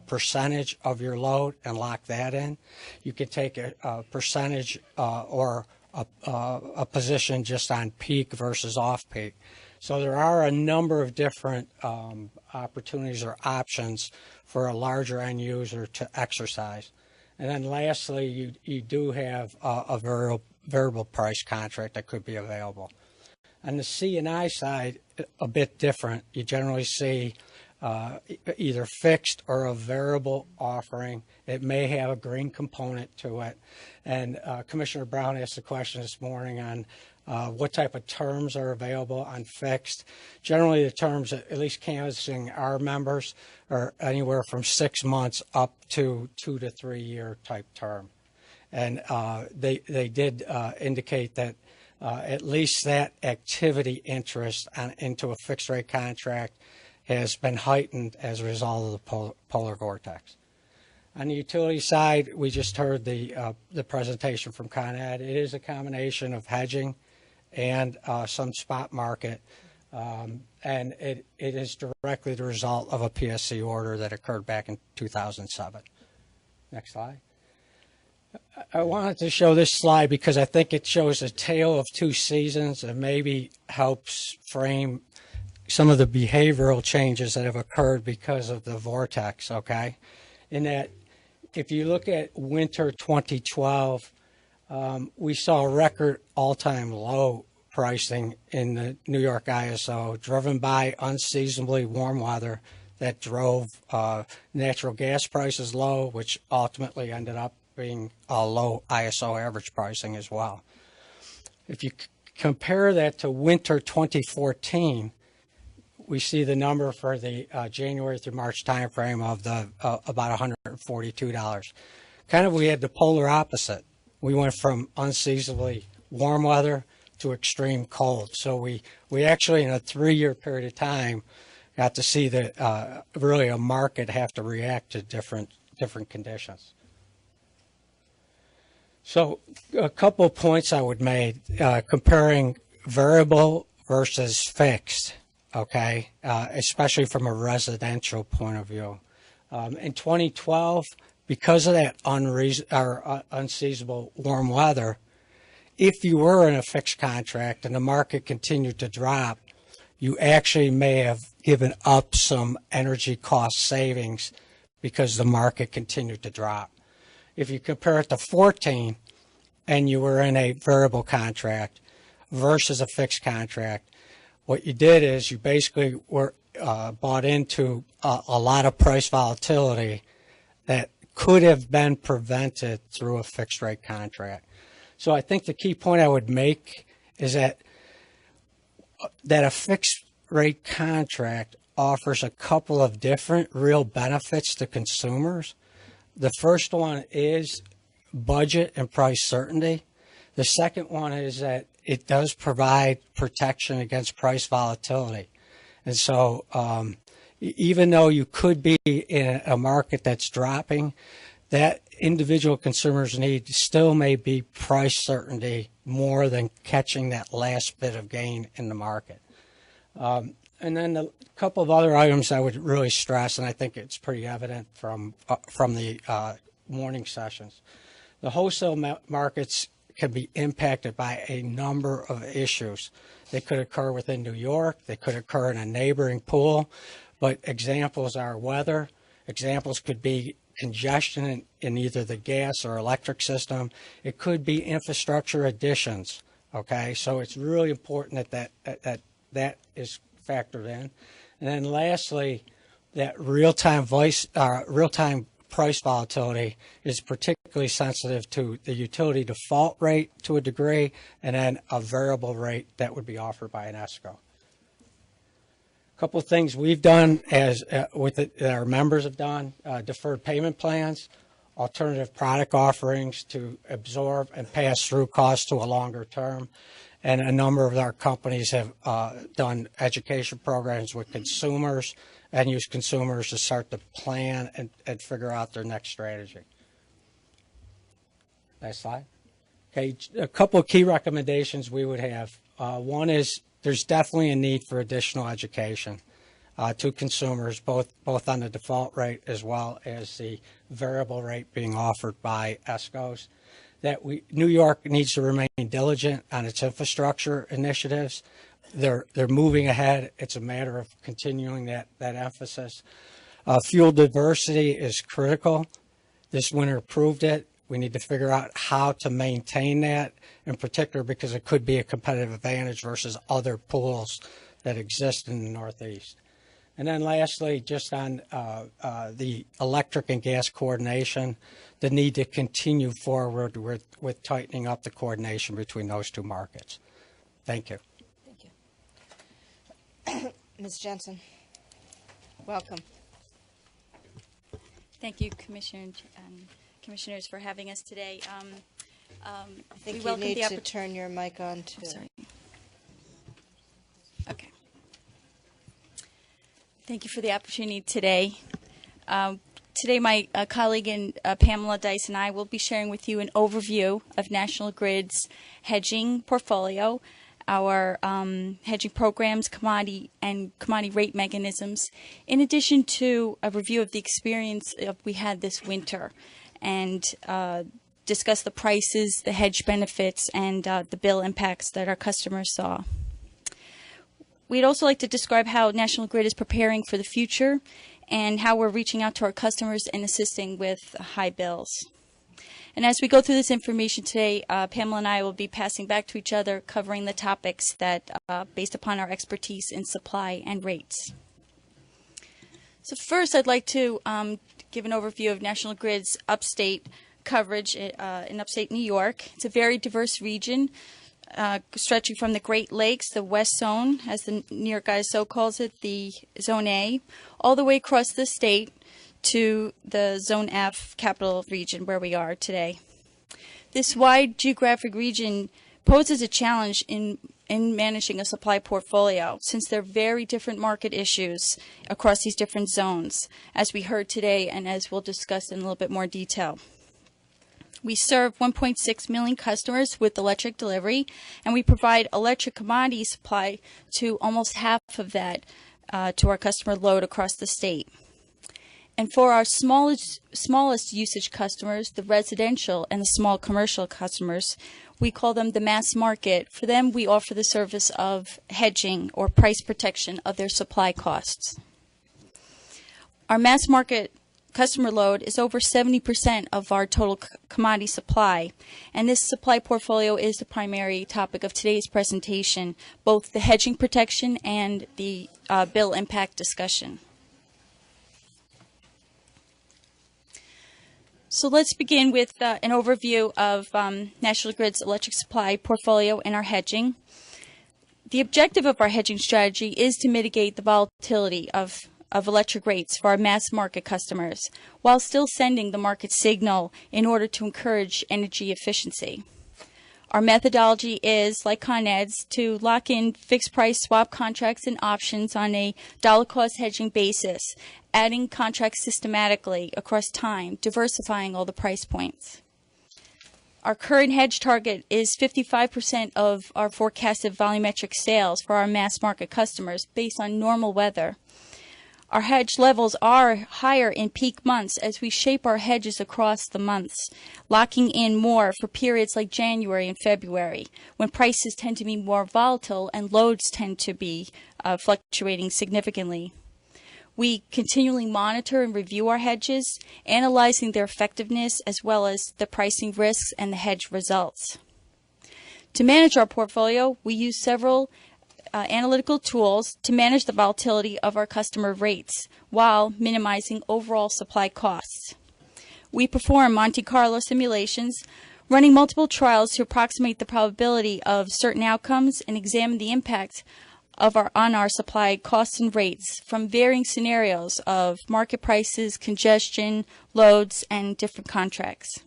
percentage of your load and lock that in. You could take a percentage or a position just on peak versus off peak. So there are a number of different opportunities or options for a larger end user to exercise. And then lastly, you do have a variable price contract that could be available. On the C&I side, a bit different. You generally see either fixed or a variable offering. It may have a green component to it. And Commissioner Brown asked a question this morning on what type of terms are available on fixed. Generally, the terms, at least canvassing our members, are anywhere from 6 months up to 2 to 3 year type term. And they did indicate that at least that activity interest into a fixed rate contract has been heightened as a result of the polar vortex. On the utility side, we just heard the presentation from Con Ed. It is a combination of hedging and some spot market, and it is directly the result of a PSC order that occurred back in 2007. Next slide. I wanted to show this slide because I think it shows a tale of two seasons and maybe helps frame some of the behavioral changes that have occurred because of the vortex, okay? In that, if you look at winter 2012, we saw a record all-time low pricing in the New York ISO, driven by unseasonably warm weather that drove natural gas prices low, which ultimately ended up being a low ISO average pricing as well. If you compare that to winter 2014, we see the number for the January through March timeframe of the about $142. Kind of we had the polar opposite. We went from unseasonably warm weather to extreme cold. So we actually, in a 3-year period of time, got to see that really a market have to react to different conditions. So a couple of points I would make comparing variable versus fixed, okay, especially from a residential point of view. In 2012, because of that unseasonable warm weather, if you were in a fixed contract and the market continued to drop, you actually may have given up some energy cost savings because the market continued to drop. If you compare it to 14 and you were in a variable contract versus a fixed contract, what you did is you basically were bought into a lot of price volatility that could have been prevented through a fixed rate contract. So I think the key point I would make is that a fixed rate contract offers a couple of different real benefits to consumers. The first one is budget and price certainty. The second one is that it does provide protection against price volatility. And so even though you could be in a market that's dropping, that individual consumer's need still may be price certainty more than catching that last bit of gain in the market. And then a couple of other items I would really stress, and I think it's pretty evident from the morning sessions. The wholesale markets can be impacted by a number of issues. They could occur within New York. They could occur in a neighboring pool. But examples are weather. Examples could be congestion in either the gas or electric system. It could be infrastructure additions. Okay, so it's really important that is factored in. And then lastly, that real-time price volatility is particularly sensitive to the utility default rate to a degree, and then a variable rate that would be offered by an ESCO. A couple of things we've done that our members have done, deferred payment plans, alternative product offerings to absorb and pass through costs to a longer term. And a number of our companies have done education programs with consumers and use consumers to start to plan and figure out their next strategy. Next slide. Okay, a couple of key recommendations we would have. One is there's definitely a need for additional education to consumers, both on the default rate as well as the variable rate being offered by ESCOs. New York needs to remain diligent on its infrastructure initiatives. They're moving ahead. It's a matter of continuing that emphasis. Fuel diversity is critical. This winter proved it. We need to figure out how to maintain that, in particular because it could be a competitive advantage versus other pools that exist in the Northeast. And then lastly, just on the electric and gas coordination, the need to continue forward with tightening up the coordination between those two markets. Thank you. Thank you. Ms. Jensen, welcome. Thank you, Commissioners, for having us today. I think you need to turn your mic on, too. I'm sorry. Okay. Thank you for the opportunity today. Today, my colleague and Pamela Dice and I will be sharing with you an overview of National Grid's hedging portfolio, our hedging programs, commodity rate mechanisms, in addition to a review of the experience we had this winter, and discuss the prices, the hedge benefits, and the bill impacts that our customers saw. We'd also like to describe how National Grid is preparing for the future and how we're reaching out to our customers and assisting with high bills. And as we go through this information today, Pamela and I will be passing back to each other, covering the topics that, based upon our expertise in supply and rates. So first, I'd like to give an overview of National Grid's upstate coverage in upstate New York. It's a very diverse region, stretching from the Great Lakes, the West Zone, as the New York ISO calls it, the Zone A, all the way across the state to the Zone F capital region where we are today. This wide geographic region poses a challenge in managing a supply portfolio, since there are very different market issues across these different zones, as we heard today and as we'll discuss in a little bit more detail. We serve 1.6 million customers with electric delivery, and we provide electric commodity supply to almost half of that to our customer load across the state. And for our smallest usage customers, the residential and the small commercial customers, we call them the mass market. For them, we offer the service of hedging or price protection of their supply costs. Our mass market customer load is over 70% of our total commodity supply, and this supply portfolio is the primary topic of today's presentation, both the hedging protection and the bill impact discussion. So let's begin with an overview of National Grid's electric supply portfolio and our hedging. The objective of our hedging strategy is to mitigate the volatility of electric rates for our mass market customers, while still sending the market signal in order to encourage energy efficiency. Our methodology is, like Con Ed's, to lock in fixed price swap contracts and options on a dollar cost hedging basis, adding contracts systematically across time, diversifying all the price points. Our current hedge target is 55% of our forecasted volumetric sales for our mass market customers based on normal weather. Our hedge levels are higher in peak months as we shape our hedges across the months, locking in more for periods like January and February, when prices tend to be more volatile and loads tend to be fluctuating significantly. We continually monitor and review our hedges, analyzing their effectiveness as well as the pricing risks and the hedge results. To manage our portfolio, we use several analytical tools to manage the volatility of our customer rates while minimizing overall supply costs. We perform Monte Carlo simulations, running multiple trials to approximate the probability of certain outcomes and examine the impact on our supply costs and rates from varying scenarios of market prices, congestion, loads, and different contracts.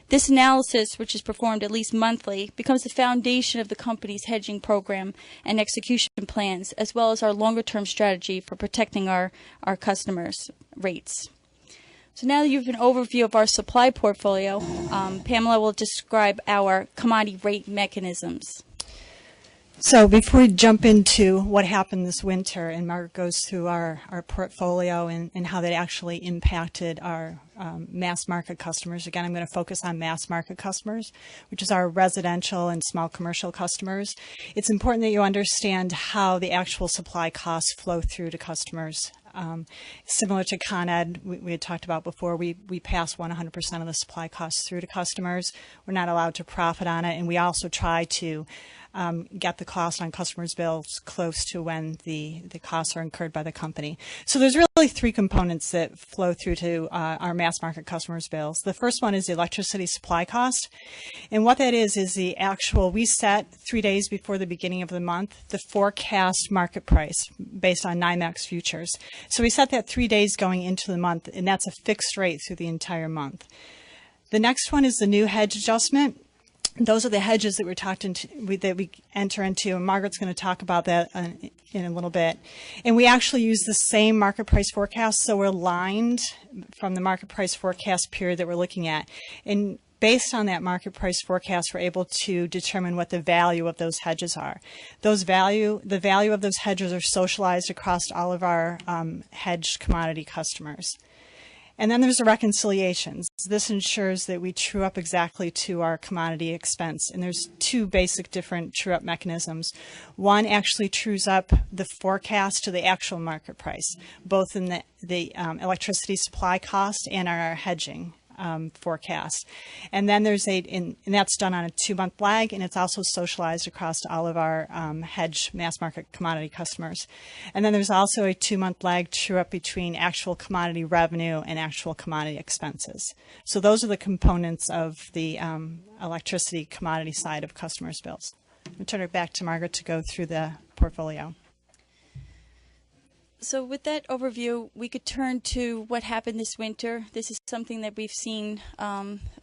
This analysis, which is performed at least monthly, becomes the foundation of the company's hedging program and execution plans, as well as our longer-term strategy for protecting our customers' rates. So now that you have an overview of our supply portfolio, Pamela will describe our commodity rate mechanisms. So before we jump into what happened this winter, and Margaret goes through our portfolio and how that actually impacted our mass market customers. Again, I'm going to focus on mass market customers, which is our residential and small commercial customers. It's important that you understand how the actual supply costs flow through to customers. Similar to Con Ed, we had talked about before, we pass 100% of the supply costs through to customers. We're not allowed to profit on it, and we also try to get the cost on customers' bills close to when the costs are incurred by the company. So there's really three components that flow through to our mass market customers' bills. The first one is the electricity supply cost. And what that is the actual, we set 3 days before the beginning of the month, the forecast market price based on NYMEX futures. So we set that 3 days going into the month, and that's a fixed rate through the entire month. The next one is the new hedge adjustment. Those are the hedges that that we enter into, and Margaret's going to talk about that in a little bit. And we actually use the same market price forecast, so we're aligned from the market price forecast period that we're looking at. And based on that market price forecast, we're able to determine what the value of those hedges are. The value of those hedges are socialized across all of our hedged commodity customers. And then there's the reconciliations. This ensures that we true up exactly to our commodity expense. And there's two basic different true up mechanisms. One actually trues up the forecast to the actual market price, both in the electricity supply cost and our hedging forecast. And then there's and that's done on a 2-month lag, and it's also socialized across all of our hedge mass market commodity customers. And then there's also a 2-month lag true up between actual commodity revenue and actual commodity expenses. So those are the components of the electricity commodity side of customers' bills. I'll turn it back to Margaret to go through the portfolio. So with that overview, we could turn to what happened this winter. This is something that we've seen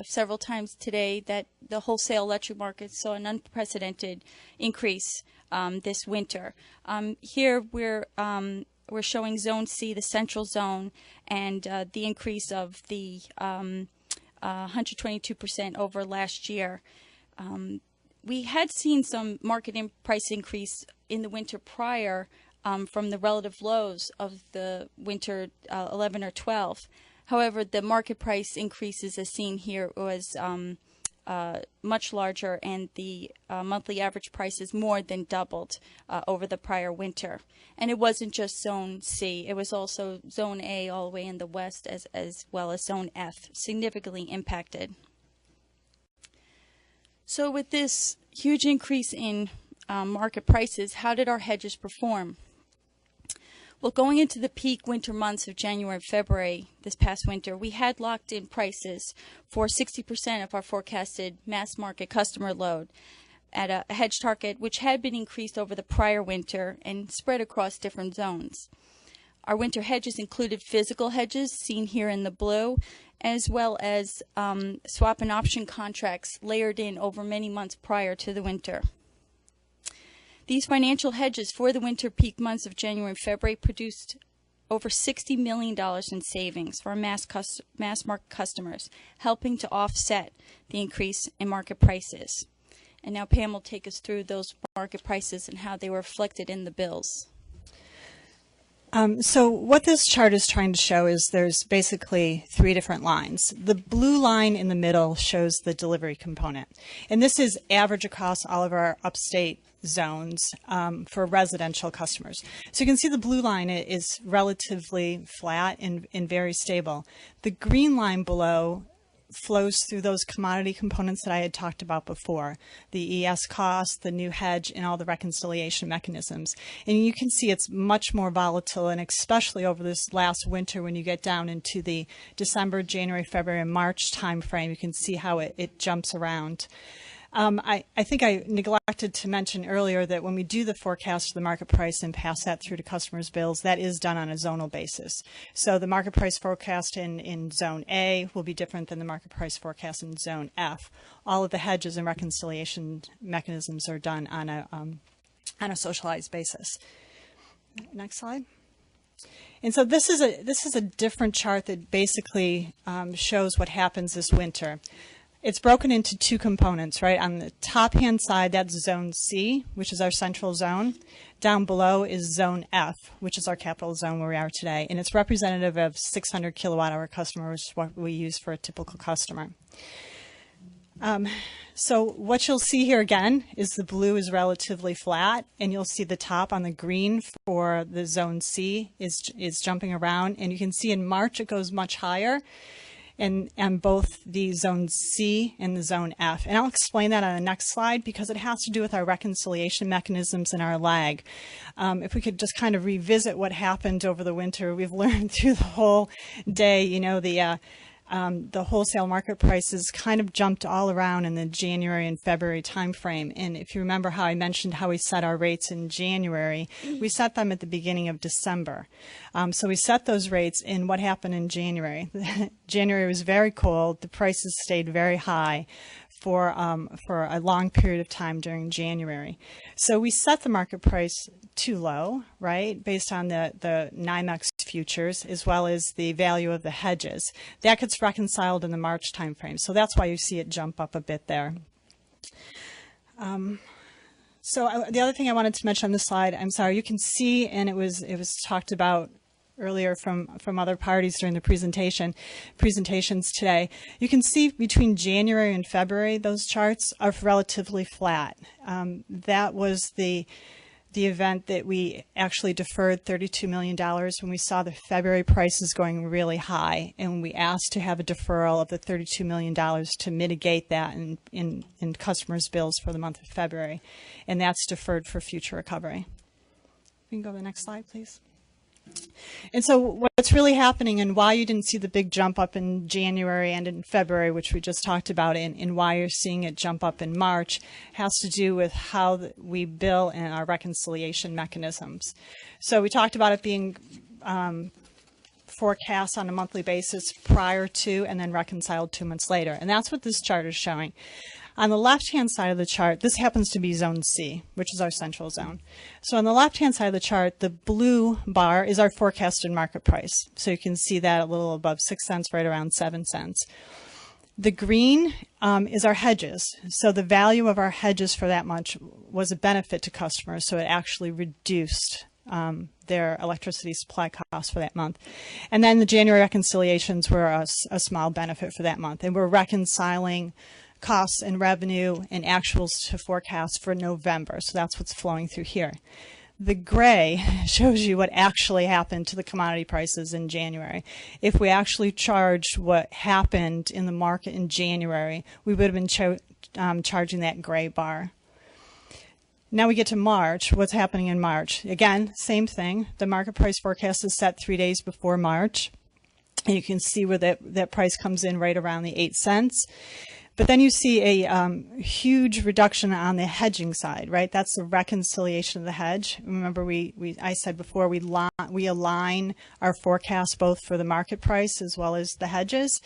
several times today, that the wholesale electric market saw an unprecedented increase this winter. Here we're showing Zone C, the central zone, and the increase of the 122% over last year. We had seen some market price increase in the winter prior, from the relative lows of the winter 11 or 12. However, the market price increases as seen here was much larger, and the monthly average prices more than doubled over the prior winter. And it wasn't just Zone C, it was also Zone A all the way in the west, as well as Zone F, significantly impacted. So with this huge increase in market prices, how did our hedges perform? Well, going into the peak winter months of January and February this past winter, we had locked in prices for 60% of our forecasted mass market customer load at a hedge target which had been increased over the prior winter and spread across different zones. Our winter hedges included physical hedges, seen here in the blue, as well as swap and option contracts layered in over many months prior to the winter. These financial hedges for the winter peak months of January and February produced over $60 million in savings for our mass market customers, helping to offset the increase in market prices. And now Pam will take us through those market prices and how they were reflected in the bills. So what this chart is trying to show is there's basically 3 different lines. The blue line in the middle shows the delivery component. And this is average across all of our upstate zones for residential customers. So you can see the blue line is relatively flat and very stable. The green line below flows through those commodity components that I had talked about before, the ES cost, the new hedge, and all the reconciliation mechanisms. And you can see it's much more volatile, and especially over this last winter when you get down into the December, January, February, and March time frame, you can see how it jumps around. I think I neglected to mention earlier that when we do the forecast of the market price and pass that through to customers' bills, that is done on a zonal basis. So the market price forecast in Zone A will be different than the market price forecast in Zone F. All of the hedges and reconciliation mechanisms are done on a socialized basis. Next slide. And so this is a different chart that basically shows what happens this winter. It's broken into 2 components, right? On the top-hand side, that's Zone C, which is our central zone. Down below is Zone F, which is our capital zone where we are today. And it's representative of 600 kilowatt-hour customers, what we use for a typical customer. So what you'll see here again is the blue is relatively flat, and you'll see the top on the green for the Zone C is jumping around. And you can see in March it goes much higher. And both the Zone C and the Zone F. And I'll explain that on the next slide because it has to do with our reconciliation mechanisms and our lag. If we could just kind of revisit what happened over the winter, we've learned through the whole day, you know, the wholesale market prices kind of jumped all around in the January and February timeframe. And if you remember how I mentioned how we set our rates in January, we set them at the beginning of December. So we set those rates, and what happened in January? January was very cold. The prices stayed very high for a long period of time during January. So we set the market price too low, right, based on the NYMEX futures as well as the value of the hedges. That gets reconciled in the March timeframe. So that's why you see it jump up a bit there. The other thing I wanted to mention on this slide, I'm sorry, you can see, and it was talked about earlier from other parties during the presentations today. You can see between January and February, those charts are relatively flat. That was the the event that we actually deferred $32 million when we saw the February prices going really high, and we asked to have a deferral of the $32 million to mitigate that in customers' bills for the month of February, and that's deferred for future recovery. We can go to the next slide, please. And so what's really happening, and why you didn't see the big jump up in January and in February, which we just talked about, and why you're seeing it jump up in March, has to do with how we bill and our reconciliation mechanisms. So we talked about it being forecast on a monthly basis prior to and then reconciled 2 months later. And that's what this chart is showing. On the left-hand side of the chart, this happens to be Zone C, which is our central zone. So on the left-hand side of the chart, the blue bar is our forecasted market price. So you can see that a little above 6 cents, right around 7 cents. The green is our hedges. So the value of our hedges for that month was a benefit to customers, so it actually reduced their electricity supply costs for that month. And then the January reconciliations were a small benefit for that month. And we're reconciling costs and revenue and actuals to forecast for November. So that's what's flowing through here. The gray shows you what actually happened to the commodity prices in January. If we actually charged what happened in the market in January, we would have been charging that gray bar. Now we get to March. What's happening in March? Again, same thing. The market price forecast is set 3 days before March. And you can see where that price comes in right around the 8 cents. But then you see a huge reduction on the hedging side, right? That's the reconciliation of the hedge. Remember, I said before, we align our forecast both for the market price as well as the hedges.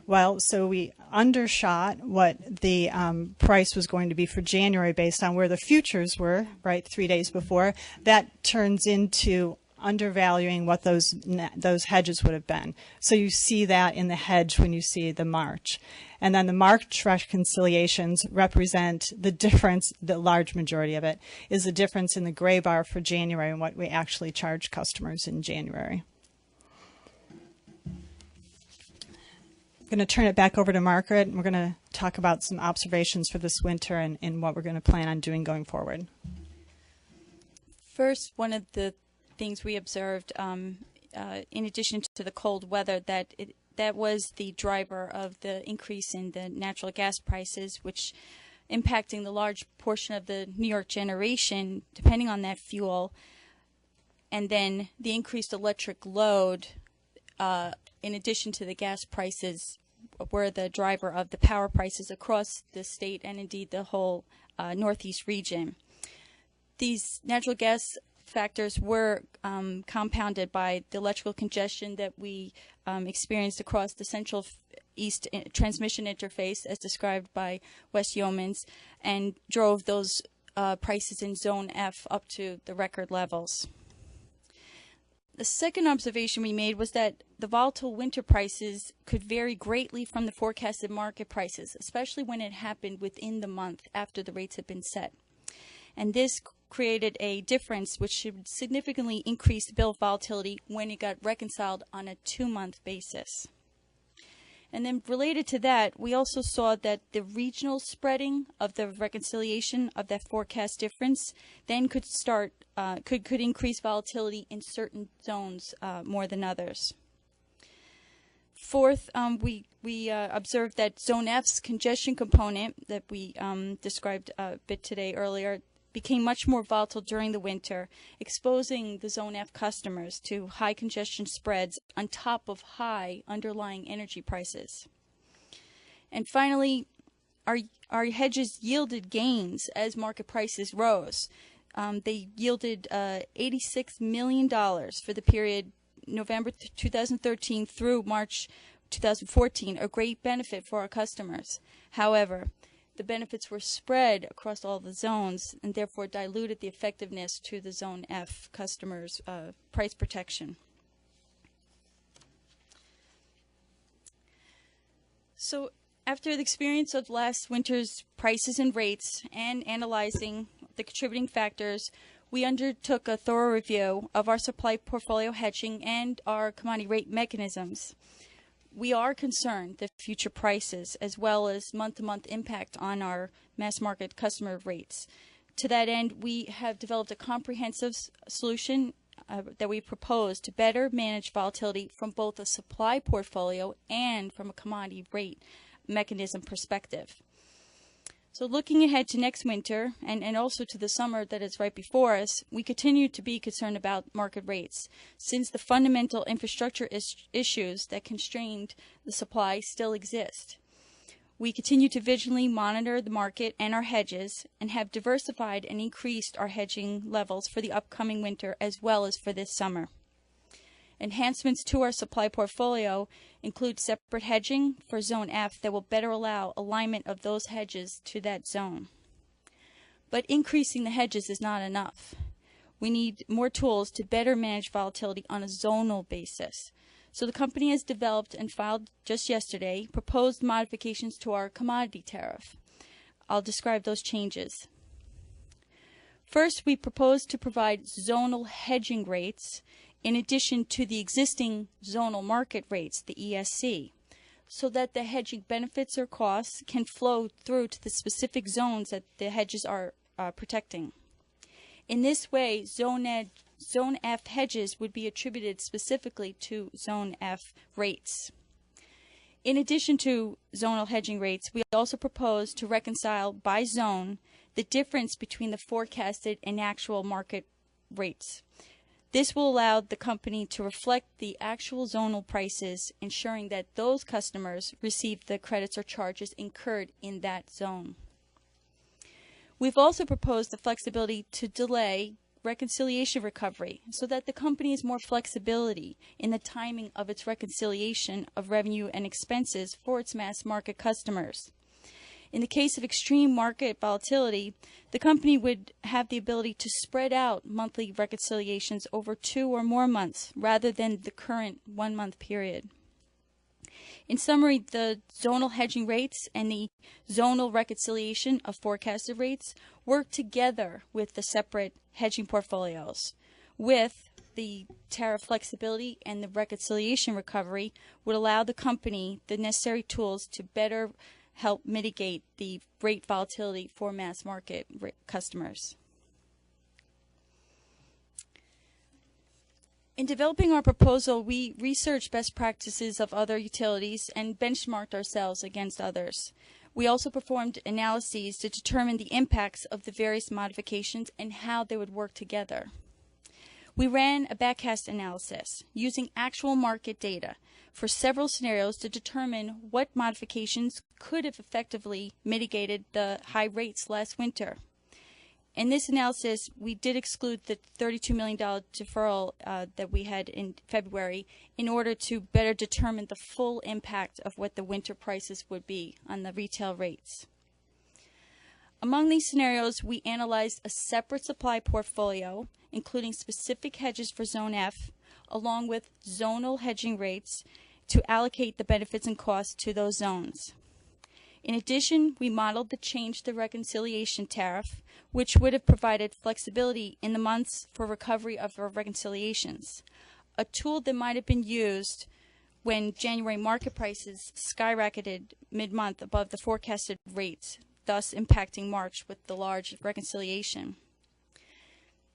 Well, so we undershot what the price was going to be for January based on where the futures were, right, 3 days before. That turns into undervaluing what those hedges would have been. So you see that in the hedge when you see the March. And then the March reconciliations represent the difference, the large majority of it, is the difference in the gray bar for January and what we actually charge customers in January. I'm going to turn it back over to Margaret, and we're going to talk about some observations for this winter and what we're going to plan on doing going forward. First, one of the things we observed, in addition to the cold weather, that was the driver of the increase in the natural gas prices, which impacting the large portion of the New York generation, depending on that fuel, and then the increased electric load, in addition to the gas prices, were the driver of the power prices across the state and indeed the whole Northeast region. These natural gas factors were compounded by the electrical congestion that we experienced across the Central East transmission interface, as described by Wes Yeomans, and drove those prices in Zone F up to the record levels. The second observation we made was that the volatile winter prices could vary greatly from the forecasted market prices, especially when it happened within the month after the rates had been set. And this created a difference which should significantly increase the bill volatility when it got reconciled on a 2-month basis. And then related to that, we also saw that the regional spreading of the reconciliation of that forecast difference then could start could increase volatility in certain zones more than others. Fourth, we observed that Zone F's congestion component that we described a bit today earlier became much more volatile during the winter, exposing the Zone F customers to high congestion spreads on top of high underlying energy prices. And finally, our hedges yielded gains as market prices rose. They yielded $86 million for the period November 2013 through March 2014, a great benefit for our customers. However, the benefits were spread across all the zones and therefore diluted the effectiveness to the Zone F customers' price protection. So after the experience of last winter's prices and rates and analyzing the contributing factors, we undertook a thorough review of our supply portfolio hedging and our commodity rate mechanisms. We are concerned that future prices, as well as month-to-month impact on our mass market customer rates, To that end, we have developed a comprehensive solution that we propose to better manage volatility from both a supply portfolio and from a commodity rate mechanism perspective. So looking ahead to next winter and also to the summer that is right before us, we continue to be concerned about market rates, since the fundamental infrastructure issues that constrained the supply still exist. We continue to vigilantly monitor the market and our hedges, and have diversified and increased our hedging levels for the upcoming winter as well as for this summer. Enhancements to our supply portfolio include separate hedging for Zone F that will better allow alignment of those hedges to that zone. But increasing the hedges is not enough. We need more tools to better manage volatility on a zonal basis. So the company has developed and filed just yesterday proposed modifications to our commodity tariff. I'll describe those changes. First, we propose to provide zonal hedging rates in addition to the existing zonal market rates, the ESC, so that the hedging benefits or costs can flow through to the specific zones that the hedges are protecting. In this way, Zone F hedges would be attributed specifically to Zone F rates. In addition to zonal hedging rates, we also propose to reconcile by zone the difference between the forecasted and actual market rates. This will allow the company to reflect the actual zonal prices, ensuring that those customers receive the credits or charges incurred in that zone. We've also proposed the flexibility to delay reconciliation recovery so that the company has more flexibility in the timing of its reconciliation of revenue and expenses for its mass market customers. In the case of extreme market volatility, the company would have the ability to spread out monthly reconciliations over 2 or more months rather than the current 1-month period. In summary, the zonal hedging rates and the zonal reconciliation of forecasted rates work together with the separate hedging portfolios. With the tariff flexibility and the reconciliation recovery would allow the company the necessary tools to better help mitigate the rate volatility for mass market customers. In developing our proposal, we researched best practices of other utilities and benchmarked ourselves against others. We also performed analyses to determine the impacts of the various modifications and how they would work together. We ran a backcast analysis using actual market data for several scenarios to determine what modifications could have effectively mitigated the high rates last winter. In this analysis, we did exclude the $32 million deferral that we had in February in order to better determine the full impact of what the winter prices would be on the retail rates. Among these scenarios, we analyzed a separate supply portfolio, including specific hedges for Zone F, along with zonal hedging rates to allocate the benefits and costs to those zones. In addition, we modeled the change to the reconciliation tariff, which would have provided flexibility in the months for recovery of our reconciliations, a tool that might have been used when January market prices skyrocketed mid-month above the forecasted rates, thus impacting March with the large reconciliation.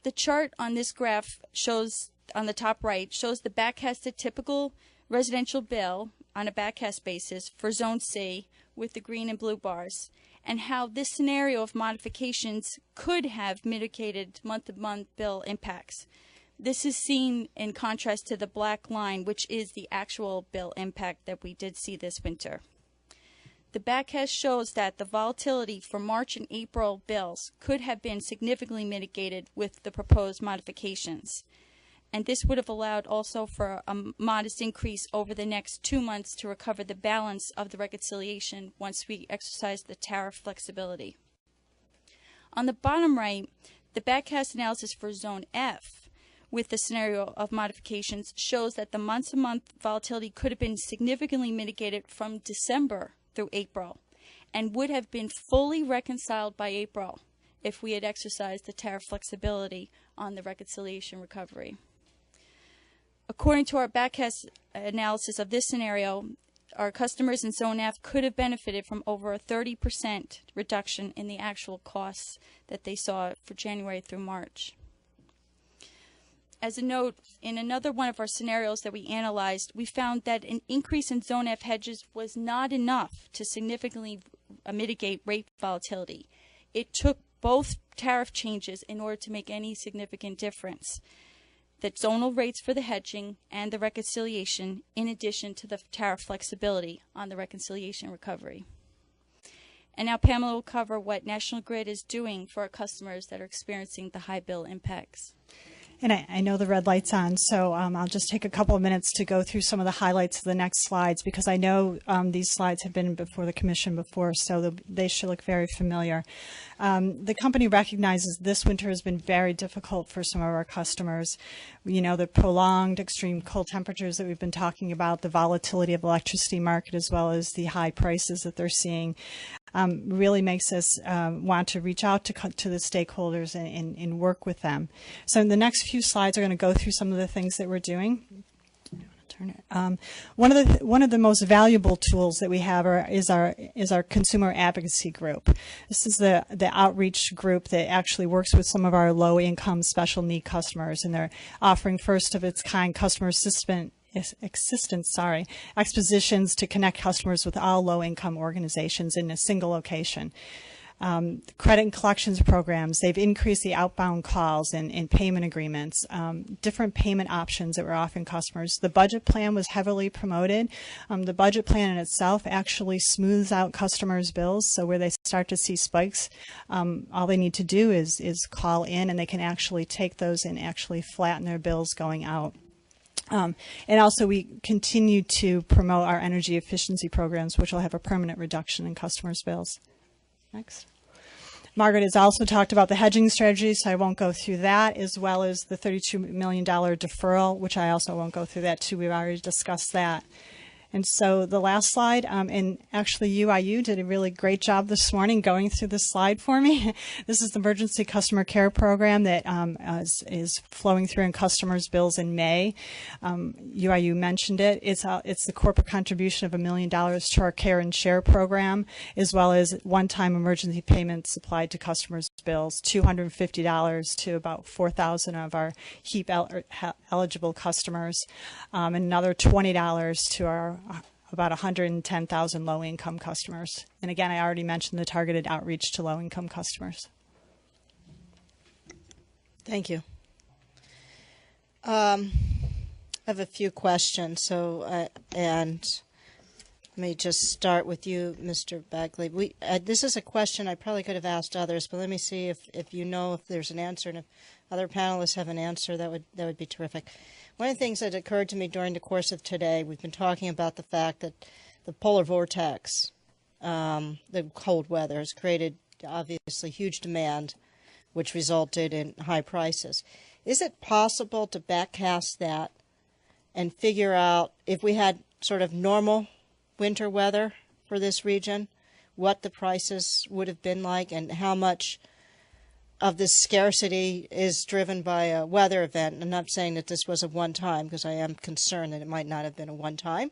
The chart on this graph shows, on the top right, shows the backcasted typical residential bill on a backcast basis for Zone C with the green and blue bars, and how this scenario of modifications could have mitigated month-to-month bill impacts. This is seen in contrast to the black line, which is the actual bill impact that we did see this winter. The backcast shows that the volatility for March and April bills could have been significantly mitigated with the proposed modifications. And this would have allowed also for a modest increase over the next 2 months to recover the balance of the reconciliation once we exercise the tariff flexibility. On the bottom right, the backcast analysis for Zone F with the scenario of modifications shows that the month-to-month volatility could have been significantly mitigated from December through April and would have been fully reconciled by April if we had exercised the tariff flexibility on the reconciliation recovery. According to our backcast analysis of this scenario, our customers in Zone F could have benefited from over a 30% reduction in the actual costs that they saw for January through March. As a note, in another one of our scenarios that we analyzed, we found that an increase in Zone F hedges was not enough to significantly mitigate rate volatility. It took both tariff changes in order to make any significant difference. The zonal rates for the hedging and the reconciliation, in addition to the tariff flexibility on the reconciliation recovery. And now Pamela will cover what National Grid is doing for our customers that are experiencing the high bill impacts. And I know the red light's on, so I'll just take a couple of minutes to go through some of the highlights of the next slides, because I know these slides have been before the Commission before, so they should look very familiar. The company recognizes this winter has been very difficult for some of our customers. You know, the prolonged extreme cold temperatures that we've been talking about, the volatility of the electricity market, as well as the high prices that they're seeing. Really makes us want to reach out to the stakeholders and work with them. So in the next few slides, we're going to go through some of the things that we're doing. One of the most valuable tools that we have is our consumer advocacy group. This is the outreach group that actually works with some of our low income special need customers, and they're offering first of its kind customer expositions to connect customers with all low-income organizations in a single location. Credit and collections programs, they've increased the outbound calls and payment agreements, different payment options that we're offering customers. The budget plan was heavily promoted. The budget plan in itself actually smooths out customers' bills, so where they start to see spikes, all they need to do is call in, and they can actually take those and actually flatten their bills going out. And also we continue to promote our energy efficiency programs, which will have a permanent reduction in customers' bills. Next. Margaret has also talked about the hedging strategy, so I won't go through that, as well as the $32 million deferral, which I also won't go through that too. We've already discussed that. And so the last slide, and actually UIU did a really great job this morning going through this slide for me. This is the Emergency Customer Care Program that is flowing through in customers' bills in May. UIU mentioned it. It's the corporate contribution of $1 million to our Care and Share program, as well as one-time emergency payments supplied to customers' bills, $250 to about 4,000 of our HEAP eligible customers, and another $20 to our about 110,000 low-income customers. And again, I already mentioned the targeted outreach to low-income customers. Thank you. I have a few questions. So, and let me just start with you, Mr. Bagley. This is a question I probably could have asked others, but let me see if you know if there's an answer, and if other panelists have an answer, that would be terrific. One of the things that occurred to me during the course of today, we've been talking about the fact that the polar vortex, the cold weather, has created obviously huge demand, which resulted in high prices. Is it possible to backcast that and figure out, if we had sort of normal winter weather for this region, what the prices would have been like, and how much of this scarcity is driven by a weather event? I'm not saying that this was a one-time, because I am concerned that it might not have been a one-time.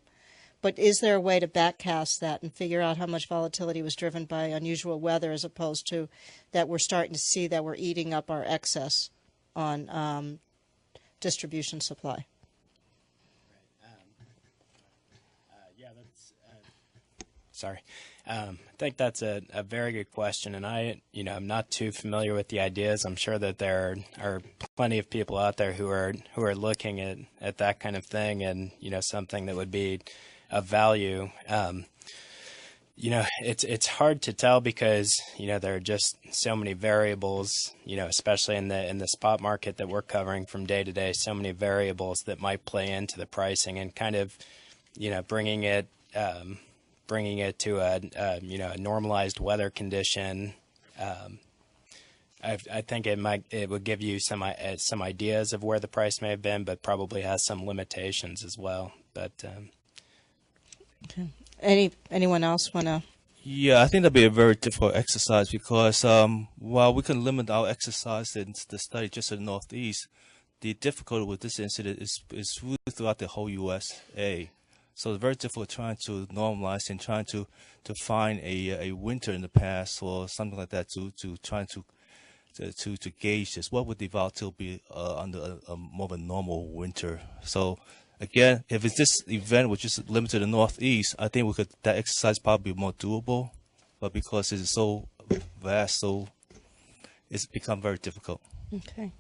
But is there a way to backcast that and figure out how much volatility was driven by unusual weather, as opposed to that we're starting to see that we're eating up our excess on distribution supply? Sorry. I think that's a very good question, and I'm not too familiar with the ideas. I'm sure that there are plenty of people out there who are looking at that kind of thing, and something that would be of value. It's hard to tell, because there are just so many variables, especially in the spot market that we're covering from day to day. So many variables that might play into the pricing, and kind of bringing it to a normalized weather condition. I think it would give you some ideas of where the price may have been, but probably has some limitations as well. But okay. Anyone else want to? Yeah, I think that'd be a very difficult exercise, because while we can limit our exercise in the study just to the Northeast, the difficulty with this incident is really throughout the whole USA. So it's very difficult trying to normalize and trying to find a winter in the past or something like that to try to gauge this. What would the volatility be under a more of a normal winter? So again, if it's this event which is limited to the Northeast, I think that exercise probably be more doable. But because it is so vast, it's become very difficult. Okay.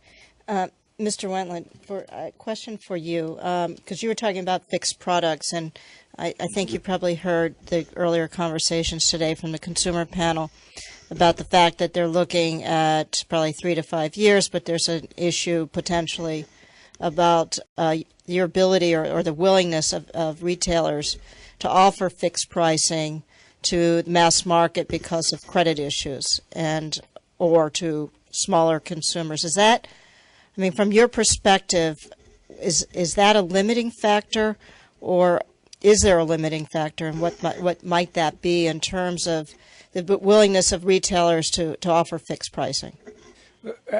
Mr. Wentland, for a question for you, because you were talking about fixed products, and I think you probably heard the earlier conversations today from the consumer panel about the fact that they're looking at probably 3 to 5 years, but there's an issue potentially about your ability or the willingness of retailers to offer fixed pricing to mass market because of credit issues and or to smaller consumers. Is that, I mean, from your perspective, is that a limiting factor, or is there a limiting factor, and what might that be in terms of the willingness of retailers to offer fixed pricing?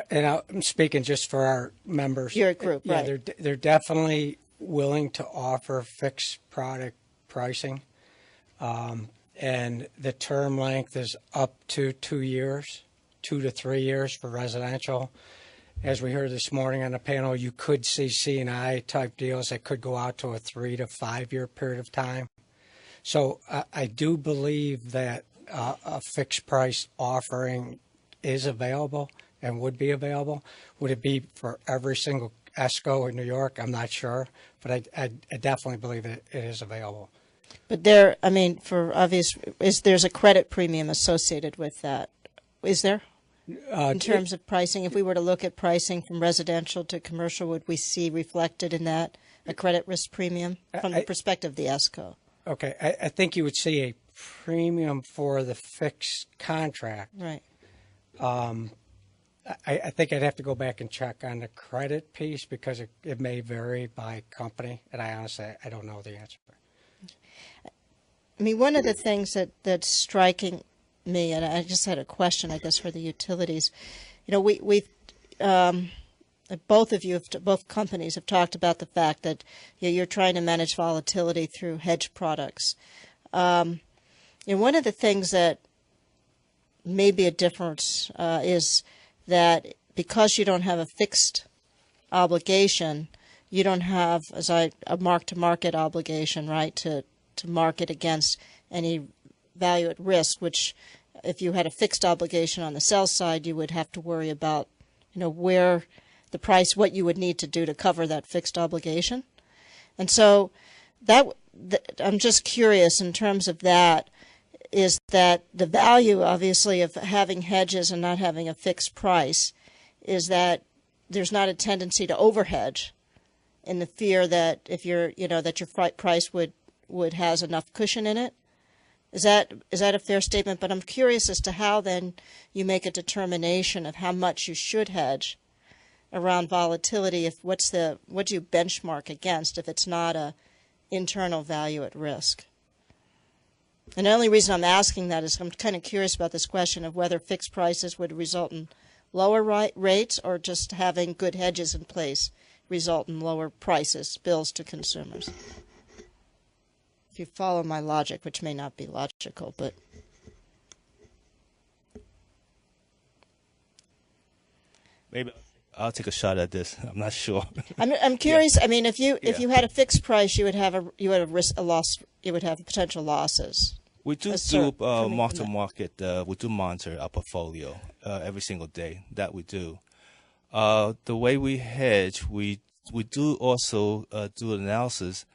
And I'm speaking just for our members. Your group, yeah, right? They're definitely willing to offer fixed product pricing, and the term length is up to 2 years, 2 to 3 years for residential. As we heard this morning on the panel, you could see C&I type deals that could go out to a 3 to 5 year period of time. So I do believe that a fixed price offering is available and would be available. Would it be for every single ESCO in New York? I'm not sure, but I definitely believe it is available. But there, I mean, for obvious, there's a credit premium associated with that. Is there? In terms of pricing, if we were to look at pricing from residential to commercial, would we see reflected in that a credit risk premium from the perspective of the ESCO? Okay, I think you would see a premium for the fixed contract. Right. I think I'd have to go back and check on the credit piece because it may vary by company, and I honestly I don't know the answer. I mean, one of the things that's striking me, and I just had a question, I guess, for the utilities. You know, we've both companies have talked about the fact that you're trying to manage volatility through hedge products. And one of the things that may be a difference is that because you don't have a fixed obligation, you don't have a mark-to-market obligation, right, to market against any value at risk, which if you had a fixed obligation on the sell side, you would have to worry about, you know, where the price, what you would need to do to cover that fixed obligation. And so I'm just curious in terms of that, is that the value, obviously, of having hedges and not having a fixed price is that there's not a tendency to overhedge in the fear that if you're, you know, that your price would has enough cushion in it. Is that a fair statement? But I'm curious as to how then you make a determination of how much you should hedge around volatility. What do you benchmark against if it's not a internal value at risk? And the only reason I'm asking that is I'm kind of curious about this question of whether fixed prices would result in lower rates or just having good hedges in place result in lower prices, bills to consumers. If you follow my logic, which may not be logical, but maybe I'll take a shot at this. I'm not sure. I'm curious. Yeah. I mean, if you had a fixed price, you would have a loss. You would have potential losses. We do mark to market. We do monitor our portfolio every single day. That we do. The way we hedge, we do also do analysis.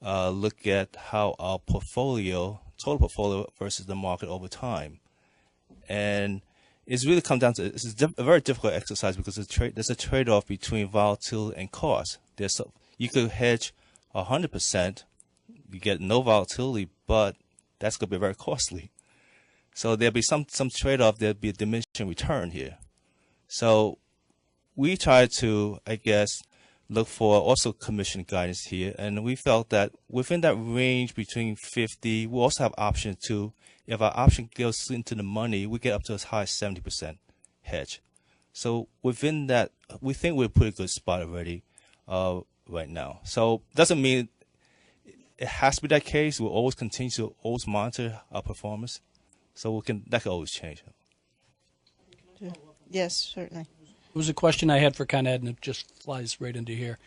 Look at how our total portfolio versus the market over time. And it's really come down to, it's a very difficult exercise because there's a trade-off between volatility and cost. You could hedge 100%, you get no volatility, but that's going to be very costly. So there'll be some trade-off, there'll be a diminishing return here. So we try to, I guess, look for also commission guidance here, and we felt that within that range between 50, we also have option too. If our option goes into the money, we get up to as high as 70% hedge. So within that, we think we're in a pretty good spot already right now. So doesn't mean it has to be that case. We'll always continue to always monitor our performance, so that can always change. Yes, certainly. It was a question I had for Con Ed, and it just flies right into here.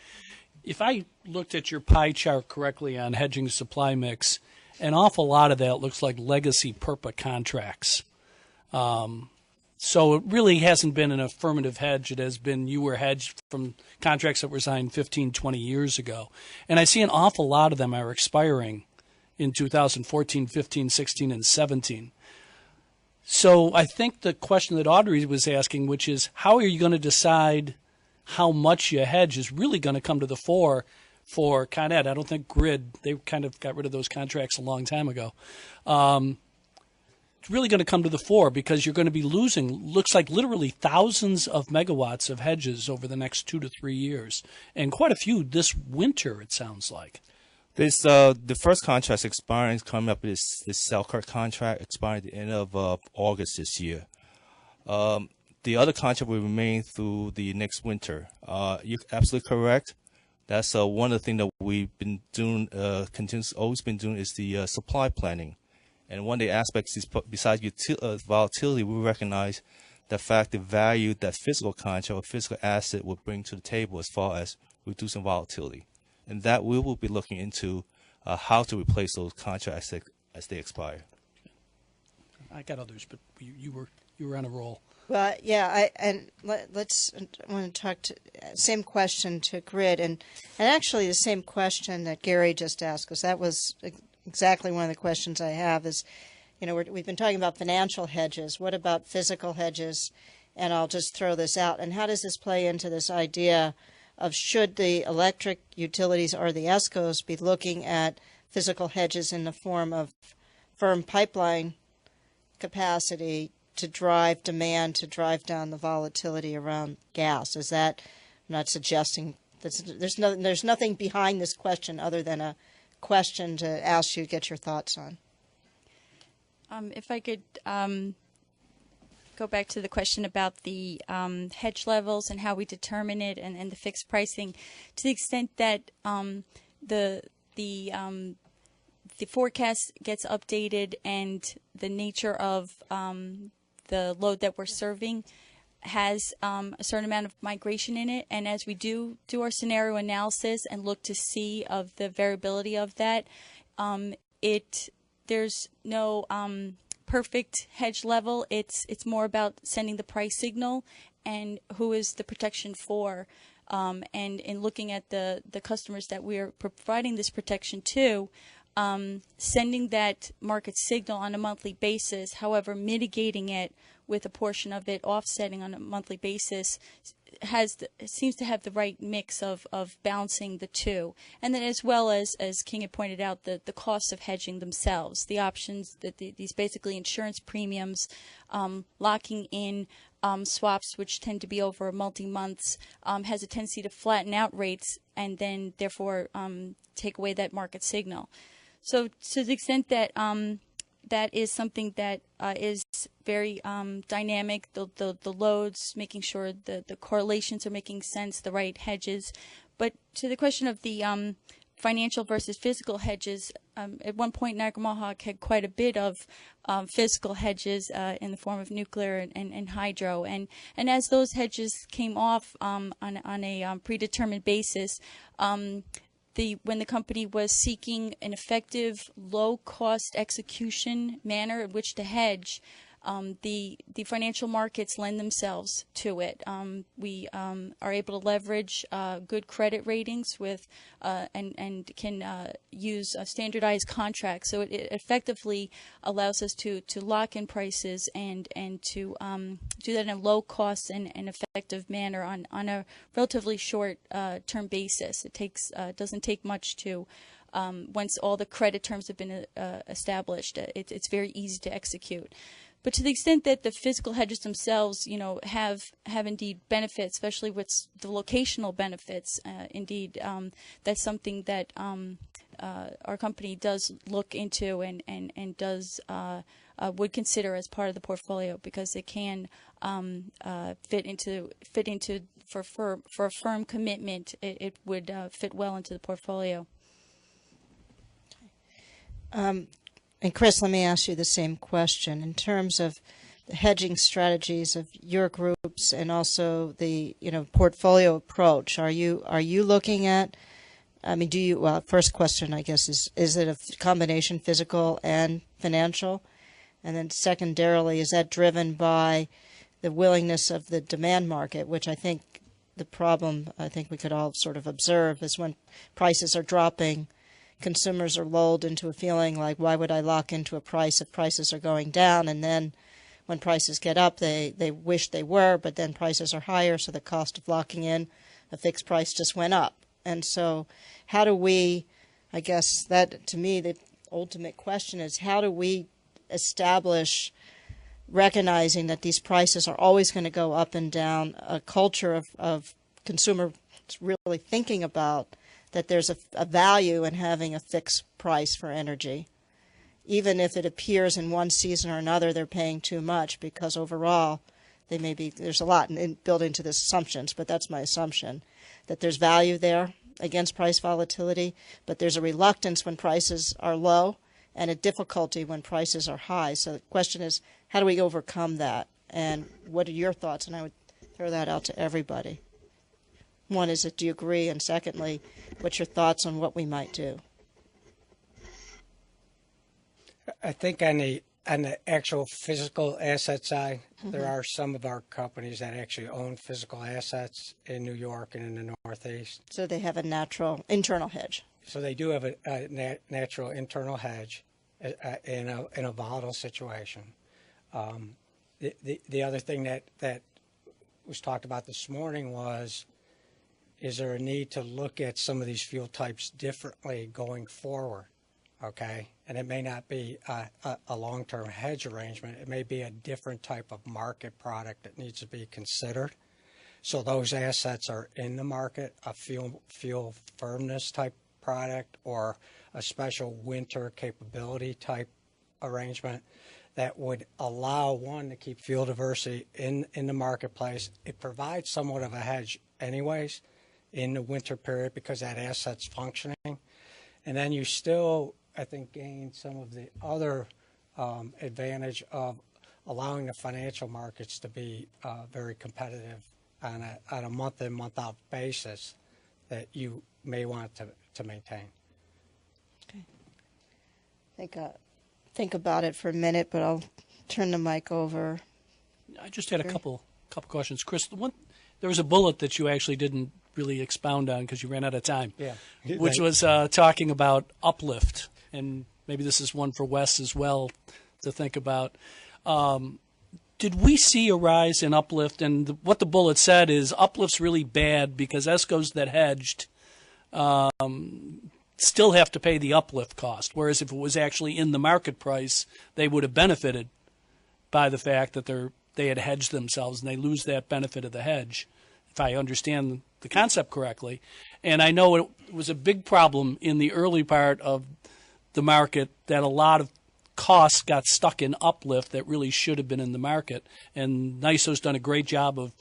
If I looked at your pie chart correctly on hedging supply mix, an awful lot of that looks like legacy PERPA contracts. So it really hasn't been an affirmative hedge. It has been you were hedged from contracts that were signed 15, 20 years ago. And I see an awful lot of them are expiring in 2014, 15, 16, and 17. So I think the question that Audrey was asking, which is how are you going to decide how much you hedge, is really going to come to the fore for Con Ed. I don't think Grid, they kind of got rid of those contracts a long time ago. It's really going to come to the fore because you're going to be losing, looks like literally thousands of megawatts of hedges over the next 2 to 3 years, and quite a few this winter, it sounds like. This the first contract expiring is coming up. This Selkirk contract expiring at the end of August this year. The other contract will remain through the next winter. You're absolutely correct. That's one of the things that we've been doing, always been doing, is the supply planning. And one of the aspects is, besides volatility, we recognize the fact, the value that physical contract or physical asset will bring to the table as far as reducing volatility. And that we will be looking into how to replace those contracts as they expire. I got others, but you were on a roll. Well, yeah, I want to talk to same question to Grid, and actually the same question that Gary just asked, because that was exactly one of the questions I have. Is, we've been talking about financial hedges. What about physical hedges? And I'll just throw this out. And how does this play into this idea of should the electric utilities or the ESCOs be looking at physical hedges in the form of firm pipeline capacity to drive demand, to drive down the volatility around gas? Is that, I'm not suggesting, there's nothing behind this question other than a question to ask you to get your thoughts on. If I could go back to the question about the hedge levels and how we determine it and the fixed pricing, to the extent that the forecast gets updated and the nature of the load that we're serving has a certain amount of migration in it, and as we do our scenario analysis and look to see of the variability of that, there's no perfect hedge level. It's more about sending the price signal and who is the protection for, and in looking at the customers that we're providing this protection to, sending that market signal on a monthly basis, however, mitigating it with a portion of it offsetting on a monthly basis seems to have the right mix of balancing the two. And then as well as King had pointed out, the costs of hedging themselves, the options, that these basically insurance premiums, locking in swaps, which tend to be over multi-months, has a tendency to flatten out rates and then therefore take away that market signal. So to the extent that that is something that is very dynamic, the loads, making sure the correlations are making sense, the right hedges. But to the question of the financial versus physical hedges, at one point Niagara Mohawk had quite a bit of physical hedges in the form of nuclear and hydro. And as those hedges came off on a predetermined basis, when the company was seeking an effective, low-cost execution manner in which to hedge, the financial markets lend themselves to it. We are able to leverage good credit ratings with and can use standardized contracts. So it effectively allows us to lock in prices and to do that in a low-cost and effective manner on a relatively short term basis. It doesn't take much to. Once all the credit terms have been established, it's very easy to execute. But to the extent that the physical hedges themselves, have indeed benefits, especially with the locational benefits, indeed, that's something that our company does look into and does would consider as part of the portfolio, because it can fit into for a firm commitment. It would fit well into the portfolio. And Chris, let me ask you the same question. In terms of the hedging strategies of your groups and also the portfolio approach, are you looking at? I mean, do you? Well, first question, I guess, is it a combination physical and financial? And then secondarily, is that driven by the willingness of the demand market, which I think the problem I think we could all sort of observe is when prices are dropping, consumers are lulled into a feeling like, why would I lock into a price if prices are going down? And then when prices get up, they wish they were, but then prices are higher, so the cost of locking in a fixed price just went up. And so how do we, I guess that to me the ultimate question is, how do we establish recognizing that these prices are always going to go up and down, a culture of consumers really thinking about that there's a value in having a fixed price for energy, even if it appears in one season or another they're paying too much, because overall there's a lot built into this assumptions, but that's my assumption, that there's value there against price volatility, but there's a reluctance when prices are low and a difficulty when prices are high. So the question is, how do we overcome that? And what are your thoughts? And I would throw that out to everybody. One is, do you agree? And secondly, what's your thoughts on what we might do? I think on the actual physical asset side, there are some of our companies that actually own physical assets in New York and in the Northeast. So they have a natural internal hedge. So they do have a natural internal hedge in a volatile situation. The other thing that was talked about this morning was, is there a need to look at some of these fuel types differently going forward? Okay, and it may not be a long-term hedge arrangement. It may be a different type of market product that needs to be considered. So those assets are in the market, a fuel firmness type product or a special winter capability type arrangement that would allow one to keep fuel diversity in the marketplace. It provides somewhat of a hedge anyways in the winter period because that asset's functioning. And then you still, I think, gain some of the other advantage of allowing the financial markets to be very competitive on a month-in, month-out basis that you may want to maintain. Okay. Think about it for a minute, but I'll turn the mic over. I just had a couple questions. Chris, there was a bullet that you actually didn't really expound on because you ran out of time, which was talking about uplift. And maybe this is one for Wes as well to think about. Did we see a rise in uplift? And what the bullet said is uplift's really bad because ESCOs that hedged still have to pay the uplift cost, whereas if it was actually in the market price, they would have benefited by the fact that they had hedged themselves, and they lose that benefit of the hedge, if I understand the concept correctly. And I know it was a big problem in the early part of the market that a lot of costs got stuck in uplift that really should have been in the market, and NYSO's done a great job of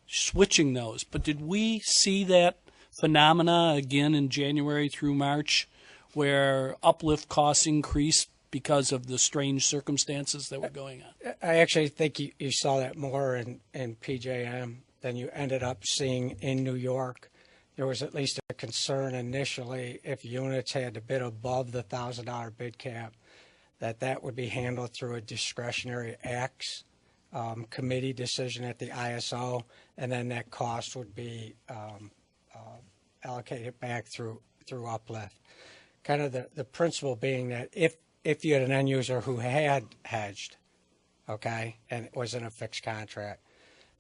switching those. But did we see that phenomena again in January through March where uplift costs increased because of the strange circumstances that were going on? I actually think you saw that more in PJM than you ended up seeing in New York. There was at least a concern initially if units had to bid above the $1,000 bid cap that would be handled through a discretionary acts committee decision at the ISO, and then that cost would be allocated back through uplift. Kind of the principle being that if you had an end user who had hedged, okay, and it was in a fixed contract,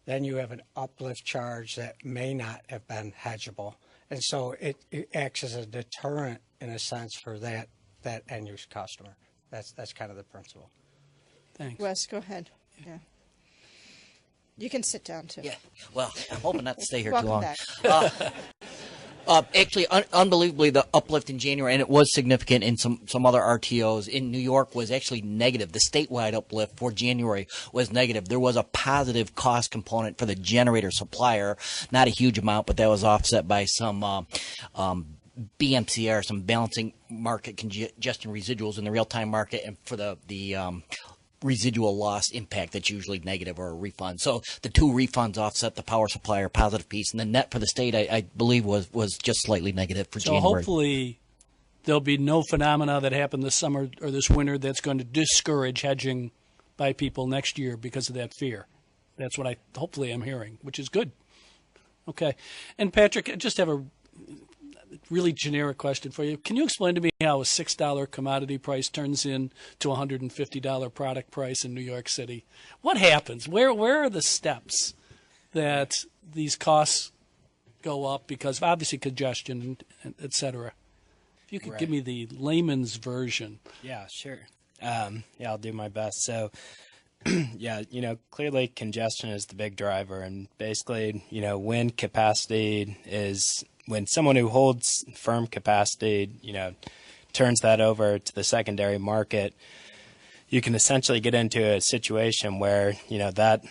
then you have an uplift charge that may not have been hedgeable. And so it acts as a deterrent in a sense for that end use customer. That's kind of the principle. Thanks. Wes, go ahead. Yeah. You can sit down too. Yeah. Well, I'm hoping not to stay here Welcome too long. Back. Actually, unbelievably, the uplift in January, and it was significant in some other RTOs, in New York was actually negative. The statewide uplift for January was negative. There was a positive cost component for the generator supplier, not a huge amount, but that was offset by some BMCR, some balancing market congestion residuals in the real-time market, and for the residual loss impact that's usually negative or a refund. So the two refunds offset the power supplier positive piece, and the net for the state, I believe, was just slightly negative for January. So hopefully there'll be no phenomena that happened this summer or this winter that's going to discourage hedging by people next year because of that fear. That's what hopefully I'm hearing, which is good. Okay. And Patrick, I just have a really generic question for you. Can you explain to me how a $6 commodity price turns into a $150 product price in New York City? What happens? Where are the steps that these costs go up because of obviously congestion, and et cetera? If you could give me the layman's version. Yeah, sure. I'll do my best. So, yeah, clearly congestion is the big driver, and basically, when someone who holds firm capacity, turns that over to the secondary market, you can essentially get into a situation where, that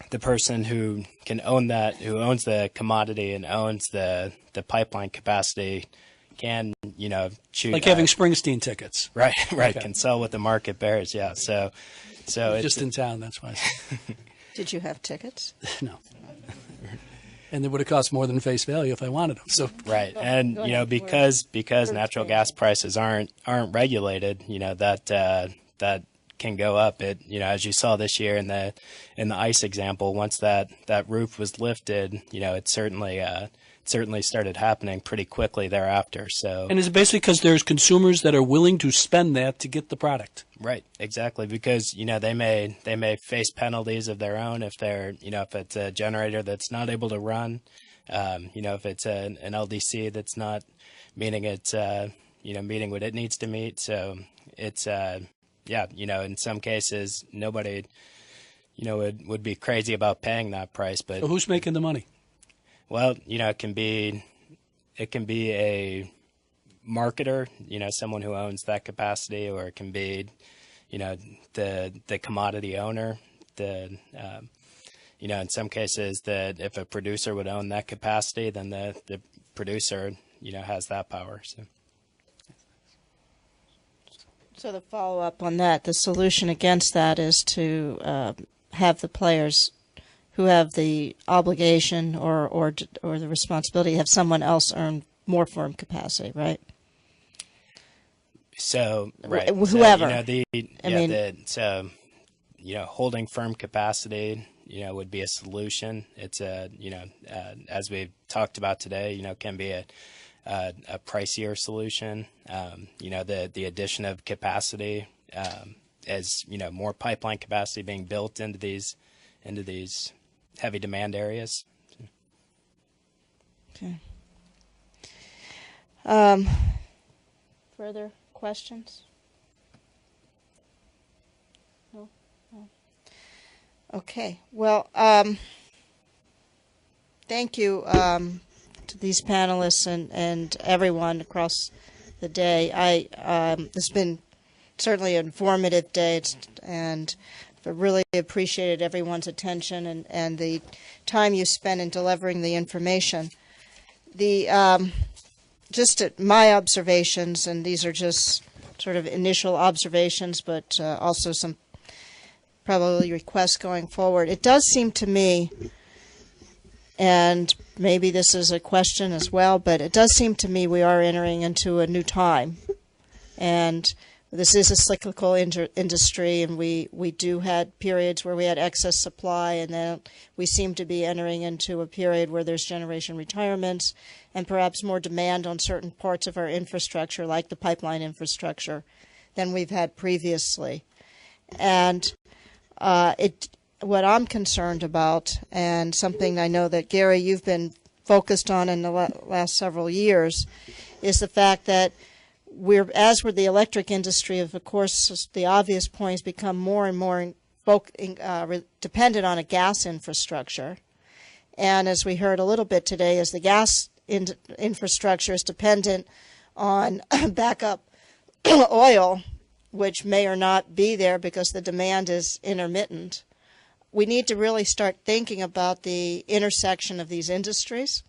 the person who can own that, who owns the commodity and owns the pipeline capacity can, choose. Like having Springsteen tickets. Right, Okay. can sell what the market bears, yeah. So it's just in town, that's why. Did you have tickets? No. And they would have cost more than face value if I wanted them. So right, and because natural gas prices aren't regulated, that can go up. It as you saw this year in the ice example, once that roof was lifted, it certainly started happening pretty quickly thereafter. So and is it basically because there's consumers that are willing to spend that to get the product? Right, exactly, because they may face penalties of their own if they're if it's a generator that's not able to run, if it's an LDC that's not meeting its meeting what it needs to meet. So it's in some cases nobody would be crazy about paying that price. But so who's making the money? Well, it can be a marketer, someone who owns that capacity, or it can be, the commodity owner. In some cases, that if a producer would own that capacity, then the producer, has that power. So the follow up on that, the solution against that is to have the players who have the obligation or the responsibility have someone else earn more firm capacity, right? So right, whoever. Holding firm capacity, would be a solution. It's as we've talked about today, can be a pricier solution. The addition of capacity, as more pipeline capacity being built into these heavy demand areas. Okay. Further questions? No? Okay. Well, thank you to these panelists and everyone across the day. It's been certainly an informative day, and I really appreciated everyone's attention and the time you spent in delivering the information. Just my observations, and these are just sort of initial observations, but also some probably requests going forward. It does seem to me, and maybe this is a question as well, but it does seem to me we are entering into a new time. And this is a cyclical industry, and we do had periods where we had excess supply, and then we seem to be entering into a period where there's generation retirements and perhaps more demand on certain parts of our infrastructure, like the pipeline infrastructure, than we've had previously. And what I'm concerned about, and something I know that, Gary, you've been focused on in the last several years, is the fact that as with the electric industry, of course, the obvious points become more and more dependent on a gas infrastructure. And as we heard a little bit today, as the gas infrastructure is dependent on backup oil, which may or not be there because the demand is intermittent, we need to really start thinking about the intersection of these industries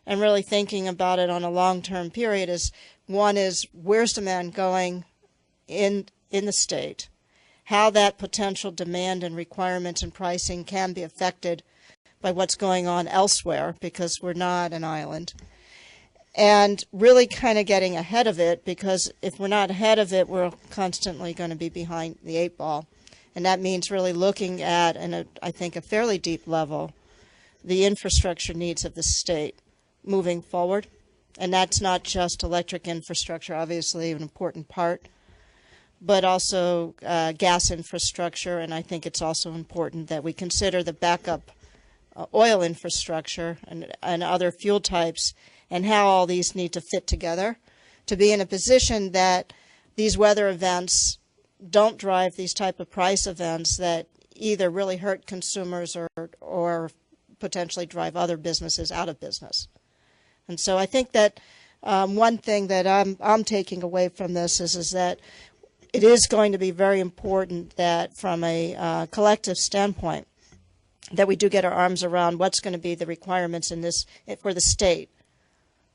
and really thinking about it on a long-term period is, one is where's demand going in the state, how that potential demand and requirements and pricing can be affected by what's going on elsewhere, because we're not an island, and really kind of getting ahead of it, because if we're not ahead of it, we're constantly going to be behind the eight ball. And that means really looking at, and I think a fairly deep level, the infrastructure needs of the state moving forward. And that's not just electric infrastructure, obviously an important part, but also gas infrastructure. And I think it's also important that we consider the backup oil infrastructure and other fuel types, and how all these need to fit together to be in a position that these weather events don't drive these type of price events that either really hurt consumers or potentially drive other businesses out of business. And so I think that one thing that I'm taking away from this is that it is going to be very important that from a collective standpoint that we do get our arms around what's going to be the requirements in this for the state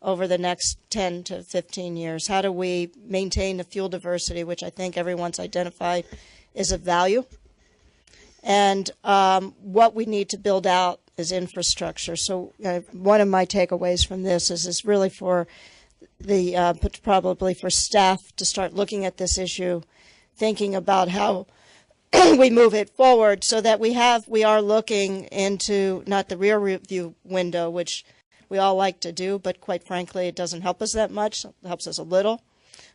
over the next 10 to 15 years. How do we maintain the fuel diversity, which I think everyone's identified is of value? And what we need to build out is infrastructure. So one of my takeaways from this is really for the probably for staff to start looking at this issue, thinking about how we move it forward, so that we are looking into not the rear view window, which we all like to do, but quite frankly, it doesn't help us that much. It helps us a little.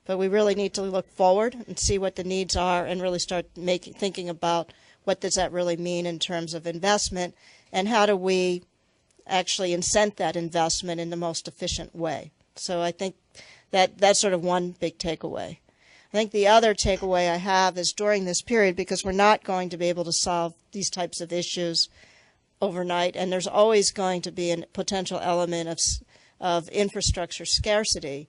But we really need to look forward and see what the needs are, and really start thinking about what does that really mean in terms of investment, and how do we actually incent that investment in the most efficient way. So I think that's sort of one big takeaway. I think the other takeaway I have is during this period, because we're not going to be able to solve these types of issues overnight, and there's always going to be a potential element of infrastructure scarcity,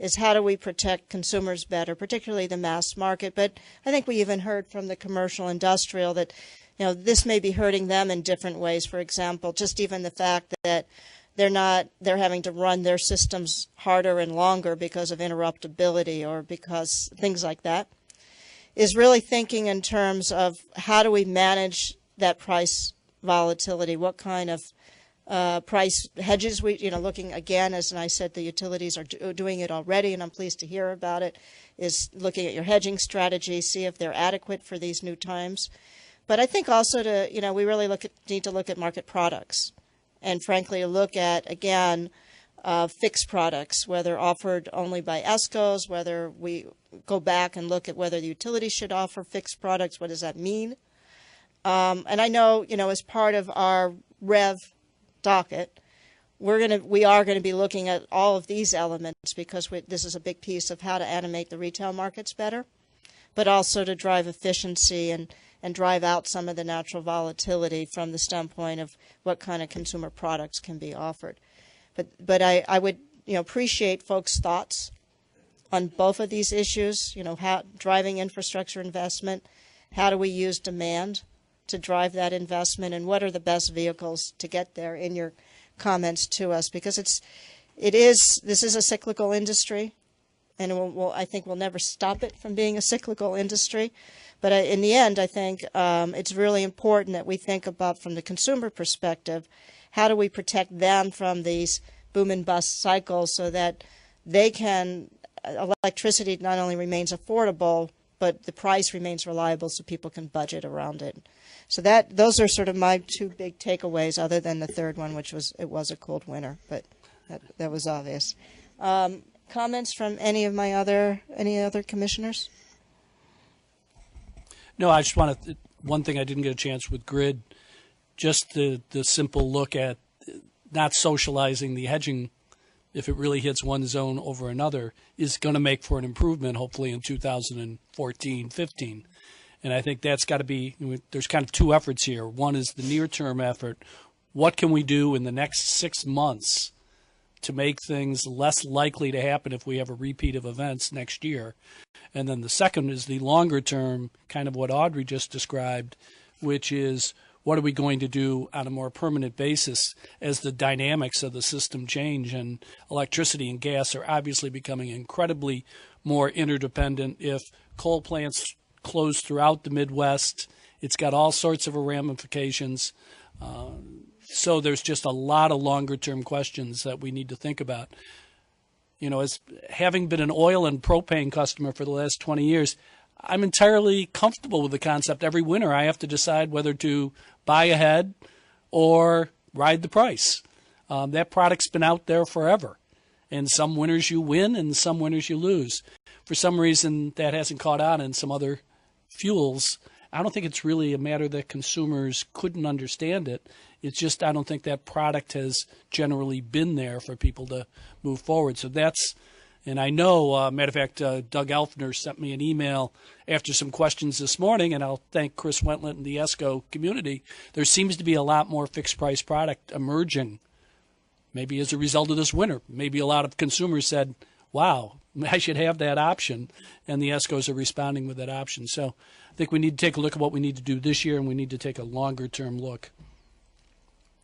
is how do we protect consumers better, particularly the mass market. But I think we even heard from the commercial industrial that this may be hurting them in different ways. For example, just even the fact that they're having to run their systems harder and longer because of interruptibility or because things like that, is really thinking in terms of how do we manage that price volatility, what kind of price hedges looking again, as I said, the utilities are doing it already, and I'm pleased to hear about it, is looking at your hedging strategy, see if they're adequate for these new times. But I think also we really need to look at market products, and frankly look at, again, fixed products, whether offered only by ESCOs, whether we go back and look at whether the utilities should offer fixed products, what does that mean? And I know, as part of our REV docket, we are going to be looking at all of these elements, because this is a big piece of how to animate the retail markets better, but also to drive efficiency and drive out some of the natural volatility from the standpoint of what kind of consumer products can be offered. But I would appreciate folks' thoughts on both of these issues. How driving infrastructure investment, how do we use demand to drive that investment, and what are the best vehicles to get there in your comments to us, because this is a cyclical industry, and I think we'll never stop it from being a cyclical industry. But in the end, I think it's really important that we think about, from the consumer perspective, how do we protect them from these boom and bust cycles, so that electricity not only remains affordable, but the price remains reliable, so people can budget around it. So those are sort of my two big takeaways, other than the third one, which was it was a cold winter, but that was obvious. Comments from any other commissioners? No, I just want to. One thing I didn't get a chance with grid, just the simple look at not socializing the hedging. If it really hits one zone over another, is going to make for an improvement, hopefully in 2014-15. And I think that's got to be, there's kind of two efforts here. One is the near-term effort. What can we do in the next 6 months to make things less likely to happen if we have a repeat of events next year? And then the second is the longer term, kind of what Audrey just described, which is what are we going to do on a more permanent basis as the dynamics of the system change, and electricity and gas are obviously becoming incredibly more interdependent. If coal plants close throughout the Midwest, it's got all sorts of ramifications. So there's just a lot of longer-term questions that we need to think about. As having been an oil and propane customer for the last 20 years, I'm entirely comfortable with the concept. Every winter I have to decide whether to buy ahead or ride the price. That product's been out there forever. And some winters you win and some winters you lose. For some reason, that hasn't caught on in some other fuels. I don't think it's really a matter that consumers couldn't understand it. It's just I don't think that product has generally been there for people to move forward. So that's, and I know, matter of fact, Doug Elfner sent me an email after some questions this morning, and I'll thank Chris Wentlet and the ESCO community. There seems to be a lot more fixed price product emerging, maybe as a result of this winter. Maybe a lot of consumers said, wow, I should have that option, and the ESCOs are responding with that option. So I think we need to take a look at what we need to do this year, and we need to take a longer-term look.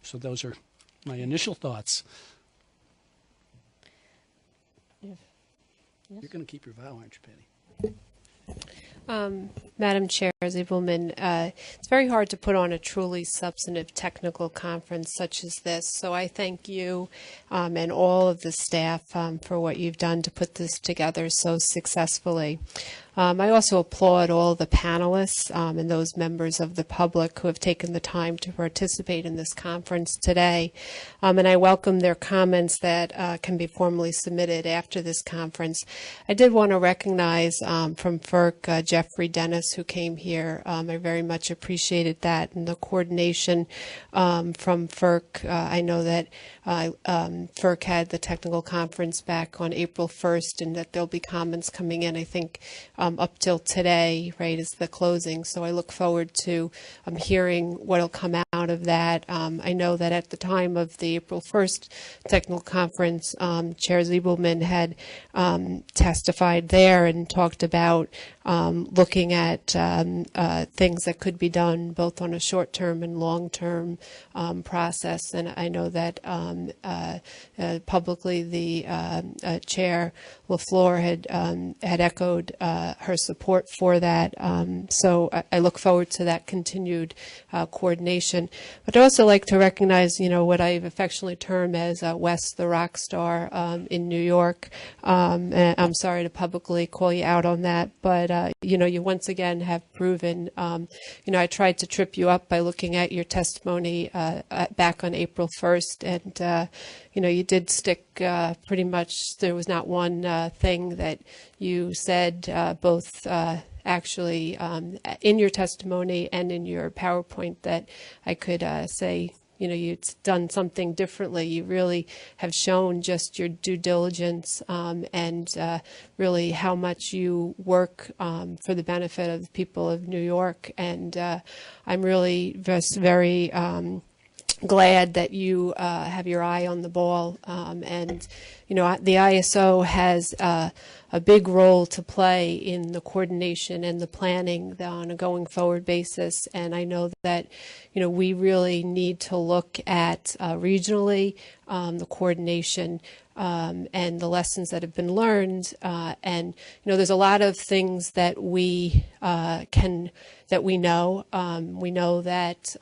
So those are my initial thoughts. Yes. You're going to keep your vow, aren't you, Patty? Madam Chair, Zibelman, it's very hard to put on a truly substantive technical conference such as this. So I thank you and all of the staff for what you've done to put this together so successfully. I also applaud all the panelists and those members of the public who have taken the time to participate in this conference today. And I welcome their comments that can be formally submitted after this conference. I did want to recognize from FERC Jeffrey Dennis, who came here. I very much appreciated that, and the coordination from FERC. I know that FERC had the technical conference back on April 1st, and that there'll be comments coming in, I think, up till today, right, is the closing. So I look forward to hearing what'll come out of that. I know that at the time of the April 1st technical conference, Chair Zibelman had testified there and talked about looking at things that could be done both on a short-term and long-term process. And I know that publicly the Chair LaFleur had echoed her support for that. So I look forward to that continued coordination. But I'd also like to recognize, what I've affectionately termed as Wes the rock star in New York. And I'm sorry to publicly call you out on that, but you once again have proven. I tried to trip you up by looking at your testimony back on April 1st, and you did stick pretty much. There was not one thing that you said, both actually in your testimony and in your PowerPoint, that I could say, you've done something differently. You really have shown just your due diligence and really how much you work for the benefit of the people of New York. And I'm really just very glad that you have your eye on the ball. And the ISO has a big role to play in the coordination and the planning on a going forward basis. And I know that, we really need to look at regionally the coordination and the lessons that have been learned. And, there's a lot of things that we we know. We know that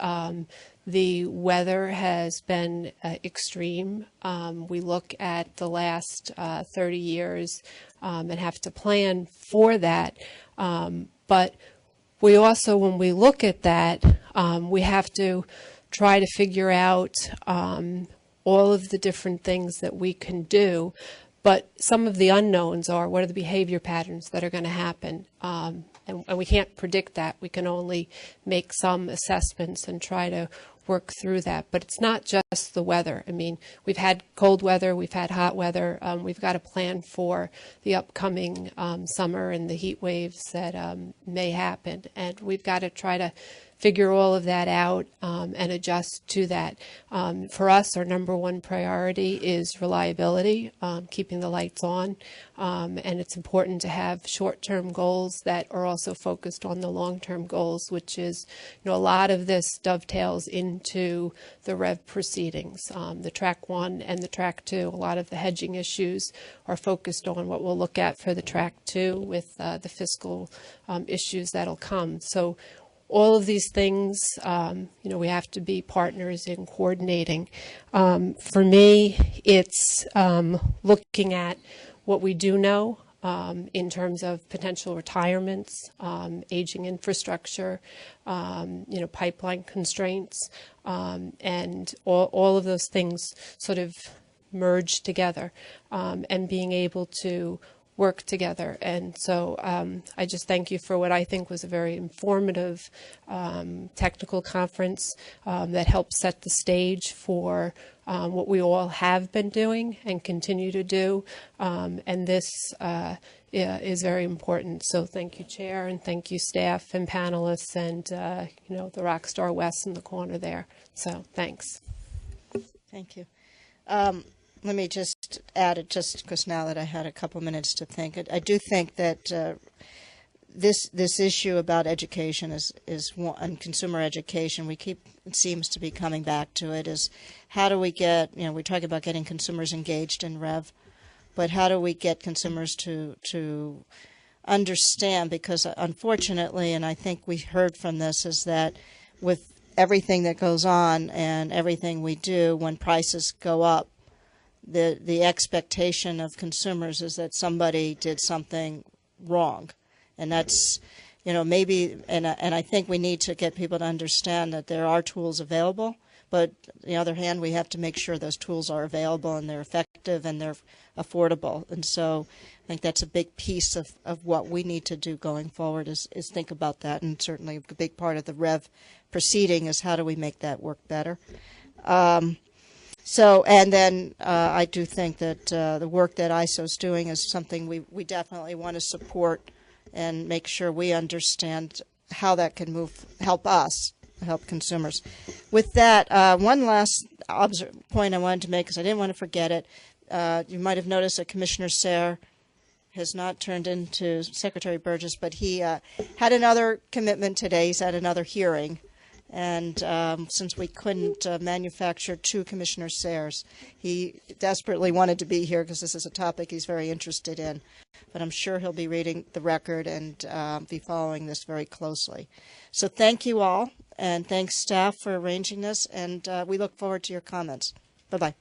the weather has been extreme. We look at the last 30 years and have to plan for that. But we also, when we look at that, we have to try to figure out all of the different things that we can do. But some of the unknowns are, what are the behavior patterns that are going to happen? And we can't predict that. We can only make some assessments and try to work through that. But it's not just the weather. I mean, we've had cold weather, we've had hot weather. We've got to plan for the upcoming summer and the heat waves that may happen. And we've got to try to figure all of that out and adjust to that. For us, our number one priority is reliability, keeping the lights on, and it's important to have short-term goals that are also focused on the long-term goals, which is, a lot of this dovetails into the REV proceedings. The Track 1 and the Track 2, a lot of the hedging issues are focused on what we'll look at for the Track 2 with the fiscal issues that'll come. So all of these things, we have to be partners in coordinating. For me, it's looking at what we do know in terms of potential retirements, aging infrastructure, pipeline constraints, and all of those things sort of merge together, and being able to work together. And so I just thank you for what I think was a very informative technical conference that helped set the stage for what we all have been doing and continue to do. And this is very important. So thank you, Chair, and thank you, staff and panelists, and the Rockstar West in the corner there. So thanks. Thank you. Let me just add it, just because now that I had a couple minutes to think. I do think that this issue about education is one, and consumer education, it seems to be coming back to it, is how do we get, we talk about getting consumers engaged in REV, but how do we get consumers to understand? Because unfortunately, and I think we heard from this, is that with everything that goes on and everything we do, when prices go up, the expectation of consumers is that somebody did something wrong. And that's, maybe, and I think we need to get people to understand that there are tools available, but on the other hand, we have to make sure those tools are available and they're effective and they're affordable. And so I think that's a big piece of what we need to do going forward is think about that. And certainly a big part of the REV proceeding is how do we make that work better. And then I do think that the work that ISO is doing is something we definitely want to support and make sure we understand how that can help us, help consumers. With that, one last point I wanted to make, because I didn't want to forget it. You might have noticed that Commissioner Sayre has not turned into Secretary Burgess, but he had another commitment today. He's had another hearing. And since we couldn't manufacture two Commissioner Sayres, he desperately wanted to be here because this is a topic he's very interested in. But I'm sure he'll be reading the record and be following this very closely. So thank you all, and thanks staff for arranging this, and we look forward to your comments. Bye-bye.